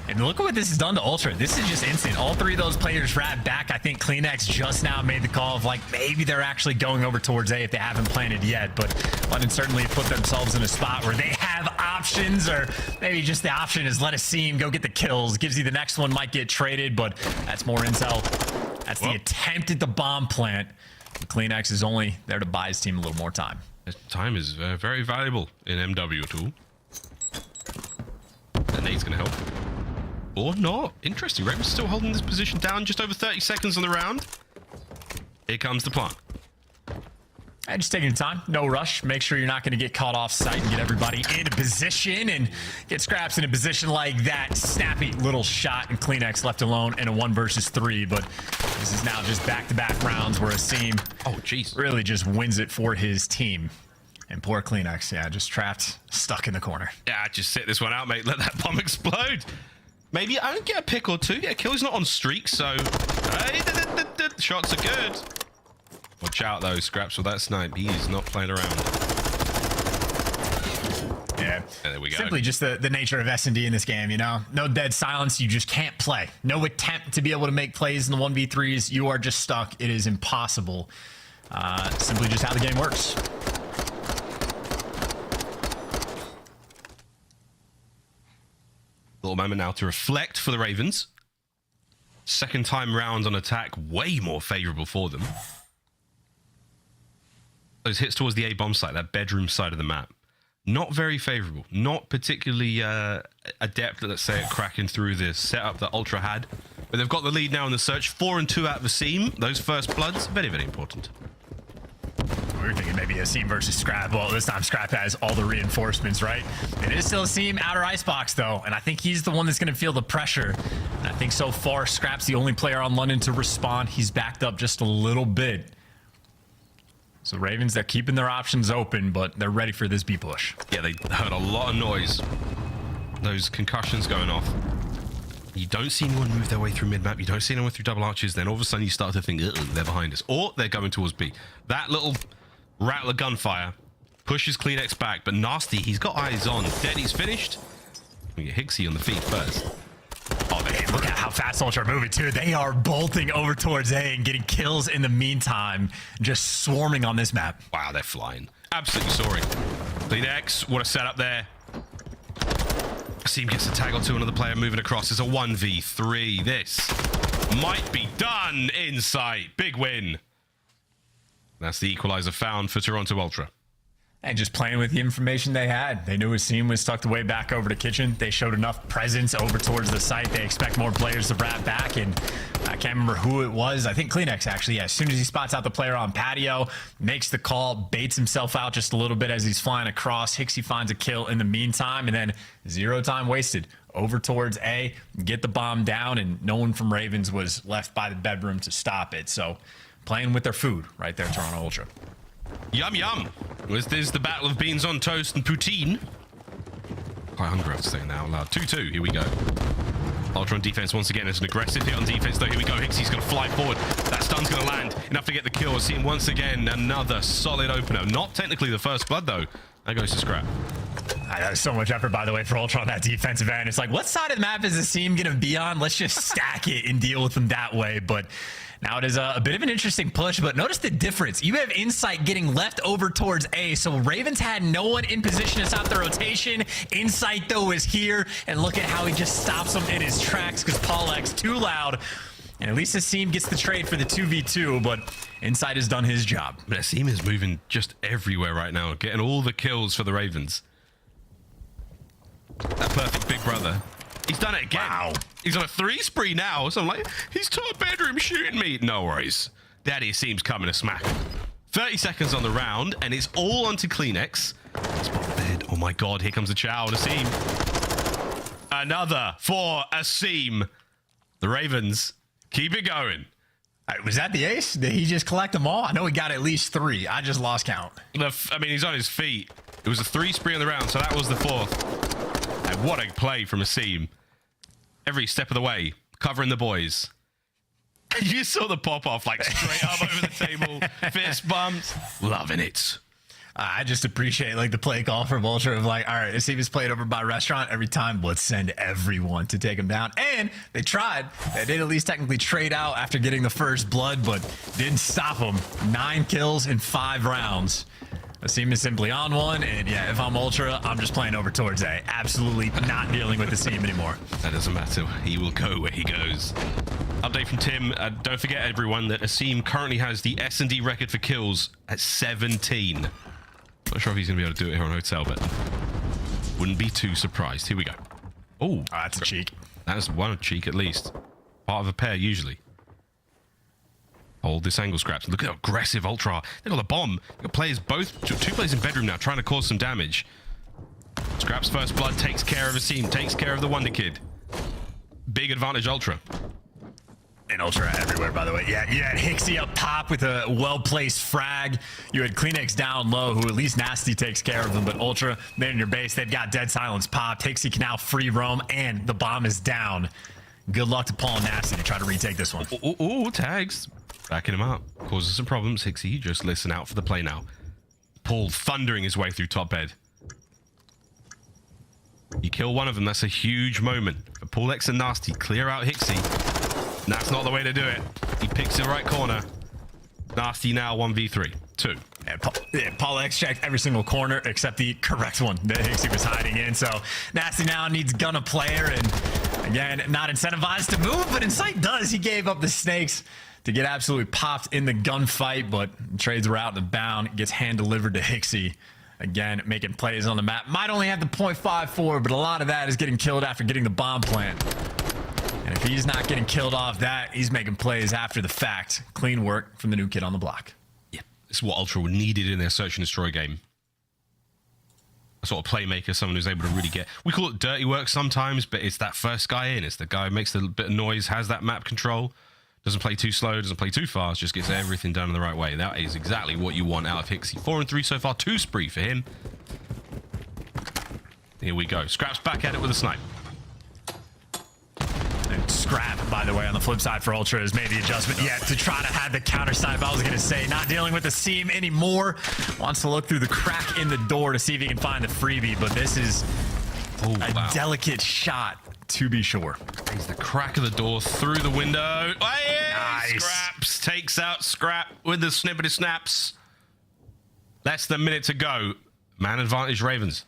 And look at what this has done to Ultra. This is just instant. All three of those players wrapped back. I think CleanX just now made the call of like maybe they're actually going over towards A if they haven't planted yet. But London certainly put themselves in a spot where they have options, or maybe just the option is let Asim go get the kills. Gives you the next one might get traded, but that's more intel. That's the attempt at the bomb plant. CleanX is only there to buy his team a little more time. Time is very valuable in MW tool. And Nate's going to help. Or not. Interesting. Ravens still holding this position down. Just over 30 seconds on the round. Here comes the plant. And just taking your time. No rush. Make sure you're not going to get caught off site and get everybody in position and get Scrapz in a position like that. Snappy little shot and CleanX left alone in a 1 versus 3. But this is now just back-to-back rounds where Asim really just wins it for his team. And poor CleanX, yeah, just trapped, stuck in the corner. Yeah, just sit this one out, mate. Let that bomb explode. Maybe I don't get a pick or two. Get a kill. He's not on streak, so shots are good. Watch out, though, Scrapz, with that snipe. He is not playing around. Yeah, there we go. Simply just the nature of S&D in this game, you know? No Dead Silence, you just can't play. No attempt to be able to make plays in the 1v3s. You are just stuck. It is impossible. Simply just how the game works. Little moment now to reflect for the Ravens. Second time round on attack, way more favorable for them. Those hits towards the A-bomb site, that bedroom side of the map, not very favorable. Not particularly adept, let's say, at cracking through this setup that Ultra had. But they've got the lead now in the search. 4 and 2 out of Asim. Those first bloods, very, very important. We were thinking maybe Asim versus Scrap. Well, this time Scrap has all the reinforcements, right? It is still Asim outer icebox, though, and I think he's the one that's going to feel the pressure. And I think so far, Scrap's the only player on London to respond. He's backed up just a little bit. So Ravens, they're keeping their options open, but they're ready for this B push. Yeah, they heard a lot of noise. Those concussions going off. You don't see anyone move their way through mid-map. You don't see anyone through double arches. Then all of a sudden you start to think, they're behind us. Or they're going towards B. That little rattler gunfire pushes CleanX back. But Nastie, he's got eyes on. Deaddy's finished. We get HyDra on the feet first. Oh, man, look at how fast Ultra are moving, too. They are bolting over towards A and getting kills in the meantime. Just swarming on this map. Wow, they're flying. Absolutely soaring. CleanX, what a setup there. Seam gets a tag or two, another player moving across. It's a 1v3. This might be done in sight. Big win. That's the equalizer found for Toronto Ultra. And just playing with the information they had. They knew his team was tucked away back over to kitchen. They showed enough presence over towards the site. They expect more players to wrap back. And I can't remember who it was. I think CleanX, actually. As soon as he spots out the player on patio, makes the call, baits himself out just a little bit as he's flying across. HyDra finds a kill in the meantime. And then 0 time wasted. Over towards A, get the bomb down. And no one from Ravens was left by the bedroom to stop it. So playing with their food right there, Toronto Ultra. Yum, yum. This is the battle of beans on toast and poutine. Quite hungry, I have to say now out loud. 2-2, here we go. Ultra on defense once again. It's an aggressive hit on defense, though. Here we go. HyDra's going to fly forward. That stun's going to land. Enough to get the kill. See him once again. Another solid opener. Not technically the first blood, though. That goes to Scrap. That was so much effort, by the way, for Ultra on that defensive end. It's like, what side of the map is the team going to be on? Let's just stack it and deal with them that way. But now it is a bit of an interesting push, but notice the difference. You have Insight getting left over towards A, so Ravens had no one in position to stop the rotation. Insight, though, is here, and look at how he just stops him in his tracks because PaulX too loud. And at least Asim gets the trade for the 2v2, but Insight has done his job. But Asim is moving just everywhere right now, getting all the kills for the Ravens. That perfect big brother. He's done it again. Wow. He's on a 3 spree now. So I'm like, he's to a bedroom shooting me. No worries. Daddy Asim's coming to smack. 30 seconds on the round, and it's all onto CleanX. Spot the bed. Oh my God, here comes the chow. Asim. Another for Asim. The Ravens keep it going. Was that the ace? Did he just collect them all? I know he got at least 3. I just lost count. I mean, he's on his feet. It was a 3 spree on the round, so that was the 4th. And what a play from Asim. Every step of the way, covering the boys. You saw the pop-off, like, straight up over the table. Fist bumps. Loving it. I just appreciate, like, the play call from Ultra of, like, all right, Asim is played over by Restaurant every time. Let's send everyone to take him down. And they tried. They did at least technically trade out after getting the first blood, but didn't stop him. 9 kills in 5 rounds. Asim is simply on one, and yeah, if I'm Ultra, I'm just playing over towards A. Absolutely not dealing with Asim anymore. That doesn't matter. He will go where he goes. Update from Tim. Don't forget, everyone, that Asim currently has the S&D record for kills at 17. Not sure if he's going to be able to do it here on Hotel, but wouldn't be too surprised. Here we go. Oh, that's a cheek. That is one cheek at least. Part of a pair, usually. Hold this angle, Scrapz. Look at how aggressive Ultra are. They got the bomb. They got players, two players in bedroom now, trying to cause some damage. Scrapz first blood takes care of Asim, takes care of the Wonder Kid. Big advantage, Ultra. And Ultra everywhere, by the way. Yeah, you had HyDra up top with a well-placed frag. You had CleanX down low, who at least Nastie takes care of them. But Ultra, they're in your base. They've got Dead Silence popped. HyDra can now free roam, and the bomb is down. Good luck to Paul and Nastie to try to retake this one. Ooh, tags. Backing him up. Causes some problems. HyDra, just listen out for the play now. Paul thundering his way through top bed. You kill one of them, that's a huge moment. But PaulX and Nastie clear out HyDra. That's not the way to do it. He picks the right corner. Nastie now 1v3. 2. Yeah, PaulX checked every single corner except the correct one that HyDra was hiding in. So Nastie now needs gun a player, and again, not incentivized to move, but Insight does. He gave up the snakes to get absolutely popped in the gunfight, but trades were out and bound. Gets hand delivered to HyDra. Again, making plays on the map. Might only have the .54, but a lot of that is getting killed after getting the bomb plant. And if he's not getting killed off that, he's making plays after the fact. Clean work from the new kid on the block. Yeah, this is what Ultra needed in their search and destroy game. A sort of playmaker, someone who's able to really get... We call it dirty work sometimes, but it's that first guy in. It's the guy who makes a bit of noise, has that map control. Doesn't play too slow, doesn't play too fast, just gets everything done in the right way. That is exactly what you want out of HyDra. 4 and 3 so far, 2 spree for him. Here we go. Scrapz back at it with a snipe. Scrap, by the way, on the flip side for Ultra has made the adjustment yet to try to have the counter snipe. I was going to say, not dealing with the seam anymore. Wants to look through the crack in the door to see if he can find the freebie, but this is a delicate shot, to be sure. He's the crack of the door through the window. Oh, yeah! Nice. Scrapz takes out Scrap with the snippety snaps. Less than a minute to go. Man advantage Ravens.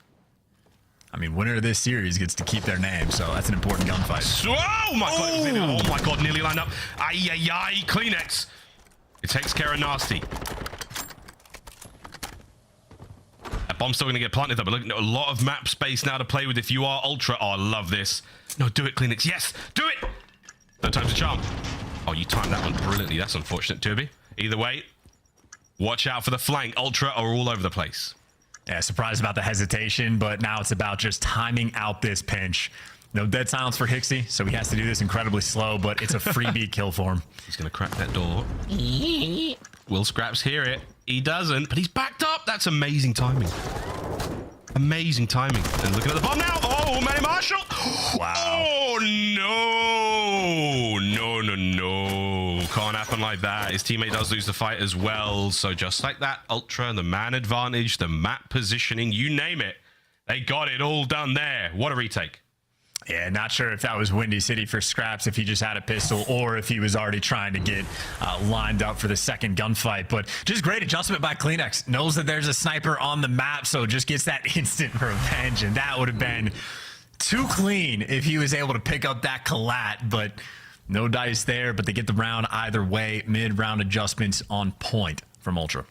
I mean, winner of this series gets to keep their name, so that's an important gunfight. Oh my god! Oh my god! Nearly lined up. Ay ay ay! Kleenex. It takes care of Nastie. That bomb's still going to get planted though. But look, a lot of map space now to play with. If you are Ultra, oh, I love this. No, do it, Kleenex. Yes, do it. Third time's a charm. Oh, you timed that one brilliantly. That's unfortunate, Tubi. Either way, watch out for the flank. Ultra are all over the place. Yeah, surprised about the hesitation, but now it's about just timing out this pinch. No dead silence for Hicksy, so he has to do this incredibly slow, but it's a freebie kill for him. He's going to crack that door. Will Scrapz hear it? He doesn't, but he's backed up. That's amazing timing. Amazing timing. And looking at the bomb now. Oh, Manny Marshall. Wow. Oh, no. No, no, no. Can't happen like that. His teammate does lose the fight as well. So just like that, Ultra, the man advantage, the map positioning, you name it. They got it all done there. What a retake. Yeah, not sure if that was Windy City for Scrapz, if he just had a pistol, or if he was already trying to get lined up for the second gunfight. But just great adjustment by Kleenex. Knows that there's a sniper on the map, so just gets that instant revenge. And that would have been too clean if he was able to pick up that collat. But no dice there, but they get the round either way. Mid-round adjustments on point from Ultra.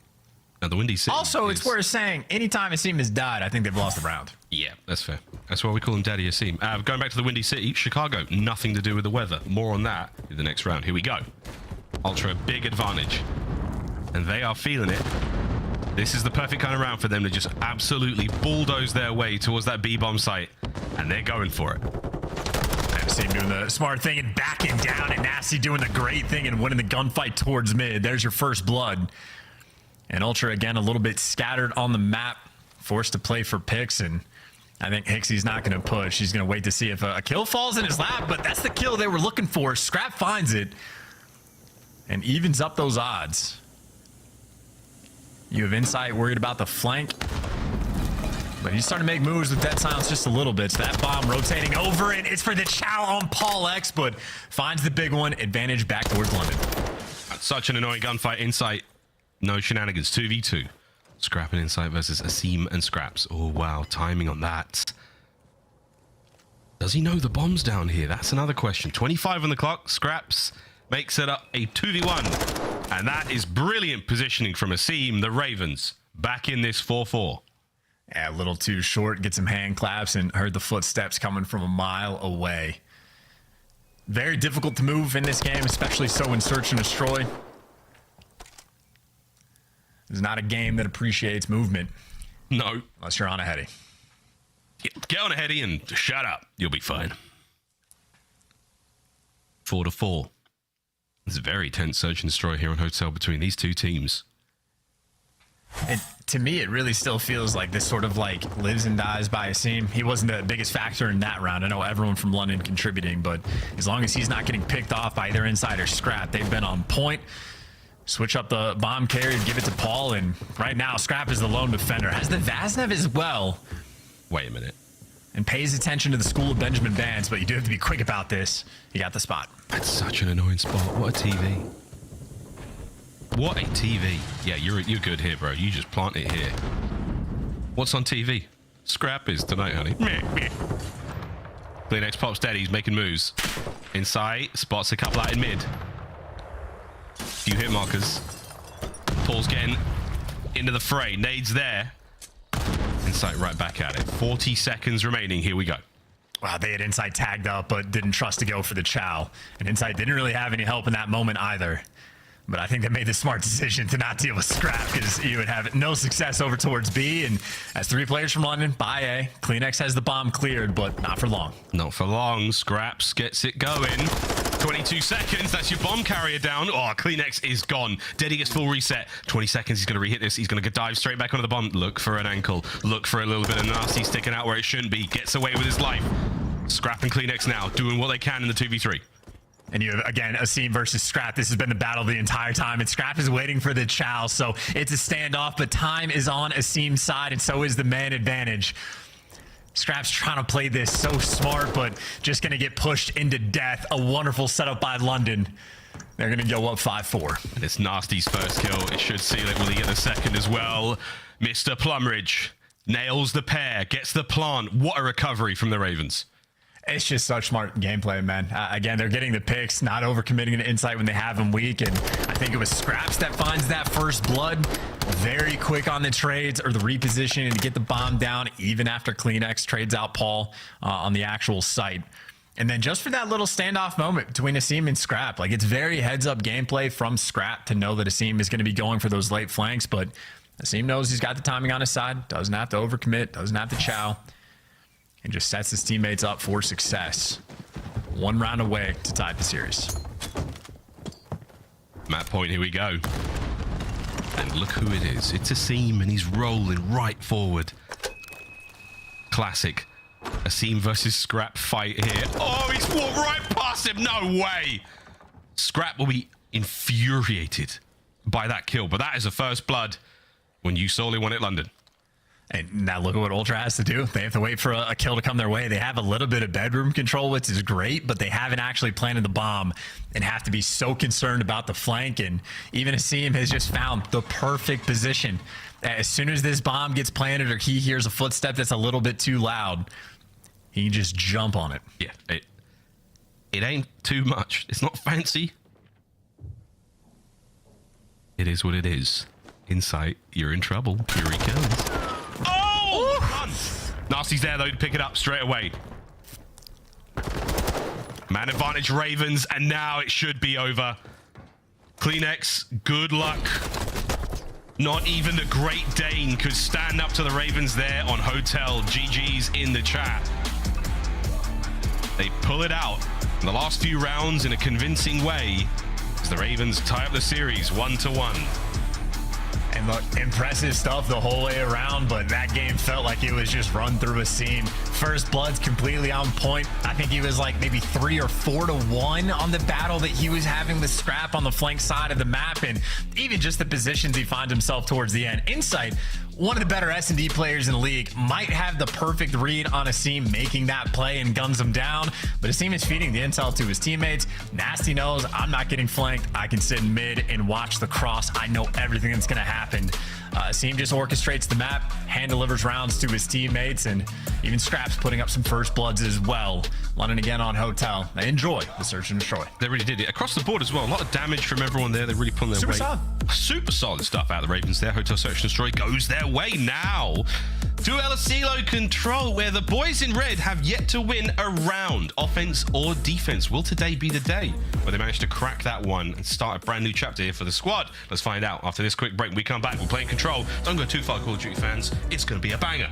Now the Windy City also, it's worth saying, anytime a team has died, I think they've lost the round. Yeah, that's fair. That's why we call him Daddy Asim. Going back to the Windy City, Chicago, nothing to do with the weather. More on that in the next round. Here we go. Ultra, a big advantage. And they are feeling it. This is the perfect kind of round for them to just absolutely bulldoze their way towards that B-bomb site. And they're going for it. Asim doing the smart thing and backing down, and Nastie doing the great thing and winning the gunfight towards mid. There's your first blood. And Ultra, again, a little bit scattered on the map, forced to play for picks, and I think Hicksy's not going to push. He's going to wait to see if a kill falls in his lap, but that's the kill they were looking for. Scrap finds it and evens up those odds. You have Insight worried about the flank, but he's starting to make moves with dead silence just a little bit. So that bomb rotating over it. It's for the Chow on Paul X, but finds the big one. Advantage back towards London. That's such an annoying gunfight. Insight. No shenanigans. 2v2. Scrap and Insight versus Asim and Scrapz. Oh, wow. Timing on that. Does he know the bomb's down here? That's another question. 25 on the clock. Scrapz makes it up a 2v1. And that is brilliant positioning from Asim. The Ravens back in this 4-4. Yeah, a little too short. Get some hand claps and heard the footsteps coming from a mile away. Very difficult to move in this game, especially so in Search and Destroy. It's not a game that appreciates movement. No. Unless you're on a heady. Get on a heady and shut up. You'll be fine. 4-4. It's a very tense Search and Destroy here on Hotel between these two teams. And to me, it really still feels like this sort of like lives and dies by Asim. He wasn't the biggest factor in that round. I know everyone from London contributing, but as long as he's not getting picked off by either Insight or Scrap, they've been on point. Switch up the bomb carrier, give it to Paul, and right now, Scrap is the lone defender. Has the Vaznev as well. Wait a minute. And pays attention to the school of Benjamin Bance, but you do have to be quick about this. You got the spot. That's such an annoying spot. What a TV. What a TV. Yeah, you're good here, bro. You just plant it here. What's on TV? Scrap is tonight, honey. Kleenex pops dead. He's making moves. Inside, spots a couple out in mid. Few hit markers. Paul's getting into the fray. Nades there. Insight right back at it. 40 seconds remaining. Here we go. Wow, they had Insight tagged up, but didn't trust to go for the Chow. And Insight didn't really have any help in that moment either. But I think they made the smart decision to not deal with Scrap because you would have no success over towards B. And as 3 players from London, by A, Kleenex has the bomb cleared, but not for long. Not for long. Scrapz gets it going. 22 seconds. That's your bomb carrier down. Oh, Kleenex is gone. Deddy gets full reset. 20 seconds. He's going to rehit this. He's going to dive straight back onto the bomb. Look for an ankle. Look for a little bit of Nasty sticking out where it shouldn't be. Gets away with his life. Scrap and Kleenex now doing what they can in the 2v3. And you have, again, aBeZy versus Scrapz. This has been the battle the entire time, and Scrapz is waiting for the chow, so it's a standoff, but time is on aBeZy's side, and so is the man advantage. Scrapz trying to play this so smart, but just going to get pushed into death. A wonderful setup by London. They're going to go up 5-4. And it's Nastie's first kill. It should seal it. Will he get the second as well? Mr. Plumridge nails the pair, gets the plant. What a recovery from the Ravens. It's just such smart gameplay, man. Again, they're getting the picks, not overcommitting to insight when they have them weak. And I think it was Scrapz that finds that first blood. Very quick on the trades or the repositioning to get the bomb down, even after CleanX trades out Paul on the actual site. And then just for that little standoff moment between aBeZy and Scrapz, like it's very heads-up gameplay from Scrapz to know that aBeZy is going to be going for those late flanks, but aBeZy knows he's got the timing on his side, doesn't have to overcommit, doesn't have to chow, and just sets his teammates up for success. One round away to tie the series. Map point, here we go. And look who it is. It's aBeZy, and he's rolling right forward. Classic aBeZy versus Scrapz fight here. Oh, he's walked right past him. No way. Scrapz will be infuriated by that kill, but that is a first blood when you solely won it, London. And now look at what Ultra has to do. They have to wait for a kill to come their way. They have a little bit of bedroom control, which is great, but they haven't actually planted the bomb and have to be so concerned about the flank. And even aBeZy has just found the perfect position. As soon as this bomb gets planted or he hears a footstep that's a little bit too loud, he can just jump on it. Yeah, it ain't too much. It's not fancy. It is what it is. Insight, you're in trouble. Here he comes. Nastie's there though to pick it up straight away. Man advantage Ravens, and now it should be over. CleanX, good luck. Not even the Great Dane could stand up to the Ravens there on Hotel. GG's in the chat. They pull it out in the last few rounds in a convincing way as the Ravens tie up the series 1-1. And look, impressive stuff the whole way around, but that game felt like it was just run through aBeZy. First blood's completely on point. I think he was like maybe 3 or 4 to 1 on the battle that he was having with Scrapz on the flank side of the map, and even just the positions he finds himself towards the end. Insight, one of the better S&D players in the league, might have the perfect read on aBeZy making that play and guns him down, but aBeZy is feeding the intel to his teammates. Nastie knows, I'm not getting flanked. I can sit in mid and watch the cross. I know everything that's going to happen. aBeZy just orchestrates the map, hand delivers rounds to his teammates, and even Scrapz putting up some first bloods as well. London again on Hotel. They enjoy the search and destroy. They really did it across the board as well. A lot of damage from everyone there. They're really pulling their weight. Super solid stuff out of the Ravens there. Hotel search and destroy goes their way now to El Asilo Control, where the boys in red have yet to win a round, offense or defense. Will today be the day where they manage to crack that one and start a brand new chapter here for the squad? Let's find out after this quick break. When we come back, we're playing Control. Don't go too far, Call of Duty fans. It's going to be a banger.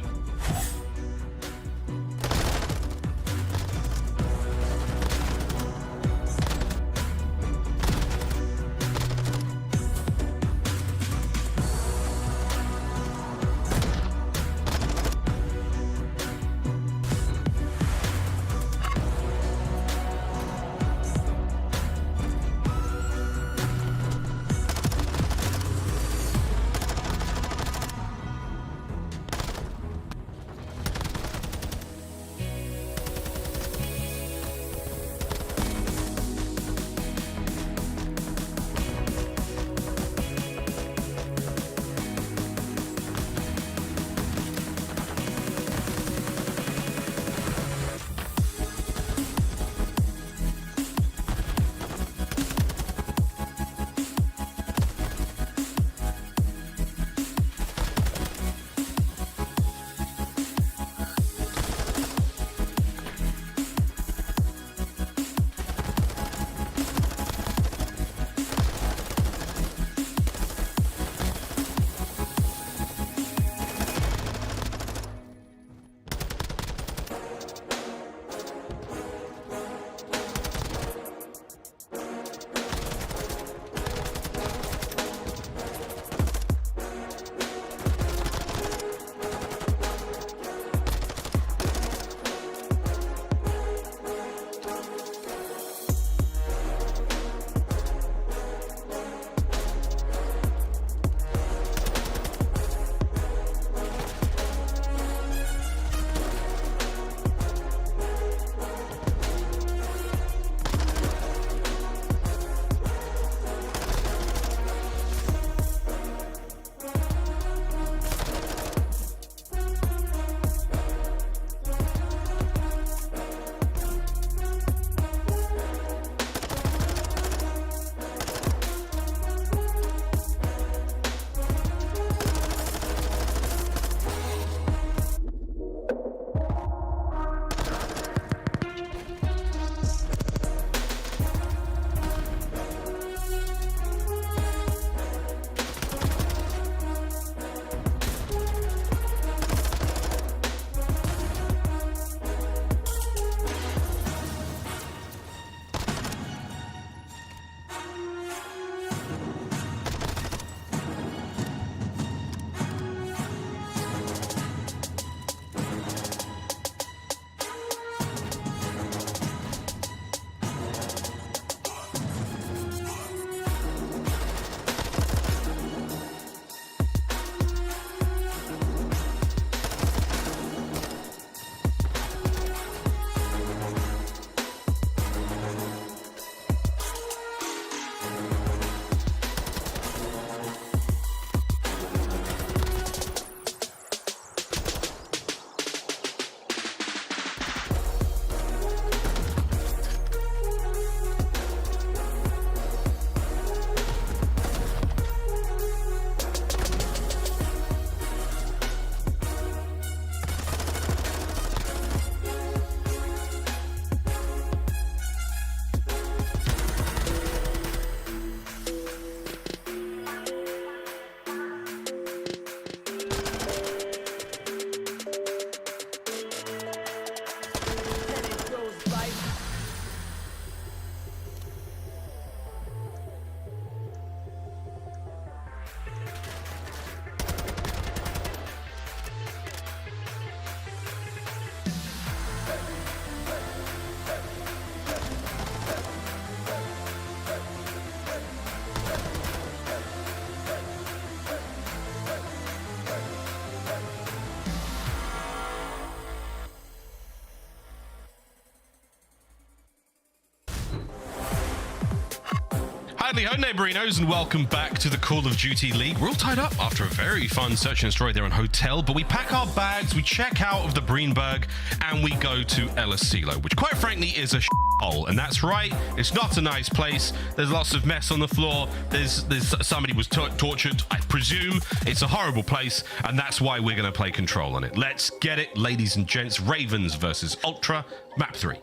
Finally, ho neighborinos, and welcome back to the Call of Duty League. We're all tied up after a very fun search and destroy there on Hotel, but we pack our bags, we check out of the Breenberg, and we go to El Asilo, which quite frankly is a hole. And that's right, it's not a nice place. There's lots of mess on the floor. There's somebody was tortured. I presume it's a horrible place, and that's why we're going to play Control on it. Let's get it, ladies and gents. Ravens versus Ultra, map 3.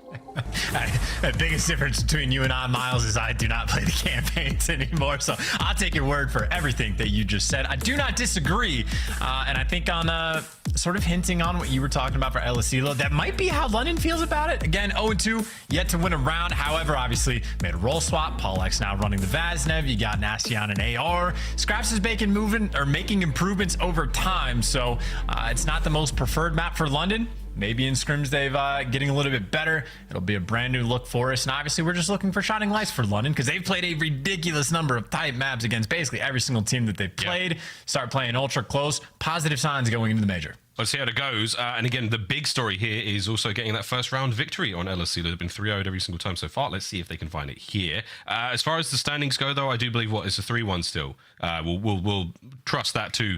The biggest difference between you and I, Miles, is I do not play the campaigns anymore, so I'll take your word for everything that you just said. I do not disagree, and I think on sort of hinting on what you were talking about for El Asilo, that might be how London feels about it. Again, 0-2, yet to win a round. However, obviously, made a role swap. Paulx now running the Vaznev. You got Nastie on an AR. Scrapz is making improvements over time, so it's not the most preferred map for London. Maybe in scrims they've getting a little bit better. It'll be a brand new look for us. And obviously we're just looking for shining lights for London because they've played a ridiculous number of tight maps against basically every single team that they've played. Start playing ultra close. Positive signs going into the major. Let's see how it goes. And again, the big story here is also getting that first round victory on El Asilo. They've been 3-0'd every single time so far. Let's see if they can find it here. As far as the standings go, though, I do believe it's a 3-1 still. We'll trust that to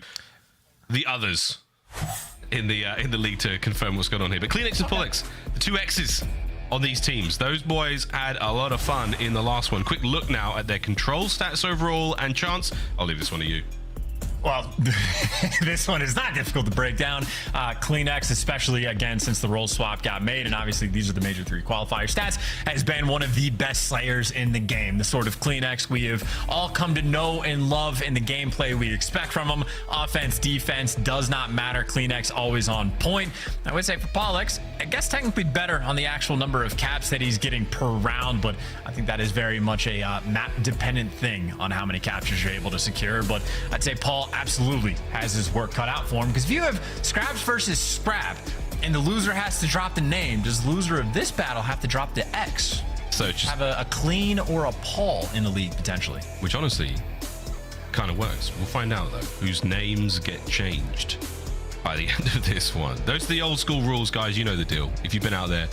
the others in the league to confirm what's going on here. But CleanX and Paulx, the two X's on these teams. Those boys had a lot of fun in the last one. Quick look now at their control stats overall and chance. I'll leave this one to you. Well, this one is not difficult to break down. CleanX, especially again since the role swap got made, and obviously these are the Major III Qualifier stats, has been one of the best slayers in the game. The sort of CleanX we have all come to know and love in the gameplay we expect from him. Offense, defense, does not matter. CleanX always on point. I would say for Paulx, I guess technically better on the actual number of caps that he's getting per round, but I think that is very much a map-dependent thing on how many captures you're able to secure. But I'd say Paul absolutely has his work cut out for him, because if you have Scrapz versus Scrap and the loser has to drop the name, does the loser of this battle have to drop the X? So just have a clean or a Paul in the league potentially, which honestly kind of works. We'll find out though whose names get changed by the end of this one. Those are the old school rules, guys. You know the deal. If you've been out there,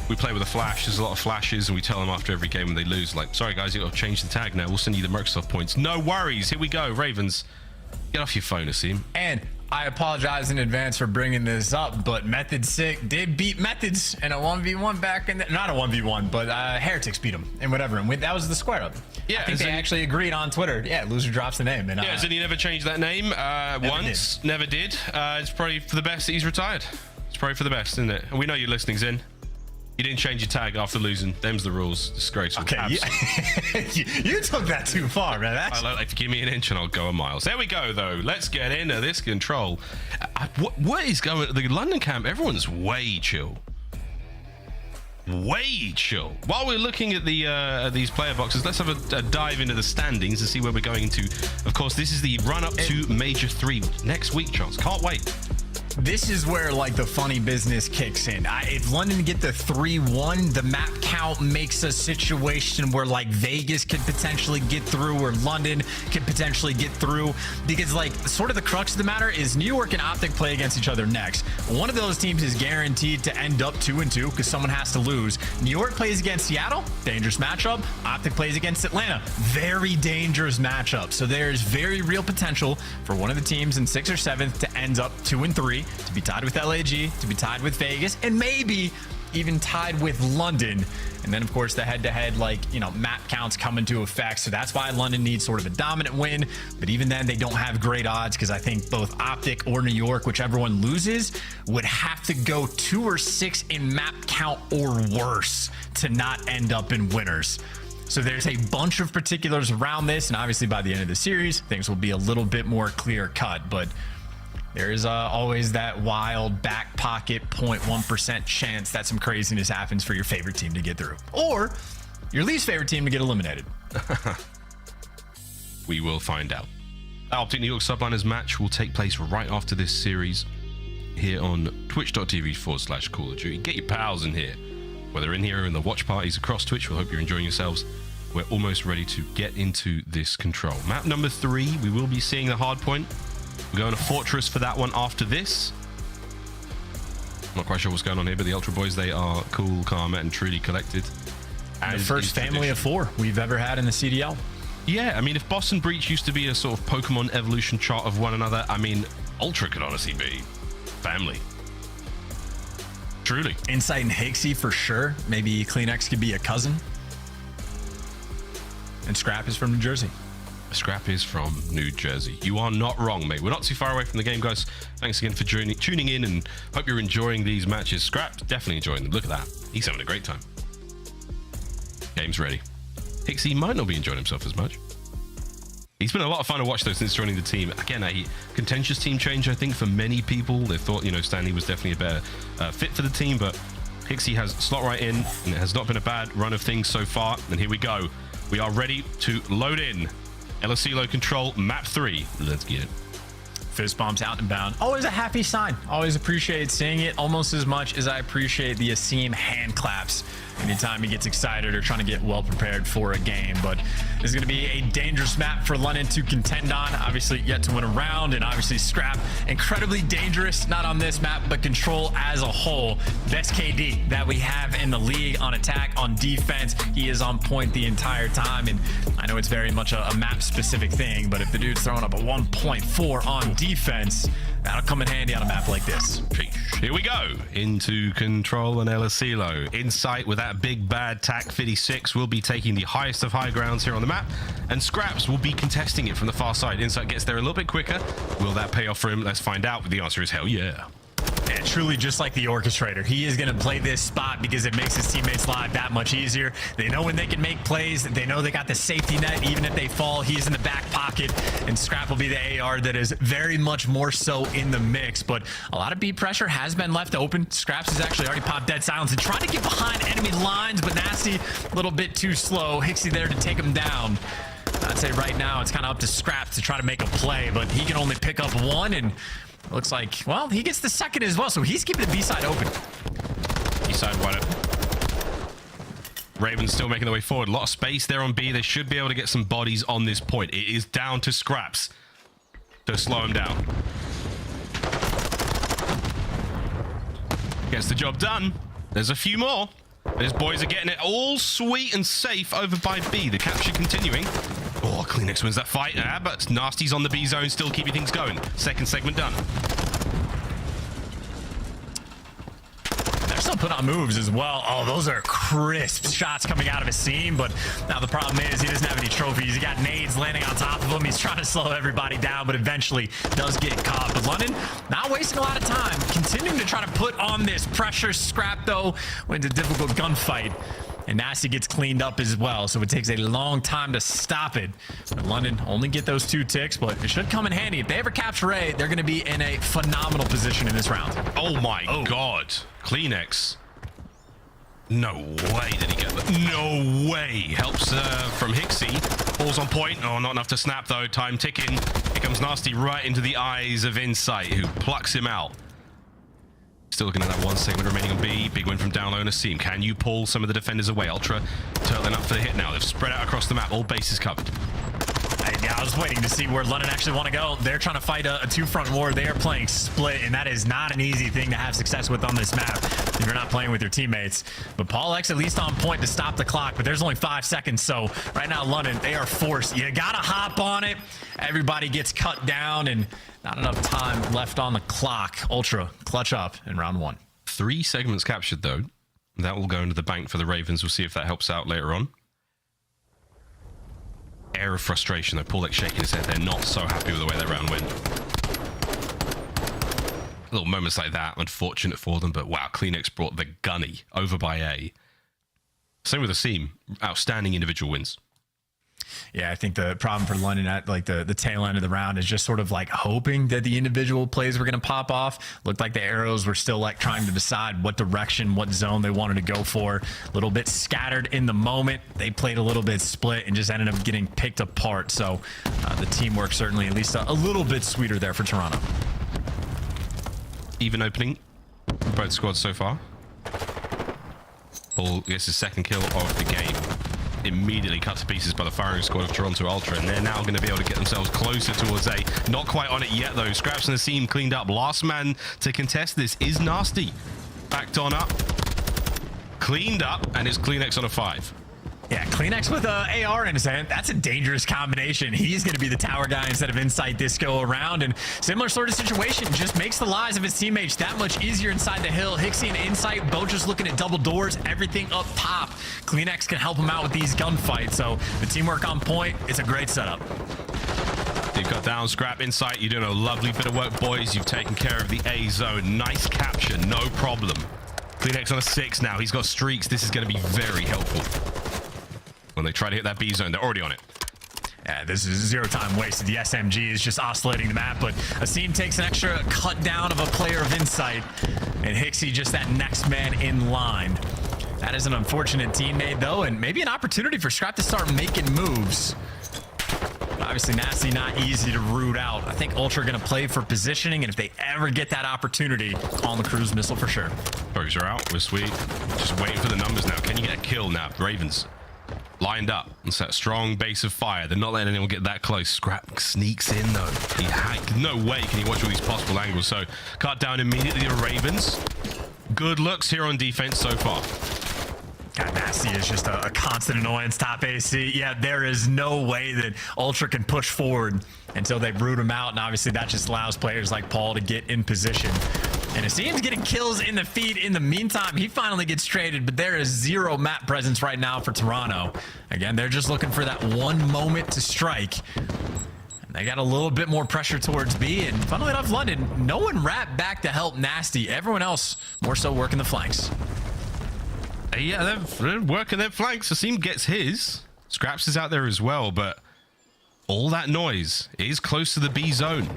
we play with a flash. There's a lot of flashes, and we tell them after every game when they lose, like, sorry guys, you got to change the tag now. We'll send you the Microsoft points. No worries. Here we go, Ravens. Get off your phone, Asim. And I apologize in advance for bringing this up, but Method Sick did beat Methods in a 1v1 back in not a 1v1, but Heretics beat him and whatever. And that was the square up. Yeah, I think they actually agreed on Twitter. Yeah, loser drops the name. And yeah, so he never changed that name once. Never did. It's probably for the best that he's retired. It's probably for the best, isn't it? And we know you're listening, Zin. You didn't change your tag after losing. Them's the rules. Disgraceful. Okay, you took that too far, man. If you give me an inch and I'll go a mile. So there we go, though. Let's get into this Control. What is going? The London camp, everyone's way chill. Way chill. While we're looking at these player boxes, let's have a dive into the standings and see where we're going into. Of course, this is the run-up to Major 3 next week, Charles. Can't wait. This is where like the funny business kicks in. If London get the 3-1, the map count makes a situation where like Vegas could potentially get through, or London could potentially get through, because like sort of the crux of the matter is New York and OpTic play against each other next. One of those teams is guaranteed to end up 2-2 because someone has to lose. New York plays against Seattle, dangerous matchup. OpTic plays against Atlanta, very dangerous matchup. So there's very real potential for one of the teams in 6th or 7th to end up 2-3. To be tied with LAG, to be tied with Vegas, and maybe even tied with London. And then, of course, the head-to-head, map counts come into effect. So that's why London needs sort of a dominant win. But even then, they don't have great odds, because I think both OpTic or New York, whichever one loses, would have to go 2 or 6 in map count or worse to not end up in winners. So there's a bunch of particulars around this, and obviously by the end of the series, things will be a little bit more clear-cut. But there's always that wild back pocket 0.1% chance that some craziness happens for your favorite team to get through, or your least favorite team to get eliminated. We will find out. OpTic New York Subliners match will take place right after this series here on twitch.tv/Call of Duty. Get your pals in here, whether in here or in the watch parties across Twitch. We hope you're enjoying yourselves. We're almost ready to get into this Control. Map number 3, we will be seeing the hard point. We're going to Fortress for that one after this. I'm not quite sure what's going on here, but the Ultra Boys, they are cool, calm, and truly collected. The first family of 4 we've ever had in the CDL. Yeah, I mean, if Boss and Breach used to be a sort of Pokemon evolution chart of one another, I mean, Ultra could honestly be family. Truly. Insight and Hixie for sure. Maybe Kleenex could be a cousin. And Scrap is from New Jersey. Scrap is from New Jersey. You are not wrong, mate. We're not too far away from the game, guys. Thanks again for tuning in, and hope you're enjoying these matches. Scrap's definitely enjoying them. Look at that. He's having a great time. Game's ready. Hixie might not be enjoying himself as much. He's been a lot of fun to watch, though, since joining the team. Again, a contentious team change, I think, for many people. They thought, Stanley was definitely a better fit for the team, but Hixie has slot right in, and it has not been a bad run of things so far. And here we go. We are ready to load in. LSCLO control, map 3. Let's get it. Fist bumps out and bound. Always a happy sign. Always appreciate seeing it almost as much as I appreciate the Asim hand claps anytime he gets excited or trying to get well prepared for a game. But this is going to be a dangerous map for London to contend on. Obviously yet to win a round, and obviously Scrap incredibly dangerous, not on this map, but control as a whole. Best KD that we have in the league on attack, on defense. He is on point the entire time, and I know it's very much a map specific thing, but if the dude's throwing up a 1.4 on defense, that'll come in handy on a map like this. Here we go into control and LSCLO. Insight with that big bad TAC 56 will be taking the highest of high grounds here on the map, and Scrapz will be contesting it from the far side. Insight gets there a little bit quicker. Will that pay off for him? Let's find out. The answer is hell yeah. And truly, just like the orchestrator, he is going to play this spot because it makes his teammates' life that much easier. They know when they can make plays. They know they got the safety net. Even if they fall, he's in the back pocket, and Scrap will be the AR that is very much more so in the mix. But a lot of B pressure has been left open. Scrapz has actually already popped dead silence and tried to get behind enemy lines, but Nastie a little bit too slow. Hixie there to take him down. I'd say right now it's kind of up to Scrapz to try to make a play, but he can only pick up one, and looks like, well, he gets the second as well, so he's keeping the B side open. B side wide open. Ravens still making their way forward. A lot of space there on B. They should be able to get some bodies on this point. It is down to Scrapz to slow him down. Gets the job done. There's a few more. His boys are getting it all sweet and safe over by B. The capture continuing. Oh, Kleenex wins that fight. But Nastie's on the B zone, still keeping things going. Second segment done. They're still putting on moves as well. Oh, those are crisp shots coming out of his seam, but now the problem is he doesn't have any trophies. He got nades landing on top of him. He's trying to slow everybody down, but eventually does get caught. But London not wasting a lot of time, continuing to try to put on this pressure. Scrap, though, wins a difficult gunfight. And Nastie gets cleaned up as well, so it takes a long time to stop it. But London only get those 2 ticks, but it should come in handy. If they ever capture A, they're going to be in a phenomenal position in this round. Oh my God. Kleenex. No way did he get that. No way. Helps from Hixie. Ball's on point. Oh, not enough to snap, though. Time ticking. Here comes Nastie right into the eyes of Insight, who plucks him out. Still looking at that 1 segment remaining on B. Big win from down low and Asim. Can you pull some of the defenders away? Ultra turtling up for the hit now. They've spread out across the map. All bases covered. Yeah, I was waiting to see where London actually want to go. They're trying to fight a 2-front war. They are playing split, and that is not an easy thing to have success with on this map if you're not playing with your teammates. But Paul X at least on point to stop the clock, but there's only 5 seconds, so right now London, they are forced. You gotta hop on it. Everybody gets cut down, and not enough time left on the clock. Ultra clutch up in round 1. 3 segments captured, though. That will go into the bank for the Ravens. We'll see if that helps out later on. Air of frustration, though. Paul X shaking his head. They're not so happy with the way their round went. Little moments like that, unfortunate for them, but wow, Kleenex brought the gunny over by A. Same with Asim. Outstanding individual wins. Yeah, I think the problem for London at like the tail end of the round is just sort of like hoping that the individual plays were going to pop off. Looked like the arrows were still like trying to decide what direction, what zone they wanted to go for. A little bit scattered in the moment. They played a little bit split and just ended up getting picked apart. So the teamwork certainly at least a little bit sweeter there for Toronto. Even opening for both squads so far. Paul gets his second kill of the game. Immediately cut to pieces by the firing squad of Toronto Ultra, and they're now going to be able to get themselves closer towards A. Not quite on it yet, though. Scrapz and Asim cleaned up. Last man to contest this is Nastie. Backed on up. Cleaned up, and it's Kleenex on a 5. Yeah, Kleenex with a AR in his hand. That's a dangerous combination. He's going to be the tower guy instead of Insight this go around. And similar sort of situation, just makes the lives of his teammates that much easier inside the hill. Hicksy and Insight both just looking at double doors, everything up top. Kleenex can help him out with these gunfights. So the teamwork on point, it's a great setup. You've got down Scrap Insight. You're doing a lovely bit of work, boys. You've taken care of the A zone. Nice capture, no problem. Kleenex on a 6 now. He's got streaks. This is going to be very helpful. When they try to hit that B zone, they're already on it. Yeah, this is 0 time wasted. The SMG is just oscillating the map, but Asim takes an extra cut down of a player of Insight, and Hicksy just that next man in line. That is an unfortunate teammate, though, and maybe an opportunity for Scrap to start making moves. But obviously, Nastie not easy to root out. I think Ultra going to play for positioning, and if they ever get that opportunity, call the cruise missile for sure. Throws are out. We're sweet. Just waiting for the numbers now. Can you get a kill now? Ravens lined up. It's that strong base of fire. They're not letting anyone get that close. Scrap sneaks in, though. No way can he watch all these possible angles. So, cut down immediately the Ravens. Good looks here on defense so far. God, Nastie is just a constant annoyance top AC. Yeah, there is no way that Ultra can push forward until they root him out, and obviously that just allows players like Paul to get in position. And Asim's getting kills in the feed. In the meantime, he finally gets traded, but there is 0 map presence right now for Toronto. Again, they're just looking for that one moment to strike. And they got a little bit more pressure towards B, and funnily enough, London, no one wrapped back to help Nastie. Everyone else more so working the flanks. Yeah, they're working their flanks. Asim gets his. Scrapz is out there as well, but all that noise is close to the B zone.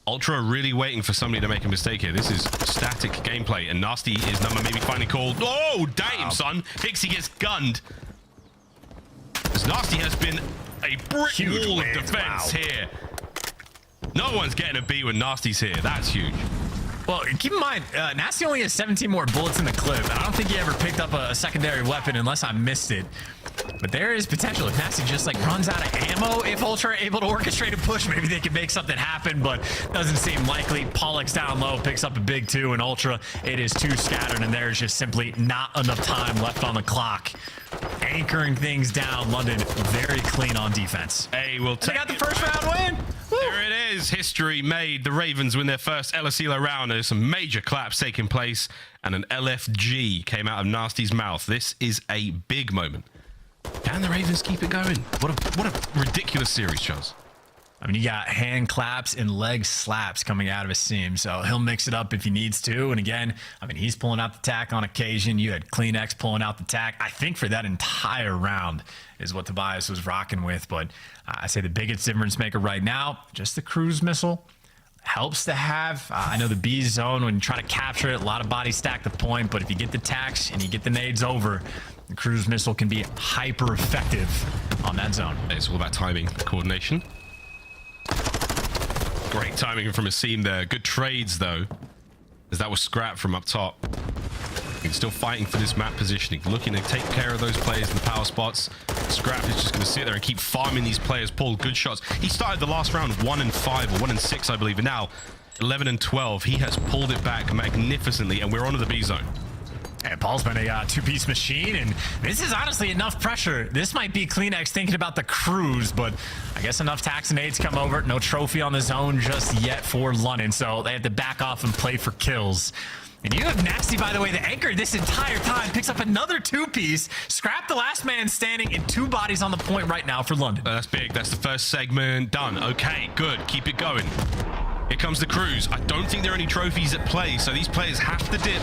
Ultra are really waiting for somebody to make a mistake here. This is static gameplay, and Nastie is number maybe finally called. Oh, damn, son. Hicksy gets gunned. As Nastie has been a brick wall of defense here. No one's getting a B when Nastie's here. That's huge. Well, keep in mind, Nastie only has 17 more bullets in the clip. I don't think he ever picked up a secondary weapon unless I missed it. But there is potential. If Nastie just like runs out of ammo, if Ultra are able to orchestrate a push, maybe they can make something happen, but doesn't seem likely. Pollock's down low, picks up a big 2, and Ultra, it is too scattered, and there's just simply not enough time left on the clock. Anchoring things down, London very clean on defense. Hey, we'll take they got the first round win. Woo. There it is. History made. The Ravens win their first LSELO round. There's some major claps taking place, and an LFG came out of Nastie's mouth. This is a big moment. Can the Ravens keep it going? What a ridiculous series, Charles. I mean, you got hand claps and leg slaps coming out of his seam, so he'll mix it up if he needs to. And again, I mean, he's pulling out the tack on occasion. You had Kleenex pulling out the tack. I think for that entire round is what Tobias was rocking with. But I say the biggest difference maker right now, just the cruise missile. Helps to have. I know the B zone, when you try to capture it, a lot of bodies stack the point, but if you get the tacks and you get the nades over, the cruise missile can be hyper effective on that zone. It's all about timing, coordination. Great timing from Asim there. Good trades, though, as that was Scrap from up top. He's still fighting for this map positioning, looking to take care of those players in the power spots. Scrap is just going to sit there and keep farming these players. Paul, good shots. He started the last round 1-5 or 1-6, I believe, and now 11-12. He has pulled it back magnificently, and we're onto the B zone. And Paul's been a two-piece machine, and this is honestly enough pressure. This might be Kleenex thinking about the cruise, but I guess enough tax and aids come over. No trophy on the zone just yet for London, so they have to back off and play for kills. And you have Nastie, by the way, the anchor this entire time, picks up another two-piece. Scrap the last man standing, and 2 bodies on the point right now for London. That's big. That's the first segment done. Okay, good. Keep it going. Here comes the cruise. I don't think there are any trophies at play, so these players have to dip.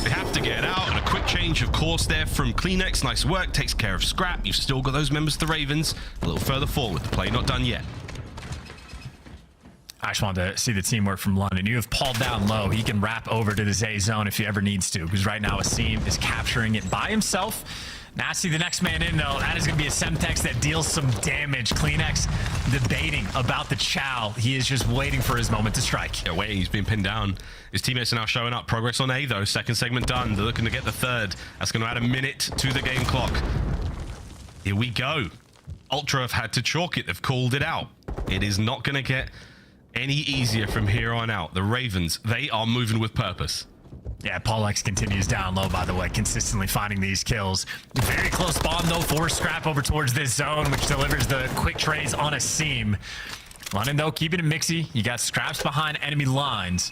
They have to get out, and a quick change of course there from Kleenex. Nice work, takes care of Scrap. You've still got those members of the Ravens a little further forward. The play not done yet. I just wanted to see the teamwork from London. You have Paul down low. He can wrap over to the A zone if he ever needs to, because right now Asim is capturing it by himself. Nastie, the next man in, though, that is going to be a Semtex that deals some damage. Kleenex debating about the chow. He is just waiting for his moment to strike. Yeah, waiting. He's been pinned down. His teammates are now showing up. Progress on A, though. Second segment done. They're looking to get the third. That's going to add a minute to the game clock. Here we go. Ultra have had to chalk it. They've called it out. It is not going to get any easier from here on out. The Ravens, they are moving with purpose. Yeah, Paulex continues down low, by the way, consistently finding these kills. Very close spawn, though, for Scrap over towards this zone, which delivers the quick trades on a seam. London, though, keeping it mixy. You got Scraps behind enemy lines.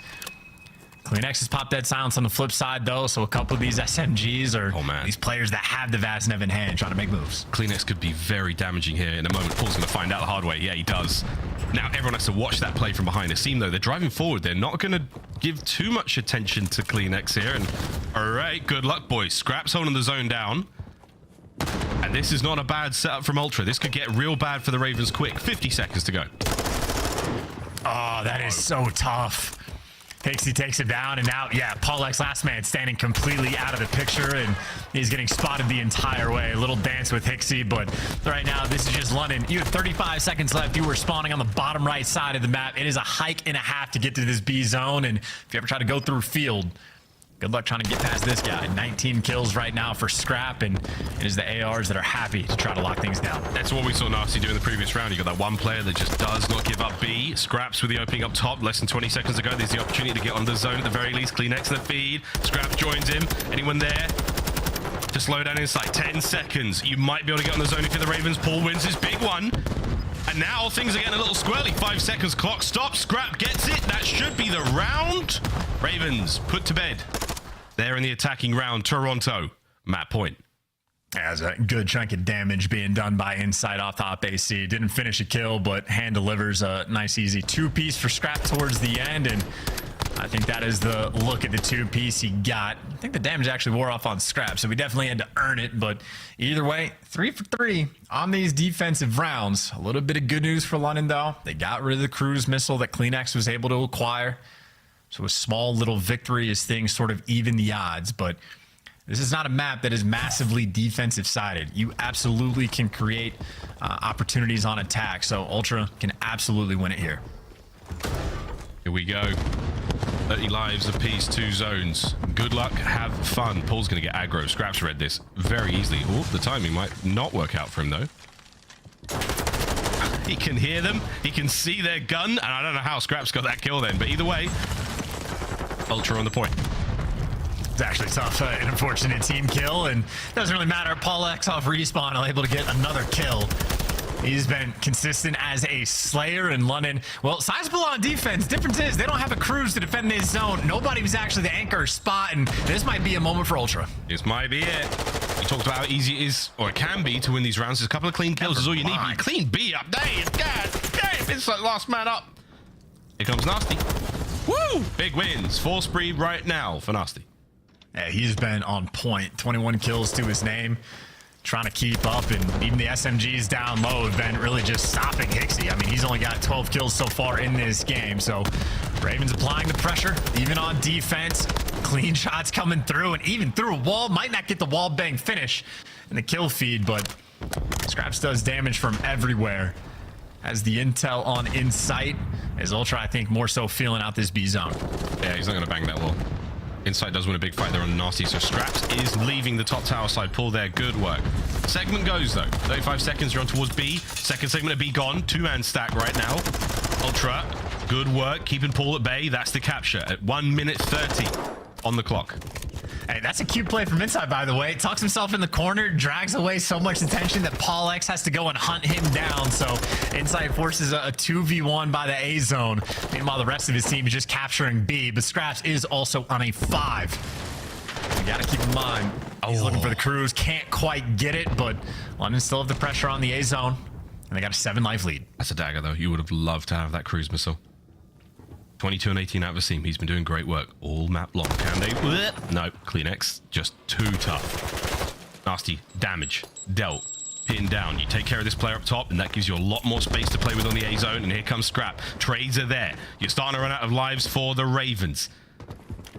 CleanX has popped dead silence on the flip side, though, so a couple of these SMGs are these players that have the Vast Nev in hand trying to make moves. CleanX could be very damaging here in a moment. Paul's going to find out the hard way. Yeah, he does. Now, everyone has to watch that play from behind the seam, though. They're driving forward. They're not going to give too much attention to CleanX here. And all right, good luck, boys. Scraps holding the zone down. And this is not a bad setup from Ultra. This could get real bad for the Ravens quick. 50 seconds to go. Oh, that is so tough. Hixie takes him down, and now, yeah, Paulex, last man standing completely out of the picture, and he's getting spotted the entire way. A little dance with Hixie, but right now, this is just London. You have 35 seconds left. You were spawning on the bottom right side of the map. It is a hike and a half to get to this B zone, and if you ever try to go through field, good luck trying to get past this guy. 19 kills right now for Scrap, and it is the ARs that are happy to try to lock things down. That's what we saw Nastie do in the previous round. You got that one player that just does not give up B. Scraps with the opening up top. Less than 20 seconds to go. There's the opportunity to get on the zone at the very least. CleanX the feed. Scraps joins him. Anyone there to slow down inside? 10 seconds. You might be able to get on the zone if you're the Ravens. Paul wins his big one. And now things are getting a little squirrely. 5 seconds. Clock stops. Scrap gets it. That should be the round. Ravens put to bed. They're in the attacking round. Toronto, map point. As a good chunk of damage being done by Inside off the aBeZy. Didn't finish a kill, but hand delivers a nice, easy two-piece for Scrap towards the end, and I think that is the look at the two-piece he got. I think the damage actually wore off on Scrap, so we definitely had to earn it, but either way, 3 for 3 on these defensive rounds. A little bit of good news for London, though. They got rid of the cruise missile that CleanX was able to acquire. So a small little victory as things sort of even the odds, but this is not a map that is massively defensive sided. You absolutely can create opportunities on attack, so Ultra can absolutely win it here. Here we go. 30 lives apiece, 2 zones. Good luck, have fun. Paul's going to get aggro. Scraps read this very easily. Oh, the timing might not work out for him, though. He can hear them. He can see their gun, and I don't know how Scraps got that kill then, but either way, Ultra on the point. It's actually tough. An unfortunate team kill, and doesn't really matter. Paulex off respawn, able to get another kill. He's been consistent as a slayer in London. Well, sizable on defense. Difference is they don't have a cruise to defend this zone. Nobody was actually the anchor spot, and this might be a moment for Ultra. This might be it. We talked about how easy it is, or it can be, to win these rounds. There's a couple of clean kills is all you need. But clean B up. Damn, God damn, it's like last man up. Here comes Nastie. Woo! Big wins. 4 spree right now for Nastie. Yeah, he's been on point. 21 kills to his name. Trying to keep up, and even the SMGs down low have been really just stopping Hixie. I mean, he's only got 12 kills so far in this game, so Ravens applying the pressure, even on defense. Clean shots coming through, and even through a wall. Might not get the wall bang finish in the kill feed, but Scraps does damage from everywhere. Has the intel on Insight, as Ultra, I think, more so feeling out this B zone. Yeah, he's not going to bang that wall. Insight does win a big fight there on Nastie, so Scraps is leaving the top tower side. Pull there, good work. Segment goes, though. 35 seconds, you're on towards B. Second segment of B gone. 2-man stack right now. Ultra, good work, keeping Paul at bay. That's the capture at 1 minute 30 on the clock. Hey, that's a cute play from Inside, by the way. Tucks himself in the corner, drags away so much attention that Paulex has to go and hunt him down. So Inside forces a 2v1 by the A zone. Meanwhile, the rest of his team is just capturing B, but Scraps is also on a 5. You gotta keep in mind, he's looking for the cruise, can't quite get it, but London still have the pressure on the A zone, and they got a 7-life lead. That's a dagger, though. You would have loved to have that cruise missile. 22 and 18 out of the seam. He's been doing great work all map long. Can they? No, CleanX just too tough. Nastie, damage, dealt, pinned down. You take care of this player up top, and that gives you a lot more space to play with on the A zone. And here comes Scrap. Trades are there. You're starting to run out of lives for the Ravens.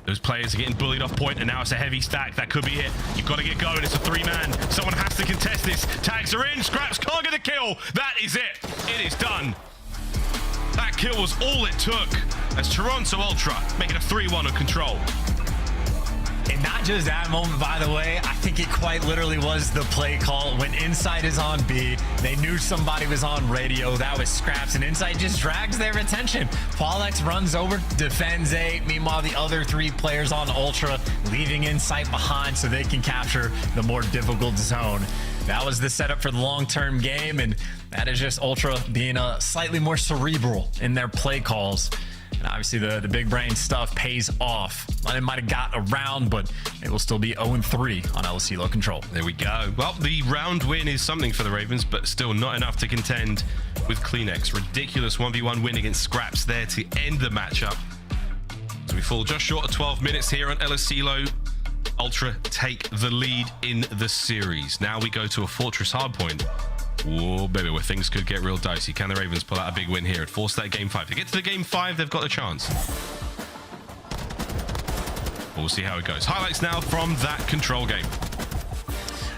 Those players are getting bullied off point, and now it's a heavy stack. That could be it. You've got to get going. It's a 3-man. Someone has to contest this. Tags are in. Scraps can't get a kill. That is it. It is done. That kill was all it took as Toronto Ultra making a 3-1 on control. And not just that moment, by the way, I think it quite literally was the play call. When Insight is on B, they knew somebody was on radio. That was Scrapz, and Insight just drags their attention. Paulex runs over, defends A. Meanwhile, the other 3 players on Ultra, leaving Insight behind so they can capture the more difficult zone. That was the setup for the long-term game, and that is just Ultra being slightly more cerebral in their play calls. And obviously the big brain stuff pays off. It might have got around, but it will still be 0-3 on LSC low control. There we go. Well, the round win is something for the Ravens, but still not enough to contend with CleanX. Ridiculous 1v1 win against Scrapz there to end the matchup. So we fall just short of 12 minutes here on LSC low. Ultra take the lead in the series. Now we go to a Fortress hardpoint. Whoa, baby, where things could get real dicey. Can the Ravens pull out a big win here and force that game 5? To get to the game 5, they've got a chance. We'll see how it goes. Highlights now from that control game.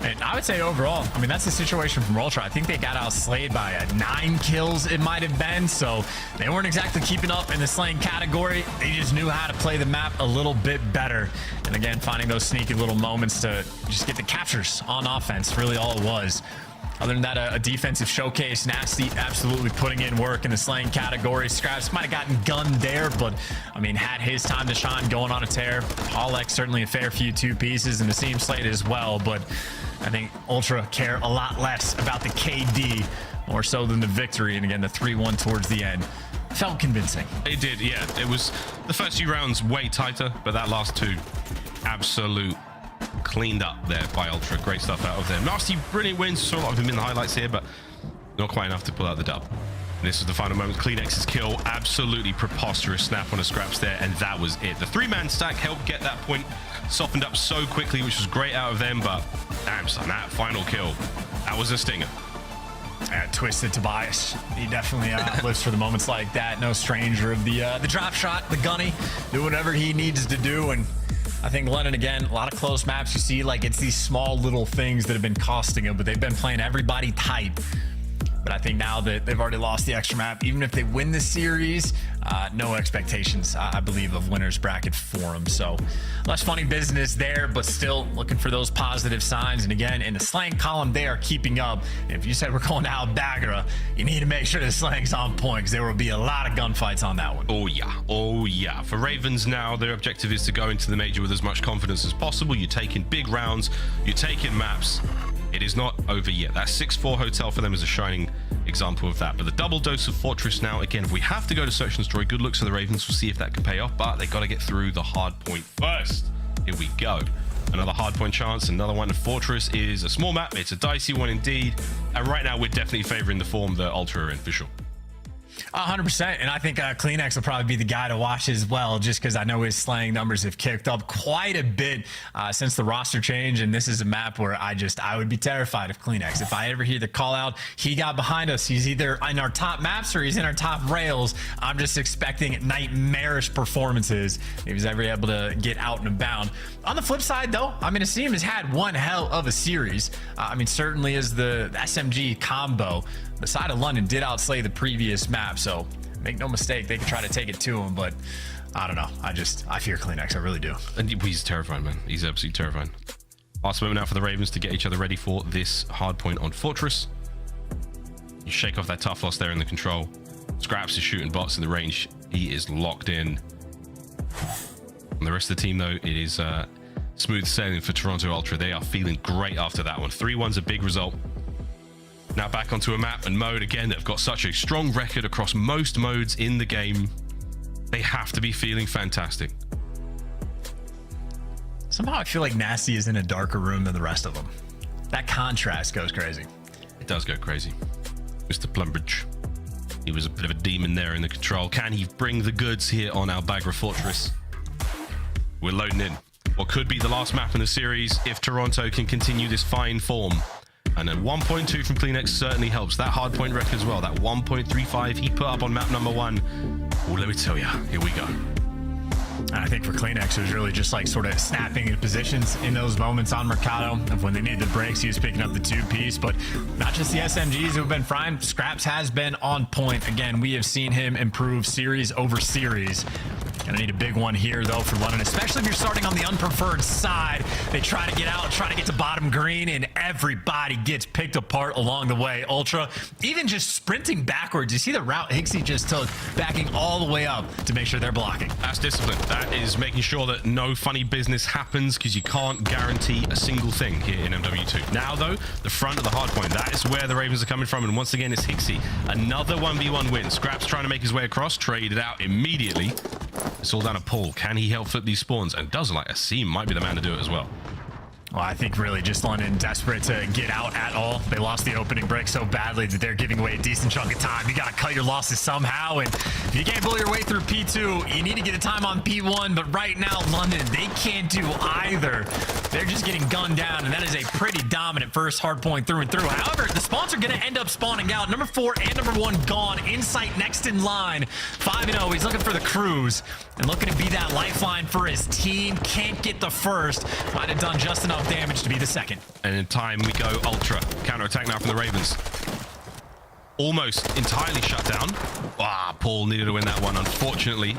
And I would say overall, I mean, that's the situation from Ultra. I think they got outslayed by 9 kills, it might have been. So they weren't exactly keeping up in the slaying category. They just knew how to play the map a little bit better. And again, finding those sneaky little moments to just get the captures on offense, really all it was. Other than that, a defensive showcase. Nastie absolutely putting in work in the slaying category. Scrapz might have gotten gunned there, but I mean, had his time to shine going on a tear. Paulex certainly a fair few 2 pieces, and the seam slate as well. But I think Ultra care a lot less about the KD, more so than the victory. And again, the 3-1 towards the end felt convincing. It did, yeah. It was the first few rounds way tighter, but that last 2, absolute cleaned up there by Ultra. Great stuff out of them. Nastie, brilliant wins. Saw a lot of them in the highlights here, but not quite enough to pull out the dub. And this was the final moment. CleanX's kill. Absolutely preposterous snap on a Scrapz there, and that was it. The 3-man stack helped get that point softened up so quickly, which was great out of them, but damn son, that final kill, that was a stinger. Twisted Tobias. He definitely lives for the moments like that. No stranger of the drop shot, the gunny. Do whatever he needs to do, and I think Lennon, again, a lot of close maps. You see, like, it's these small little things that have been costing him, but they've been playing everybody tight. But I think now that they've already lost the extra map, even if they win the series, no expectations, I believe, of winners bracket for them. So less funny business there, but still looking for those positive signs. And again, in the slang column, they are keeping up. And if you said we're going to aBeZy, you need to make sure the slang's on point, because there will be a lot of gunfights on that one. Oh yeah, oh yeah. For Ravens now, their objective is to go into the major with as much confidence as possible. You're taking big rounds, you're taking maps. It is not over yet. That 6-4 hotel for them is a shining example of that. But the double dose of Fortress now, again, if we have to go to Search and Destroy, good looks for the Ravens. We'll see if that can pay off, but they got to get through the hard point first. Here we go. Another hard point chance, another one. Fortress is a small map. It's a dicey one indeed. And right now, we're definitely favoring the form that Ultra are in, for sure. 100%, and I think CleanX will probably be the guy to watch as well, just because I know his slaying numbers have kicked up quite a bit since the roster change, and this is a map where I would be terrified of CleanX. If I ever hear the call out, he got behind us, he's either in our top maps or he's in our top rails, I'm just expecting nightmarish performances if he's ever able to get out and about. On the flip side, though, I mean, Nastie has had one hell of a series. I mean, certainly is the SMG combo. The side of London did outslay the previous map, so make no mistake, they could try to take it to him, but I don't know. I fear CleanX, I really do. And he's terrifying, man. He's absolutely terrifying. Last moment now for the Ravens to get each other ready for this hard point on Fortress. You shake off that tough loss there in the control. Scrapz is shooting bots in the range. He is locked in. And the rest of the team, though, it is smooth sailing for Toronto Ultra. They are feeling great after that one. 3-1's a big result. Now back onto a map and mode again. They've got such a strong record across most modes in the game. They have to be feeling fantastic. Somehow I feel like Nastie is in a darker room than the rest of them. That contrast goes crazy. It does go crazy. Mr. Plumbridge. He was a bit of a demon there in the control. Can he bring the goods here on aBeZy Fortress? We're loading in. What could be the last map in the series if Toronto can continue this fine form. And then 1.2 from CleanX certainly helps. That hard point record as well. That 1.35 he put up on map number 1. Well, let me tell you, here we go. And I think for CleanX, it was really just like sort of snapping in positions in those moments on Mercado of when they needed the breaks. He was picking up the 2-piece, but not just the SMGs who have been frying. Scrapz has been on point. Again, we have seen him improve series over series. Gonna need a big one here, though, for London, especially if you're starting on the unpreferred side. They try to get out, try to get to bottom green, and everybody gets picked apart along the way. Ultra, even just sprinting backwards. You see the route HyDra just took, backing all the way up to make sure they're blocking. That's discipline. That is making sure that no funny business happens, because you can't guarantee a single thing here in MW2. Now, though, the front of the hard point, that is where the Ravens are coming from, and once again, it's HyDra. Another 1v1 win. Scrapz trying to make his way across, traded out immediately. It's all down to Paul. Can he help flip these spawns? And does like aBeZy might be the man to do it as well. Well, I think really just London desperate to get out at all. They lost the opening break so badly that they're giving away a decent chunk of time. You got to cut your losses somehow, and if you can't pull your way through P2, you need to get the time on P1, but right now, London, they can't do either. They're just getting gunned down, and that is a pretty dominant first hard point through and through. However, the spawns are going to end up spawning out. Number 4 and number 1 gone. Insight next in line. 5-0. He's looking for the cruise and looking to be that lifeline for his team. Can't get the first. Might have done just enough damage to be the second. And in time we go Ultra. Counter-attack now from the Ravens. Almost entirely shut down. Paul needed to win that one, unfortunately.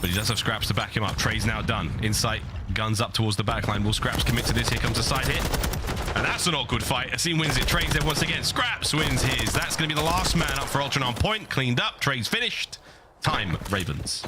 But he does have Scrapz to back him up. Trade's now done. Insight, guns up towards the backline. Will Scrapz commit to this? Here comes a side hit. And that's an awkward fight. aBeZy wins it. Trade's there once again. Scrapz wins his. That's going to be the last man up for Ultra on point. Cleaned up. Trade's finished. Time, Ravens.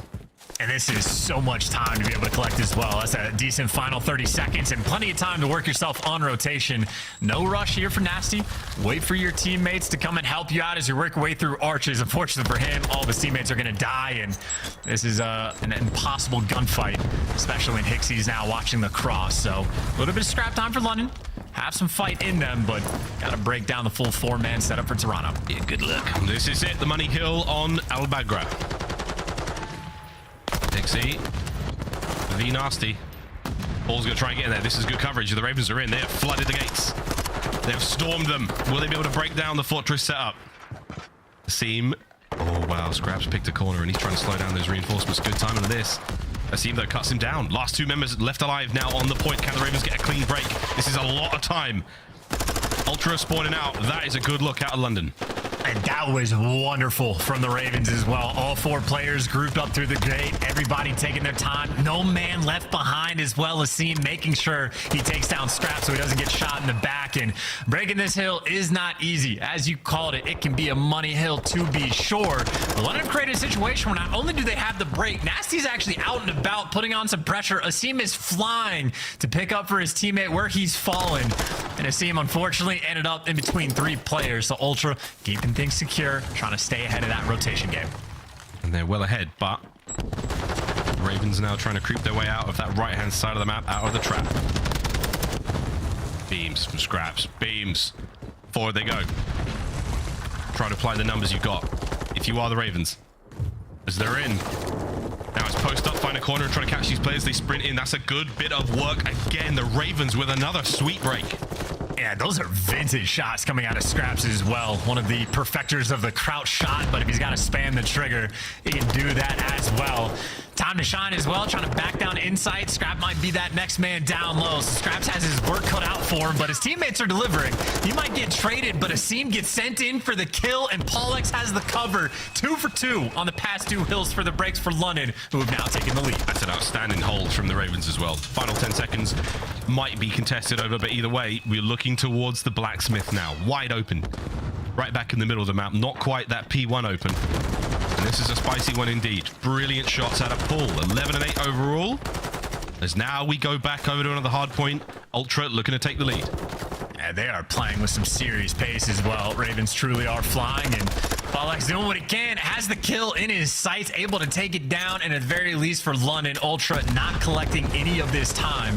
And this is so much time to be able to collect as well. That's a decent final 30 seconds and plenty of time to work yourself on rotation. No rush here for Nastie. Wait for your teammates to come and help you out as you work your way through arches. Unfortunately for him, all of his teammates are going to die, and this is an impossible gunfight, especially when HyDra's now watching the cross. So a little bit of scrap time for London. Have some fight in them, but got to break down the full 4-man setup for Toronto. Yeah, good luck. This is it. The money hill on aBeZy. HyDra v Nastie. Paul's going to try and get in there. This is good coverage. The Ravens are in. They have flooded the gates. They have stormed them. Will they be able to break down the fortress setup? Seam. Oh, wow. Scrapz picked a corner, and he's trying to slow down those reinforcements. Good timing of this. aBeZy, though, cuts him down. Last 2 members left alive now on the point. Can the Ravens get a clean break? This is a lot of time. Ultra spawning out. That is a good look out of London. And that was wonderful from the Ravens as well. All 4 players grouped up through the gate. Everybody taking their time. No man left behind as well as Seam making sure he takes down Scrapz so he doesn't get shot in the back. And breaking this hill is not easy. As you called it, it can be a money hill to be sure. But London created a situation where not only do they have the break, Nastie's actually out and about putting on some pressure. aBeZy is flying to pick up for his teammate where he's fallen. And aBeZy unfortunately ended up in between 3 players. So Ultra keeping things secure, trying to stay ahead of that rotation game. And they're well ahead, but Ravens now trying to creep their way out of that right-hand side of the map, out of the trap. Beams from Scrapz. Beams. Forward they go. Try to apply the numbers you've got. If you are the Ravens. As they're in. Now it's post up, find a corner, and try to catch these players. They sprint in. That's a good bit of work. Again, the Ravens with another sweet break. Yeah, those are vintage shots coming out of Scrapz as well. One of the perfecters of the crouch shot, but if he's got to spam the trigger, he can do that as well. Time to shine as well, trying to back down Insight. Scrapz might be that next man down low. So Scrapz has his work cut out for him, but his teammates are delivering. He might get traded, but aBeZy gets sent in for the kill, and Paulex has the cover. 2 for 2 on the past 2 hills for the breaks for London, who have now taken the lead. That's an outstanding hold from the Ravens as well. Final 10 seconds might be contested over, but either way, we're looking towards the blacksmith now. Wide open. Right back in the middle of the map. Not quite that P1 open. And this is a spicy one indeed. Brilliant shots out of Paul. 11 and 8 overall. As now we go back over to another hard point. Ultra looking to take the lead. Yeah, they are playing with some serious pace as well. Ravens truly are flying, and Paulex doing what he can. Has the kill in his sights, able to take it down, and at the very least for London, Ultra not collecting any of this time.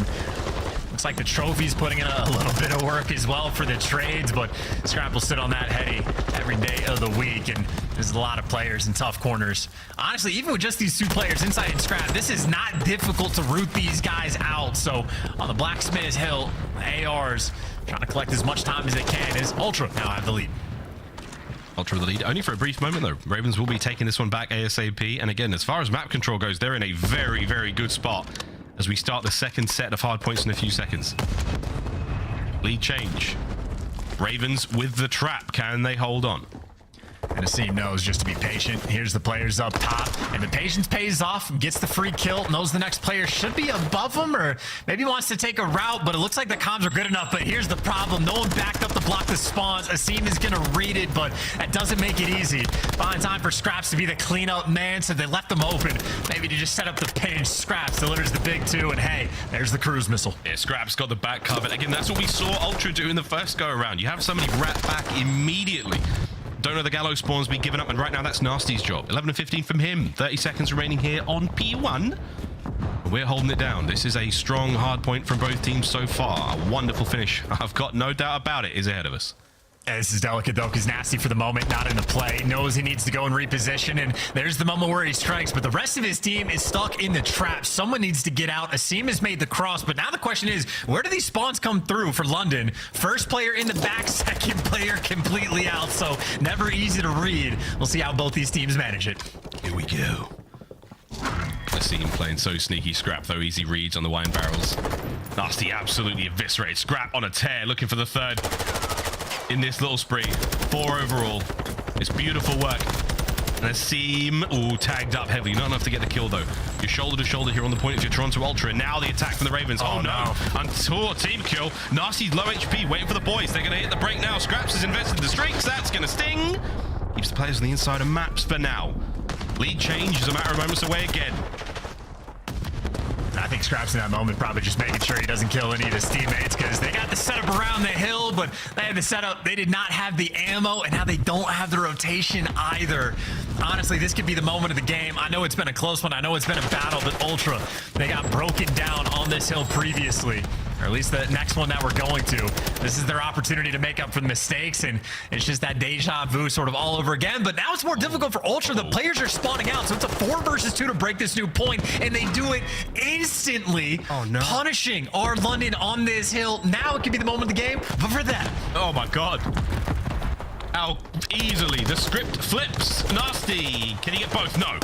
Looks like the trophy's putting in a little bit of work as well for the trades, but Scrapz will sit on that heady every day of the week, and there's a lot of players in tough corners. Honestly, even with just these 2 players inside and Scrapz, this is not difficult to root these guys out. So on the Blacksmith's Hill, ARs trying to collect as much time as they can as Ultra now have the lead. Ultra the lead, only for a brief moment though. Ravens will be taking this one back ASAP, and again, as far as map control goes, they're in a very, very good spot as we start the second set of hard points in a few seconds. Lead change. Ravens with the trap. Can they hold on? And And Asim knows just to be patient. Here's the players up top, and the patience pays off. Gets the free kill, knows the next player should be above him, or maybe wants to take a route, but it looks like the comms are good enough. But here's the problem. No one backed up to block the spawns. Asim is going to read it, but that doesn't make it easy. Buying time for Scrapz to be the cleanup man, so they left them open. Maybe to just set up the pinch. Scrapz delivers the big 2, and hey, there's the cruise missile. Yeah, Scrapz got the back covered. Again, that's what we saw Ultra do in the first go-around. You have somebody wrap back immediately. Don't know the Gallo spawns be given up, and right now that's Nastie's job. 11 and 15 from him. 30 seconds remaining here on P1. We're holding it down. This is a strong hard point from both teams so far. A wonderful finish. I've got no doubt about it is ahead of us. Yeah, this is delicate though, because Nastie for the moment not in the play, knows he needs to go and reposition, and there's the moment where he strikes, but the rest of his team is stuck in the trap. Someone needs to get out. Asim has made the cross, but now the question is, where do these spawns come through for London? First player in the back, second player completely out, so never easy to read. We'll see how both these teams manage it. Here we go. Asim playing so sneaky. Scrap though, easy reads on the wine barrels. Nastie absolutely eviscerated. Scrap on a tear, looking for the third in this little spree. 4 overall. It's beautiful work. And Asim, ooh, tagged up heavily. Not enough to get the kill though. You're shoulder to shoulder here on the point of your Toronto Ultra. And now the attack from the Ravens. Oh no. Untour team kill. Nastie's low HP, waiting for the boys. They're going to hit the break now. Scrapz is invested in the streaks. That's going to sting. Keeps the players on the inside of maps for now. Lead change is a matter of moments away again. I think Scrapz in that moment probably just making sure he doesn't kill any of his teammates, because they got the setup around the hill, but they had the setup. They did not have the ammo, and now they don't have the rotation either. Honestly, this could be the moment of the game. I know it's been a close one. I know it's been a battle, but Ultra, they got broken down on this hill previously. Or at least the next one that we're going to. This is their opportunity to make up for the mistakes, and it's just that deja vu sort of all over again. But now it's more difficult for Ultra. The players are spawning out, so it's a 4 versus 2 to break this new point, and they do it instantly, punishing our London on this hill. Now it could be the moment of the game, but for that. Oh my god. How easily the script flips. Nastie. Can he get both? No.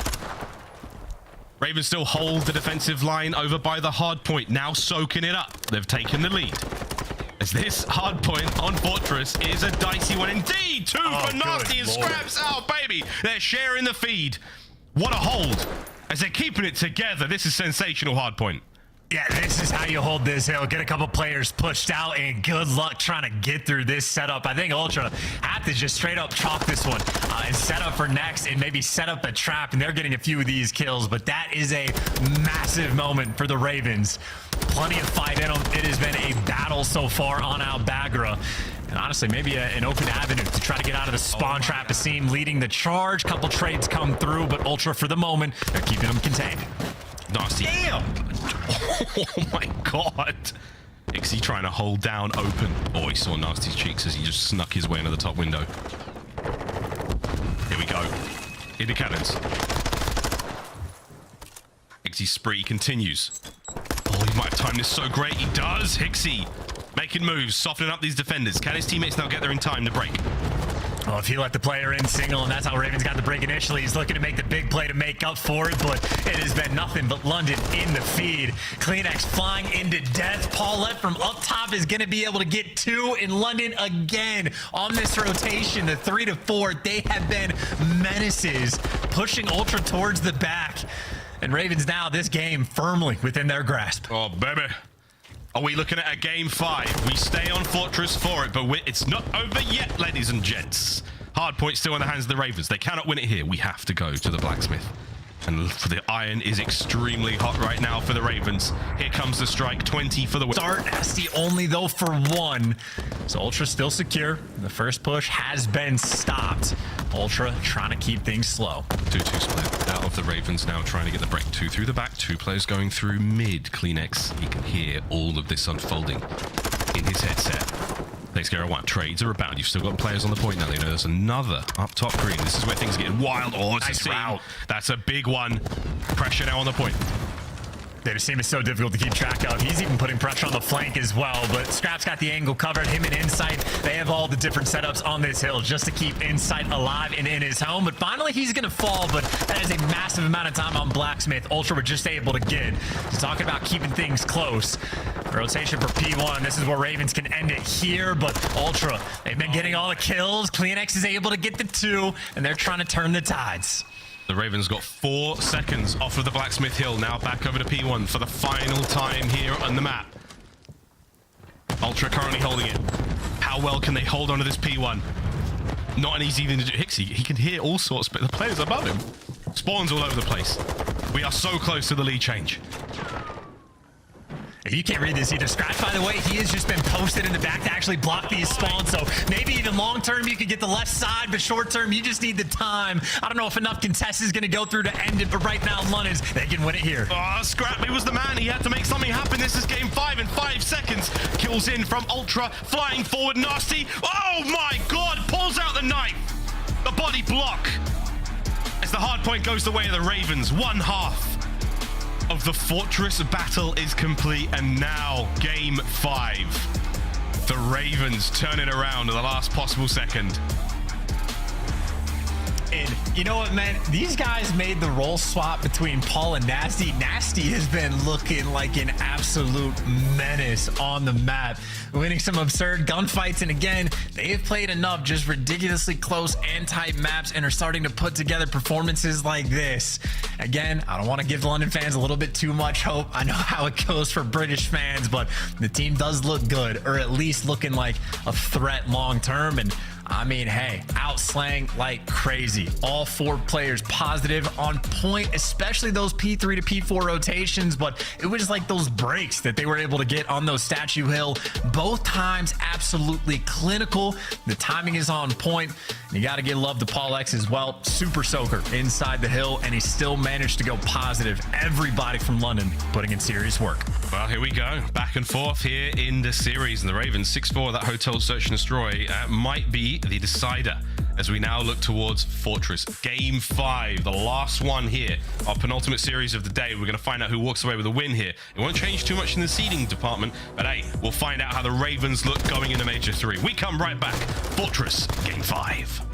Ravens still hold the defensive line over by the hard point, now soaking it up. They've taken the lead. As this hard point on Fortress is a dicey one indeed. 2 for Nastie and Scrapz. Oh, baby. They're sharing the feed. What a hold. As they're keeping it together, this is sensational hard point. Yeah, this is how you hold this hill. Get a couple players pushed out, and good luck trying to get through this setup. I think Ultra have to just straight up chalk this one and set up for next, and maybe set up a trap, and they're getting a few of these kills, but that is a massive moment for the Ravens. Plenty of fight in them. It has been a battle so far on aBeZy. And honestly, maybe an open avenue to try to get out of the spawn trap. Asim leading the charge. Couple trades come through, but Ultra for the moment, they're keeping them contained. Nastie. Damn! Oh my god. aBeZy trying to hold down open. Oh, he saw Nastie's cheeks as he just snuck his way into the top window. Here we go. Here the cannons. aBeZy's spree continues. Oh, he might have timed this so great. He does. aBeZy making moves, softening up these defenders. Can his teammates now get there in time to break? Well, if he let the player in single, and that's how Ravens got the break initially, he's looking to make the big play to make up for it, but it has been nothing but London in the feed. CleanX flying into death. Paulette from up top is going to be able to get 2 in London again on this rotation. The 3 to 4, they have been menaces, pushing Ultra towards the back. And Ravens now, this game firmly within their grasp. Oh, baby. Are we looking at a game 5? We stay on Fortress for it, but it's not over yet, ladies and gents. Hard point still in the hands of the Ravens. They cannot win it here. We have to go to the blacksmith. And the iron is extremely hot right now for the Ravens. Here comes the strike. 20 for the win. Start Nastie only though for 1. So Ultra still secure. The first push has been stopped. Ultra trying to keep things slow. 2-2 split out of the Ravens now trying to get the break. 2 through the back, 2 players going through mid. CleanX, he can hear all of this unfolding in his headset. Thanks, Gary. What trades are about? You've still got players on the point now. They know there's another up top green. This is where things are getting wild. Oh, it's nice route. That's a big one. Pressure now on the point. They just seem so difficult to keep track of. He's even putting pressure on the flank as well, but Scrapz got the angle covered, him in Insight. They have all the different setups on this hill just to keep Insight alive and in his home, but finally he's gonna fall, but that is a massive amount of time on Blacksmith. Ultra were just able to get. He's talking about keeping things close. Rotation for P1. This is where Ravens can end it here, but Ultra, they've been getting all the kills. CleanX is able to get the 2, and they're trying to turn the tides. The Ravens got 4 seconds off of the Blacksmith Hill. Now back over to P1 for the final time here on the map. Ultra currently holding it. How well can they hold on to this P1? Not an easy thing to do. Hixie, he can hear all sorts, but the players above him. Spawns all over the place. We are so close to the lead change. You can't read this either. Scrapz, by the way, he has just been posted in the back to actually block these spawns. So maybe even long term you could get the left side, but short term you just need the time. I don't know if enough contest is going to go through to end it, but right now London's, they can win it here. Oh, Scrapz, he was the man. He had to make something happen. This is game 5 in 5 seconds. Kills in from Ultra, flying forward. Nastie. Oh my God, pulls out the knife. The body block. As the hard point goes the way of the Ravens. 1/2 of the Fortress battle is complete, and now game 5. The Ravens turn it around at the last possible second. And you know what, man? These guys made the role swap between Paul and Nastie. Nastie has been looking like an absolute menace on the map, winning some absurd gunfights. And again, they have played enough just ridiculously close and tight maps and are starting to put together performances like this. Again, I don't want to give London fans a little bit too much hope. I know how it goes for British fans, but the team does look good, or at least looking like a threat long term. And I mean, hey, outslang like crazy. All 4 players positive, on point, especially those P3 to P4 rotations, but it was like those breaks that they were able to get on those Statue Hill. Both times absolutely clinical. The timing is on point. And you got to give love to Paul X as well. Super soaker inside the hill, and he still managed to go positive. Everybody from London putting in serious work. Well, here we go. Back and forth here in the series. And the Ravens 6-4, that hotel search and destroy might be the decider as we now look towards Fortress. Game 5, the last one here, our penultimate series of the day. We're going to find out who walks away with a win here. It won't change too much in the seeding department, but hey, we'll find out how the Ravens look going into Major 3. We come right back. Fortress, Game 5.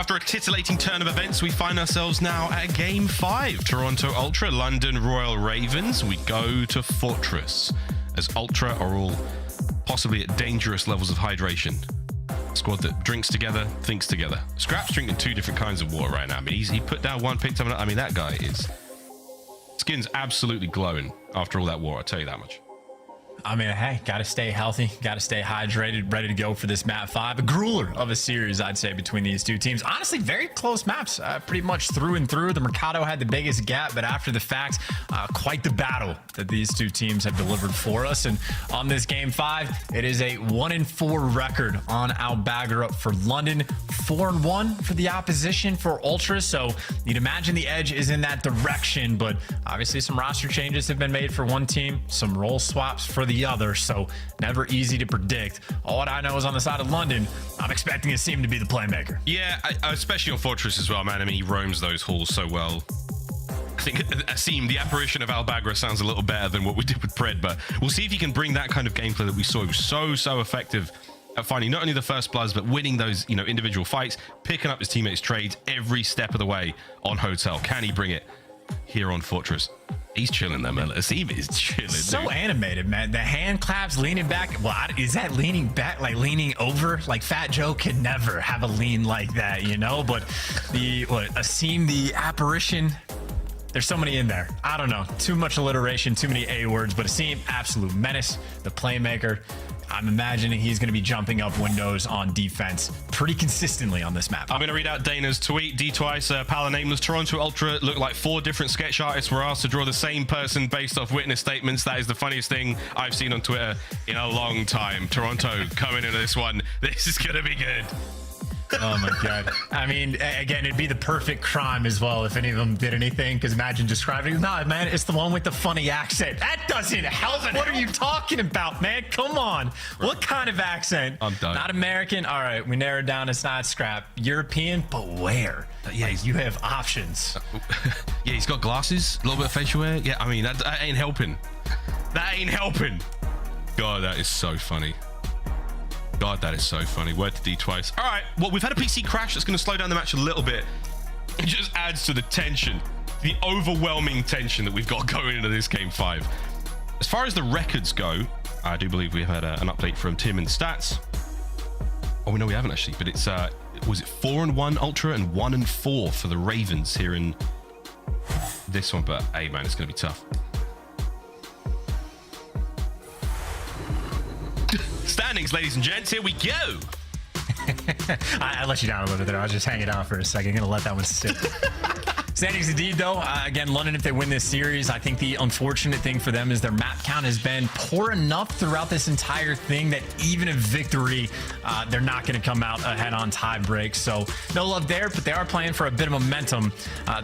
After a titillating turn of events, we find ourselves now at Game 5. Toronto Ultra, London Royal Ravens. We go to Fortress, as Ultra are all possibly at dangerous levels of hydration. Squad that drinks together, thinks together. Scrapz drinking 2 different kinds of water right now. I mean, he put down one, picked up another. I mean, that guy is... Skin's absolutely glowing after all that water, I'll tell you that much. I mean, hey, got to stay healthy, got to stay hydrated, ready to go for this map 5. A grueler of a series, I'd say, between these two teams. Honestly, very close maps, pretty much through and through. The Mercado had the biggest gap, but after the fact, quite the battle that these two teams have delivered for us. And on this Game 5, it is a 1-4 record on aBeZy for London, 4-1 for the opposition for Ultra. So you'd imagine the edge is in that direction, but obviously some roster changes have been made for one team, some role swaps for the other, so never easy to predict. All I know is on the side of London, I'm expecting Asim to be the playmaker. Yeah, especially on Fortress as well, man. I mean, he roams those halls so well. I think Asim, the apparition of aBeZy, sounds a little better than what we did with Pred, but we'll see if he can bring that kind of gameplay that we saw. He was so effective at finding not only the first bloods, but winning those, individual fights, picking up his teammates' trades every step of the way on Hotel. Can he bring it here on Fortress? He's chilling there, man. Asim is chilling. So dude. Animated, man. The hand claps, leaning back. Well, is that leaning back, like leaning over? Like Fat Joe can never have a lean like that, But Asim, the apparition. There's so many in there. I don't know. Too much alliteration, too many A words. But Asim, absolute menace. The playmaker. I'm imagining he's going to be jumping up windows on defense pretty consistently on this map. I'm going to read out Dana's tweet. D twice, Pala nameless. Toronto Ultra looked like 4 different sketch artists were asked to draw the same person based off witness statements. That is the funniest thing I've seen on Twitter in a long time. Toronto coming into this one. This is going to be good. Oh my god. I mean, again, it'd be the perfect crime as well if any of them did anything, because imagine describing, nah, man, it's the one with the funny accent. That doesn't help. What are you talking about, man? Come on. What kind of accent? I'm done. Not American. All right, we narrowed down. It's not Scrap. European, but where? Yeah, you have options. Yeah, he's got glasses, a little bit of facial hair. Yeah, I mean, that ain't helping. That ain't helping. God, that is so funny. God, that is so funny. Word to D twice. All right, well, we've had a PC crash that's going to slow down the match a little bit. It just adds to the tension, the overwhelming tension that we've got going into this Game 5. As far as the records go, I do believe we've had an update from Tim in stats. Oh, no, we haven't actually, but it's, was it 4-1 Ultra and 1-4 for the Ravens here in this one? But, hey, man, it's going to be tough. Standings, ladies and gents, here we go. I let you down a little bit there. I was just hanging out for a second. Gonna let that one sit. Standings indeed, though. Again, London, if they win this series, I think the unfortunate thing for them is their map count has been poor enough throughout this entire thing that even a victory, they're not going to come out ahead on tie break. So no love there, but they are playing for a bit of momentum.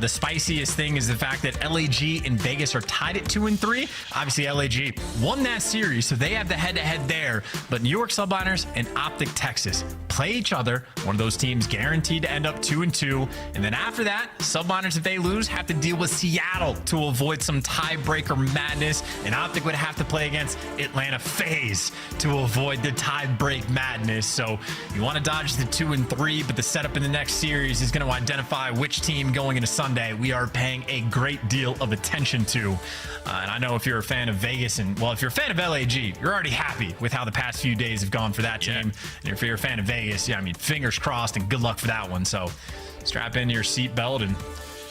The spiciest thing is the fact that LAG and Vegas are tied at 2-3. Obviously, LAG won that series, so they have the head-to-head there. But New York Subliners and OpTic Texas play each other. One of those teams guaranteed to end up 2-2. And then after that, Subliners, if they lose, have to deal with Seattle to avoid some tiebreaker madness, and OpTic would have to play against Atlanta FaZe to avoid the tiebreak madness. So you want to dodge the 2-3, but the setup in the next series is going to identify which team going into Sunday we are paying a great deal of attention to. And I know if you're a fan of Vegas, and well, if you're a fan of LAG, you're already happy with how the past few days have gone for that team. And if you're a fan of Vegas, yeah, I mean, fingers crossed and good luck for that one. So strap in your seatbelt and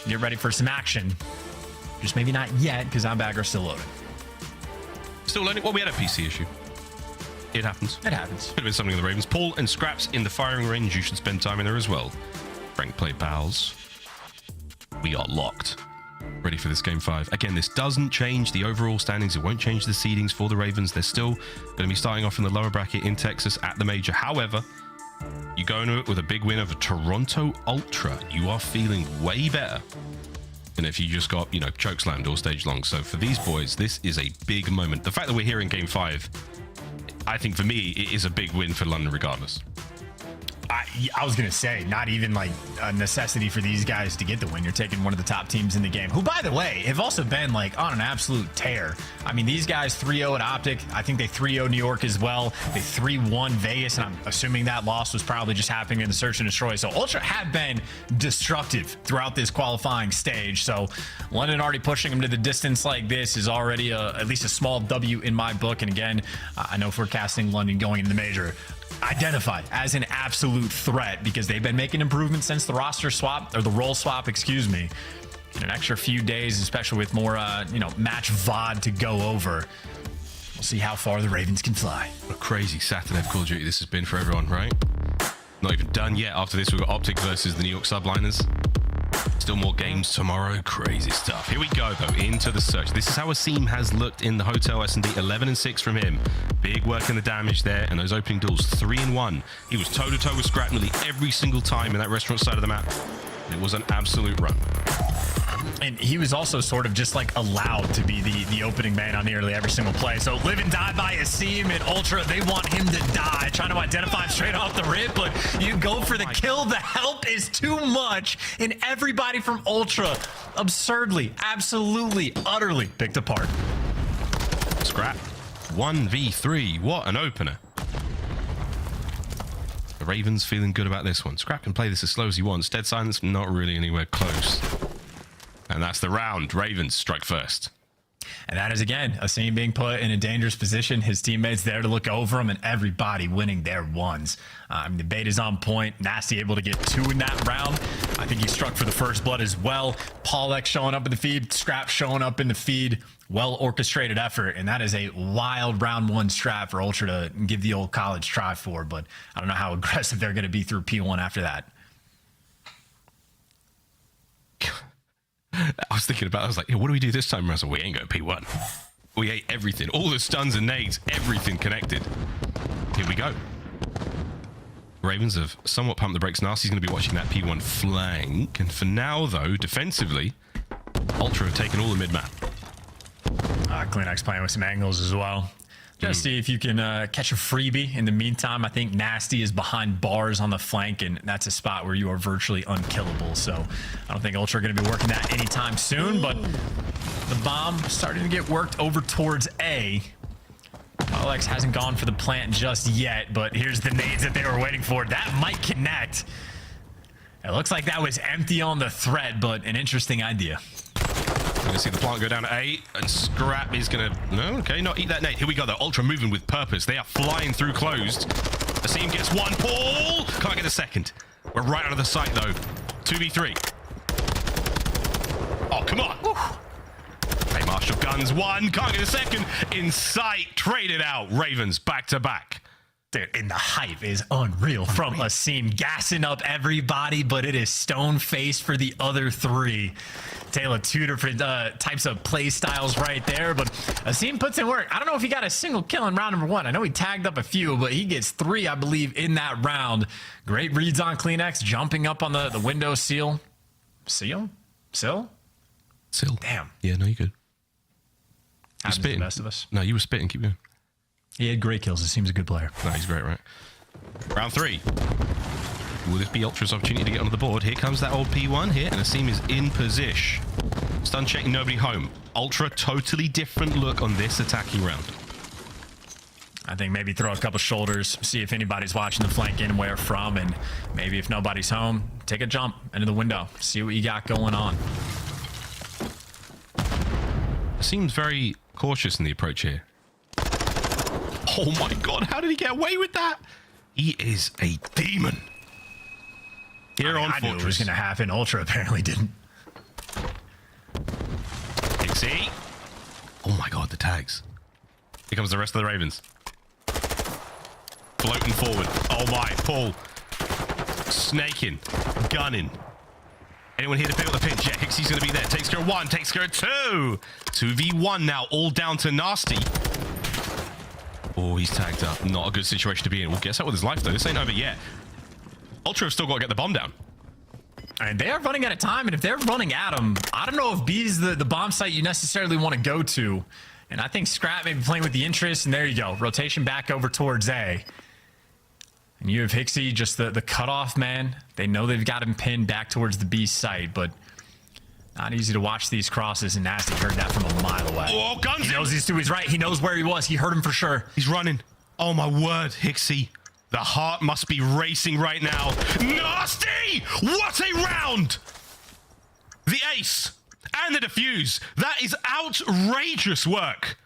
get ready for some action. Just maybe not yet, because aBeZy are still loading. Still loading? Well, we had a PC issue. It happens. It happens. Could have been something of the Ravens. Paul and Scrapz in the firing range. You should spend time in there as well. Frank play pals. We are locked. Ready for this Game 5. Again, this doesn't change the overall standings. It won't change the seedings for the Ravens. They're still going to be starting off in the lower bracket in Texas at the Major. However, you go into it with a big win of a Toronto Ultra. You are feeling way better than if you just got, chokeslammed all stage long. So for these boys, this is a big moment. The fact that we're here in Game 5, I think for me, it is a big win for London regardless. I was going to say, not even like a necessity for these guys to get the win. You're taking one of the top teams in the game, who, by the way, have also been like on an absolute tear. I mean, these guys 3-0 at OpTic. I think they 3-0 New York as well. They 3-1 Vegas, and I'm assuming that loss was probably just happening in the search and destroy. So Ultra have been destructive throughout this qualifying stage. So London already pushing them to the distance like this is already at least a small W in my book. And again, I know forecasting London going into the major identified as an absolute threat because they've been making improvements since the roster swap, or the role swap, excuse me. In an extra few days, especially with more, match VOD to go over. We'll see how far the Ravens can fly. A crazy Saturday of Call of Duty this has been for everyone, right? Not even done yet. After this, we've got OpTic versus the New York Subliners. Still more games tomorrow. Crazy stuff. Here we go, though, into the search. This is how aBeZy has looked in the Hotel S&D. 11-6 from him. Big work in the damage there, and those opening duels, 3-1. He was toe-to-toe with Scrapz nearly every single time in that restaurant side of the map. It was an absolute run. And he was also sort of just like allowed to be the opening man on nearly every single play. So live and die by a seam, and Ultra, they want him to die. Trying to identify him straight off the rip, but you go for the kill. The help is too much, and everybody from Ultra absurdly, absolutely, utterly picked apart. Scrapz, 1v3. What an opener. The Ravens feeling good about this one. Scrapz can play this as slow as he wants. Dead silence, not really anywhere close. And that's the round. Ravens strike first. And that is, again, aBeZy being put in a dangerous position. His teammates there to look over him, and everybody winning their ones. The bait is on point. Nastie able to get 2 in that round. I think he struck for the first blood as well. Paulek showing up in the feed. Scrapz showing up in the feed. Well-orchestrated effort, and that is a wild round 1 strat for Ultra to give the old college try for, but I don't know how aggressive they're going to be through P1 after that. I was thinking about it. I was like, what do we do this time, Russell? We ain't going P1. We ate everything. All the stuns and nades, everything connected. Here we go. Ravens have somewhat pumped the brakes. Nastie's going to be watching that P1 flank. And for now, though, defensively, Ultra have taken all the mid-map. CleanX playing with some angles as well. Just see if you can catch a freebie. In the meantime, I think Nastie is behind bars on the flank, and that's a spot where you are virtually unkillable. So I don't think Ultra are going to be working that anytime soon, but the bomb starting to get worked over towards A. Alex hasn't gone for the plant just yet, but here's the nades that they were waiting for. That might connect. It looks like that was empty on the threat, but an interesting idea. We're going to see the plant go down to A, and Scrapz is going to... No, okay, not eat that nade. Here we go, though. Ultra moving with purpose. They are flying through closed. aBeZy gets 1. Paul! Can't get a second. We're right out of the sight, though. 2v3. Oh, come on. Hey, Marshall guns 1. Can't get a second. In sight. Traded out. Ravens back to back. Dude, and the hype is unreal from aBeZy, gassing up everybody, but it is stone-faced for the other 3. Tale of 2 different types of play styles right there, but aBeZy puts in work. I don't know if he got a single kill in round number 1. I know he tagged up a few, but he gets 3, I believe, in that round. Great reads on CleanX, jumping up on the window seal. Seal? Sill? Sill. Damn. Yeah, no, you good. You're spitting. The best of us. No, you were spitting. Keep going. He had great kills. It seems a good player. No, he's great, right? Round 3. Will this be Ultra's opportunity to get onto the board? Here comes that old P1 here, and aBeZy is in position. Stun check, nobody home. Ultra, totally different look on this attacking round. I think maybe throw a couple shoulders, see if anybody's watching the flank in, where from, and maybe if nobody's home, take a jump into the window, see what you got going on. Seems very cautious in the approach here. Oh my god, how did he get away with that? He is a demon. Here on Fortress. I knew it was going to happen. Ultra apparently didn't. aBeZy. Oh my god, the tags. Here comes the rest of the Ravens. Floating forward. Oh my, Paul. Snaking. Gunning. Anyone here to pick up the pinch? Yeah, Hicksy's going to be there. Takes care of 1, takes care of 2. 2v1 now, all down to Nastie. Oh, he's tagged up. Not a good situation to be in. Well, gets out with his life, though. This ain't over yet. Ultra have still got to get the bomb down. And they are running out of time, and if they're running at him, I don't know if B is the bomb site you necessarily want to go to. And I think Scrapz may be playing with the interest, and there you go. Rotation back over towards A. And you have HyDra, just the cutoff man. They know they've got him pinned back towards the B site, but not easy to watch these crosses, and Nastie heard that from a mile away. Oh, guns! He knows these two. He's right. He knows where he was. He heard him for sure. He's running. Oh my word, HyDra. The heart must be racing right now. Nastie! What a round! The ace and the defuse. That is outrageous work.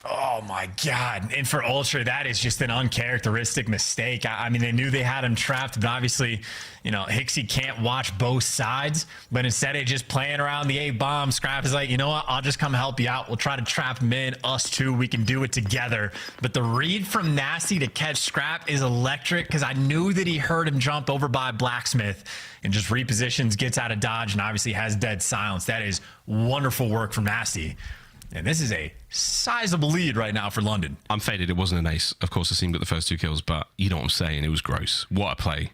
Oh my God. And for Ultra, that is just an uncharacteristic mistake. I mean, they knew they had him trapped, but obviously, you know, HyDra can't watch both sides, but instead of just playing around the A-bomb, Scrapz is like, you know what? I'll just come help you out. We'll try to trap him in. Us two, we can do it together. But the read from Nastie to catch Scrapz is electric because I knew that he heard him jump over by Blacksmith and just repositions, gets out of dodge, and obviously has dead silence. That is wonderful work from Nastie. And this is a sizable lead right now for London. I'm faded. It wasn't an ace. Of course, the team got the first 2 kills, but you know what I'm saying. It was gross. What a play.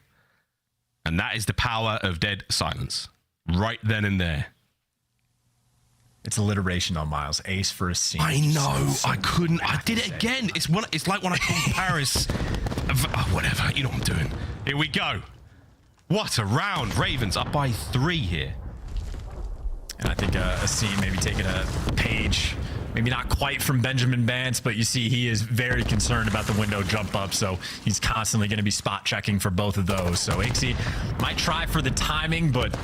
And that is the power of dead silence. Right then and there. It's alliteration on Miles. Ace for a scene. I know. I couldn't. I did it again. It's like when I called Paris. Whatever. You know what I'm doing. Here we go. What a round. Ravens up by 3 here. And I think a scene maybe taking a page, maybe not quite from Benjamin Bance, but you see he is very concerned about the window jump up, so he's constantly going to be spot checking for both of those. So HyDra might try for the timing, but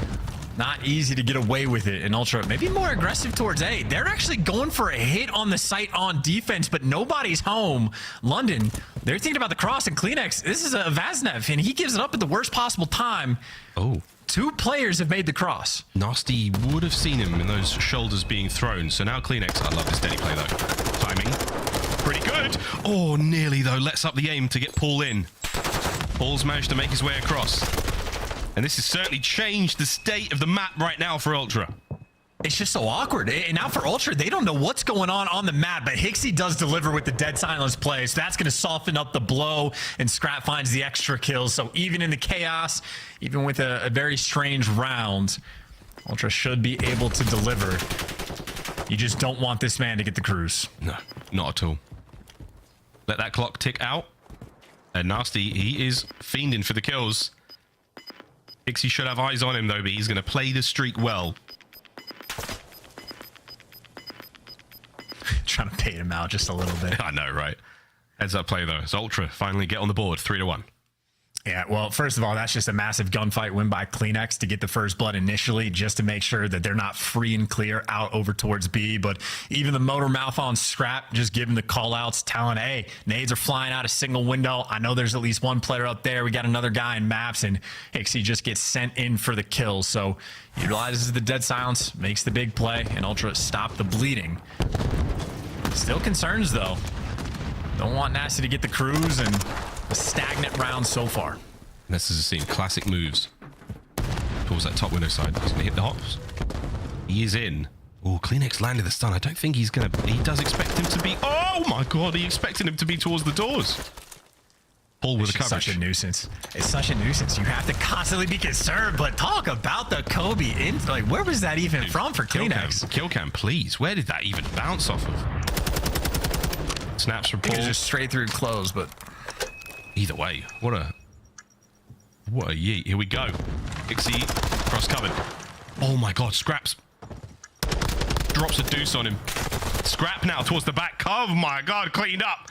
not easy to get away with it. And Ultra maybe more aggressive towards A. They're actually going for a hit on the site on defense, but nobody's home. London, they're thinking about the cross, and Kleenex, this is a Vaznev, and he gives it up at the worst possible time. Oh. 2 players have made the cross. Nastie would have seen him in those shoulders being thrown. So now Kleenex, I love this steady play though. Timing, pretty good. Oh, nearly though, lets up the aim to get Paul in. Paul's managed to make his way across. And this has certainly changed the state of the map right now for Ultra. It's just so awkward. And now for Ultra, they don't know what's going on the map, but HyDra does deliver with the dead silence play, so that's going to soften up the blow, and Scrapz finds the extra kills. So even in the chaos, even with a very strange round, Ultra should be able to deliver. You just don't want this man to get the cruise. No, not at all. Let that clock tick out. And Nastie, he is fiending for the kills. HyDra should have eyes on him though, but he's going to play the streak well. Trying to bait him out just a little bit. I know, right? Heads up play though. It's Ultra finally get on the board, 3-1. Yeah, well, first of all, that's just a massive gunfight win by Kleenex to get the first blood initially, just to make sure that they're not free and clear out over towards B. But even the motor mouth on Scrapz, just giving the call outs, telling, hey, nades are flying out a single window. I know there's at least one player up there. We got another guy in maps, and HyDra just gets sent in for the kill. So he realizes the dead silence, makes the big play, and Ultra stop the bleeding. Still concerns though. Don't want Nastie to get the cruise, and a stagnant round so far. This is a scene. Classic moves. Towards that top window side. He's going to hit the hops. He is in. Oh, Kleenex landed the stun. I don't think he's going to... He does expect him to be... Oh my God, he expected him to be towards the doors. Paul with the coverage. Such a nuisance. It's such a nuisance. You have to constantly be concerned, but talk about the Kobe. Like, where was that even from for Kleenex? Kill cam, please. Where did that even bounce off of? Snaps from Paul. It was just straight through close, but... Either way, what a yeet. Here we go. HyDra cross covered. Oh my God, Scrapz drops a deuce on him. Scrapz now towards the back. Oh my God, cleaned up.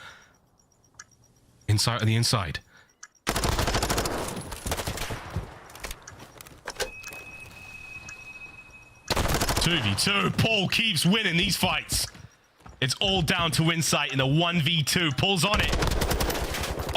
Inside on the inside. 2v2. Paul keeps winning these fights. It's all down to insight in a 1v2. Paul's on it.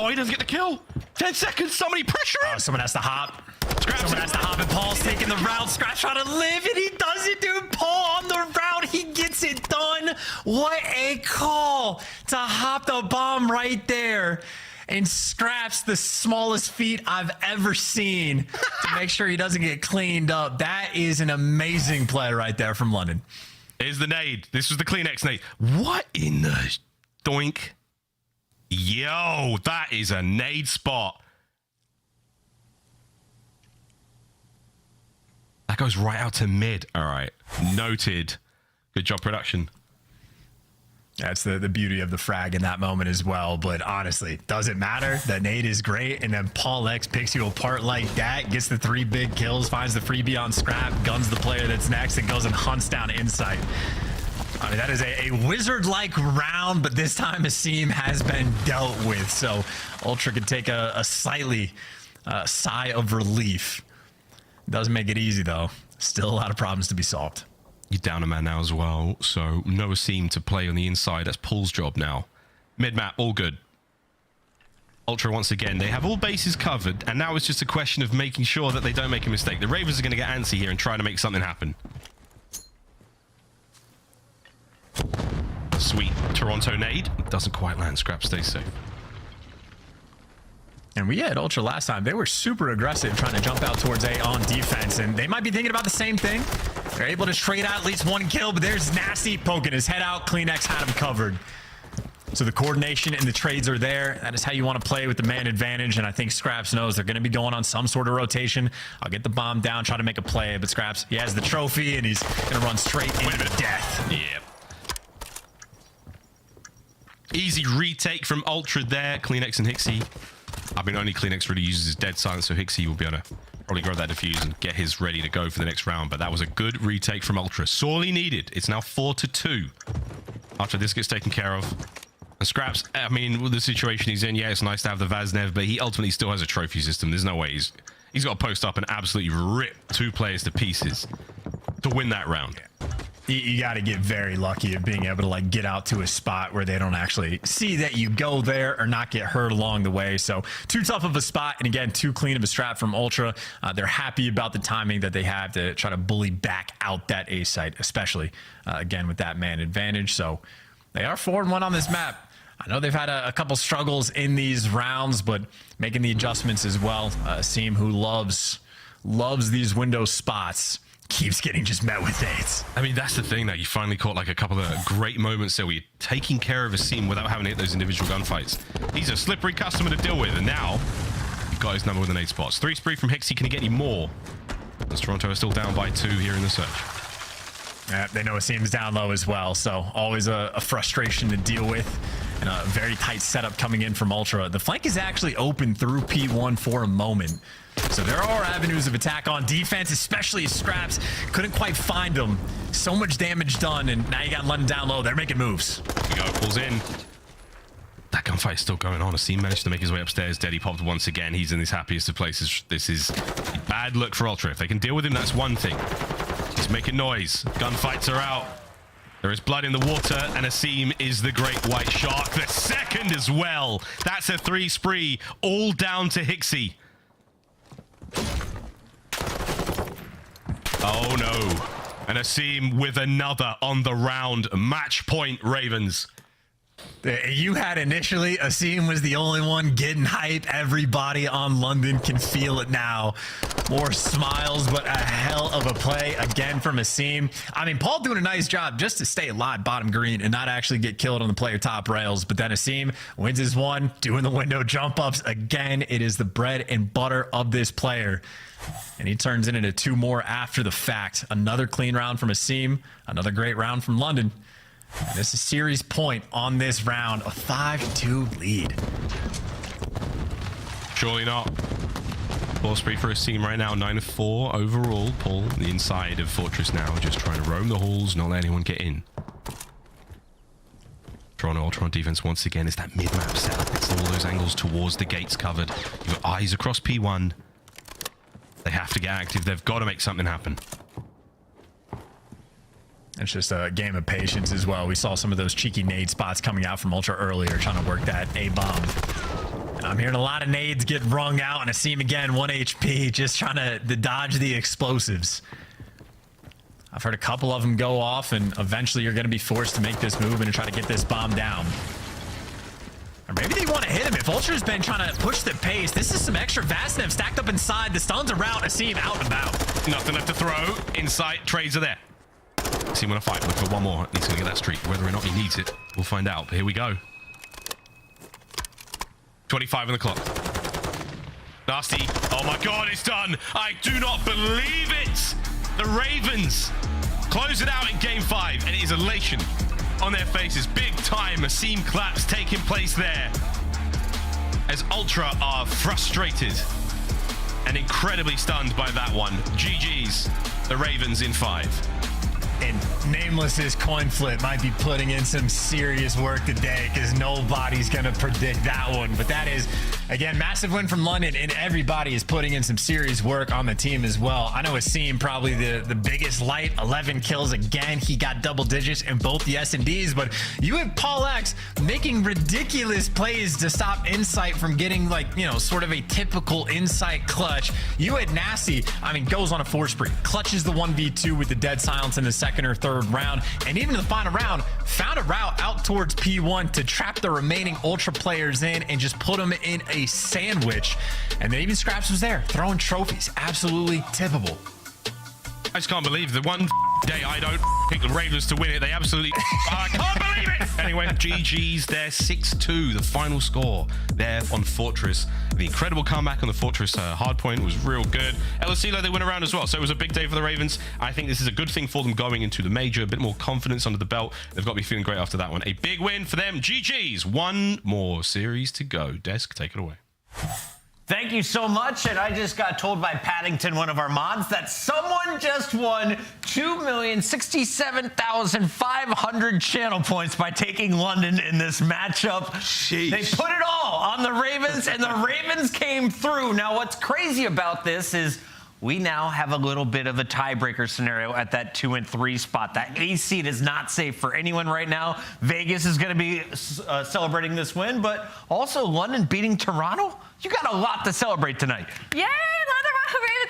Oh, he doesn't get the kill. 10 seconds. Somebody pressure him. Oh, someone has to hop. Scrapz. Someone has to hop, and Paul's taking the route. Scrapz trying to live, and he does it, dude. Paul on the route. He gets it done. What a call to hop the bomb right there. And Scrapz the smallest feet I've ever seen to make sure he doesn't get cleaned up. That is an amazing play right there from London. Here's the nade. This was the Kleenex nade. What in the doink? Yo, that is a nade spot. That goes right out to mid. All right. Noted. Good job, production. That's the beauty of the frag in that moment as well. But honestly, doesn't matter. The nade is great. And then Paul X picks you apart like that, gets the 3 big kills, finds the freebie on Scrap, guns the player that's next, and goes and hunts down Insight. I mean, that is a wizard-like round, but this time aBeZy has been dealt with. So Ultra could take a slightly sigh of relief. Doesn't make it easy, though. Still a lot of problems to be solved. You're down a man now as well, so no aBeZy to play on the inside. That's Paul's job now. Mid-map, all good. Ultra, once again, they have all bases covered, and now it's just a question of making sure that they don't make a mistake. The Ravens are going to get antsy here and try to make something happen. Sweet Toronto nade. Doesn't quite land. Scrapz stays safe. And we had Ultra last time. They were super aggressive trying to jump out towards A on defense, and they might be thinking about the same thing. They're able to trade out at least 1 kill, but there's Nastie poking his head out. CleanX had him covered. So the coordination and the trades are there. That is how you want to play with the man advantage, and I think Scrapz knows they're going to be going on some sort of rotation. I'll get the bomb down, try to make a play, but Scrapz, he has the trophy, and he's going to run straight into death. Yep. Easy retake from Ultra there. CleanX and HyDra. I mean, only CleanX really uses his dead silence, so HyDra will be able to probably grab that defuse and get his ready to go for the next round. But that was a good retake from Ultra. Sorely needed. It's now 4-2 after this gets taken care of. And Scrapz, I mean, with the situation he's in, yeah, it's nice to have the Vaznev, but he ultimately still has a trophy system. There's no way he's got to post up and absolutely rip 2 players to pieces to win that round. Yeah. You got to get very lucky of being able to like get out to a spot where they don't actually see that you go there or not get hurt along the way. So too tough of a spot, and again, too clean of a strat from Ultra. They're happy about the timing that they have to try to bully back out that A site, especially again with that man advantage. So they are 4-1 on this map. I know they've had a couple struggles in these rounds, but making the adjustments as well. aBeZy, who loves these window spots, keeps getting just met with nades. I mean, that's the thing that you finally caught like a couple of great moments there where you're taking care of aBeZy without having to hit those individual gunfights. He's a slippery customer to deal with, and now you've got his number with the nade spots. 3 spree from HyDra. Can he get any more? As Toronto is still down by 2 here in the search. They know aBeZy's down low as well, so always a frustration to deal with. And a very tight setup coming in from Ultra. The flank is actually open through P1 for a moment. So there are avenues of attack on defense, especially as Scrapz couldn't quite find them. So much damage done, and now you got London down low. They're making moves. Here we go, pulls in. That gunfight is still going on. aBeZy managed to make his way upstairs. Daddy popped once again. He's in his happiest of places. This is a bad look for Ultra. If they can deal with him, that's one thing. He's making noise. Gunfights are out. There is blood in the water, and aBeZy is the great white shark. The second as well. That's a 3 spree, all down to HyDra. Oh no. And aBeZy with another on the round. Match point, Ravens. You had initially, aBeZy was the only one getting hype. Everybody on London can feel it now. More smiles, but a hell of a play again from aBeZy. I mean, Paul doing a nice job just to stay alive bottom green and not actually get killed on the player top rails. But then aBeZy wins his one, doing the window jump ups. Again, it is the bread and butter of this player. And he turns it into 2 more after the fact. Another clean round from aBeZy, another great round from London. And this is series point on this round, a 5-2 lead. Surely not. 4 spree for aBeZy right now, 9-4 overall. Paul, the inside of Fortress now, just trying to roam the halls, not let anyone get in. Toronto Ultra on defense once again. It's that mid-map setup. It's all those angles towards the gates covered. You've got eyes across P1. They have to get active. They've got to make something happen. It's just a game of patience as well. We saw some of those cheeky nade spots coming out from Ultra earlier, trying to work that A-bomb. And I'm hearing a lot of nades get rung out, and aBeZy again, 1 HP, just trying to dodge the explosives. I've heard a couple of them go off, and eventually you're going to be forced to make this move and try to get this bomb down. Or maybe they want to hit him. If Ultra's been trying to push the pace, this is some extra Vaznev stacked up inside. The stuns around, aBeZy out and about. Nothing left to throw. Inside, trades are there. See him want to fight, look for one more. He's going to get that streak. Whether or not he needs it, we'll find out. But here we go. 25 on the clock. Nastie. Oh my god, it's done. I do not believe it. The Ravens close it out in game 5, and it is elation on their faces. Big time seam claps taking place there as Ultra are frustrated and incredibly stunned by that one. GG's, the Ravens in 5. And Nameless's coin flip might be putting in some serious work today because nobody's going to predict that one. But that is, again, massive win from London, and everybody is putting in some serious work on the team as well. I know Asim probably the biggest light, 11 kills again. He got double digits in both the S&Ds, but you had Paul X making ridiculous plays to stop Insight from getting, like, you know, sort of a typical Insight clutch. You had Nastie, I mean, goes on a 4 spree, clutches the 1v2 with the dead silence in the second or third round, and even in the final round found a route out towards P1 to trap the remaining Ultra players in and just put them in a sandwich. And then even Scrapz was there throwing trophies. Absolutely tippable. I just can't believe the one day I don't pick the Ravens to win it. They absolutely... I can't believe it! Anyway, GG's there, 6-2, the final score there on Fortress. The incredible comeback on the Fortress hardpoint was real good. LSCLO, they went around as well, so it was a big day for the Ravens. I think this is a good thing for them going into the major, a bit more confidence under the belt. They've got to be feeling great after that one. A big win for them. GG's, one more series to go. Desk, take it away. Thank you so much. And I just got told by Paddington, one of our mods, that someone just won 2,067,500 channel points by taking London in this matchup. Sheesh. They put it all on the Ravens, and the Ravens came through. Now, what's crazy about this is we now have a little bit of a tiebreaker scenario at that 2 and 3 spot. That A seed is not safe for anyone right now. Vegas is going to be celebrating this win, but also London beating Toronto. You got a lot to celebrate tonight. Yay, Ravens.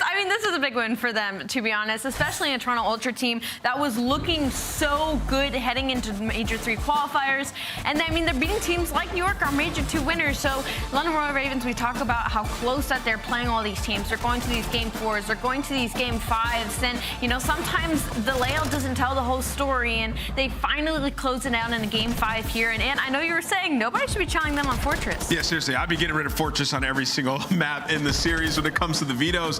I mean, this is a big win for them, to be honest, especially a Toronto Ultra team that was looking so good heading into the Major III qualifiers. And I mean, they're beating teams like York, our Major 2 winners. So London Royal Ravens, we talk about how close that they're playing all these teams. They're going to these game 4s. They're going to these game 5s. And, you know, sometimes the layout doesn't tell the whole story. And they finally close it out in a game 5 here. And I know you were saying nobody should be challenging them on Fortress. Yeah, seriously, I'd be getting rid of Fortress on every single map in the series when it comes to the vetoes.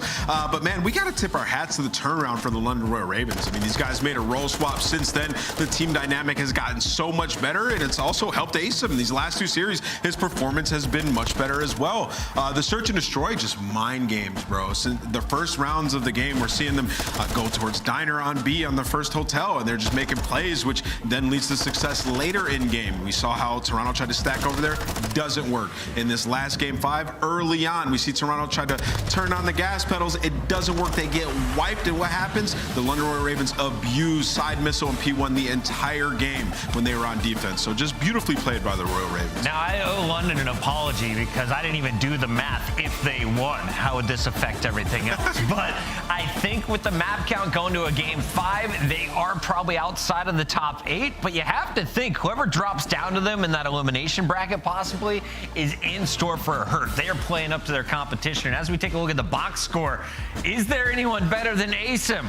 But man, we got to tip our hats to the turnaround for the London Royal Ravens. I mean, these guys made a role swap since then. The team dynamic has gotten so much better, and it's also helped aBeZy in these last 2 series. His performance has been much better as well. The search and destroy, just mind games, bro. Since the first rounds of the game, we're seeing them go towards Diner on B on the first hotel, and they're just making plays, which then leads to success later in game. We saw how Toronto tried to stack over there. Doesn't work. In this last game 5, early on, we see Toronto try to turn on the gas pedals. It doesn't work. They get wiped, and what happens? The London Royal Ravens abuse side missile and P1 the entire game when they were on defense. So just beautifully played by the Royal Ravens. Now, I owe London an apology because I didn't even do the math. If they won, how would this affect everything else? But I think with the map count going to a game 5, they are probably outside of the top 8. But you have to think whoever drops down to them in that elimination bracket possibly is in store for a hurt. They are playing up to their competition. And as we take a look at the box score, is there anyone better than aBeZy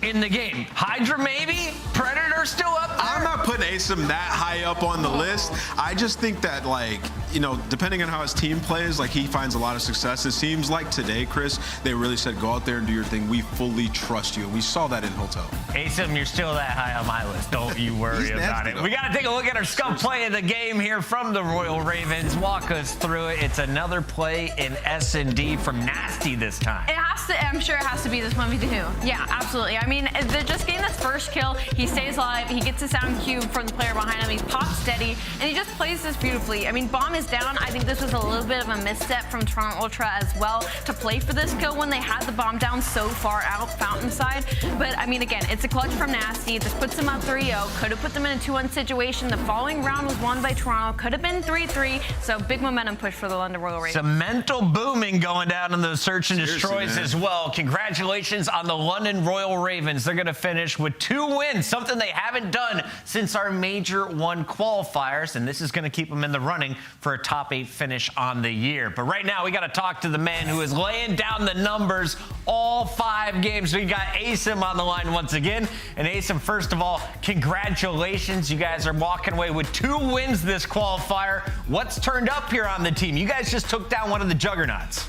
in the game? HyDra maybe? Predator still up there? I'm not putting aBeZy that high up on the list. I just think that, like, you know, depending on how his team plays, like, he finds a lot of success. It seems like today, Chris, they really said, go out there and do your thing. We fully trust you. And we saw that in Hotel. aBeZy, you're still that high on my list. Don't you worry about it. We got to take a look at our scum play of the game here from the Royal Ravens. Walk us through it. It's another play in S&D from Nastie this time. It has to, I'm sure it has to be this 1v2. Yeah, absolutely. I mean, they're just getting this first kill. He stays alive. He gets a sound cue from the player behind him. He pops steady, and he just plays this beautifully. I mean, bomb is down. I think this was a little bit of a misstep from Toronto Ultra as well to play for this kill when they had the bomb down so far out fountain side. But I mean, again, it's a clutch from Nastie. This puts them up 3-0. Could have put them in a 2-1 situation. The following round was won by Toronto. Could have been 3-3. So big momentum push for the London Royal Ravens. Some mental booming going down in those search and destroys as well. Congratulations on the London Royal Ravens. They're going to finish with 2 wins, something they haven't done since our Major 1 qualifiers, and this is going to keep them in the running for a top 8 finish on the year. But right now, we got to talk to the man who is laying down the numbers all 5 games. We got aBeZy on the line once again. And aBeZy, first of all, congratulations. You guys are walking away with 2 wins this qualifier. What's turned up here on the team? You guys just took down one of the juggernauts.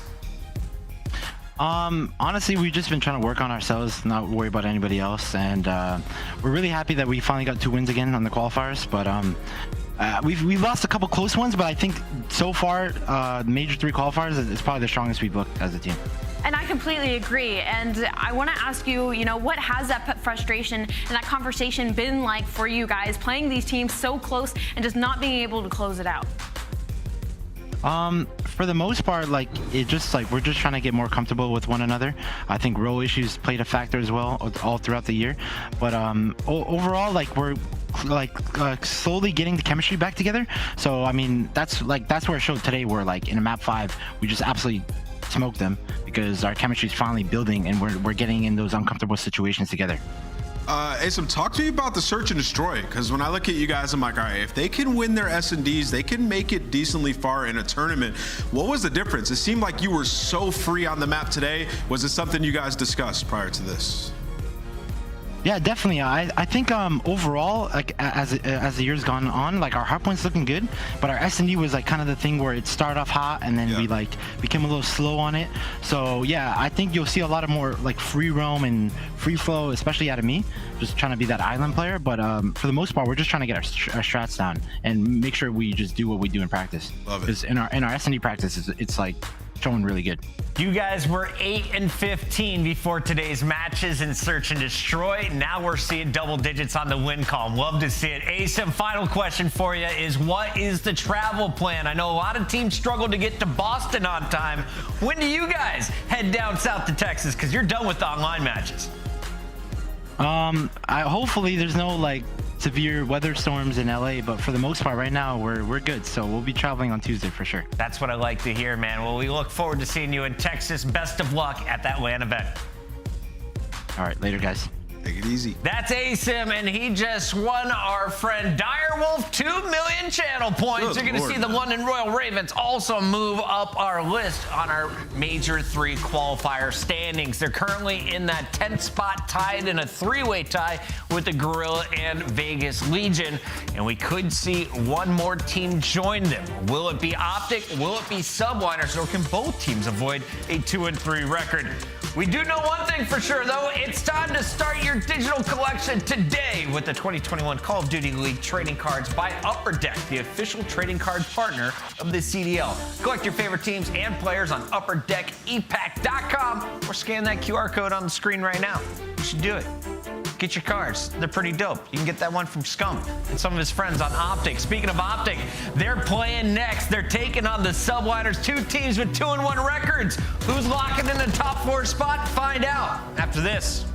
Honestly, we've just been trying to work on ourselves, not worry about anybody else, and we're really happy that we finally got 2 wins again on the qualifiers. But we've lost a couple close ones, but I think so far, Major III Qualifiers is probably the strongest we've looked as a team. And I completely agree. And I want to ask you, what has that frustration and that conversation been like for you guys playing these teams so close and just not being able to close it out? For the most part, like we're just trying to get more comfortable with one another. I think role issues played a factor as well all throughout the year. But overall, like we're slowly getting the chemistry back together. So I mean, that's where it showed today. Where like in a map 5, we just absolutely smoked them because our chemistry is finally building and we're getting in those uncomfortable situations together. Simp, talk to me about the search and destroy, because when I look at you guys, I'm like, all right, if they can win their S&Ds, they can make it decently far in a tournament. What was the difference? It seemed like you were so free on the map today. Was it something you guys discussed prior to this? Yeah, definitely. I think overall, like as the year's gone on, like our hardpoint's looking good, but our S&D was like kind of the thing where it started off hot and then we like became a little slow on it. So yeah, I think you'll see a lot of more like free roam and free flow, especially out of me, just trying to be that island player. But for the most part, we're just trying to get our strats down and make sure we just do what we do in practice. Love it. Because in our S&D practice, it's like showing really good. You guys were 8 and 15 before today's matches in Search and Destroy. Now we're seeing double digits on the win column. Love to see it. Asim, final question for you is, what is the travel plan? I know a lot of teams struggle to get to Boston on time. When do you guys head down south to Texas? Because you're done with the online matches. Hopefully there's no like severe weather storms in LA, but for the most part right now we're good, so we'll be traveling on Tuesday for sure. That's what I like to hear, man. Well, we look forward to seeing you in Texas. Best of luck at that LAN event. All right, later guys. Take it easy. That's Asim, and he just won our friend Direwolf 2 million channel points. You're going to see the London Royal Ravens also move up our list on our Major III Qualifier standings. They're currently in that 10th spot, tied in a 3-way tie with the Guerrilla and Vegas Legion, and we could see one more team join them. Will it be OpTic? Will it be Subliners? Or can both teams avoid a 2-3 record? We do know one thing for sure, though. It's time to start your digital collection today with the 2021 Call of Duty League trading cards by Upper Deck, the official trading card partner of the CDL. Collect your favorite teams and players on upperdeckepack.com or scan that QR code on the screen right now. You should do it. Get your cards. They're pretty dope. You can get that one from Scump and some of his friends on OpTic. Speaking of OpTic, they're playing next. They're taking on the Subliners, 2 teams with 2-1 records. Who's locking in the top 4 spot? Find out after this.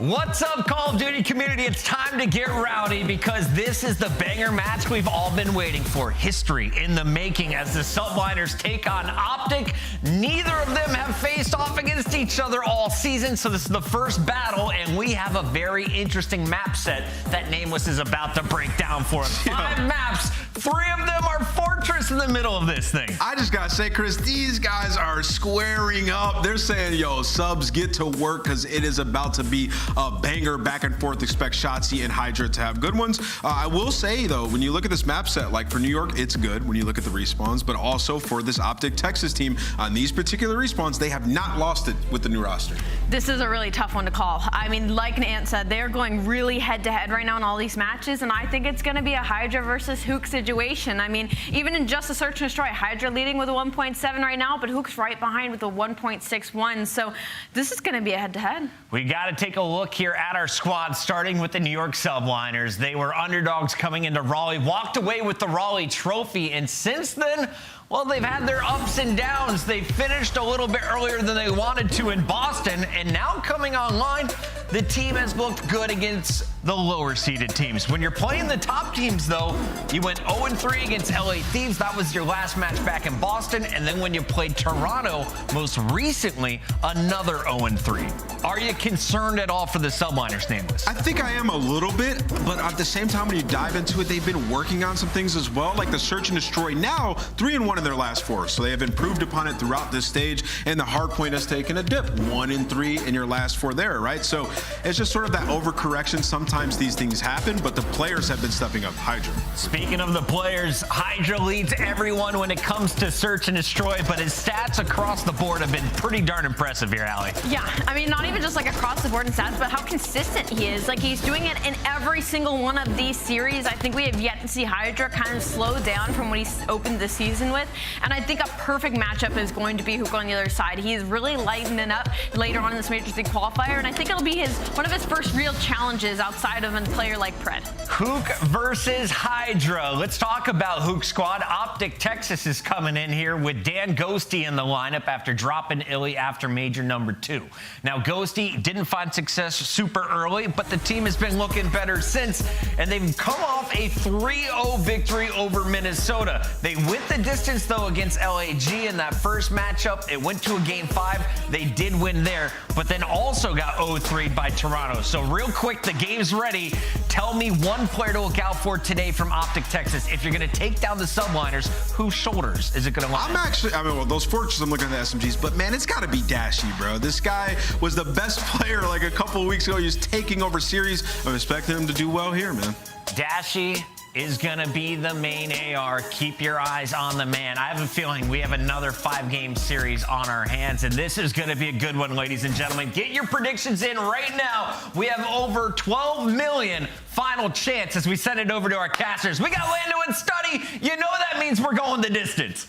What's up, Call of Duty community? It's time to get rowdy because this is the banger match we've all been waiting for. History in the making as the Subliners take on OpTic. Neither of them have faced off against each other all season, so this is the first battle, and we have a very interesting map set that Nameless is about to break down for us. 5 maps, 3 of them are Fortress in the middle of this thing. I just gotta say, Chris, these guys are squaring up. They're saying, yo, subs, get to work because it is about to be a banger back and forth. Expect Shotzzy and HyDra to have good ones. I will say, though, when you look at this map set, like for New York, it's good when you look at the respawns, but also for this OpTic Texas team, on these particular respawns, they have not lost it with the new roster. This is a really tough one to call. I mean, like Ant said, they're going really head-to-head right now in all these matches, and I think it's going to be a HyDra versus Huke situation. I mean, even in just a search and destroy, HyDra leading with a 1.7 right now, but Huke's right behind with a 1.61, so this is going to be a head-to-head. We got to take a look here at our squad, starting with the New York Subliners. They were underdogs coming into Raleigh, walked away with the Raleigh trophy, and since then, well, they've had their ups and downs. They finished a little bit earlier than they wanted to in Boston, and now coming online, the team has looked good against the lower seeded teams. When you're playing the top teams, though, you went 0-3 against LA Thieves. That was your last match back in Boston, and then when you played Toronto most recently, another 0-3. Are you concerned at all for the Subliners, Nameless? I think I am a little bit, but at the same time, when you dive into it, they've been working on some things as well, like the search and destroy. Now 3-1 in their last 4, so they have improved upon it throughout this stage, and the hard point has taken a dip. 1-3 in your last 4 there, right? So it's just sort of that overcorrection. Sometimes these things happen, but the players have been stepping up. HyDra. Speaking of the players, HyDra leads everyone when it comes to search and destroy, but his stats across the board have been pretty darn impressive here, Allie. Yeah, I mean, not even just like across the board in stats, but how consistent he is. Like, he's doing it in every single one of these series. I think we have yet to see HyDra kind of slow down from what he's opened the season with, and I think a perfect matchup is going to be Huke on the other side. He is really lightening up later on in this Major III Qualifier, and I think it'll be one of his first real challenges outside of a player like Pred. Huke versus HyDra. Let's talk about Huke's squad. OpTic Texas is coming in here with Dan Ghosty in the lineup after dropping Illy after Major number 2. Now, Ghosty didn't find success super early, but the team has been looking better since, and they've come off a 3-0 victory over Minnesota. They went the distance, though, against LAG in that first matchup. It went to a game 5. They did win there, but then also got 0-3 by Toronto. So real quick, the game's ready. Tell me one player to look out for today from OpTic Texas. If you're going to take down the Subliners, whose shoulders is it going to line? Well, those Fortresses, I'm looking at the SMGs, but man, it's got to be Dashy, bro. This guy was the best player like a couple of weeks ago. He was taking over series. I'm expecting him to do well here, man. Dashy is gonna be the main AR. Keep your eyes on the man. I have a feeling we have another 5-game series on our hands, and this is gonna be a good one, ladies and gentlemen. Get your predictions in right now. We have over 12 million final chance as we send it over to our casters. We got Lando and Study. You know that means we're going the distance.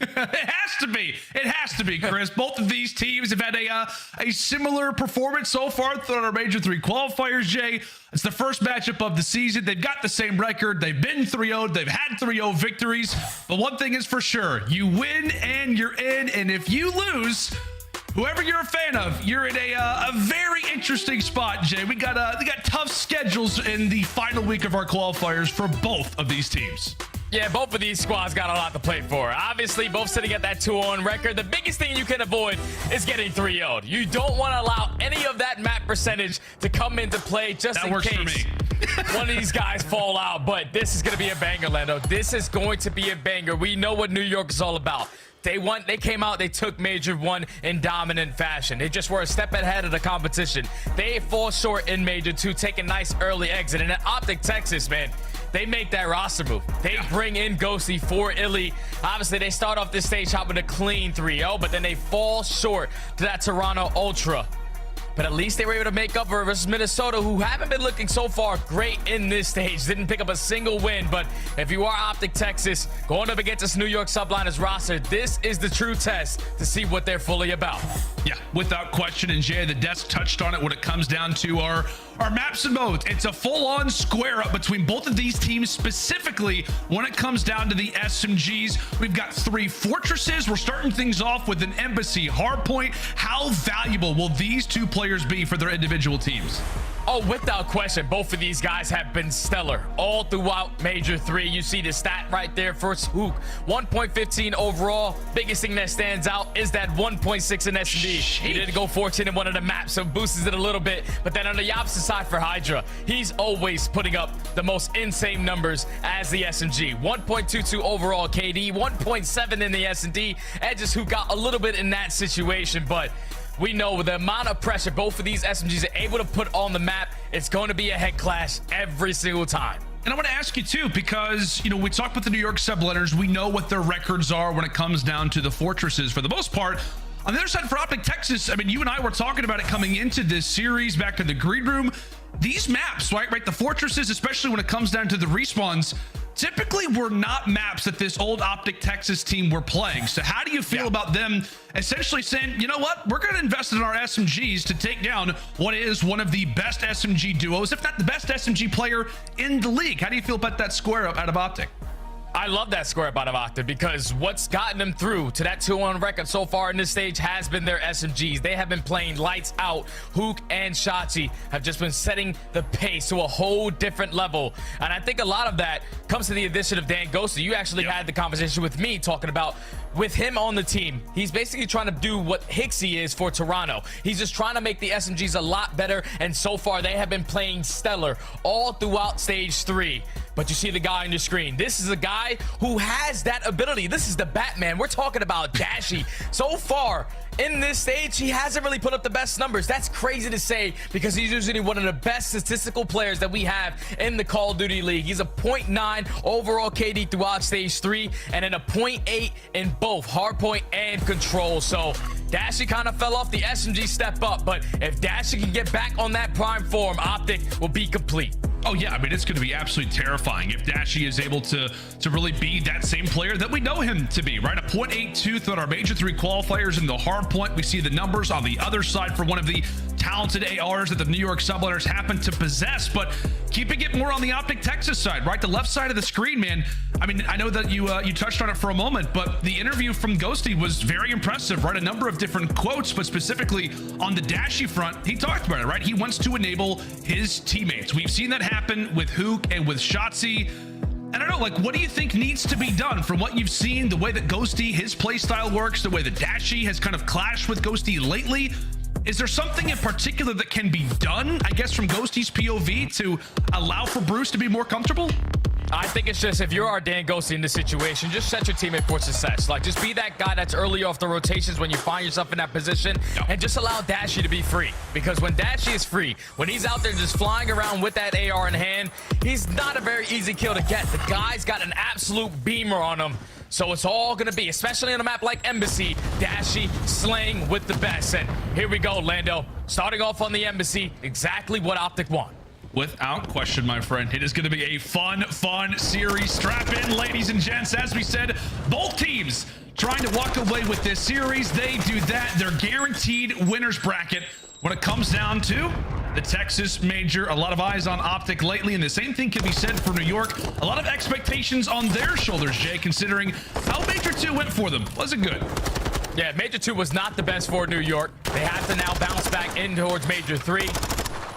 It has to be. It has to be, Chris. Both of these teams have had a similar performance so far throughout our Major III Qualifiers, Jay. It's the first matchup of the season. They've got the same record. They've been 3-0'd. They've had 3-0 victories. But one thing is for sure, you win and you're in. And if you lose, whoever you're a fan of, you're in a very interesting spot, Jay. We got tough schedules in the final week of our qualifiers for both of these teams. Yeah, both of these squads got a lot to play for. Obviously, both sitting at that 2-0 record. The biggest thing you can avoid is getting 3-0'd. You don't want to allow any of that map percentage to come into play just in case one of these guys fall out. But this is going to be a banger, Lando. This is going to be a banger. We know what New York is all about. They came out, they took Major 1 in dominant fashion. They just were a step ahead of the competition. They fall short in Major 2, take a nice early exit. And at OpTic Texas, man, they make that roster move. They bring in Ghosty for Illy. Obviously, they start off this stage hop with a clean 3-0, but then they fall short to that Toronto Ultra. But at least they were able to make up for it versus Minnesota, who haven't been looking so far great in this stage. Didn't pick up a single win. But if you are OpTic Texas, going up against this New York Subliners roster, this is the true test to see what they're fully about. Yeah, without question. And Jay, the desk touched on it when it comes down to our maps and modes. It's a full-on square up between both of these teams, specifically when it comes down to the SMGs. We've got 3 fortresses. We're starting things off with an embassy hardpoint. How valuable will these two play players be for their individual teams? Oh, without question, both of these guys have been stellar all throughout Major 3. You see the stat right there for Huke. 1.15 overall. Biggest thing that stands out is that 1.6 in S&D. He did go 14 in one of the maps, so boosts it a little bit. But then on the opposite side for HyDra, he's always putting up the most insane numbers as the SMG. 1.22 overall KD, 1.7 in the S&D. Edges who got a little bit in that situation, but we know the amount of pressure both of these SMGs are able to put on the map, it's going to be a head clash every single time. And I want to ask you too, because, you know, we talked with the New York Subliners. We know what their records are when it comes down to the fortresses for the most part. On the other side for OpTic Texas, I mean, you and I were talking about it coming into this series back in the green room. These maps, right, the fortresses, especially when it comes down to the respawns, typically were not maps that this old OpTic Texas team were playing. So how do you feel about them essentially saying, you know what, we're going to invest in our SMGs to take down what is one of the best SMG duos, if not the best SMG player in the league? How do you feel about that square up out of OpTic? I love that square up out of OpTic because what's gotten them through to that 2-1 record so far in this stage has been their SMGs. They have been playing lights out. Huke and Shotzzy have just been setting the pace to a whole different level. And I think a lot of that comes to the addition of Dan Ghosty. You actually had the conversation with me talking about with him on the team. He's basically trying to do what Hicksy is for Toronto. He's just trying to make the SMGs a lot better. And so far they have been playing stellar all throughout stage 3. But you see the guy on your screen. This is a guy who has that ability. This is the Batman. We're talking about Dashy. So far in this stage, he hasn't really put up the best numbers. That's crazy to say because he's usually one of the best statistical players that we have in the Call of Duty League. He's a 0.9 overall KD throughout stage 3 and then a 0.8 in both hardpoint and control. So Dashy kind of fell off. The SMG step up, but if Dashy can get back on that prime form, OpTic will be complete. Oh yeah, I mean, it's going to be absolutely terrifying if Dashy is able to really be that same player that we know him to be, right? A 0.82 throughout our Major 3 qualifiers in the hard point. We see the numbers on the other side for one of the talented ARs that the New York Subliners happen to possess, but keeping it more on the OpTic Texas side, right? The left side of the screen, man. I mean, I know that you touched on it for a moment, but the interview from Ghosty was very impressive, right? A number of different quotes, but specifically on the Dashy front, he talked about it, right? He wants to enable his teammates. We've seen that happen with Huke and with Shotzzy. I don't know, like, what do you think needs to be done from what you've seen, the way that Ghosty, his play style works, the way that Dashy has kind of clashed with Ghosty lately? Is there something in particular that can be done, I guess, from Ghosty's POV to allow for Bruce to be more comfortable? I think it's just, if you're our Dan Ghosty in this situation, just set your teammate for success. Like, just be that guy that's early off the rotations when you find yourself in that position, and just allow Dashy to be free. Because when Dashy is free, when he's out there just flying around with that AR in hand, he's not a very easy kill to get. The guy's got an absolute beamer on him. So it's all going to be, especially on a map like Embassy, Dashy slaying with the best. And here we go, Lando. Starting off on the Embassy, exactly what OpTic want. Without question, my friend, it is going to be a fun series. Strap in, ladies and gents. As we said, both teams trying to walk away with this series. They do that. They're guaranteed winners bracket when it comes down to the Texas Major. A lot of eyes on OpTic lately, and the same thing can be said for New York. A lot of expectations on their shoulders, Jay, considering how Major 2 went for them. Wasn't good. Yeah, Major 2 was not the best for New York. They have to now bounce back in towards Major 3.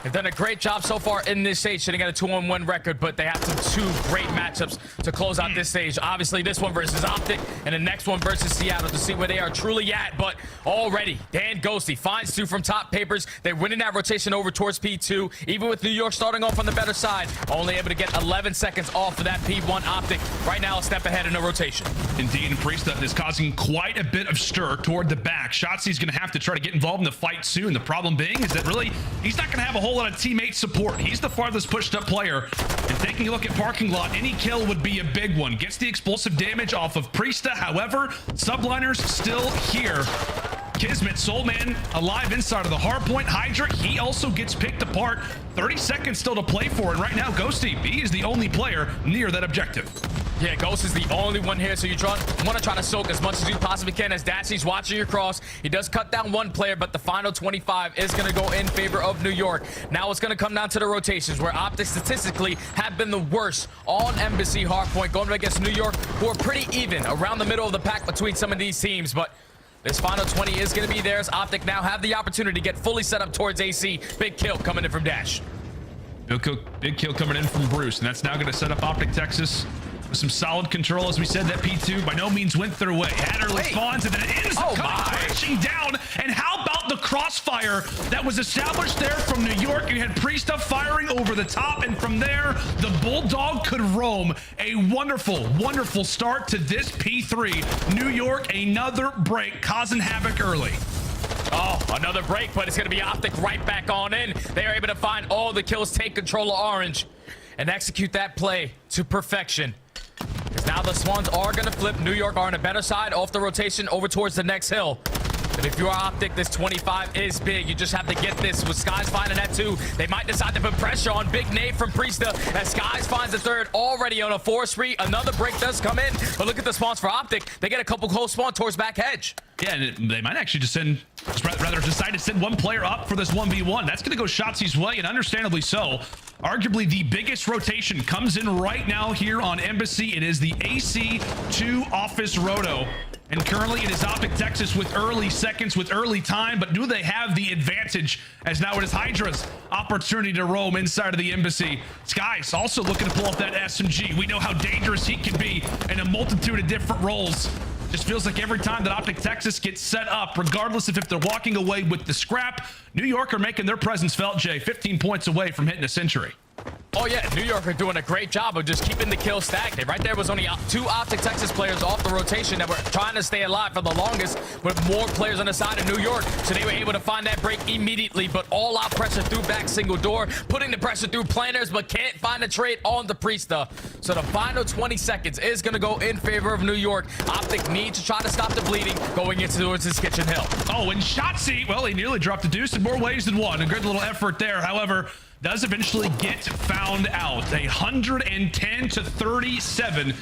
They've done a great job so far in this stage, sitting at a 2-1 record, but they have some 2 great matchups to close out this stage. Obviously, this one versus OpTic, and the next one versus Seattle to see where they are truly at. But already, Dan Ghosty finds 2 from top papers. They're winning that rotation over towards P2, even with New York starting off on the better side. Only able to get 11 seconds off of that P1 OpTic. Right now, a step ahead in the rotation. Indeed, and Priestahh is causing quite a bit of stir toward the back. Shotzzy's going to have to try to get involved in the fight soon. The problem being is that really, he's not going to have a whole lot of teammate support. He's the farthest pushed up player, and taking a look at parking lot, any kill would be a big one. Gets the explosive damage off of Priestahh. However, Subliners still here. KiSMET, Soulman, alive inside of the hardpoint. HyDra, he also gets picked apart. 30 seconds still to play for, and right now, Ghosty, he is the only player near that objective. Yeah, Ghost is the only one here, so you want to try to soak as much as you possibly can as Dashy's watching your cross. He does cut down 1 player, but the final 25 is going to go in favor of New York. Now it's going to come down to the rotations, where OpTic statistically have been the worst on Embassy hardpoint, going against New York, who are pretty even around the middle of the pack between some of these teams. But This final 20 is going to be theirs. OpTic now have the opportunity to get fully set up towards AC. Big kill coming in from Dash. Big kill coming in from Bruce, and that's now going to set up OpTic Texas with some solid control. As we said, that P2 by no means went their way. Had early spawns, and then it ends up crashing down. And how about the crossfire that was established there from New York? You had Priestahh firing over the top, and from there, the Bulldog could roam. A wonderful, wonderful start to this P3. New York, another break, causing havoc early. Oh, another break, but it's going to be OpTic right back on in. They are able to find all the kills, take control of Orange, and execute that play to perfection. Because now the Swans are going to flip. New York are on a better side off the rotation over towards the next hill. But if you are OpTic, this 25 is big. You just have to get this. With Skyz finding that too, they might decide to put pressure on. Big nade from Priestahh as Skyz finds the third, already on a 4 spree. Another break does come in, but look at the spawns for OpTic. They get a couple close spawn towards back hedge. Yeah, and they might actually just rather decide to send one player up for this 1v1. That's going to go Shotzzy's way, and understandably so. Arguably the biggest rotation comes in right now here on aBeZy. It is the AC2 Office Roto. And currently it is OpTic Texas with early seconds, with early time, but do they have the advantage as now it is HyDra's opportunity to roam inside of the aBeZy. Skyz also looking to pull off that SMG. We know how dangerous he can be in a multitude of different roles. Just feels like every time that OpTic Texas gets set up, regardless of if they're walking away with the scrap, New York are making their presence felt, Jay, 15 points away from hitting a century. Oh yeah, New York are doing a great job of just keeping the kill stagnant. Right there was only 2 OpTic Texas players off the rotation that were trying to stay alive for the longest, with more players on the side of New York. So they were able to find that break immediately, but all out pressure through back single door, putting the pressure through planners, but can't find a trade on the Priestahh. So the final 20 seconds is going to go in favor of New York. OpTic need to try to stop the bleeding going into towards this kitchen hill. Oh, and Shotzzy, well, he nearly dropped the deuce in more ways than one. A good little effort there. However, does eventually get found out. 110 to 37.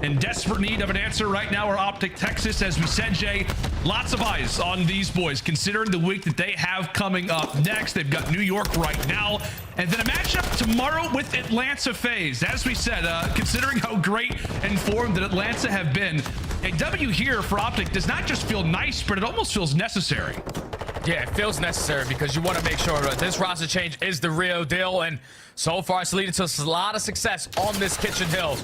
In desperate need of an answer right now are OpTic Texas. As we said, Jay, lots of eyes on these boys, considering the week that they have coming up next. They've got New York right now, and then a matchup tomorrow with Atlanta FaZe. As we said, considering how great and formed that Atlanta have been, a W here for OpTic does not just feel nice, but it almost feels necessary. Yeah, it feels necessary because you want to make sure that this roster change is the real deal, and so far it's leading to a lot of success on this kitchen hill.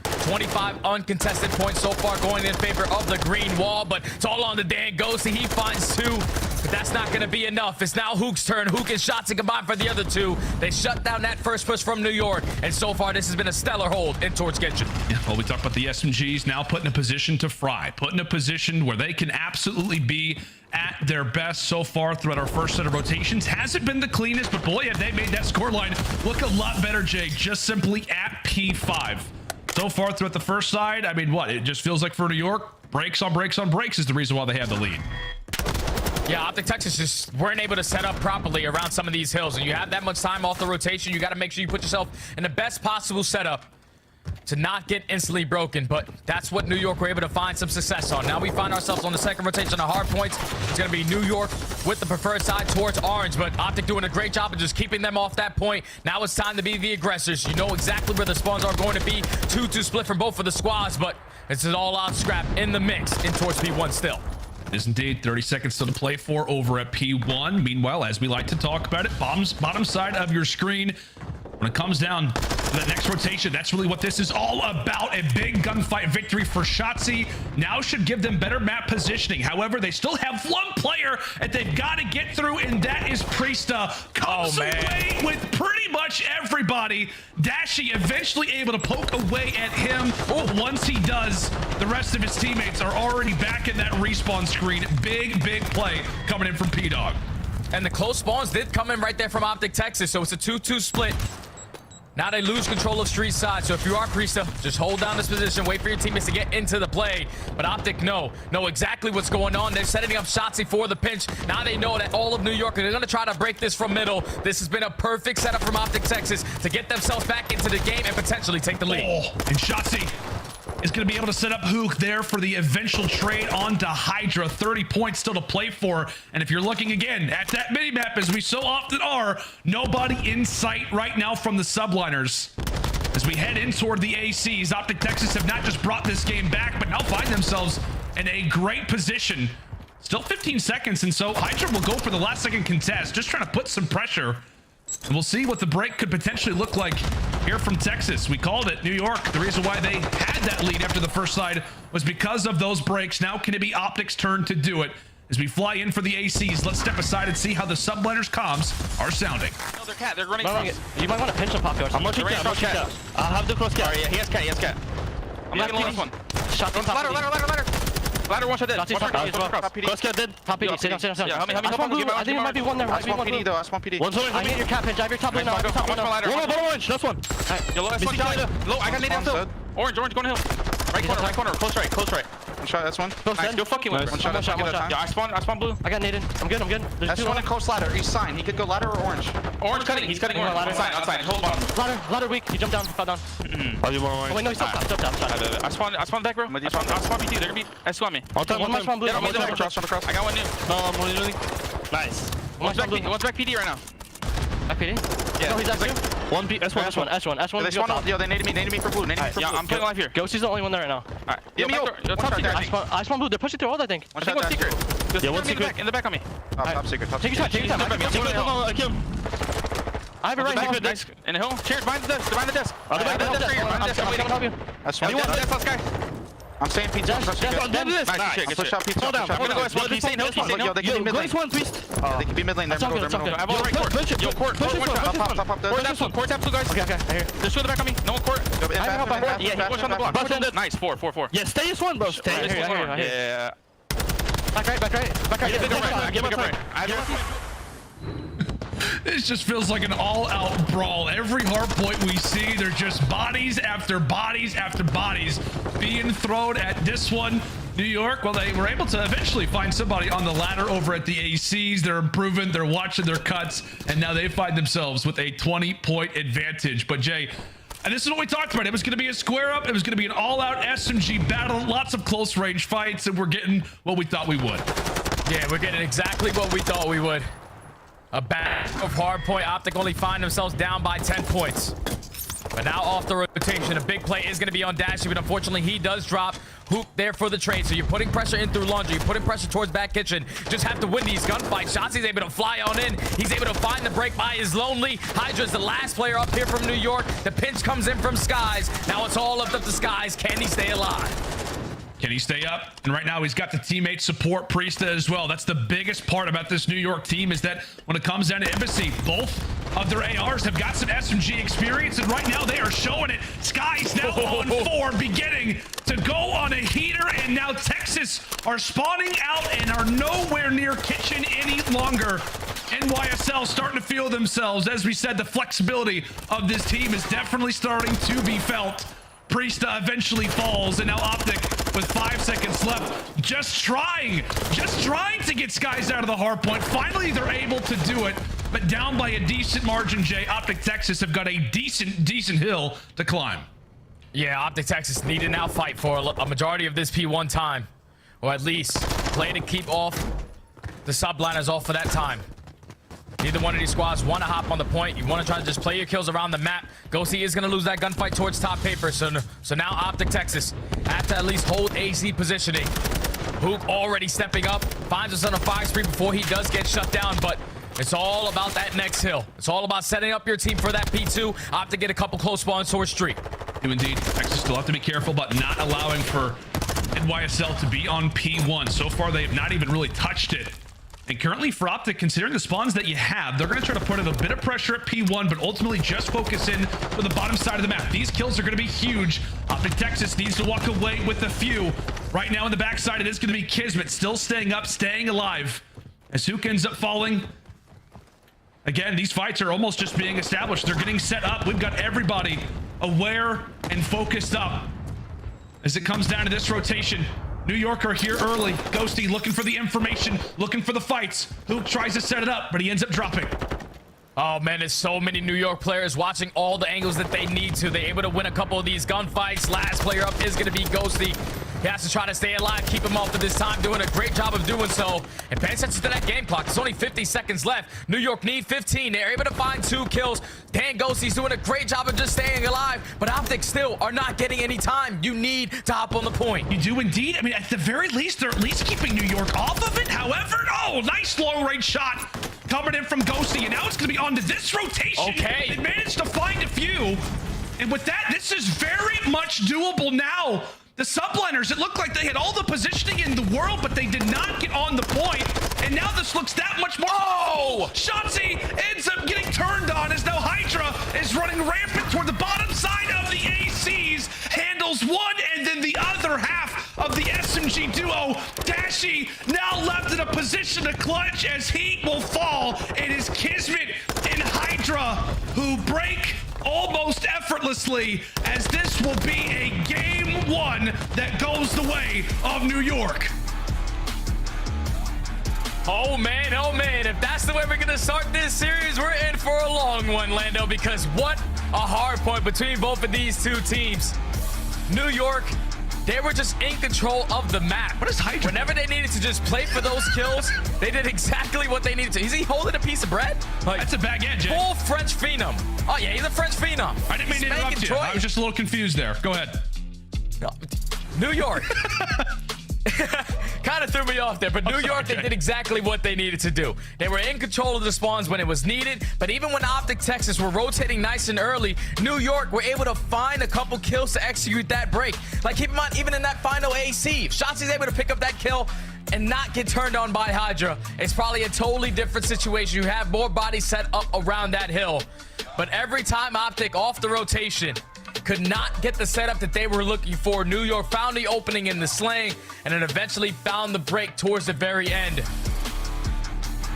25 uncontested points so far going in favor of the green wall, but it's all on the Dan Ghosty. He finds 2, but that's not going to be enough. It's now Huke's turn. Huke and Shotzzy combined for the other 2. They shut down that first push from New York, and so far this has been a stellar hold in towards kitchen. Yeah, well, we talked about the SMGs now put in a position to fry, put in a position where they can absolutely be at their best so far throughout our first set of rotations. Hasn't been the cleanest, but boy, have they made that scoreline look a lot better, Jay, just simply at P5. So far throughout the first side, I mean, what? It just feels like for New York, breaks on breaks on breaks is the reason why they have the lead. Yeah, OpTic Texas just weren't able to set up properly around some of these hills. And you have that much time off the rotation, you got to make sure you put yourself in the best possible setup to not get instantly broken, but that's what New York were able to find some success on. Now we find ourselves on the second rotation of hard points. It's going to be New York with the preferred side towards Orange, but OpTic doing a great job of just keeping them off that point. Now it's time to be the aggressors. You know exactly where the spawns are going to be. 2-2 split from both of the squads, but it's an all-out scrap in the mix in towards P1 still. It is indeed 30 seconds still to play for over at P1. Meanwhile, as we like to talk about it, bottom side of your screen, when it comes down to the next rotation, that's really what this is all about. A big gunfight victory for Shotzzy. Now should give them better map positioning. However, they still have one player that they've got to get through, and that is Priestahh. Comes away with pretty much everybody. Dashy eventually able to poke away at him. But once he does, the rest of his teammates are already back in that respawn screen. Big play coming in from P-Dog. And the close spawns did come in right there from OpTic Texas, so it's a 2-2 split. Now they lose control of street side, so if you are Priestahh, just hold down this position, wait for your teammates to get into the play. But OpTic know exactly what's going on. They're setting up Shotzzy for the pinch. Now they know that all of New York, they're gonna try to break this from middle. This has been a perfect setup from OpTic Texas to get themselves back into the game and potentially take the lead. Oh, and Shotzzy is going to be able to set up Huke there for the eventual trade onto HyDra. 30 points still to play for. And if you're looking again at that minimap, as we so often are, nobody in sight right now from the Subliners. As we head in toward the ACs, OpTic Texas have not just brought this game back, but now find themselves in a great position Still 15 seconds, and so HyDra will go for the last second contest, just trying to put some pressure. And we'll see what the break could potentially look like here from Texas. We called it. New York, the reason why they had that lead after the first side was because of those breaks. Now can it be OpTic's turn to do it? As we fly in for the ACs, let's step aside and see how the Subliners comms are sounding. No, they're cat. They're running. You might want to pinch him, Poppy. I'm watching cat. I'll have the close cat. Alright, yeah, he has cat. I'm not gonna last one. Shot on Ladder, one shot dead. Close cat dead. Top PD. Sit down. Yeah, help me. I think there might be one there. I spawn PD though. I spawn PD. One's I hit your cap pinch. I have your top lane now. One orange. That's one. Yellow, that's one. Low, I got nade down. Orange, go on hill. Right corner. Close right. One shot, that's one. Nice, go fucking one. One shot. Yeah, I spawn blue. I got naded. I'm good. That's one in close ladder. He's sign. He could go ladder or orange. Orange cutting. He's cutting orange. Outside. Hold on. Ladder weak. He jumped down. Fell down. Oh wait, no, he stopped down. I spawned back, bro. I spawn BT. They're gonna be S2 on me. One might spawn blue. Yeah, I'm across. I got one new. No, I'm really. Nice. One's back PD right now. Back PD? Yeah. No, he's S2. One S1. They spawned. Yo, they naded me for blue. Yeah, I'm playing live here. Ghosty's the only one there right now. Alright. Yeah, me top secret. I spawned blue. They're pushing through hold, I think. One shot secret. Yeah, one secret. In the back on me. Top secret. Take your time. I kill him. I have it right here. Nice. In the hill. Cheers, behind the desk. Behind the desk. I'm waiting. That's one. Let's go. I'm saying pizza. Nice. Push out pizza. Hold on. I'm gonna go S1. Keep saying hill. Yo, they can be mid lane. Yeah, they can be mid lane. They're middle. I have all right court. Yo, court. Top. Court tap two guys. Okay. I hear. There's two in the back on me. No one court. Yeah, he pushed on the block. Nice. 4. Yeah, stay as one, bro. Stay. I hear. Yeah. Back right. This just feels like an all-out brawl. Every hard point we see, they're just bodies after bodies after bodies being thrown at this one. New York, well, they were able to eventually find somebody on the ladder over at the ACs. They're improving, they're watching their cuts, and now they find themselves with a 20-point advantage. But Jay, and this is what we talked about. It was going to be a square up. It was going to be an all-out SMG battle, lots of close range fights, and we're getting what we thought we would. Yeah, we're getting exactly what we thought we would. A battle of hard point. OpTic only find themselves down by 10 points. But now off the rotation, a big play is going to be on Dashy, but unfortunately he does drop. Huke there for the trade. So you're putting pressure in through laundry. You're putting pressure towards back kitchen. Just have to win these gunfights. Shotzzy's able to fly on in. He's able to find the break by his lonely. HyDra's the last player up here from New York. The pinch comes in from Skyz. Now it's all up to Skyz. Can he stay alive? Can he stay up? And right now he's got the teammate support, Priestahh as well. That's the biggest part about this New York team, is that when it comes down to aBeZy, both of their ARs have got some SMG experience, and right now they are showing it. Skyz now on 4, beginning to go on a heater, and now Texas are spawning out and are nowhere near kitchen any longer. NYSL starting to feel themselves. As we said, the flexibility of this team is definitely starting to be felt. Priestahh eventually falls, and now OpTic with 5 seconds left, just trying to get Skyz out of the hard point. Finally, they're able to do it, but down by a decent margin, Jay. OpTic Texas have got a decent hill to climb. Yeah, OpTic Texas need to now fight for a majority of this P1 time, or at least play to keep off the Subliners off for that time. Neither one of these squads want to hop on the point. You want to try to just play your kills around the map. Ghosty is going to lose that gunfight towards top paper. So now OpTic Texas have to at least hold AC positioning. Huke already stepping up. Finds us on a 5 spree before he does get shut down. But it's all about that next hill. It's all about setting up your team for that P2. OpTic get a couple close spawns towards street. Do indeed. Texas still have to be careful about not allowing for NYSL to be on P1. So far, they have not even really touched it. And currently for OpTic, considering the spawns that you have, they're going to try to put in a bit of pressure at P1, but ultimately just focus in for the bottom side of the map. These kills are going to be huge. OpTic Texas needs to walk away with a few. Right now on the backside, it is going to be KiSMET still staying up, staying alive. As Huke ends up falling. Again, these fights are almost just being established. They're getting set up. We've got everybody aware and focused up. As it comes down to this rotation, New York are here early. Ghosty looking for the information, looking for the fights. Huke tries to set it up, but he ends up dropping. Oh man, there's so many New York players watching all the angles that they need to. They're able to win a couple of these gunfights. Last player up is going to be Ghosty. He has to try to stay alive, keep him off at this time, doing a great job of doing so. And paying attention to that game clock. There's only 50 seconds left. New York need 15. They're able to find 2 kills. Dan Ghosty's doing a great job of just staying alive, but OpTic still are not getting any time. You need to hop on the point. You do indeed. I mean, at the very least, they're at least keeping New York off of it. However, oh, nice long-range shot coming in from Ghosty, and now it's going to be onto this rotation. Okay. They managed to find a few, and with that, this is very much doable now. The Subliners, it looked like they had all the positioning in the world, but they did not get on the point. And now this looks that much more. Oh! Shotzzy ends up getting turned on as now HyDra is running rampant toward the bottom side of the ACs. Handles one and then the other half of the SMG duo. Dashy now left in a position to clutch as heat will fall. It is KiSMET and HyDra who break almost effortlessly, as this will be a game 1 that goes the way of New York. Oh man, if that's the way we're gonna start this series, we're in for a long one, Lando, because what a hard point between both of these two teams. New York, they were just in control of the map. What is HyDra? Whenever they needed to just play for those kills, they did exactly what they needed to. Is he holding a piece of bread? Like, that's a baguette, Jay. Full French phenom. Oh yeah, he's a French phenom. I didn't mean to interrupt you. I was just a little confused there. Go ahead. New York. Kind of threw me off there, but New York, they did exactly what they needed to do. They were in control of the spawns when it was needed, but even when OpTic Texas were rotating nice and early, New York were able to find a couple kills to execute that break. Like, keep in mind, even in that final AC, Shotzzy's able to pick up that kill and not get turned on by HyDra. It's probably a totally different situation. You have more bodies set up around that hill, but every time OpTic off the rotation could not get the setup that they were looking for, New York found the opening in the slaying and then eventually found the break towards the very end.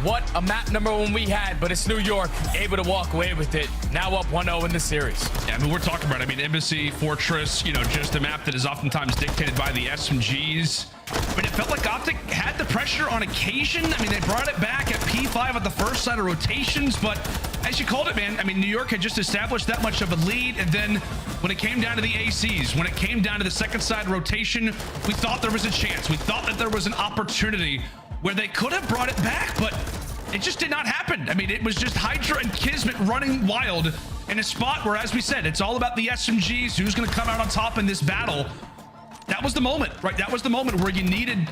What a map number 1 we had, but it's New York able to walk away with it. Now up 1-0 in the series. Yeah, I mean, we're talking about, Embassy, Fortress, just a map that is oftentimes dictated by the SMGs. But it felt like OpTic had the pressure on occasion. I mean, they brought it back at P5 at the first side of rotations, but as you called it, man, New York had just established that much of a lead, and then when it came down to the ACs, when it came down to the second side rotation, we thought there was a chance. We thought that there was an opportunity where they could have brought it back, but it just did not happen. It was just HyDra and KiSMET running wild in a spot where, as we said, it's all about the SMGs, who's going to come out on top in this battle. That was the moment, right? That was the moment where you needed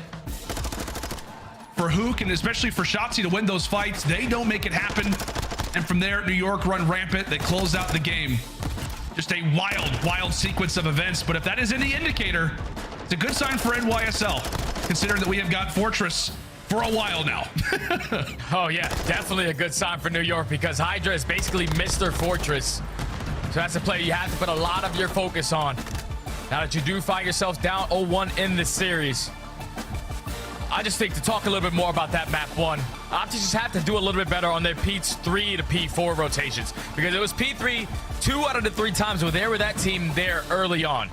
for Huke and especially for Shotzzy to win those fights. They don't make it happen. And from there, New York run rampant. They close out the game. Just a wild sequence of events. But if that is any indicator, it's a good sign for NYSL, considering that we have got Fortress for a while now. Oh yeah, definitely a good sign for New York, because HyDra is basically Mr. Fortress. So that's a play you have to put a lot of your focus on. Now that you do find yourself down 0-1 in this series, I just think to talk a little bit more about that map 1, OpTic just have to do a little bit better on their P3 to P4 rotations, because it was P3 2 out of the 3 times where they were that team there early on.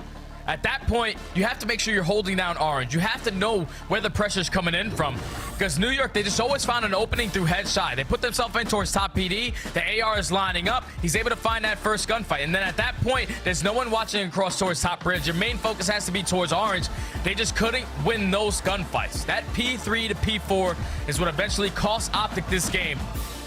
At that point, you have to make sure you're holding down orange. You have to know where the pressure's coming in from, because New York, they just always found an opening through headshot. They put themselves in towards top PD. The AR is lining up. He's able to find that first gunfight. And then at that point, there's no one watching across towards top bridge. Your main focus has to be towards orange. They just couldn't win those gunfights. That P3 to P4 is what eventually cost OpTic this game.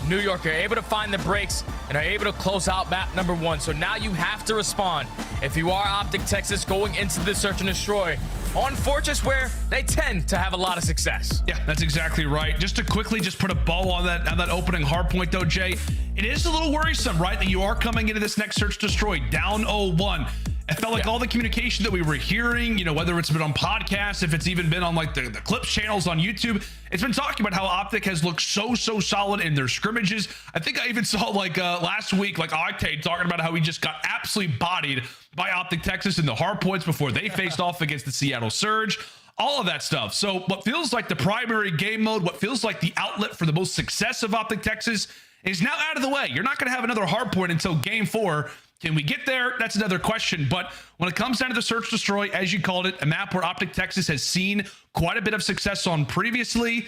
New York are able to find the breaks and are able to close out map number 1. So now you have to respond if you are OpTic Texas going into the search and destroy on Fortress, where they tend to have a lot of success. Yeah, that's exactly right. Just to quickly just put a bow on that opening hard point though, Jay, it is a little worrisome, right, that you are coming into this next search destroy down 0-1. It felt like all the communication that we were hearing, whether it's been on podcasts, if it's even been on like the clips channels on YouTube, it's been talking about how OpTic has looked so solid in their scrimmages. I think I even saw last week, Octane talking about how he just got absolutely bodied by OpTic Texas in the hard points before they faced off against the Seattle Surge. All of that stuff. So what feels like the primary game mode, what feels like the outlet for the most success of OpTic Texas is now out of the way. You're not going to have another hard point until game 4. Can we get there? That's another question. But when it comes down to the search destroy, as you called it, a map where OpTic Texas has seen quite a bit of success on previously.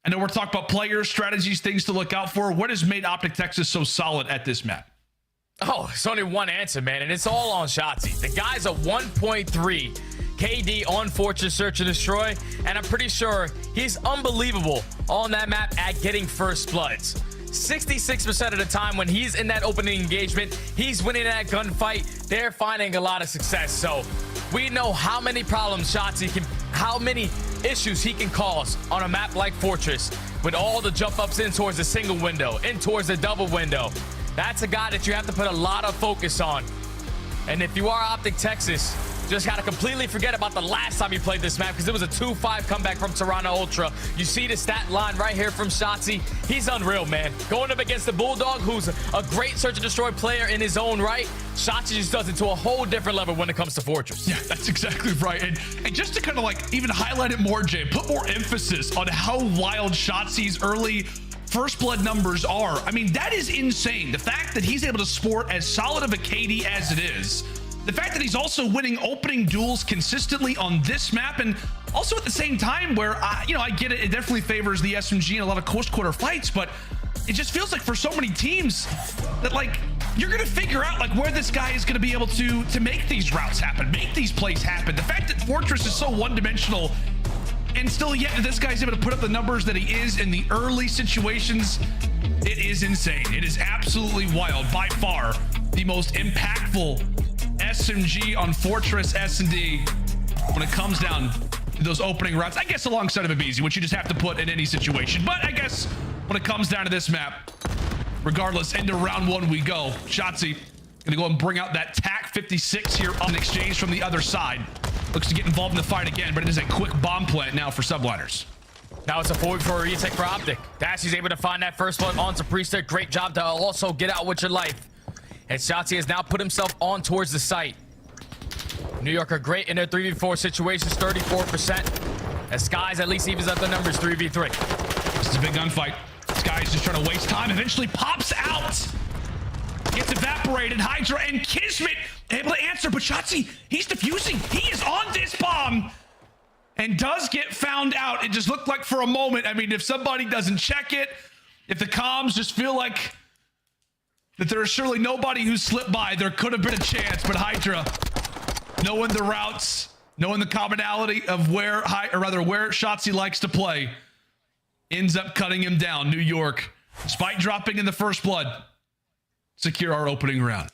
I know we're talking about players, strategies, things to look out for. What has made OpTic Texas so solid at this map? Oh, it's only one answer, man, and it's all on Shotzzy. The guy's a 1.3 KD on Fortress Search and Destroy, and I'm pretty sure he's unbelievable on that map at getting first bloods. 66% of the time when he's in that opening engagement, he's winning that gunfight. They're finding a lot of success. So we know how many problems Shotzzy can, how many issues he can cause on a map like Fortress with all the jump ups in towards the single window, in towards the double window. That's a guy that you have to put a lot of focus on. And if you are OpTic Texas, just got to completely forget about the last time you played this map, because it was a 2-5 comeback from Tirana Ultra. You see the stat line right here from Shotzzy. He's unreal, man. Going up against the Bulldog, who's a great Search and Destroy player in his own right, Shotzzy just does it to a whole different level when it comes to Fortress. Yeah, that's exactly right. And just to kind of like even highlight it more, Jay, put more emphasis on how wild Shotzy's early first blood numbers are. I mean, that is insane. The fact that he's able to sport as solid of a KD as it is, the fact that he's also winning opening duels consistently on this map, and also at the same time where, I get it, it definitely favors the SMG in a lot of close quarter fights, but it just feels like for so many teams that, like, you're going to figure out, like, where this guy is going to be able to make these routes happen, make these plays happen. The fact that Fortress is so one-dimensional, and still yet this guy's able to put up the numbers that he is in the early situations, it is insane. It is absolutely wild. By far the most impactful SMG on Fortress S&D when it comes down to those opening routes. I guess alongside of aBeZy, which you just have to put in any situation. But I guess when it comes down to this map, regardless, into round one we go. Shotzzy gonna go and bring out that TAC 56 here on exchange from the other side. Looks to get involved in the fight again, but it is a quick bomb plant now for Subliners. Now it's a 4v4 retake for OpTic. Dashy's able to find that first blood onto Priestahh. Great job to also get out with your life. And Shotzzy has now put himself on towards the site. New York are great in their 3v4 situations, 34%. As Skyz at least evens up the numbers 3v3. This is a big gunfight. Skyz just trying to waste time. Eventually pops out. Gets evaporated. HyDra and KiSMET able to answer, but Shotzzy, he's defusing. He is on this bomb and does get found out. It just looked like for a moment, I mean, if somebody doesn't check it, if the comms just feel like that there is surely nobody who slipped by, there could have been a chance, but HyDra, knowing the routes, knowing the commonality of where Shotzzy likes to play, ends up cutting him down. New York, despite dropping in the first blood, secure our opening round.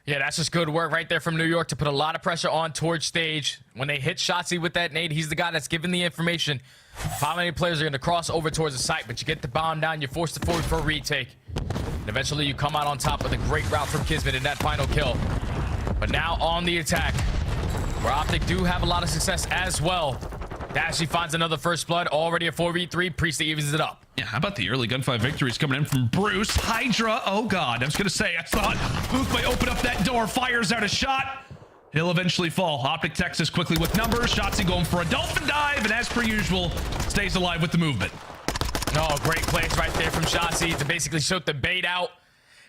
Yeah, that's just good work right there from New York to put a lot of pressure on towards stage. When they hit Shotzzy with that nade, he's the guy that's giving the information. How many players are going to cross over towards the site, but you get the bomb down, you're forced to forward for a retake. And eventually you come out on top with a great route from KiSMET in that final kill. But now on the attack, where OpTic do have a lot of success as well. Dashy finds another first blood, already a 4v3. Priestahh evens it up. Yeah, how about the early gunfight victories coming in from Bruce? HyDra, oh god, I was going to say, I thought Huke might open up that door, fires out a shot. He'll eventually fall. OpTic Texas quickly with numbers. Shotzzy going for a dolphin dive, and as per usual, stays alive with the movement. Oh, great plays right there from Shotzzy to basically shoot the bait out.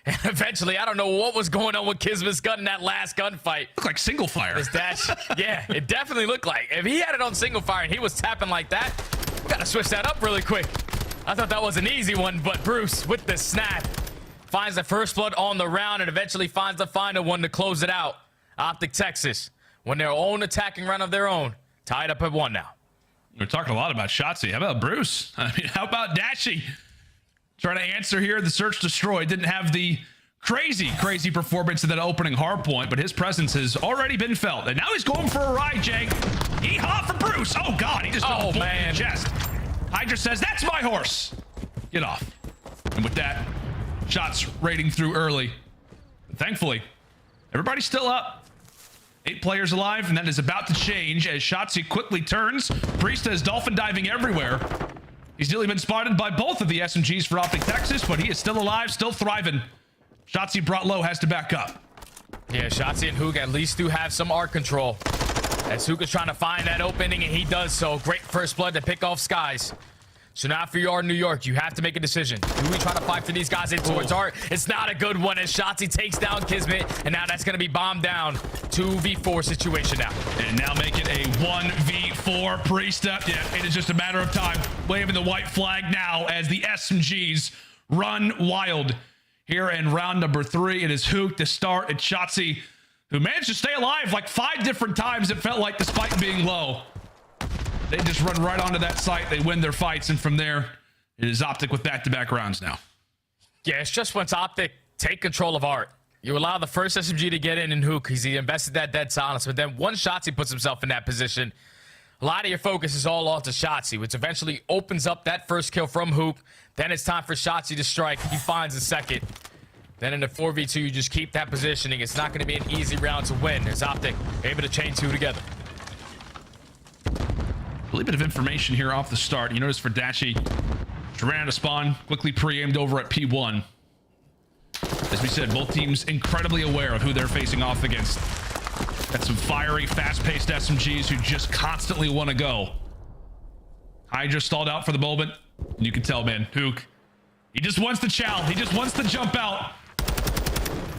And eventually, I don't know what was going on with KiSMET's gun in that last gunfight. Looked like single fire. His dash, yeah, it definitely looked like. If he had it on single fire and he was tapping like that, we gotta switch that up really quick. I thought that was an easy one, but Bruce with the snap finds the first blood on the round and eventually finds the final one to close it out. OpTic Texas, when their own attacking round of their own, tied up at 1 now. We're talking a lot about Shotzzy. How about Bruce? I mean, how about Dashy? Trying to answer here. The search destroyed. Didn't have the crazy performance in that opening hard point, but his presence has already been felt. And now he's going for a ride, Jake. Yeehaw for Bruce. Oh, God. He just oh, man. In the chest. HyDra says, that's my horse. Get off. And with that, shots raiding through early. But thankfully, everybody's still up. 8 players alive, and that is about to change as Shotzzy quickly turns. Priestahh is dolphin diving everywhere. He's nearly been spotted by both of the SMGs for OpTic Texas, but he is still alive, still thriving. Shotzzy brought low, has to back up. Yeah, Shotzzy and Huke at least do have some arc control. As Huke is trying to find that opening, and he does so. Great first blood to pick off Skyz. So now for your New York, you have to make a decision. Do we try to fight for these guys in towards art? It's not a good one as Shotzzy takes down KiSMET, and now that's going to be bombed down. 2v4 situation now. And now make it a 1v4 Priestahh. Yeah, it is just a matter of time. Waving the white flag now as the SMGs run wild. Here in round number 3, it is Huke to start. It's Shotzzy who managed to stay alive like 5 different times, it felt like, despite being low. They just run right onto that site. They win their fights, and from there, it is OpTic with back-to-back rounds now. Yeah, it's just once OpTic take control of Art. You allow the first SMG to get in Huke because he invested that dead silence, but then once Shotzzy puts himself in that position, a lot of your focus is all onto Shotzzy, which eventually opens up that first kill from Huke. Then it's time for Shotzzy to strike. He finds a second. Then in the 4v2, you just keep that positioning. It's not going to be an easy round to win. There's OpTic able to chain 2 together. A little bit of information here off the start. You notice for Dashy, she ran out of spawn, quickly pre-aimed over at P1. As we said, both teams incredibly aware of who they're facing off against. Got some fiery, fast-paced SMGs who just constantly want to go. HyDra stalled out for the moment. And you can tell, man, Huke, he just wants to chow. He just wants to jump out.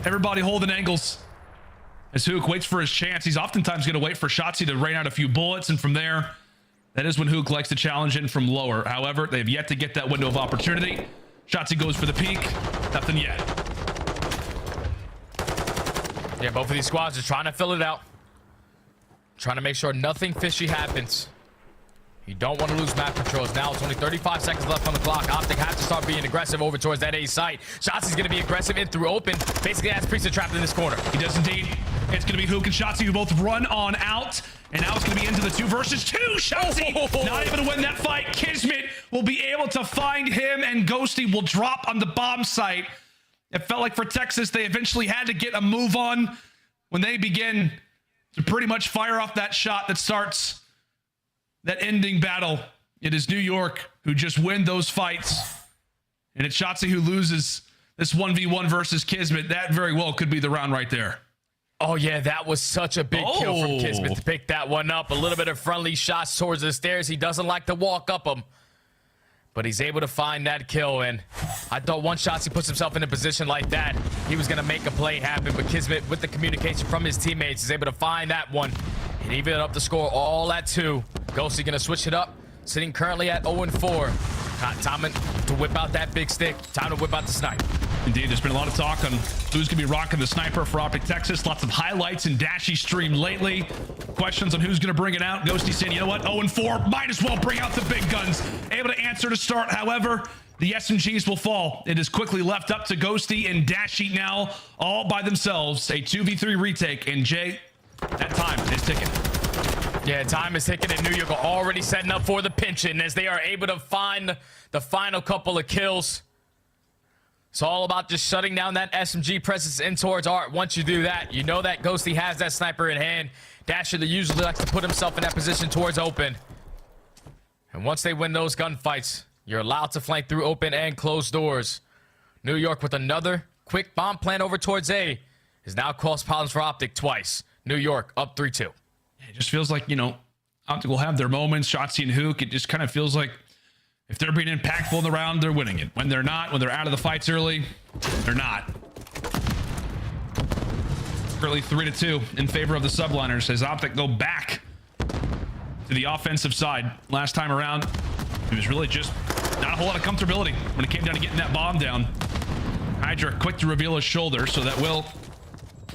Everybody holding angles. As Huke waits for his chance, he's oftentimes going to wait for Shotzzy to rain out a few bullets, and from there, that is when Huke likes to challenge in from lower. However, they have yet to get that window of opportunity. Shotzzy goes for the peek. Nothing yet. Yeah, both of these squads are trying to fill it out. Trying to make sure nothing fishy happens. You don't want to lose map controls. Now it's only 35 seconds left on the clock. OpTic has to start being aggressive over towards that A site. Shotzzy's going to be aggressive in through open. Basically has Priestahh trapped in this corner. He does indeed. It's going to be Huke and Shotzzy who both run on out. And now it's going to be into the 2 versus 2. Shotzzy not able to win that fight. KiSMET will be able to find him, and Ghosty will drop on the bomb site. It felt like for Texas, they eventually had to get a move on when they begin to pretty much fire off that shot that starts that ending battle. It is New York who just win those fights. And it's Shotzzy who loses this 1v1 versus KiSMET. That very well could be the round right there. Oh, yeah, that was such a big kill from KiSMET to pick that one up. A little bit of friendly shots towards the stairs. He doesn't like to walk up them, but he's able to find that kill. And I thought once Shotzzy puts himself in a position like that, he was going to make a play happen. But KiSMET, with the communication from his teammates, is able to find that one and even up the score all at 2. Ghosty going to switch it up, sitting currently at 0-4. Time to whip out that big stick. Time to whip out the snipe. Indeed, there's been a lot of talk on who's going to be rocking the sniper for OpTic Texas. Lots of highlights in Dashy's stream lately. Questions on who's going to bring it out. Ghosty saying, you know what, 0-4, might as well bring out the big guns. Able to answer to start. However, the SMGs will fall. It is quickly left up to Ghosty and Dashy now, all by themselves. A 2v3 retake, and Jay, that time is ticking. Yeah, time is ticking, and New York are already setting up for the pinch-in as they are able to find the final couple of kills. It's all about just shutting down that SMG presence in towards Art. Once you do that, you know that Ghosty has that sniper in hand. Dasher usually likes to put himself in that position towards open. And once they win those gunfights, you're allowed to flank through open and closed doors. New York with another quick bomb plan over towards A has now caused problems for OpTic twice. New York up 3-2. It just feels like, you know, OpTic will have their moments. Shotzzy and Huke, it just kind of feels like if they're being impactful in the round, they're winning it. When they're not, when they're out of the fights early, they're not. Early 3-2 in favor of the Subliners as OpTic go back to the offensive side. Last time around, it was really just not a whole lot of comfortability when it came down to getting that bomb down. HyDra quick to reveal his shoulder, so that will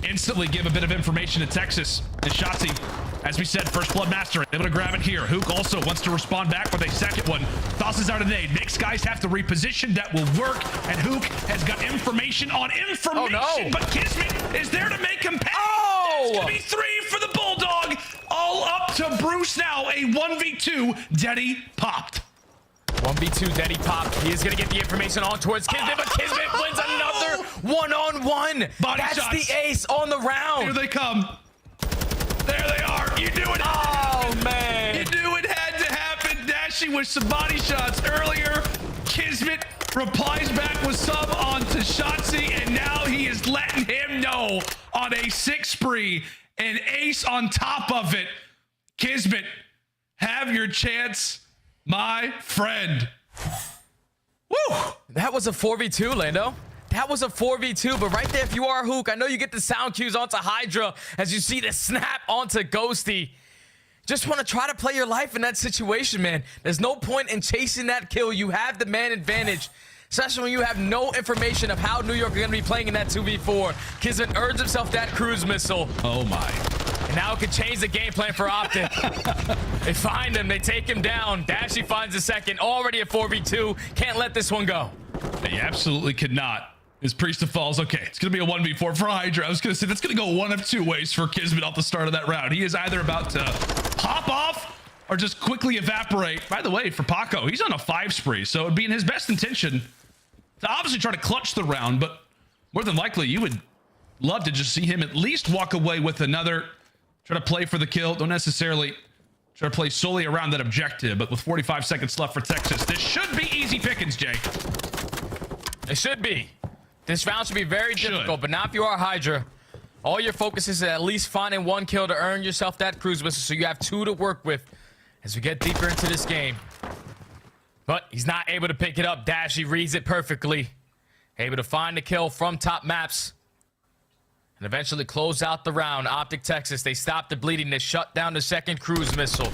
instantly give a bit of information to Texas. And Shotzzy, as we said, first blood master, able to grab it here. Huke also wants to respond back with a second one. Tosses out a nade. Makes Skyz have to reposition. That will work. And Huke has got information on information. Oh, no. But KiSMET is there to make him pay. Oh! It's going to be 3 for the Bulldog. All up to Bruce now. A 1v2. Deddy popped. 1v2, Deddy popped. He is going to get the information on towards KiSMET, but KiSMET wins another one-on-one. That's shots. the ace on the round. Here they come. There they are. You knew it. Oh, man. You knew it had to happen. Dashy with some body shots earlier. KiSMET replies back with some onto Shotzzy, and now he is letting him know on a 6 spree. An ace on top of it. KiSMET, have your chance, my friend. Woo! That was a 4v2, Lando. That was a 4v2, but right there, if you are Huke, I know you get the sound cues onto HyDra as you see the snap onto Ghosty. Just want to try to play your life in that situation, man. There's no point in chasing that kill. You have the man advantage. especially when you have no information of how New York are going to be playing in that 2v4. KiSMET earns himself that cruise missile. Oh my. And now it could change the game plan for OpTic. They find him, they take him down. Dashy finds the second, already a 4v2. Can't let this one go. They absolutely could not. As Priestahh falls, okay, it's going to be a 1v4 for HyDra. I was going to say that's going to go one of two ways for KiSMET off the start of that round. He is either about to pop off or just quickly evaporate. By the way, for Paco, he's on a 5 spree, so it'd be in his best intention to obviously try to clutch the round, but more than likely, you would love to just see him at least walk away with another, try to play for the kill. Don't necessarily try to play solely around that objective, but with 45 seconds left for Texas, this should be easy pickings, Jay. It should be. This round should be very difficult, but now if you are HyDra, all your focus is at least finding 1 kill to earn yourself that cruise missile, so you have 2 to work with as we get deeper into this game. But he's not able to pick it up. Dashy reads it perfectly. Able to find the kill from top maps. And eventually close out the round. OpTic Texas, they stopped the bleeding. They shut down the second cruise missile.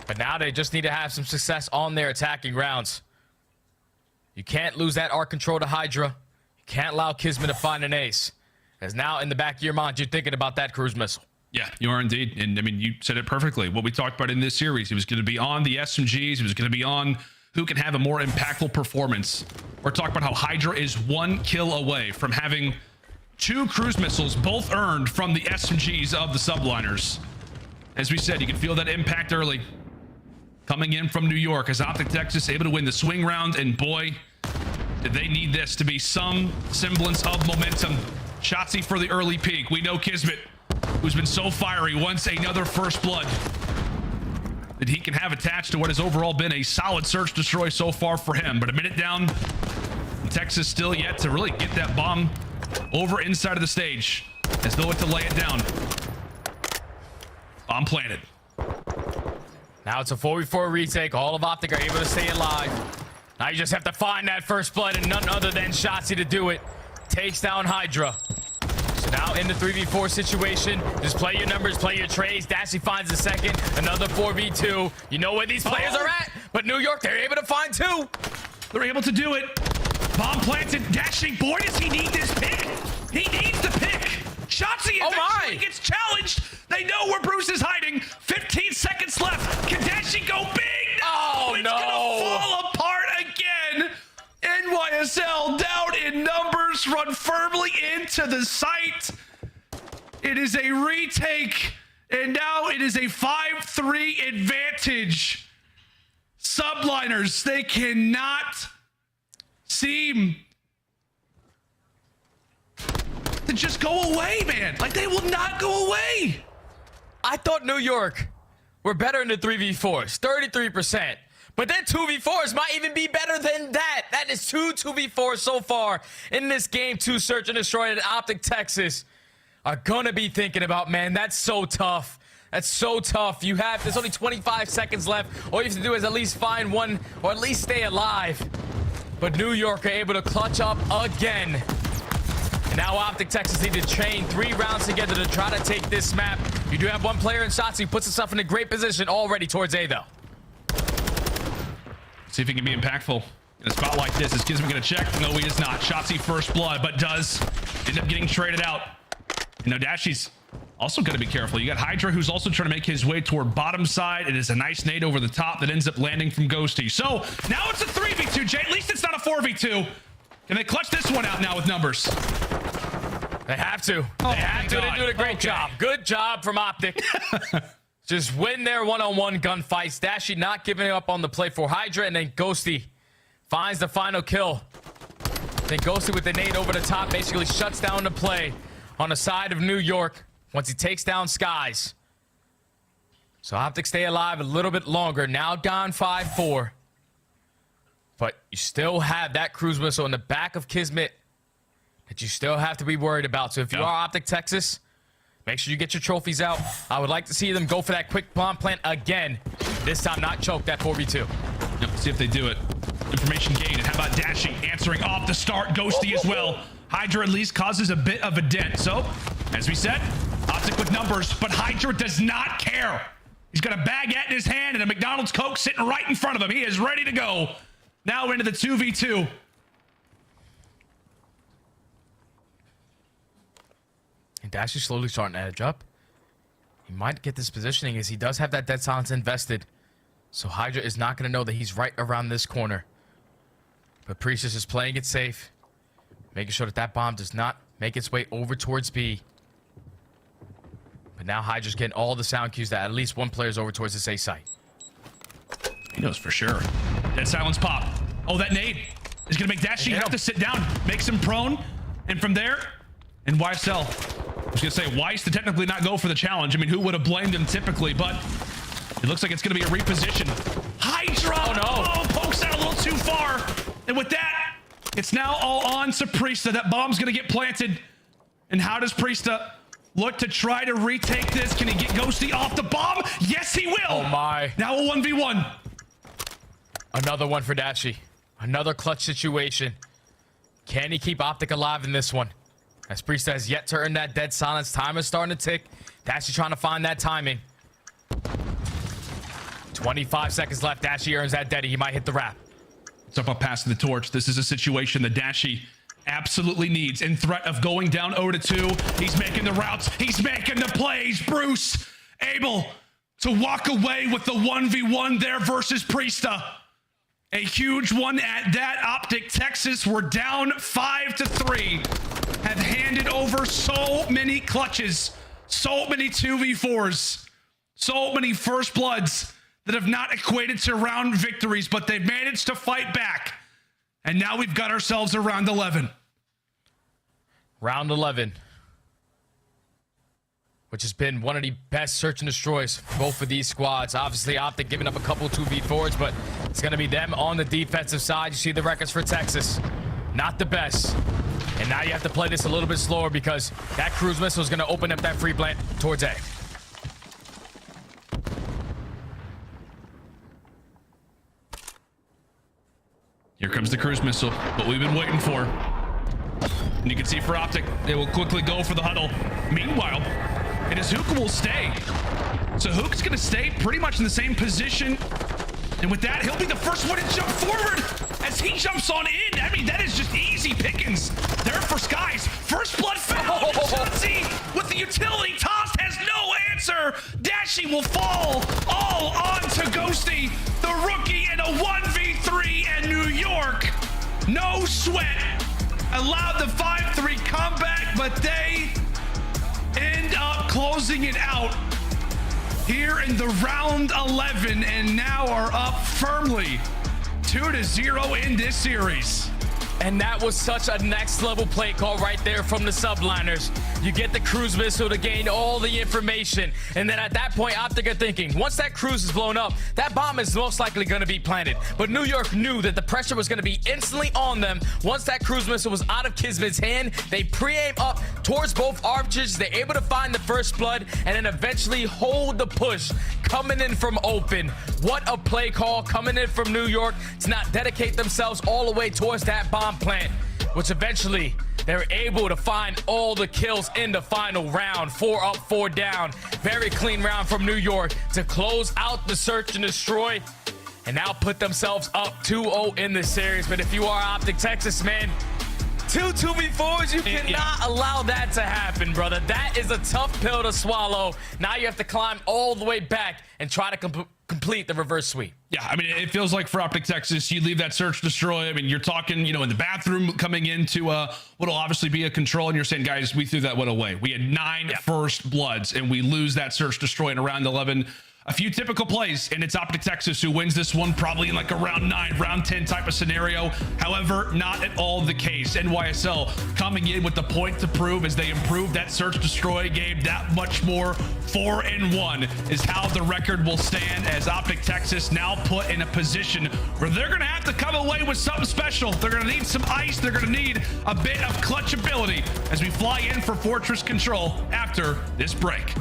But now they just need to have some success on their attacking rounds. You can't lose that arc control to HyDra. You can't allow KiSMET to find an ace. As now in the back of your mind, you're thinking about that cruise missile. Yeah, you are indeed. And I mean, you said it perfectly. What we talked about in this series, he was going to be on the SMGs. He was going to be on who can have a more impactful performance. We're talking about how HyDra is 1 kill away from having 2 cruise missiles, both earned from the SMGs of the Subliners. As we said, you can feel that impact early. Coming in from New York as OpTic Texas able to win the swing round, and boy, did they need this to be some semblance of momentum. Shotzzy for the early peak. We know KiSMET, who's been so fiery, wants another first blood that he can have attached to what has overall been a solid search destroy so far for him. But a minute down, Texas still yet to really get that bomb over inside of the stage, as though it to lay it down. Bomb planted. Now it's a 4v4 retake. All of OpTic are able to stay alive. Now you just have to find that first blood, and none other than Shotzzy to do it. Takes down HyDra. So now in the 3v4 situation, just play your numbers, play your trades. Dashy finds the second, another 4v2. You know where these players are at, but New York, they're able to find 2. They're able to do it. Bomb planted. Dashy, boy, does he need this pick. He needs the pick. Shotzzy eventually gets challenged. They know where Bruce is hiding. 15 seconds left. Can Dashy go big? No, it's gonna fall apart again. NYSL down in numbers, run firmly into the site. It is a retake, and now it is a 5-3 advantage. Subliners, they cannot seem to just go away, man. Like, they will not go away. I thought New York were better in the 3v4s, 33%. But their 2v4s might even be better than that. That is 2 2v4s so far in this game. 2 search and destroy that OpTic Texas are gonna be thinking about, man, that's so tough. That's so tough. There's only 25 seconds left. All you have to do is at least find 1 or at least stay alive. But New York are able to clutch up again. And now OpTic Texas need to chain 3 rounds together to try to take this map. You do have 1 player in Shotzzy who puts himself in a great position already towards A, though. See if he can be impactful in a spot like this. Is KiSMET going to check? No, he is not. Shotzzy first blood, but does end up getting traded out. You know, Dashy's also got to be careful. You got HyDra, who's also trying to make his way toward bottom side. It is a nice nade over the top that ends up landing from Ghosty. So now it's a 3v2, Jay. At least it's not a 4v2. Can they clutch this one out now with numbers? They have to. They have to. They do a great job. Good job from OpTic. Just win their one-on-one gunfights. Dashy not giving up on the play for HyDra, and then Ghosty finds the final kill. Then Ghosty with the nade over the top basically shuts down the play on the side of New York once he takes down Skyz. So OpTic stay alive a little bit longer. Now gone 5-4. But you still have that cruise missile in the back of KiSMET that you still have to be worried about. So if you are OpTic Texas, make sure you get your trophies out. I would like to see them go for that quick bomb plant again. This time not choke that 4v2. Yep, see if they do it. Information gained. And how about Dashy answering off the start? Ghosty as well. HyDra at least causes a bit of a dent. So, as we said, OpTic with numbers, but HyDra does not care. He's got a baguette in his hand and a McDonald's Coke sitting right in front of him. He is ready to go. Now we're into the 2v2. And Dashy's slowly starting to edge up. He might get this positioning as he does have that dead silence invested. So HyDra is not going to know that he's right around this corner. But Priestahh is playing it safe. Making sure that that bomb does not make its way over towards B. But now HyDra's getting all the sound cues that at least one player's over towards this A site. He knows for sure. Dead silence pop. Oh, that nade is going to make Dashy have to sit down. Makes him prone. And from there, and YSL. I was going to say, Weiss to technically not go for the challenge. I mean, who would have blamed him typically? But it looks like it's going to be a reposition. HyDra! Oh, no. Oh, pokes out a little too far. And with that, it's now all on to Priestahh. That bomb's going to get planted. And how does Priestahh look to try to retake this? Can he get Ghosty off the bomb? Yes, he will! Oh, my. Now a 1v1. Another one for Dashy. Another clutch situation. Can he keep OpTic alive in this one? As Priestahh has yet to earn that dead silence. Time is starting to tick. Dashy trying to find that timing. 25 seconds left. Dashy earns that deadie. He might hit the wrap. It's up passing the torch. This is a situation that Dashy absolutely needs. In threat of going down 0-2. He's making the routes. He's making the plays. Bruce able to walk away with the 1v1 there versus Priestahh. A huge one at that. OpTic Texas, we're down 5-3. Have handed over so many clutches, so many 2v4s, so many first bloods that have not equated to round victories, but they've managed to fight back. And now we've got ourselves a round 11. Round 11. Which has been one of the best search and destroys for both of these squads. Obviously, OpTic giving up a couple 2v4s, but it's going to be them on the defensive side. You see the records for Texas. Not the best. And now you have to play this a little bit slower because that cruise missile is going to open up that free plant towards A. Here comes the cruise missile, what we've been waiting for. And you can see for OpTic, they will quickly go for the huddle. Meanwhile, it is Huke will stay. So Huke's going to stay pretty much in the same position. And with that, he'll be the first one to jump forward as he jumps on in. I mean, that is just easy pickings there for Skyz. First blood found. Shotzzy with the utility tossed has no answer. Dashy will fall all on to Ghosty, the rookie, in a 1v3 in New York. No sweat. Allowed the 5-3 comeback, but they end up closing it out here in the round 11 and now are up firmly 2-0 in this series. And that was such a next level play call right there from the Subliners. You get the cruise missile to gain all the information. And then at that point, OpTic are thinking, once that cruise is blown up, that bomb is most likely going to be planted. But New York knew that the pressure was going to be instantly on them. Once that cruise missile was out of KiSMET's hand, they pre-aim up towards both archers. They're able to find the first blood and then eventually hold the push coming in from open. What a play call coming in from New York to not dedicate themselves all the way towards that bomb plant, which eventually they're able to find all the kills in the final round. 4 up, 4 down. Very clean round from New York to close out the search and destroy and now put themselves up 2-0 in the series. But if you are OpTic Texas, man, 2v4s, you cannot allow that to happen, brother. That is a tough pill to swallow. Now you have to climb all the way back and try to complete the reverse sweep. Yeah, I mean, it feels like for OpTic Texas, you leave that search destroy. I mean, you're talking, you know, in the bathroom coming into what'll obviously be a control, and you're saying, guys, we threw that one away. We had 9 first bloods, and we lose that search destroy in around 11. A few typical plays, and it's OpTic Texas who wins this one, probably in like a round 9, round 10 type of scenario. However, not at all the case. NYSL coming in with the point to prove as they improve that search destroy game that much more. 4-1 is how the record will stand as OpTic Texas now put in a position where they're going to have to come away with something special. They're going to need some ice. They're going to need a bit of clutch ability as we fly in for Fortress Control after this break.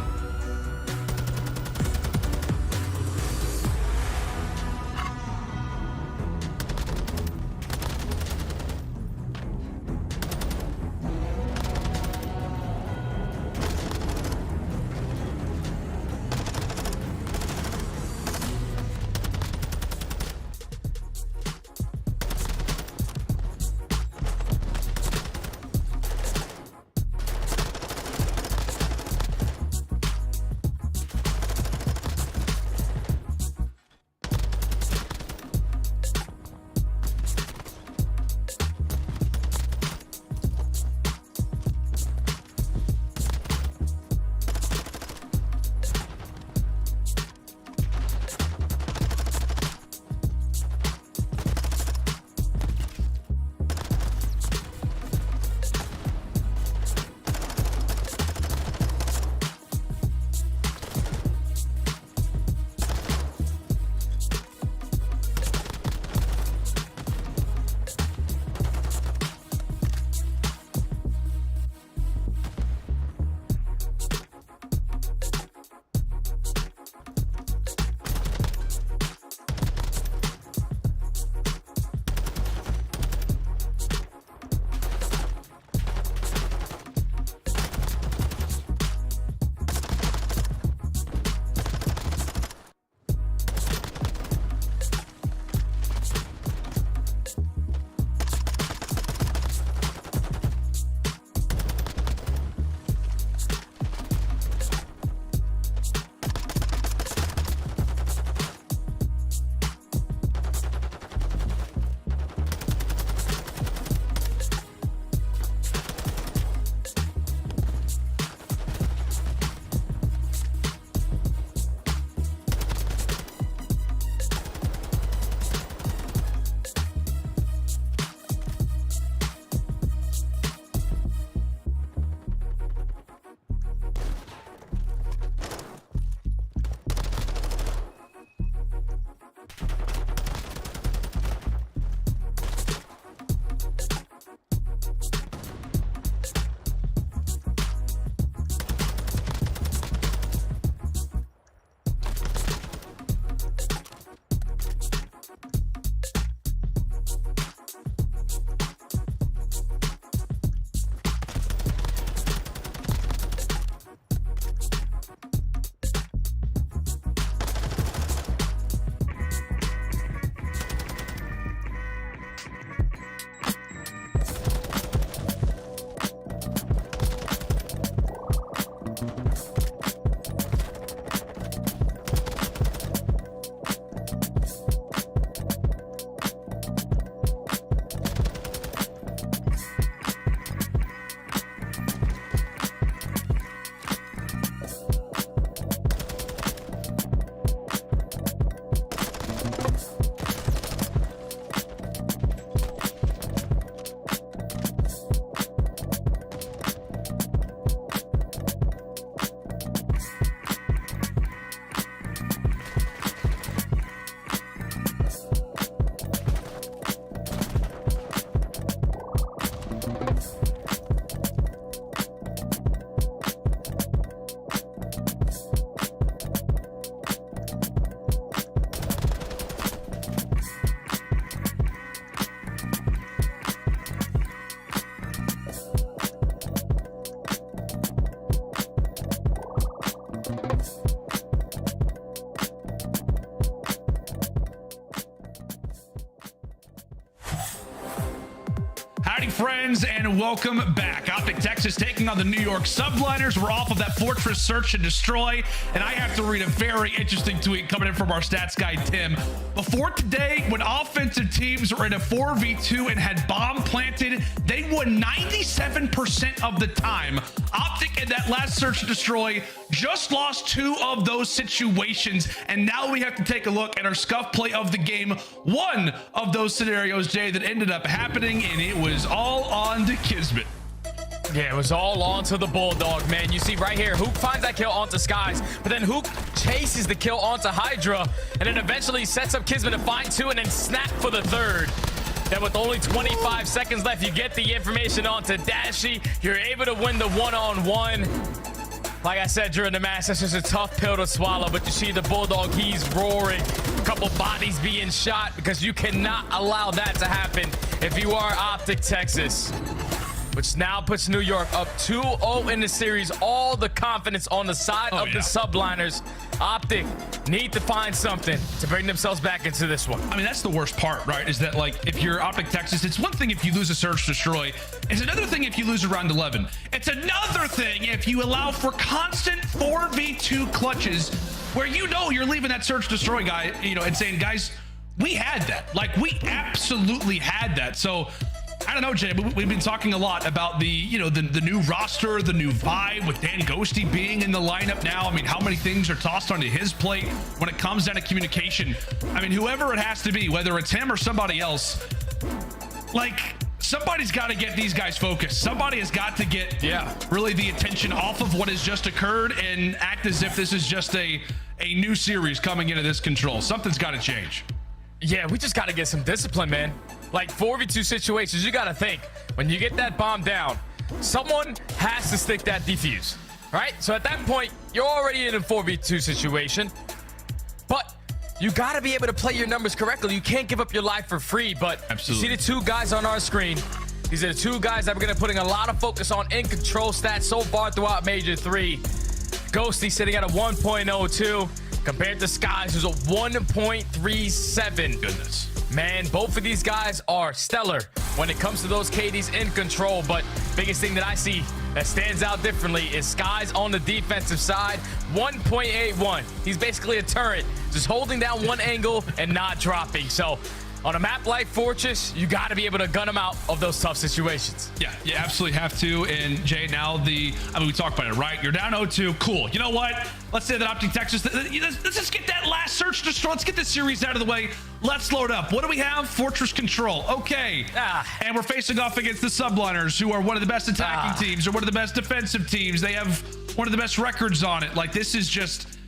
Howdy, friends, and welcome back. OpTic Texas taking on the New York Subliners. We're off of that Fortress Search and Destroy, and I have to read a very interesting tweet coming in from our stats guy, Tim. Before today, when offensive teams were in a 4v2 and had bomb planted, they won 97% of the time. OpTic in that last Search and Destroy just lost 2 of those situations, and now we have to take a look at our scuff play of the game. One of those scenarios, Jay, that ended up happening, and it was all on to KiSMET. Yeah, it was all on to the Bulldog, man. You see right here, Huke finds that kill onto Skyz, but then Huke chases the kill onto HyDra, and then eventually sets up KiSMET to find 2 and then snap for the 3rd. Then with only 25 seconds left, you get the information onto Dashy. You're able to win the one-on-one. Like I said during the match, that's just a tough pill to swallow, but you see the Bulldog, he's roaring. A couple bodies being shot because you cannot allow that to happen if you are OpTic Texas, which now puts New York up 2-0 in the series. All the confidence on the side of the Subliners. OpTic need to find something to bring themselves back into this one. I mean, that's the worst part, right? Is that, like, if you're OpTic Texas, it's one thing if you lose a Search Destroy. It's another thing if you lose around 11. It's another thing if you allow for constant 4v2 clutches where you know you're leaving that Search Destroy guy, you know, and saying, guys, we had that. Like, we absolutely had that. So I don't know, Jay, but we've been talking a lot about the, you know, the new roster, the new vibe with Ghosty being in the lineup now. I mean, how many things are tossed onto his plate when it comes down to communication? I mean, whoever it has to be, whether it's him or somebody else, like, somebody's got to get these guys focused. Somebody has got to get, really the attention off of what has just occurred and act as if this is just a new series coming into this control. Something's got to change. Yeah, we just got to get some discipline, man. Like 4v2 situations, you got to think when you get that bomb down, someone has to stick that defuse, right? So at that point, you're already in a 4v2 situation, but you got to be able to play your numbers correctly. You can't give up your life for free. But absolutely, you see the 2 guys on our screen. These are the 2 guys that we're going to putting a lot of focus on in control stats so far throughout Major 3. Ghosty sitting at a 1.02 compared to Skyz, who's a 1.37. Goodness. Man, both of these guys are stellar when it comes to those KDs in control. But biggest thing that I see that stands out differently is Skyz on the defensive side, 1.81. He's basically a turret, just holding down one angle and not dropping. So on a map like Fortress, you got to be able to gun them out of those tough situations. Yeah, you absolutely have to. And Jay, now we talked about it, right? You're down 0-2. Cool. You know what? Let's say that OpTic Texas, let's just get that last Search Destroy. Let's get this series out of the way. Let's load up. What do we have? Fortress Control. Okay. And we're facing off against the Subliners, who are one of the best attacking teams or one of the best defensive teams. They have one of the best records on it. Like, this is just,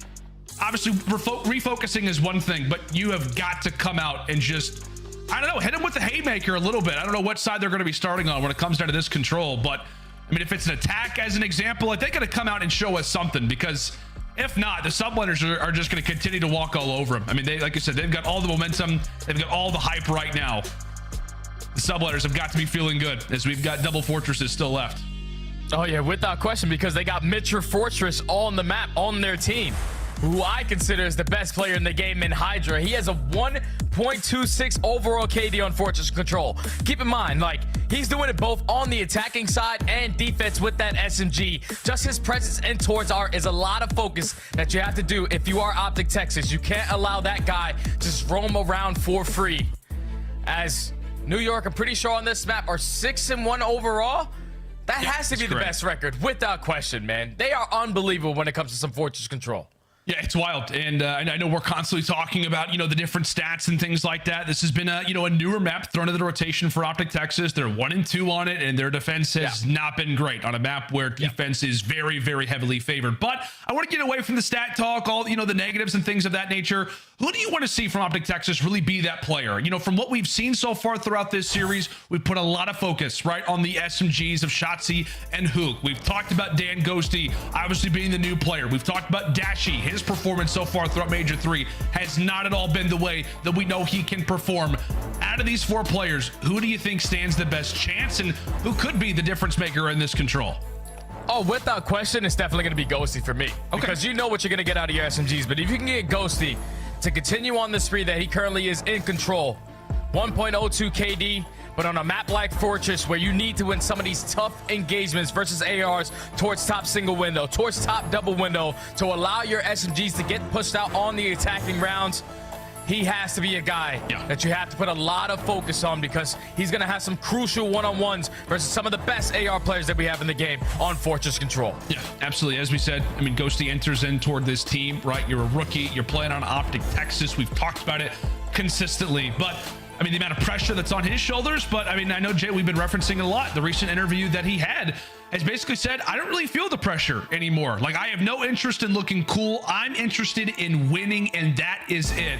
obviously, refocusing is one thing, but you have got to come out and just, I don't know, hit them with the haymaker a little bit. I don't know what side they're going to be starting on when it comes down to this control, but I mean, if it's an attack as an example, like, they got to come out and show us something, because if not, the Subliners are just going to continue to walk all over them. I mean, they, like I said, they've got all the momentum. They've got all the hype right now. The Subliners have got to be feeling good, as we've got double fortresses still left. Oh, yeah, without question, because they got Major Fortress on the map, on their team, who I consider is the best player in the game in HyDra. He has a 1.26 overall KD on Fortress Control. Keep in mind, like, he's doing it both on the attacking side and defense with that SMG. Just his presence in towards art is a lot of focus that you have to do if you are OpTic Texas. You can't allow that guy just roam around for free. As New York, I'm pretty sure on this map, are 6-1 overall. That has to be the best record, without question, man. They are unbelievable when it comes to some Fortress Control. Yeah, it's wild. And I know we're constantly talking about, you know, the different stats and things like that. This has been a, you know, a newer map thrown into the rotation for OpTic Texas. They're 1-2 on it, and their defense has not been great on a map where defense is very, very heavily favored. But I want to get away from the stat talk, all, you know, the negatives and things of that nature. Who do you want to see from OpTic Texas really be that player? You know, from what we've seen so far throughout this series, we've put a lot of focus, right, on the SMGs of Shotzzy and Huke. We've talked about Ghosty obviously being the new player. We've talked about Dashy. His performance so far throughout Major 3 has not at all been the way that we know he can perform. Out of these 4 players, who do you think stands the best chance, and who could be the difference maker in this control? Oh, without question, it's definitely going to be Ghosty for me. Okay. Because you know what you're going to get out of your SMGs. But if you can get Ghosty to continue on the spree that he currently is in control, 1.02 KD, But on a map like Fortress, where you need to win some of these tough engagements versus ARs towards top single window, towards top double window, to allow your SMGs to get pushed out on the attacking rounds, he has to be a guy that you have to put a lot of focus on, because he's going to have some crucial one-on-ones versus some of the best AR players that we have in the game on Fortress Control. Yeah, absolutely. As we said, I mean, Ghosty enters in toward this team, right? You're a rookie. You're playing on OpTic Texas. We've talked about it consistently, but I mean, the amount of pressure that's on his shoulders. But I mean, I know, Jay, we've been referencing it a lot. The recent interview that he had has basically said, I don't really feel the pressure anymore. Like, I have no interest in looking cool. I'm interested in winning, and that is it.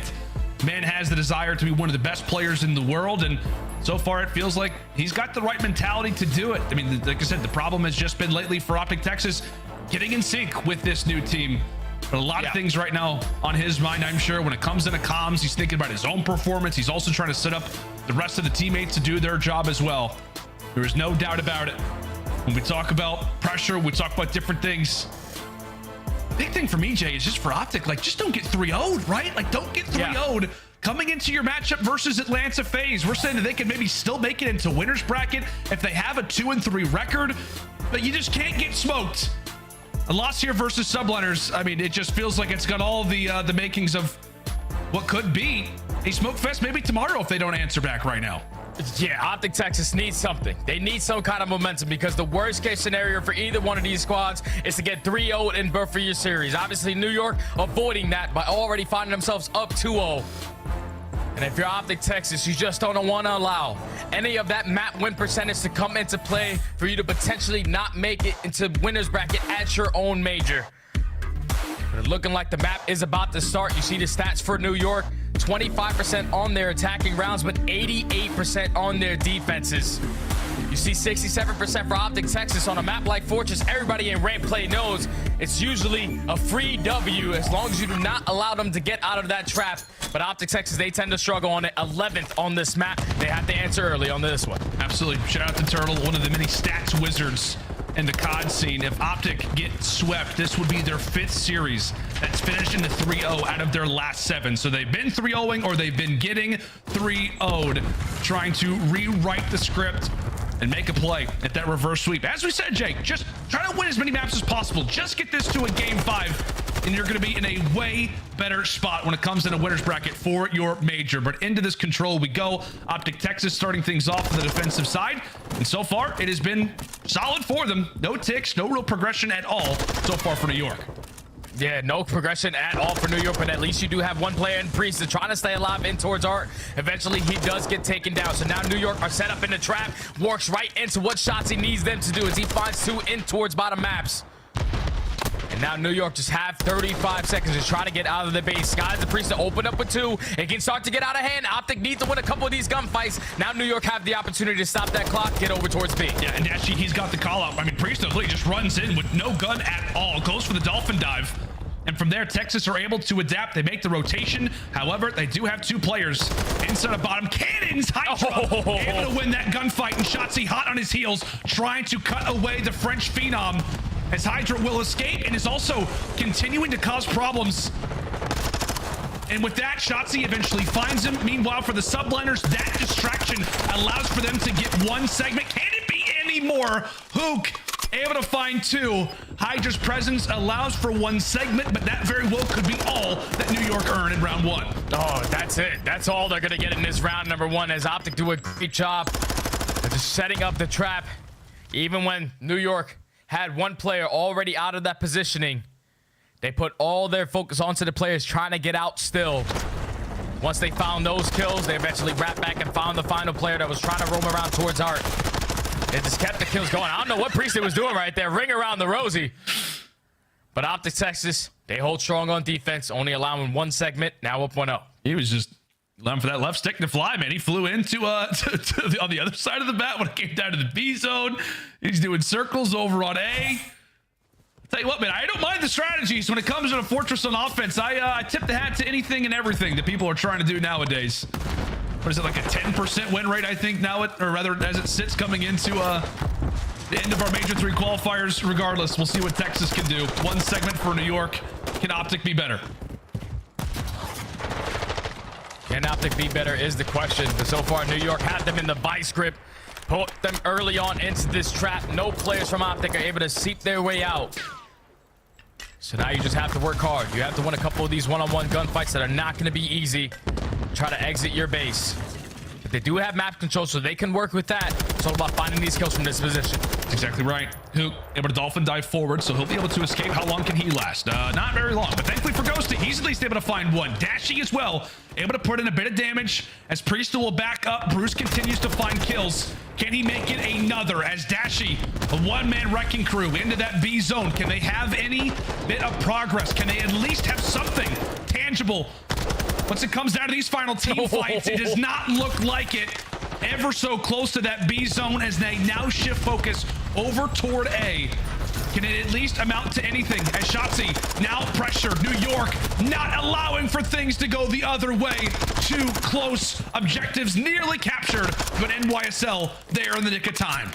Man has the desire to be one of the best players in the world, and so far it feels like he's got the right mentality to do it. I mean, like I said, the problem has just been lately for OpTic Texas getting in sync with this new team. But a lot of things right now on his mind, I'm sure. When it comes into comms, he's thinking about his own performance. He's also trying to set up the rest of the teammates to do their job as well. There is no doubt about it. When we talk about pressure, we talk about different things. Big thing for me, Jay, is just for OpTic, like, just don't get 3-0'd, right? Like, don't get 3-0'd coming into your matchup versus Atlanta FaZe. We're saying that they can maybe still make it into winner's bracket if they have a 2-3 record, but you just can't get smoked. A loss here versus Subliners, I mean, it just feels like it's got all the makings of what could be a smoke fest maybe tomorrow if they don't answer back right now. Yeah, OpTic Texas needs something. They need some kind of momentum, because the worst case scenario for either one of these squads is to get 3-0 in both of your series. Obviously, New York avoiding that by already finding themselves up 2-0. And if you're OpTic Texas, you just don't want to allow any of that map win percentage to come into play for you to potentially not make it into winner's bracket at your own major. But looking like the map is about to start. You see the stats for New York, 25% on their attacking rounds, but 88% on their defenses. You see 67% for OpTic Texas on a map like Fortress. Everybody in rank play knows it's usually a free W as long as you do not allow them to get out of that trap. But OpTic Texas, they tend to struggle on it. 11th on this map. They have to answer early on this one. Absolutely. Shout out to Turtle, one of the many stats wizards in the COD scene. If OpTic get swept, this would be their 5th series that's finished in the 3-0 out of their last 7. So they've been 3-0ing, or they've been getting 3-0'd, trying to rewrite the script and make a play at that reverse sweep. As we said, Jake, just try to win as many maps as possible. Just get this to a game 5, and you're going to be in a way better spot when it comes in a winner's bracket for your major. But into this control we go. OpTic Texas starting things off on the defensive side, and so far it has been solid for them. No ticks, no real progression at all so far for New York. Yeah, no progression at all for New York, but at least you do have one player in Priestahh trying to stay alive in towards Art. Eventually, he does get taken down. So now New York are set up in the trap, works right into what Shotzzy needs them to do as he finds 2 in towards bottom maps. And now New York just have 35 seconds to try to get out of the base. Skyz the Priestahh open up with 2. It can start to get out of hand. OpTic needs to win a couple of these gunfights. Now New York have the opportunity to stop that clock, get over towards B. Yeah, and Dashy, he's got the call out. I mean, Priestahh really just runs in with no gun at all. Goes for the dolphin dive. And from there, Texas are able to adapt. They make the rotation. However, they do have 2 players inside of bottom. Cannons, HyDra, able to win that gunfight. And Shotzzy hot on his heels, trying to cut away the French phenom, as HyDra will escape and is also continuing to cause problems. And with that, Shotzzy eventually finds him. Meanwhile, for the Subliners, that distraction allows for them to get 1 segment. Can it be any more? Huke able to find 2. HyDra's presence allows for 1 segment, but that very well could be all that New York earn in round 1. Oh, that's it. That's all they're going to get in this round number 1, as OpTic do a great job of just setting up the trap. Even when New York had 1 player already out of that positioning, they put all their focus onto the players trying to get out still. Once they found those kills, they eventually wrapped back and found the final player that was trying to roam around towards Art. It just kept the kills going. I don't know what Priestahh was doing right there. Ring around the rosy. But OpTic Texas, they hold strong on defense, only allowing 1 segment, now up 1-0. He was just allowing for that left stick to fly, man. He flew into on the other side of the map when it came down to the B zone. He's doing circles over on A. I'll tell you what, man, I don't mind the strategies when it comes to a Fortress on offense. I tip the hat to anything and everything that people are trying to do nowadays. What is it, like a 10% win rate, I think, now, or rather, as it sits coming into the end of our Major III qualifiers. Regardless, we'll see what Texas can do. 1 segment for New York. Can OpTic be better? Can OpTic be better is the question. But so far, New York had them in the vice grip. Put them early on into this trap. No players from OpTic are able to seep their way out. So now you just have to work hard. You have to win a couple of these one-on-one gunfights that are not going to be easy. Try to exit your base. But they do have map control, so they can work with that. It's all about finding these kills from this position. That's exactly right. Huke able to dolphin dive forward, so he'll be able to escape. How long can he last? Not very long, but thankfully for Ghosty, he's at least able to find one. Dashy as well, able to put in a bit of damage as Priestahh will back up. Bruce continues to find kills. Can he make it another as Dashy, a one-man wrecking crew into that B zone? Can they have any bit of progress? Can they at least have something tangible? Once it comes down to these final team fights, it does not look like it. Ever so close to that B zone as they now shift focus over toward A. Can it at least amount to anything as Shotzzy now pressured? New York not allowing for things to go the other way. Too close. Objectives nearly captured, but NYSL there in the nick of time.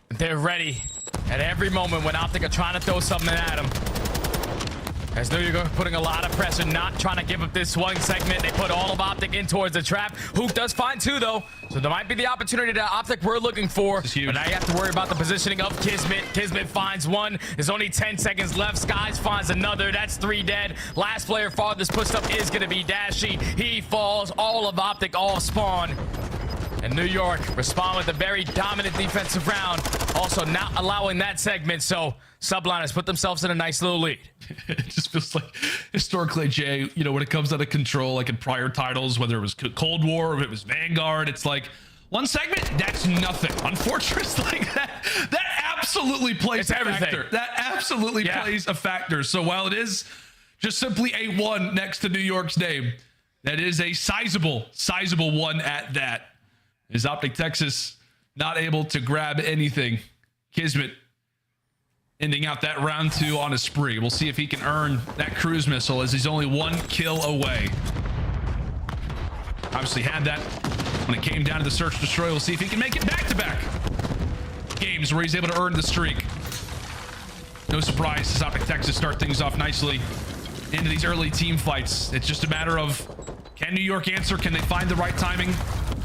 They're ready at every moment when OpTic are trying to throw something at them. As New York putting a lot of pressure, not trying to give up this one segment. They put all of OpTic in towards the trap. Huke does find two, though. So there might be the opportunity that OpTic we're looking for. But now you have to worry about the positioning of KiSMET. KiSMET finds one. There's only 10 seconds left. Skyz finds another. That's 3 dead. Last player farthest pushed up is going to be Dashy. He falls. All of OpTic all spawn. And New York respond with a very dominant defensive round. Also not allowing that segment. So Subliners put themselves in a nice little lead. It just feels like historically, Jay, you know, when it comes out of control, like in prior titles, whether it was Cold War or if it was Vanguard, it's like one segment, that's nothing. Unfortunately, like that absolutely plays a factor. That absolutely plays a factor. So while it is just simply a 1 next to New York's name, that is a sizable one at that. Is OpTic Texas not able to grab anything? KiSMET ending out that round 2 on a spree. We'll see if he can earn that cruise missile as he's only 1 kill away. Obviously had that when it came down to the search destroy. We'll see if he can make it back-to-back games where he's able to earn the streak. No surprise as OpTic Texas start things off nicely into these early team fights. It's just a matter of, can New York answer? Can they find the right timing?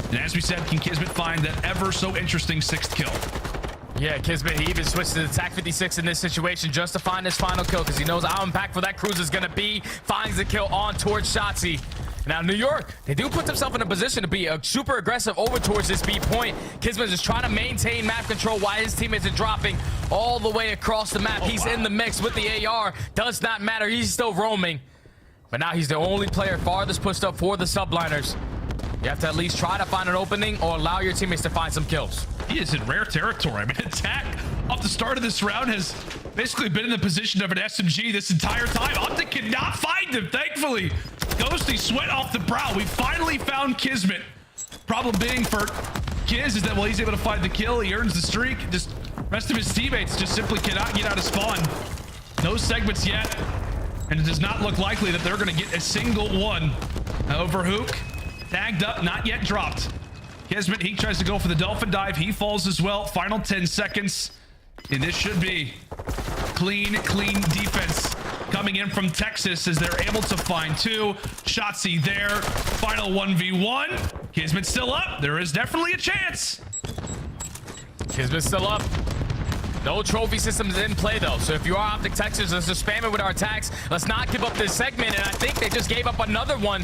And as we said, can KiSMET find that ever so interesting 6th kill? Yeah, KiSMET, he even switched to the TAC 56 in this situation just to find his final kill because he knows how impactful that cruise is going to be. Finds the kill on towards Shotzzy. Now, New York, they do put themselves in a position to be super aggressive over towards this B point. KiSMET is trying to maintain map control while his teammates are dropping all the way across the map. He's in the mix with the AR. Does not matter. He's still roaming. But now he's the only player farthest pushed up for the Subliners. You have to at least try to find an opening or allow your teammates to find some kills. He is in rare territory. I mean, attack off the start of this round has basically been in the position of an SMG this entire time. OpTic cannot find him, thankfully. Ghosty sweat off the brow. We finally found KiSMET. Problem being for Kiz is that while he's able to find the kill, he earns the streak. Just rest of his teammates just simply cannot get out of spawn. No segments yet. And it does not look likely that they're going to get a single one. Over Huke. Tagged up, not yet dropped. KiSMET, he tries to go for the dolphin dive. He falls as well. Final 10 seconds. And this should be clean defense coming in from Texas as they're able to find 2. Shotzzy there. Final 1v1. KiSMET still up. There is definitely a chance. KiSMET still up. No trophy systems in play, though. So if you are OpTic Texas, let's just spam it with our attacks. Let's not give up this segment. And I think they just gave up another one.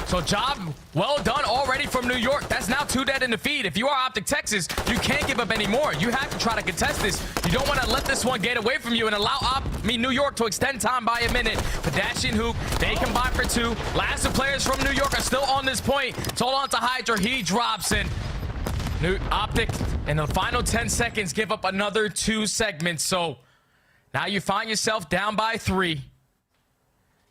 So job well done already from New York. That's now 2 dead in the feed. If you are OpTic Texas, you can't give up any more. You have to try to contest this. You don't want to let this one get away from you and allow New York to extend time by a minute. But Dashy and Huke, they combine for 2. Last 2 players from New York are still on this point. It's all on to HyDra. He drops in. New OpTic in the final 10 seconds give up another 2 segments. So now you find yourself down by 3.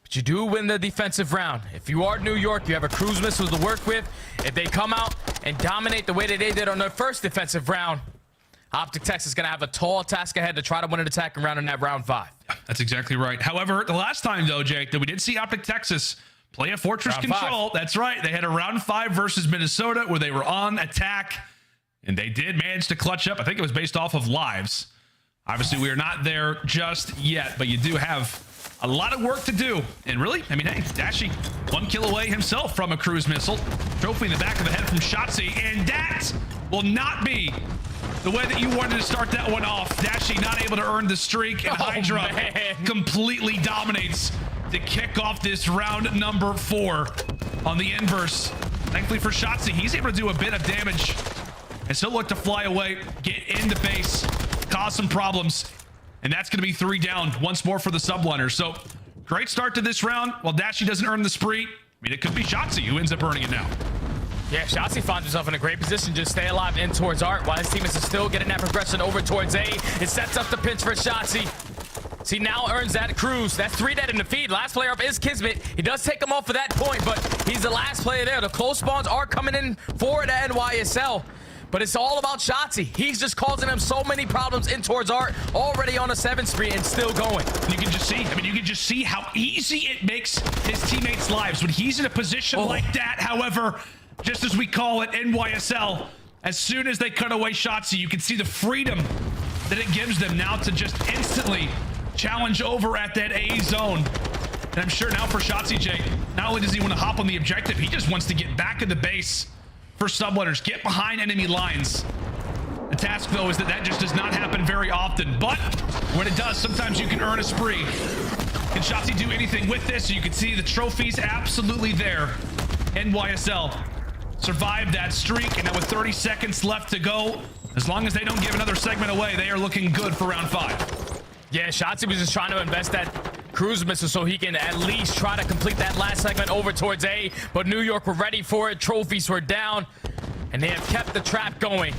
But you do win the defensive round. If you are New York, you have a cruise missile to work with. If they come out and dominate the way that they did on their first defensive round, OpTic Texas is going to have a tall task ahead to try to win an attacking round in that round 5. Yeah, that's exactly right. However, the last time, though, Jake, that we did see OpTic Texas play a fortress round control. 5. That's right. They had a round 5 versus Minnesota where they were on attack, and they did manage to clutch up. I think it was based off of lives. Obviously, we are not there just yet, but you do have a lot of work to do. And really, I mean, hey, Dashy, 1 kill away himself from a cruise missile. Trophy in the back of the head from Shotzzy. And that will not be the way that you wanted to start that one off. Dashy not able to earn the streak, and HyDra completely dominates to kick off this round number 4 on the inverse. Thankfully for Shotzzy, he's able to do a bit of damage and still look to fly away, get into base, cause some problems. And that's going to be 3 down once more for the Subliners. So great start to this round. While Dashy doesn't earn the spree, I mean, it could be Shotzzy who ends up earning it now. Yeah, Shotzzy finds himself in a great position. Just stay alive in towards Art while his team is still getting that progression over towards A. It sets up the pinch for Shotzzy. See, now earns that cruise. That's 3 dead in the feed. Last player up is KiSMET. He does take him off for that point, but he's the last player there. The close spawns are coming in for the NYSL. But it's all about Shotzzy. He's just causing them so many problems in towards Art, already on a 7 spree and still going. You can just see, I mean, you can just see how easy it makes his teammates' lives when he's in a position like that. However, just as we call it, NYSL, as soon as they cut away Shotzzy, you can see the freedom that it gives them now to just instantly challenge over at that A zone. And I'm sure now for Shotzzy, Jake, not only does he want to hop on the objective, he just wants to get back in the base for Subliners, get behind enemy lines. The task, though, is that just does not happen very often. But when it does, sometimes you can earn a spree. Can Shotzzy do anything with this? So you can see the trophies absolutely there. NYSL survived that streak, and now with 30 seconds left to go, as long as they don't give another segment away, they are looking good for round 5. Yeah, Shotzzy was just trying to invest that cruise missile so he can at least try to complete that last segment over towards A, but New York were ready for it. Trophies were down, and they have kept the trap going.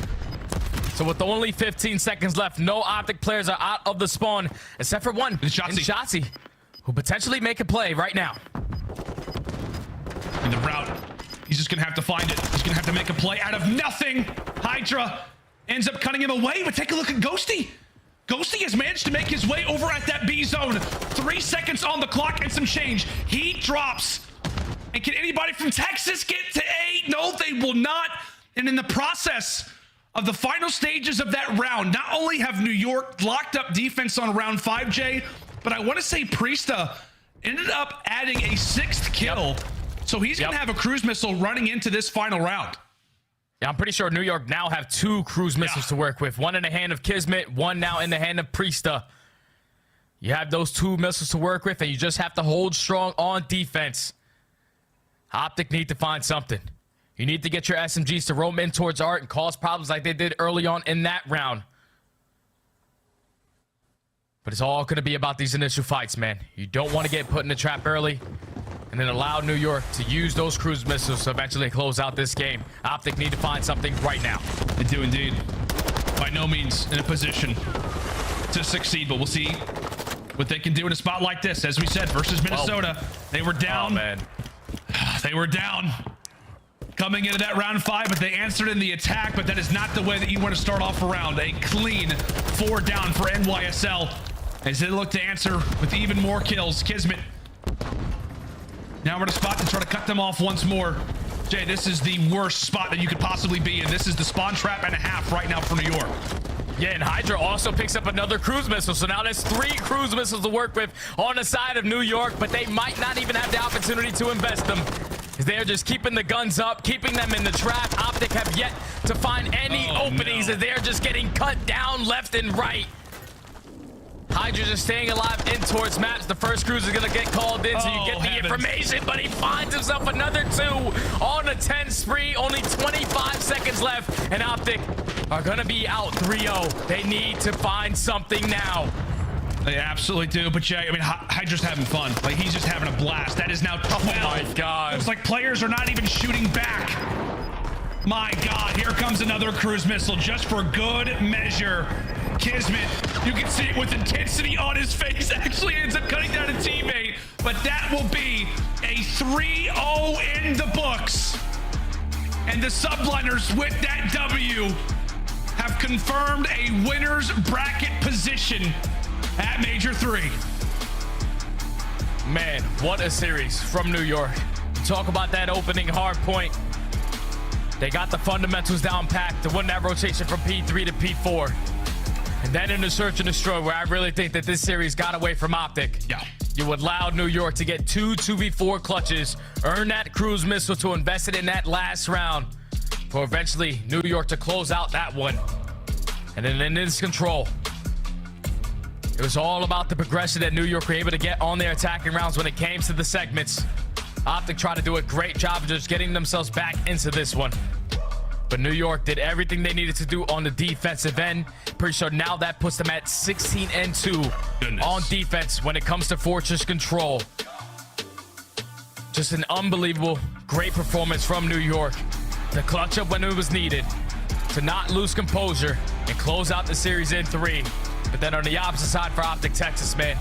So with only 15 seconds left, no OpTic players are out of the spawn, except for one, Shotzzy, who potentially make a play right now. In the route, he's just gonna have to find it. He's gonna have to make a play out of nothing. HyDra ends up cutting him away, but take a look at Ghosty. Ghosty has managed to make his way over at that B zone. 3 seconds on the clock and some change. He drops. And can anybody from Texas get to A? No, they will not. And in the process of the final stages of that round, not only have New York locked up defense on round 5, but I want to say Priestahh ended up adding a 6th kill. So he's going to have a cruise missile running into this final round. Yeah, I'm pretty sure New York now have 2 cruise missiles to work with. One in the hand of KiSMET, one now in the hand of Priestahh. You have those 2 missiles to work with, and you just have to hold strong on defense. OpTic need to find something. You need to get your SMGs to roam in towards Art and cause problems like they did early on in that round. But it's all going to be about these initial fights, man. You don't want to get put in the trap early and then allow New York to use those cruise missiles to eventually close out this game. OpTic need to find something right now. They do indeed. By no means in a position to succeed, but we'll see what they can do in a spot like this. As we said, versus Minnesota, they were down. Oh, man. They were down coming into that round 5, but they answered in the attack, but that is not the way that you want to start off a round. A clean 4 down for NYSL as they look to answer with even more kills. KiSMET now we're in a spot to try to cut them off once more. Jay, this is the worst spot that you could possibly be in. This is the spawn trap and a half right now for New York. Yeah, and HyDra also picks up another cruise missile. So now there's 3 cruise missiles to work with on the side of New York, but they might not even have the opportunity to invest them. They're just keeping the guns up, keeping them in the trap. OpTic have yet to find any openings as they're just getting cut down left and right. HyDra just staying alive in towards maps. The first cruise is going to get called in, so you get the information, but he finds himself another 2 on a 10 spree. Only 25 seconds left, and OpTic are going to be out 3-0. They need to find something now. They absolutely do, but Jay, I mean, HyDra's having fun. Like, he's just having a blast. That is now 12. Oh my God. Looks like players are not even shooting back. My God, here comes another cruise missile just for good measure. KiSMET, you can see it with intensity on his face, actually ends up cutting down a teammate, but that will be a 3-0 in the books. And the Subliners with that W have confirmed a winner's bracket position at Major 3. Man, what a series from New York. Talk about that opening hard point. They got the fundamentals down packed to win that rotation from P3 to P4. And then in the search and destroy, where I really think that this series got away from OpTic. Yeah. You allowed New York to get 2v4 clutches, earn that cruise missile to invest it in that last round, for eventually New York to close out that one. And then in this control, it was all about the progression that New York were able to get on their attacking rounds when it came to the segments. OpTic tried to do a great job of just getting themselves back into this one. But New York did everything they needed to do on the defensive end. Pretty sure now that puts them at 16-2 on defense when it comes to Fortress control. Just an unbelievable, great performance from New York. To clutch up when it was needed, to not lose composure and close out the series in 3. But then on the opposite side for OpTic Texas, man,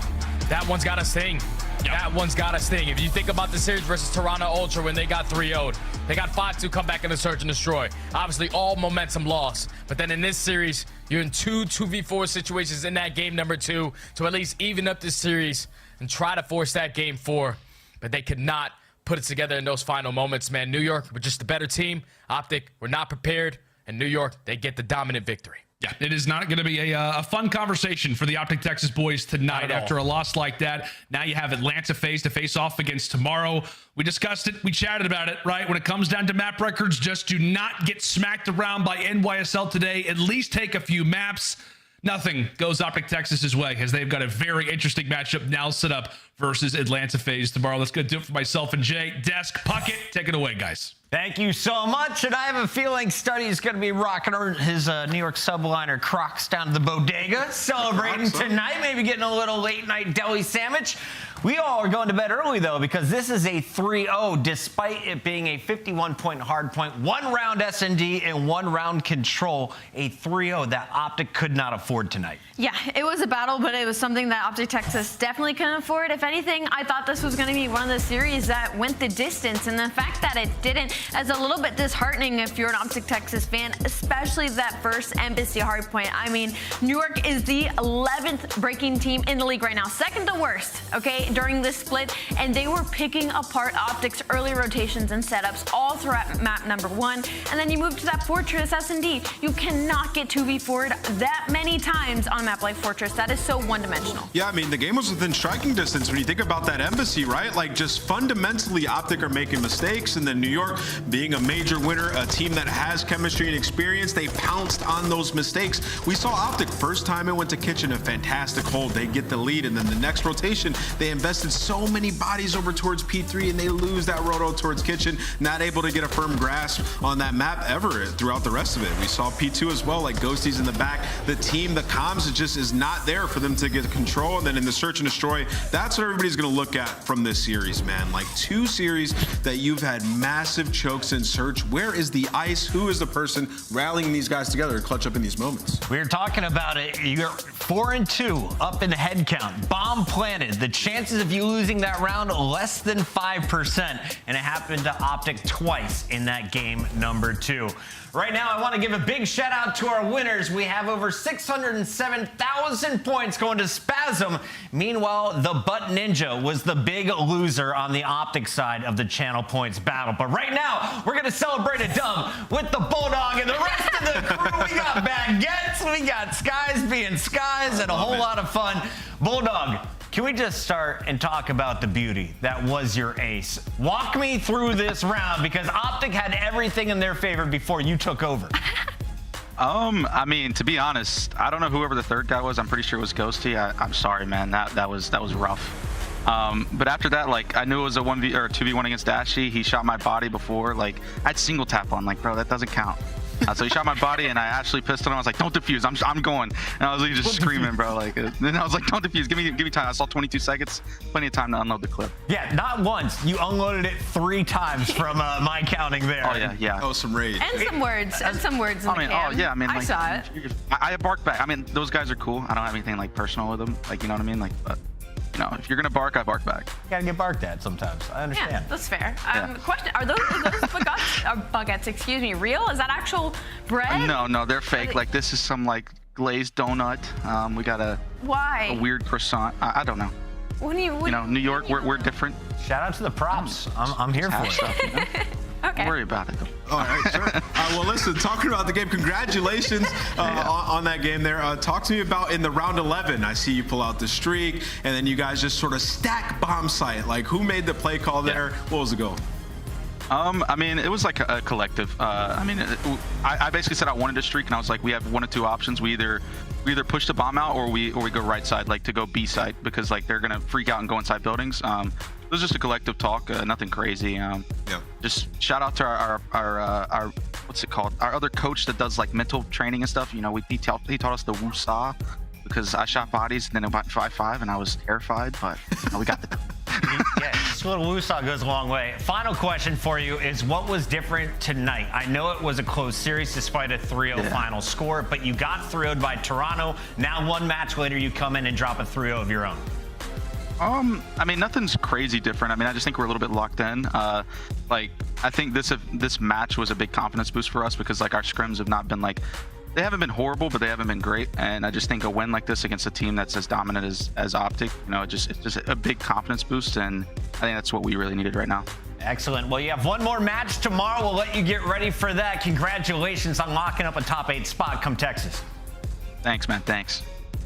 that one's got to sting. That one's got to sting. If you think about the series versus Toronto Ultra when they got 3-0'd, they got 5-2 come back in the search and destroy. Obviously, all momentum lost. But then in this series, you're in 2v4 situations in that game number 2 to at least even up this series and try to force that game 4. But they could not put it together in those final moments, man. New York were just a better team. OpTic were not prepared. And New York, they get the dominant victory. Yeah, it is not going to be a fun conversation for the OpTic Texas boys tonight after a loss like that. Now you have Atlanta FaZe to face off against tomorrow. We discussed it. We chatted about it, right? When it comes down to map records, just do not get smacked around by NYSL today. At least take a few maps. Nothing goes OpTic Texas's way as they've got a very interesting matchup now set up versus Atlanta FaZe tomorrow. Let's go do it for myself and Jay. Desk, Puckett, take it away, guys. Thank you so much, and I have a feeling Studdy's going to be rocking his New York Subliner Crocs down to the bodega, celebrating tonight, maybe getting a little late-night deli sandwich. We all are going to bed early, though, because this is a 3-0, despite it being a 51-point hardpoint, 1-round S&D, and 1-round control, a 3-0 that OpTic could not afford tonight. Yeah, it was a battle, but it was something that OpTic Texas definitely couldn't afford. If anything, I thought this was going to be one of the series that went the distance, and the fact that it didn't is a little bit disheartening if you're an OpTic Texas fan, especially that first Embassy hardpoint. I mean, New York is the 11th breaking team in the league right now, second to worst, okay, during this split, and they were picking apart OpTic's early rotations and setups all throughout map number 1, and then you move to that Fortress S&D. You cannot get 2v4'd that many times on a map like Fortress. That is so one-dimensional. Yeah, I mean, the game was within striking distance when you think about that Embassy, right? Like, just fundamentally, OpTic are making mistakes, and then New York, being a major winner, a team that has chemistry and experience, they pounced on those mistakes. We saw OpTic first time it went to Kitchen, a fantastic hold. They get the lead, and then the next rotation, they invested so many bodies over towards P3, and they lose that roto towards Kitchen, not able to get a firm grasp on that map ever throughout the rest of it. We saw P2 as well, like Ghosty's in the back. The team, the comms, it just is not there for them to get control, and then in the search and destroy, that's what everybody's going to look at from this series, man. Like, 2 series that you've had massive chokes in search. Where is the ice? Who is the person rallying these guys together to clutch up in these moments? We were talking about it. You're 4-2 up in head count. Bomb planted. The chances of you losing that round, less than 5%. And it happened to OpTic twice in that game number 2. Right now, I want to give a big shout out to our winners. We have over 607,000 points going to Spasm. Meanwhile, the Butt Ninja was the big loser on the OpTic side of the channel points battle. But right now, we're going to celebrate a dub with the Bulldog and the rest of the crew. We got Baguettes, we got Skyz being Skyz, and a whole lot of fun. Bulldog, can we just start and talk about the beauty that was your ace? Walk me through this round, because OpTic had everything in their favor before you took over. I mean, to be honest, I don't know whoever the third guy was. I'm pretty sure it was Ghosty. I'm sorry, man. That was rough. But after that, like, I knew it was a 1v or 2v1 against Dashy. He shot my body before. Like, I had single tap on. Like, bro, that doesn't count. So he shot my body, and I actually pistoled him. I was like, "Don't defuse, I'm going." And I was like, just screaming, bro. Like, then I was like, "Don't defuse, give me time." I saw 22 seconds, plenty of time to unload the clip. Yeah, not once. You unloaded it 3 times from my counting there. Oh yeah. Oh, some rage. And some words. And some words in the cam. Oh yeah. I mean, I like, saw it. I barked back. I mean, those guys are cool. I don't have anything like personal with them. Like, you know what I mean? Like, but you know, if you're gonna bark, I bark back. You gotta get barked at sometimes. I understand. Yeah, that's fair. Question: Are those baguettes? Excuse me, real? Is that actual bread? No, they're fake. Like, this is some like glazed donut. We got a weird croissant. I don't know. When you know, New York, we're different. Shout out to the props. I'm here for it. I Okay. Don't worry about it. All right, sure. Well, listen, talking about the game, congratulations on that game there. Talk to me about in the round 11. I see you pull out the streak, and then you guys just sort of stack bomb site. Like, who made the play call there? What was the goal? I mean, it was like a collective. I basically said I wanted a streak, and I was like, we have one of two options. We either push the bomb out, or we go right side, like to go B side, because like they're gonna freak out and go inside buildings. It was just a collective talk, nothing crazy. Just shout out to our what's it called? Our other coach that does like mental training and stuff. You know, he taught us the Woo-Saw, because I shot bodies and then about 5-5, and I was terrified, but we got the. Yeah, just a little woo-saw goes a long way. Final question for you is, what was different tonight? I know it was a close series despite a 3-0 final score, but you got 3-0'd by Toronto. Now one match later, you come in and drop a 3-0 of your own. I mean, nothing's crazy different. I mean, I just think we're a little bit locked in. Like, I think this match was a big confidence boost for us, because like our scrims have not been like, they haven't been horrible, but they haven't been great. And I just think a win like this against a team that's as dominant as OpTic, you know, it's just a big confidence boost, and I think that's what we really needed right now. Excellent. Well, you have one more match tomorrow. We'll let you get ready for that. Congratulations on locking up a top 8 spot come Texas. Thanks, man. Thanks.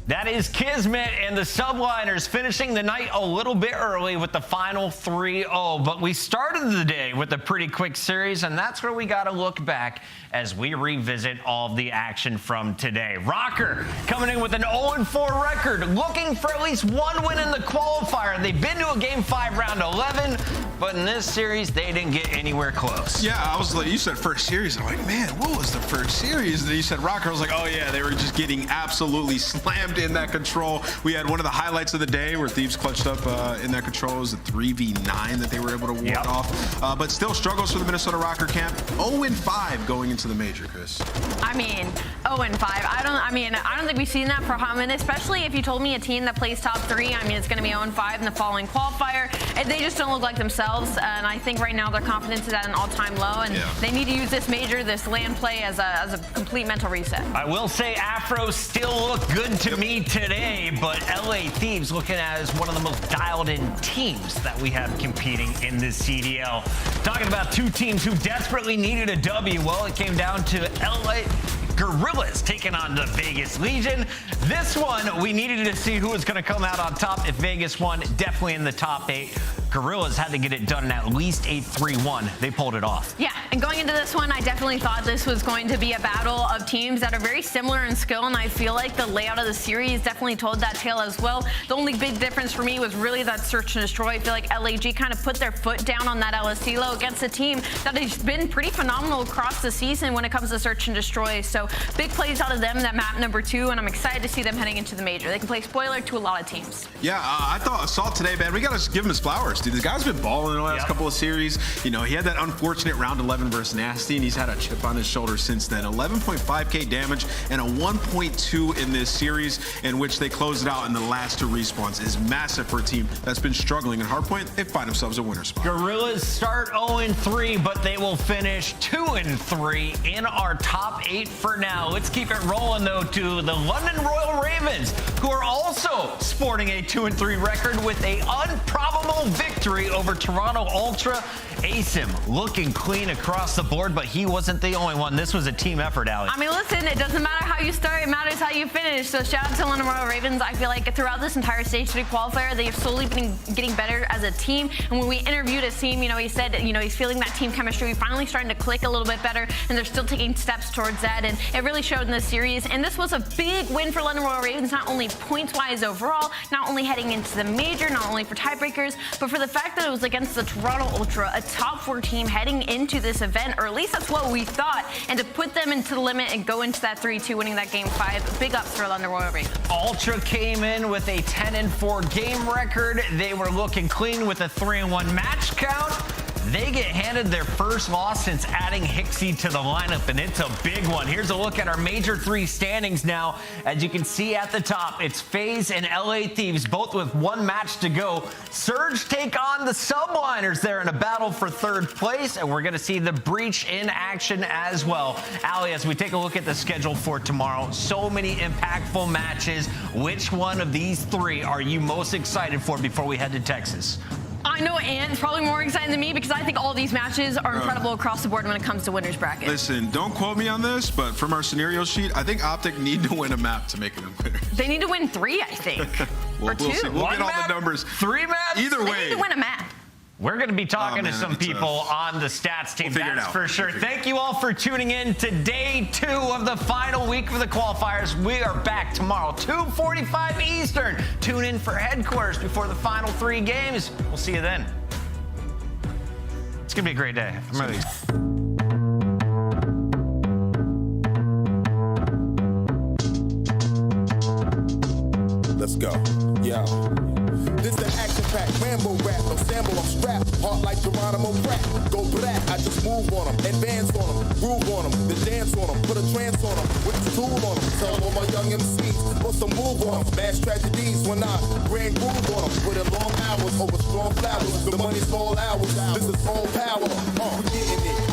That is KiSMET and the Subliners finishing the night a little bit early with the final 3-0. But we started the day with a pretty quick series, and that's where we got to look back as we revisit all of the action from today. Røkkr coming in with an 0-4 record, looking for at least one win in the qualifier. They've been to a Game 5 round 11, but in this series, they didn't get anywhere close. Yeah, I was like, you said first series. I'm like, man, what was the first series? And then you said Røkkr. I was like, oh yeah, they were just getting absolutely slammed in that control. We had one of the highlights of the day where Thieves clutched up in that control. It was a 3v9 that they were able to ward off. But still struggles for the Minnesota ROKKR camp. 0-5 going into the major, Chris. I mean, 0-5. I don't think we've seen that for hot minute, especially if you told me a team that plays top 3. I mean, it's going to be 0-5 in the following qualifier. And they just don't look like themselves. And I think right now their confidence is at an all-time low, and they need to use this major, this land play as a complete mental reset. I will say Afro still look good to me today, but LA Thieves looking as one of the most dialed-in teams that we have competing in this CDL. Talking about two teams who desperately needed a W. Well, it came down to LA Guerrillas taking on the Vegas Legion. This one, we needed to see who was going to come out on top. If Vegas won, definitely in the top 8. Guerrillas had to get it done in at least 8-3-1. They pulled it off. Yeah, and going into this one, I definitely thought this was going to be a battle of teams that are very similar in skill, and I feel like the layout of the series definitely told that tale as well. The only big difference for me was really that search and destroy. I feel like LAG kind of put their foot down on that LSCLO against a team that has been pretty phenomenal across the season when it comes to search and destroy. So big plays out of them, that map number 2, and I'm excited to see them heading into the major. They can play spoiler to a lot of teams. Yeah, I thought Assault today, man, we got to give him his flowers, dude. The guy's been balling in the last couple of series. You know, he had that unfortunate round 11 versus Nastie, and he's had a chip on his shoulder since then. 11.5k damage and a 1.2 in this series, in which they closed it out in the last 2 respawns, is massive for a team that's been struggling. In Hardpoint, they find themselves a winner spot. Guerrillas start 0-3, but they will finish 2-3 in our top 8 for now. Let's keep it rolling, though, to the London Royal Ravens, who are also sporting a 2-3 record with a unprobable victory over Toronto Ultra. aSim looking clean across the board, but he wasn't the only one. This was a team effort, Ali. I mean, listen, it doesn't matter how you start, it matters how you finish. So shout out to London Royal Ravens. I feel like throughout this entire Stage 3 qualifier, they've slowly been getting better as a team. And when we interviewed Asim, you know, he said, you know, he's feeling that team chemistry finally starting to click a little bit better, and they're still taking steps towards that. And it really showed in this series. And this was a big win for London Royal Ravens, not only points-wise overall, not only heading into the major, not only for tiebreakers, but for the fact that it was against the Toronto Ultra, a top 4 team heading into this event, or at least that's what we thought. And to put them into the limit and go into that 3-2, winning that Game 5, big ups for London Royal Ravens. Ultra came in with a 10-4 game record. They were looking clean with a 3-1 match count. They get handed their first loss since adding Hicksy to the lineup, and it's a big one. Here's a look at our Major 3 standings now. As you can see at the top, it's FaZe and LA Thieves, both with 1 match to go. Surge take on the Subliners there in a battle for 3rd place, and we're going to see the Breach in action as well. Ali, as we take a look at the schedule for tomorrow, so many impactful matches. Which one of these 3 are you most excited for before we head to Texas? I know Ant's probably more excited than me because I think all these matches are incredible across the board when it comes to winners bracket. Listen, don't quote me on this, but from our scenario sheet, I think OpTic need to win a map to make it a winner. They need to win 3, I think. We'll or 2. see. We'll get all the numbers. 3 maps? Either way. They need to win a map. We're going to be talking to some people on the stats team, that's for sure. Thank you all for tuning in to day 2 of the final week of the qualifiers. We are back tomorrow, 2:45 Eastern. Tune in for headquarters before the final 3 games. We'll see you then. It's going to be a great day. I'm ready. Let's go. Yeah. This an action-packed Rambo rap. No sample, I'm strapped. Heart like Geronimo rap. Go black, I just move on them. Advance on them. Groove on them. Then dance on them. Put a trance on them. With the tool on them. Tell all my young MCs. Put some move on them. Mass tragedies when I grand groove on them. Put in long hours over strong flowers. The money's all ours. This is all power. We getting it.